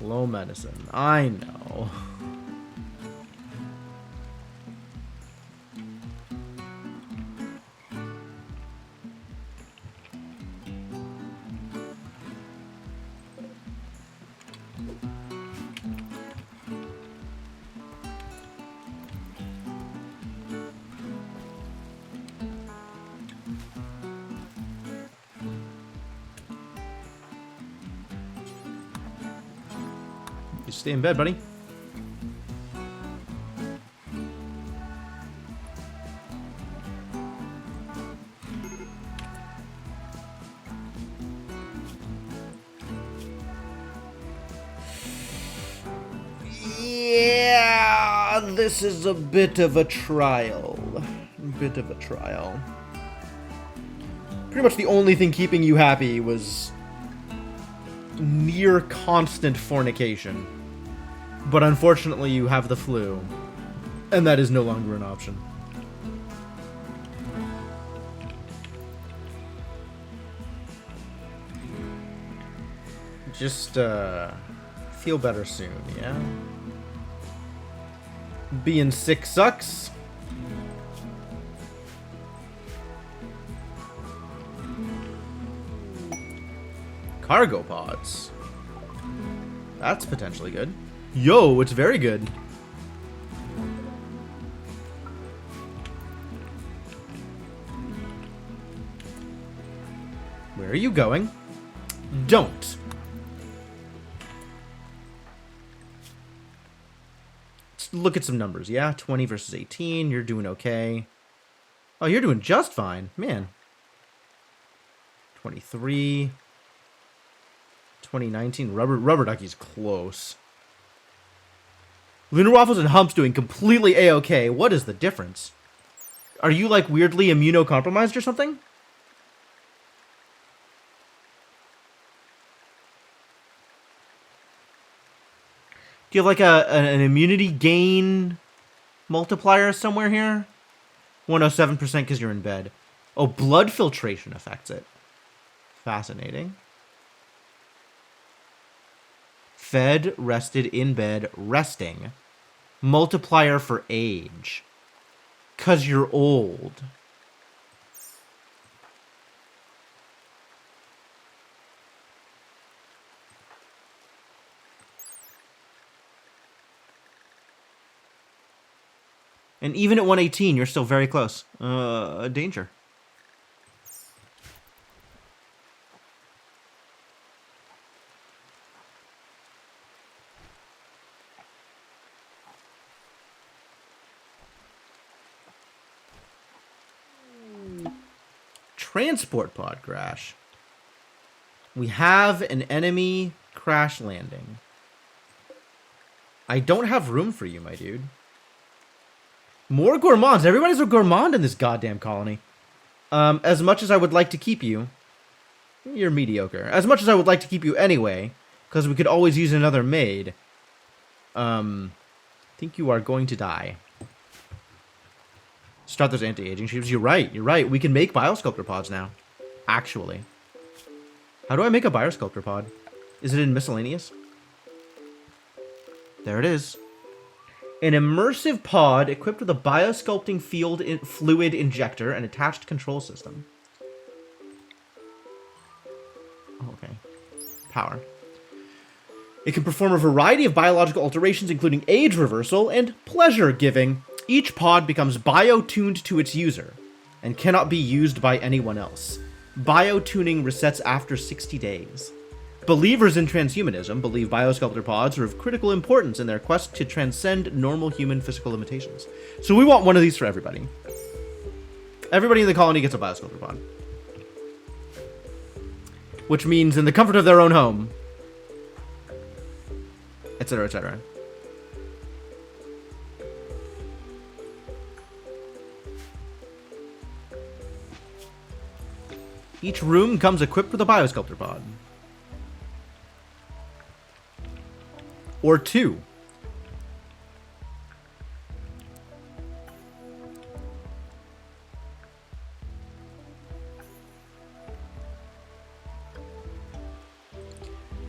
[SPEAKER 1] Low medicine. I know. You stay in bed, buddy. this is a bit of a trial. Bit of a trial. Pretty much the only thing keeping you happy was near constant fornication. But unfortunately, you have the flu. And that is no longer an option. Just, feel better soon, yeah? Being sick sucks. Cargo pods. That's potentially good. Yo, it's very good. Where are you going? Don't. Let's look at some numbers, yeah? 20 versus 18. You're doing okay. Oh, you're doing just fine. Man. 23. 2019. Rubber Ducky's close. Lunar Waffles and Hump's doing completely A-okay. What is the difference? Are you, like, weirdly immunocompromised or something? Do you have, like, an immunity gain multiplier somewhere here? 107% because you're in bed. Oh, blood filtration affects it. Fascinating. Fed, rested, in bed, resting. Multiplier for age. 'Cause you're old. And even at 118, you're still very close. Danger. Transport pod crash. We have an enemy crash landing. I don't have room for you, my dude. More gourmands. Everybody's a gourmand in this goddamn colony. As much as I would like to keep you, you're mediocre. As much as I would like to keep you anyway, because we could always use another maid. I think you are going to die. Start those anti-aging sheaves. You're right. You're right. We can make biosculptor pods now. Actually. How do I make a biosculptor pod? Is it in miscellaneous? There it is. An immersive pod equipped with a biosculpting fluid injector and attached control system. Oh, okay. Power. It can perform a variety of biological alterations, including age reversal and pleasure giving. Each pod becomes bio-tuned to its user and cannot be used by anyone else. Bio-tuning resets after 60 days. Believers in transhumanism believe biosculptor pods are of critical importance in their quest to transcend normal human physical limitations. So we want one of these for everybody. Everybody in the colony gets a biosculptor pod. Which means in the comfort of their own home. Etc., etc. Each room comes equipped with a biosculptor pod. Or two.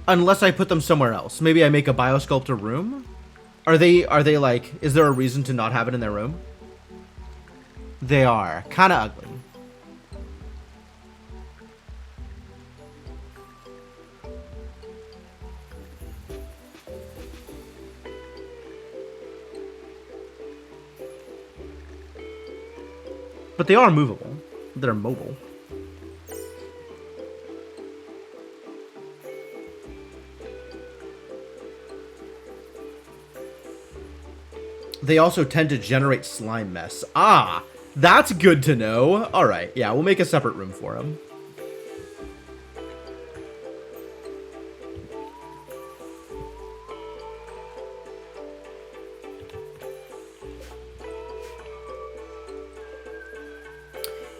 [SPEAKER 1] Unless I put them somewhere else. Maybe I make a biosculptor room? Are they like, is there a reason to not have it in their room? They are. Kinda ugly. But they are movable. They're mobile. They also tend to generate slime mess. Ah, that's good to know. All right, yeah, we'll make a separate room for them.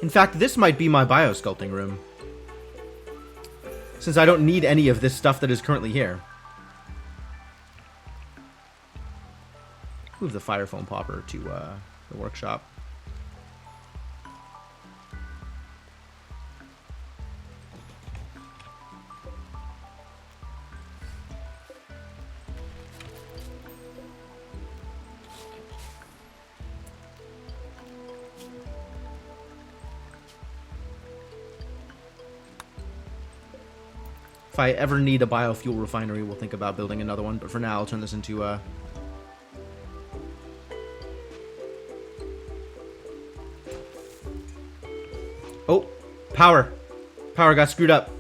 [SPEAKER 1] In fact, this might be my biosculpting room, since I don't need any of this stuff that is currently here. Move the fire foam popper to the workshop. If I ever need a biofuel refinery, we'll think about building another one. But for now, I'll turn this into Oh, power. Power got screwed up.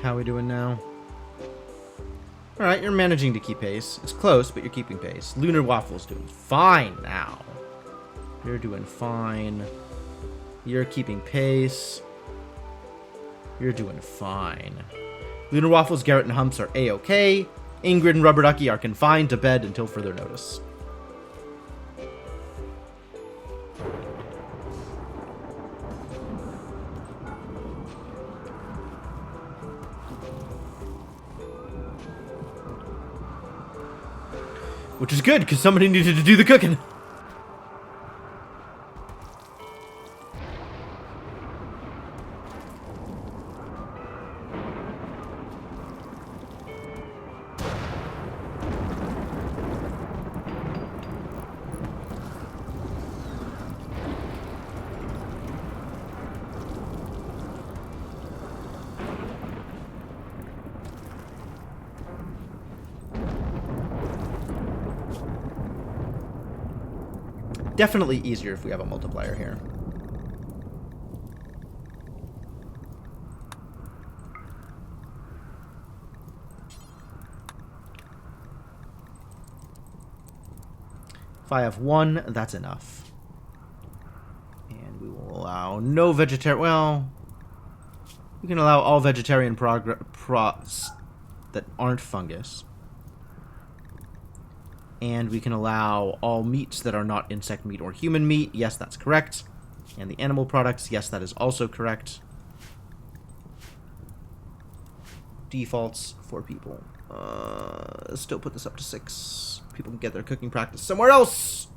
[SPEAKER 1] How are we doing now? Alright, you're managing to keep pace. It's close, but you're keeping pace. Lunar Waffle's doing fine now. You're doing fine. You're keeping pace. You're doing fine. Lunar Waffles, Garrett, and Humps are A-OK. Ingrid and Rubber Ducky are confined to bed until further notice. Which is good, because somebody needed to do the cooking. Definitely easier if we have a multiplier here. If I have one, that's enough. And we will allow no vegetarian... Well, we can allow all vegetarian prots that aren't fungus. And we can allow all meats that are not insect meat or human meat. Yes, that's correct. And the animal products, yes, that is also correct. Defaults for people. Still put this up to 6. People can get their cooking practice somewhere else.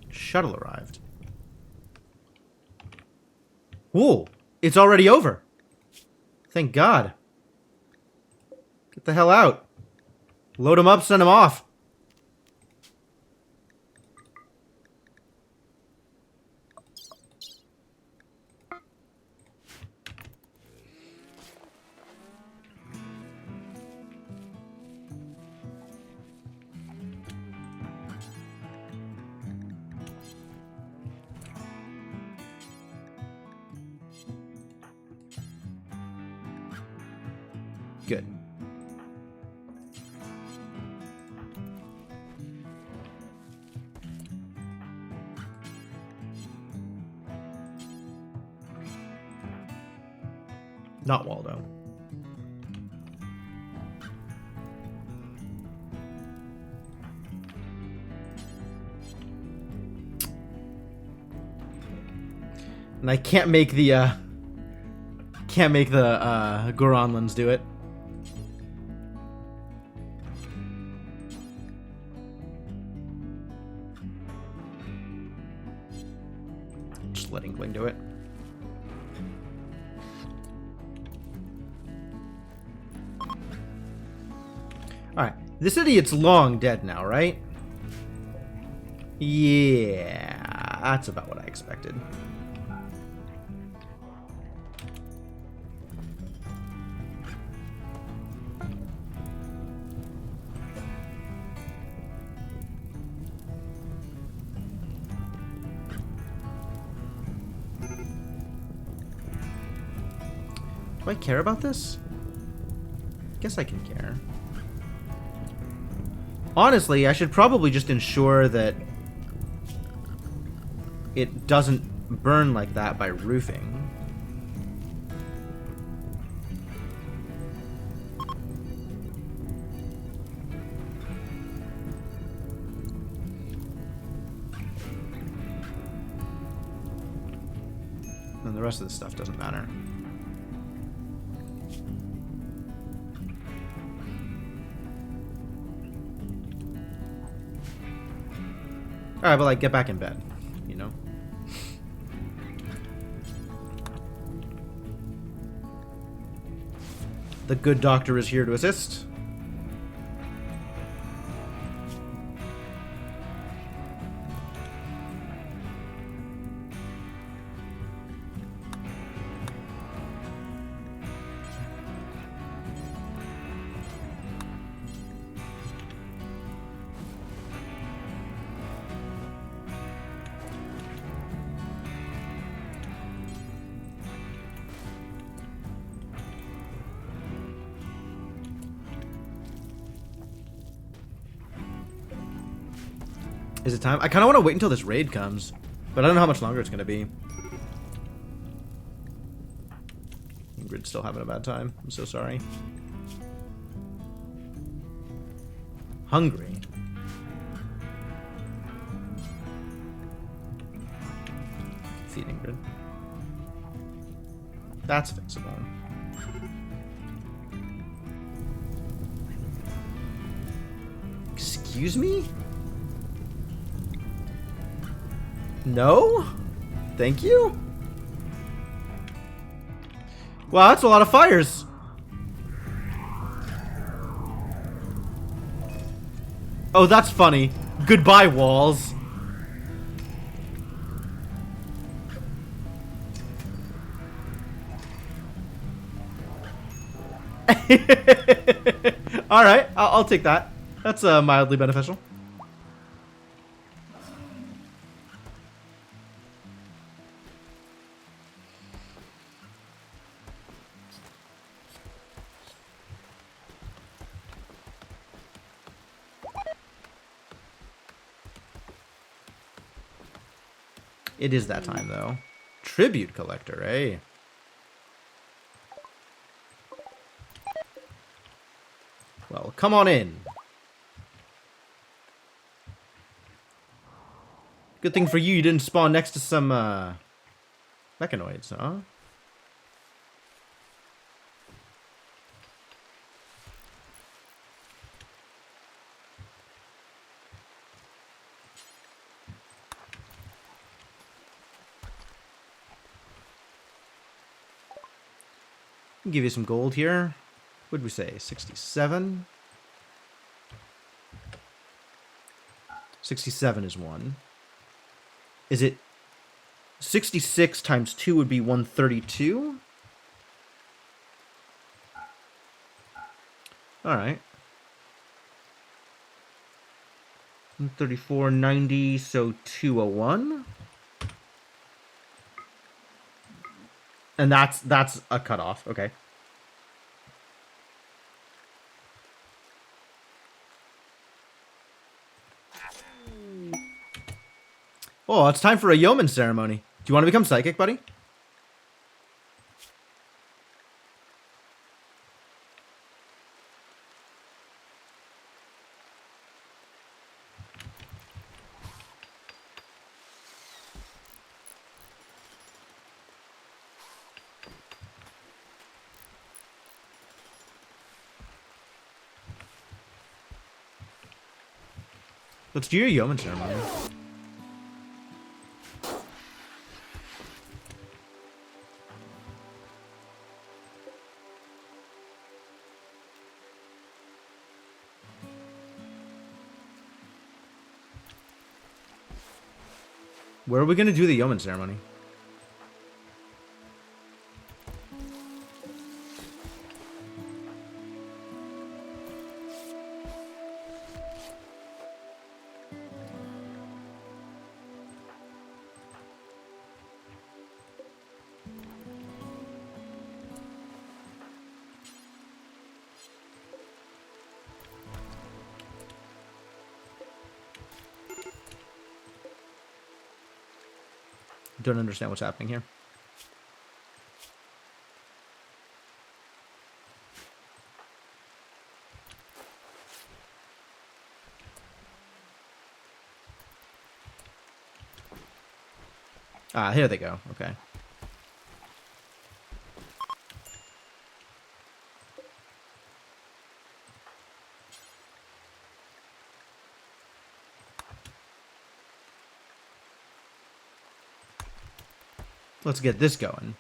[SPEAKER 1] Shuttle arrived. Whoa, it's already over. Thank God. Get the hell out. Load them up, send them off. Good. Not Waldo. And I can't make the Goronlans do it. let Inkling do it. Alright. This idiot's long dead now, right? Yeah, that's about what I expected. Do I care about this? Guess I can care. Honestly, I should probably just ensure that it doesn't burn like that by roofing. And the rest of this stuff doesn't matter. Alright, but like, get back in bed, you know? The good doctor is here to assist. Is it time? I kind of want to wait until this raid comes, but I don't know how much longer it's going to be. Ingrid's still having a bad time. I'm so sorry. Hungry. Feed Ingrid. That's fixable. Excuse me? No? Thank you? Wow, that's a lot of fires. Oh, that's funny. Goodbye, walls. Alright, I'll take that. That's mildly beneficial. It is that time, though. Tribute collector, eh? Well, come on in. Good thing for you didn't spawn next to some, mechanoids, huh? Give you some gold here. What did we say? 67? 67 is one. Is it 66 times 2 would be 132? Alright. 134, 90, so 201. And that's a cutoff. Okay. Oh, it's time for a yeoman ceremony. Do you want to become psychic, buddy? Let's do your yeoman ceremony. Where are we going to do the yeoman ceremony? Don't understand what's happening here. Ah, here they go. Okay. Let's get this going.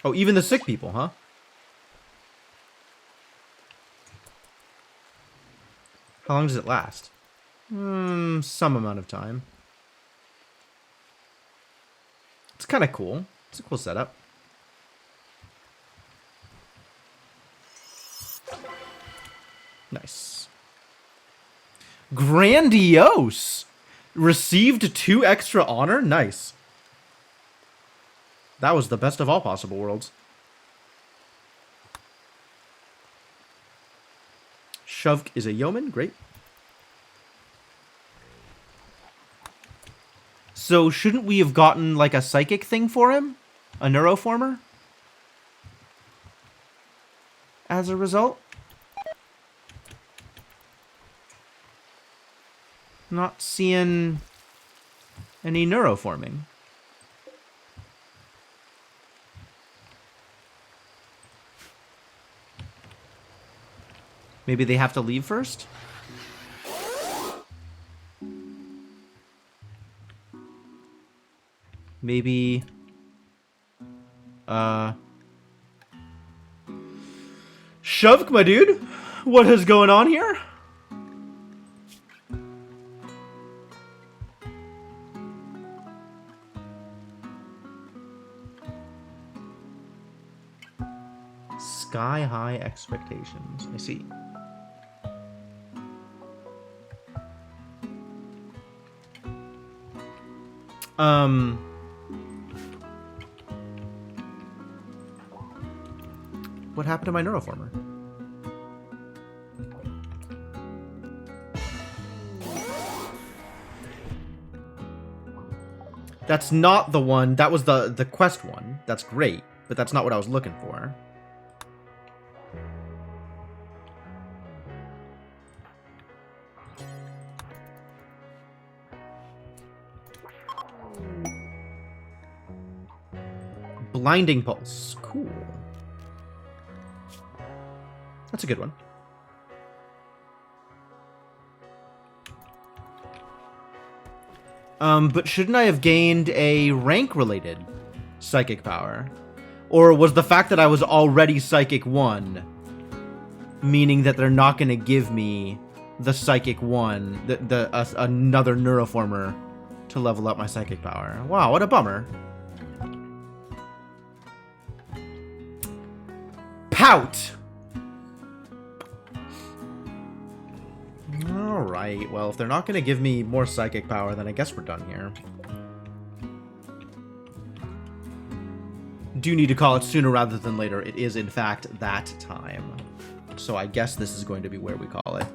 [SPEAKER 1] Oh, even the sick people, huh? How long does it last? Some amount of time. It's kind of cool. It's a cool setup. Nice. Grandiose! Received 2 extra honor? Nice. That was the best of all possible worlds. Shovk is a yeoman. Great. So shouldn't we have gotten like a psychic thing for him? A neuroformer? As a result? Not seeing any neuroforming. Maybe they have to leave first? Maybe... Shovk, my dude? What is going on here? Sky high expectations. I see. What happened to my neuroformer? That's not the one. That was the quest one. That's great, but that's not what I was looking for. Blinding Pulse. Cool. That's a good one. But shouldn't I have gained a rank-related psychic power? Or was the fact that I was already Psychic 1 meaning that they're not going to give me the Psychic 1, another neuroformer to level up my psychic power? Wow, what a bummer. Pout! Alright, well, if they're not going to give me more psychic power, then I guess we're done here. Do need to call it sooner rather than later. It is, in fact, that time. So I guess this is going to be where we call it.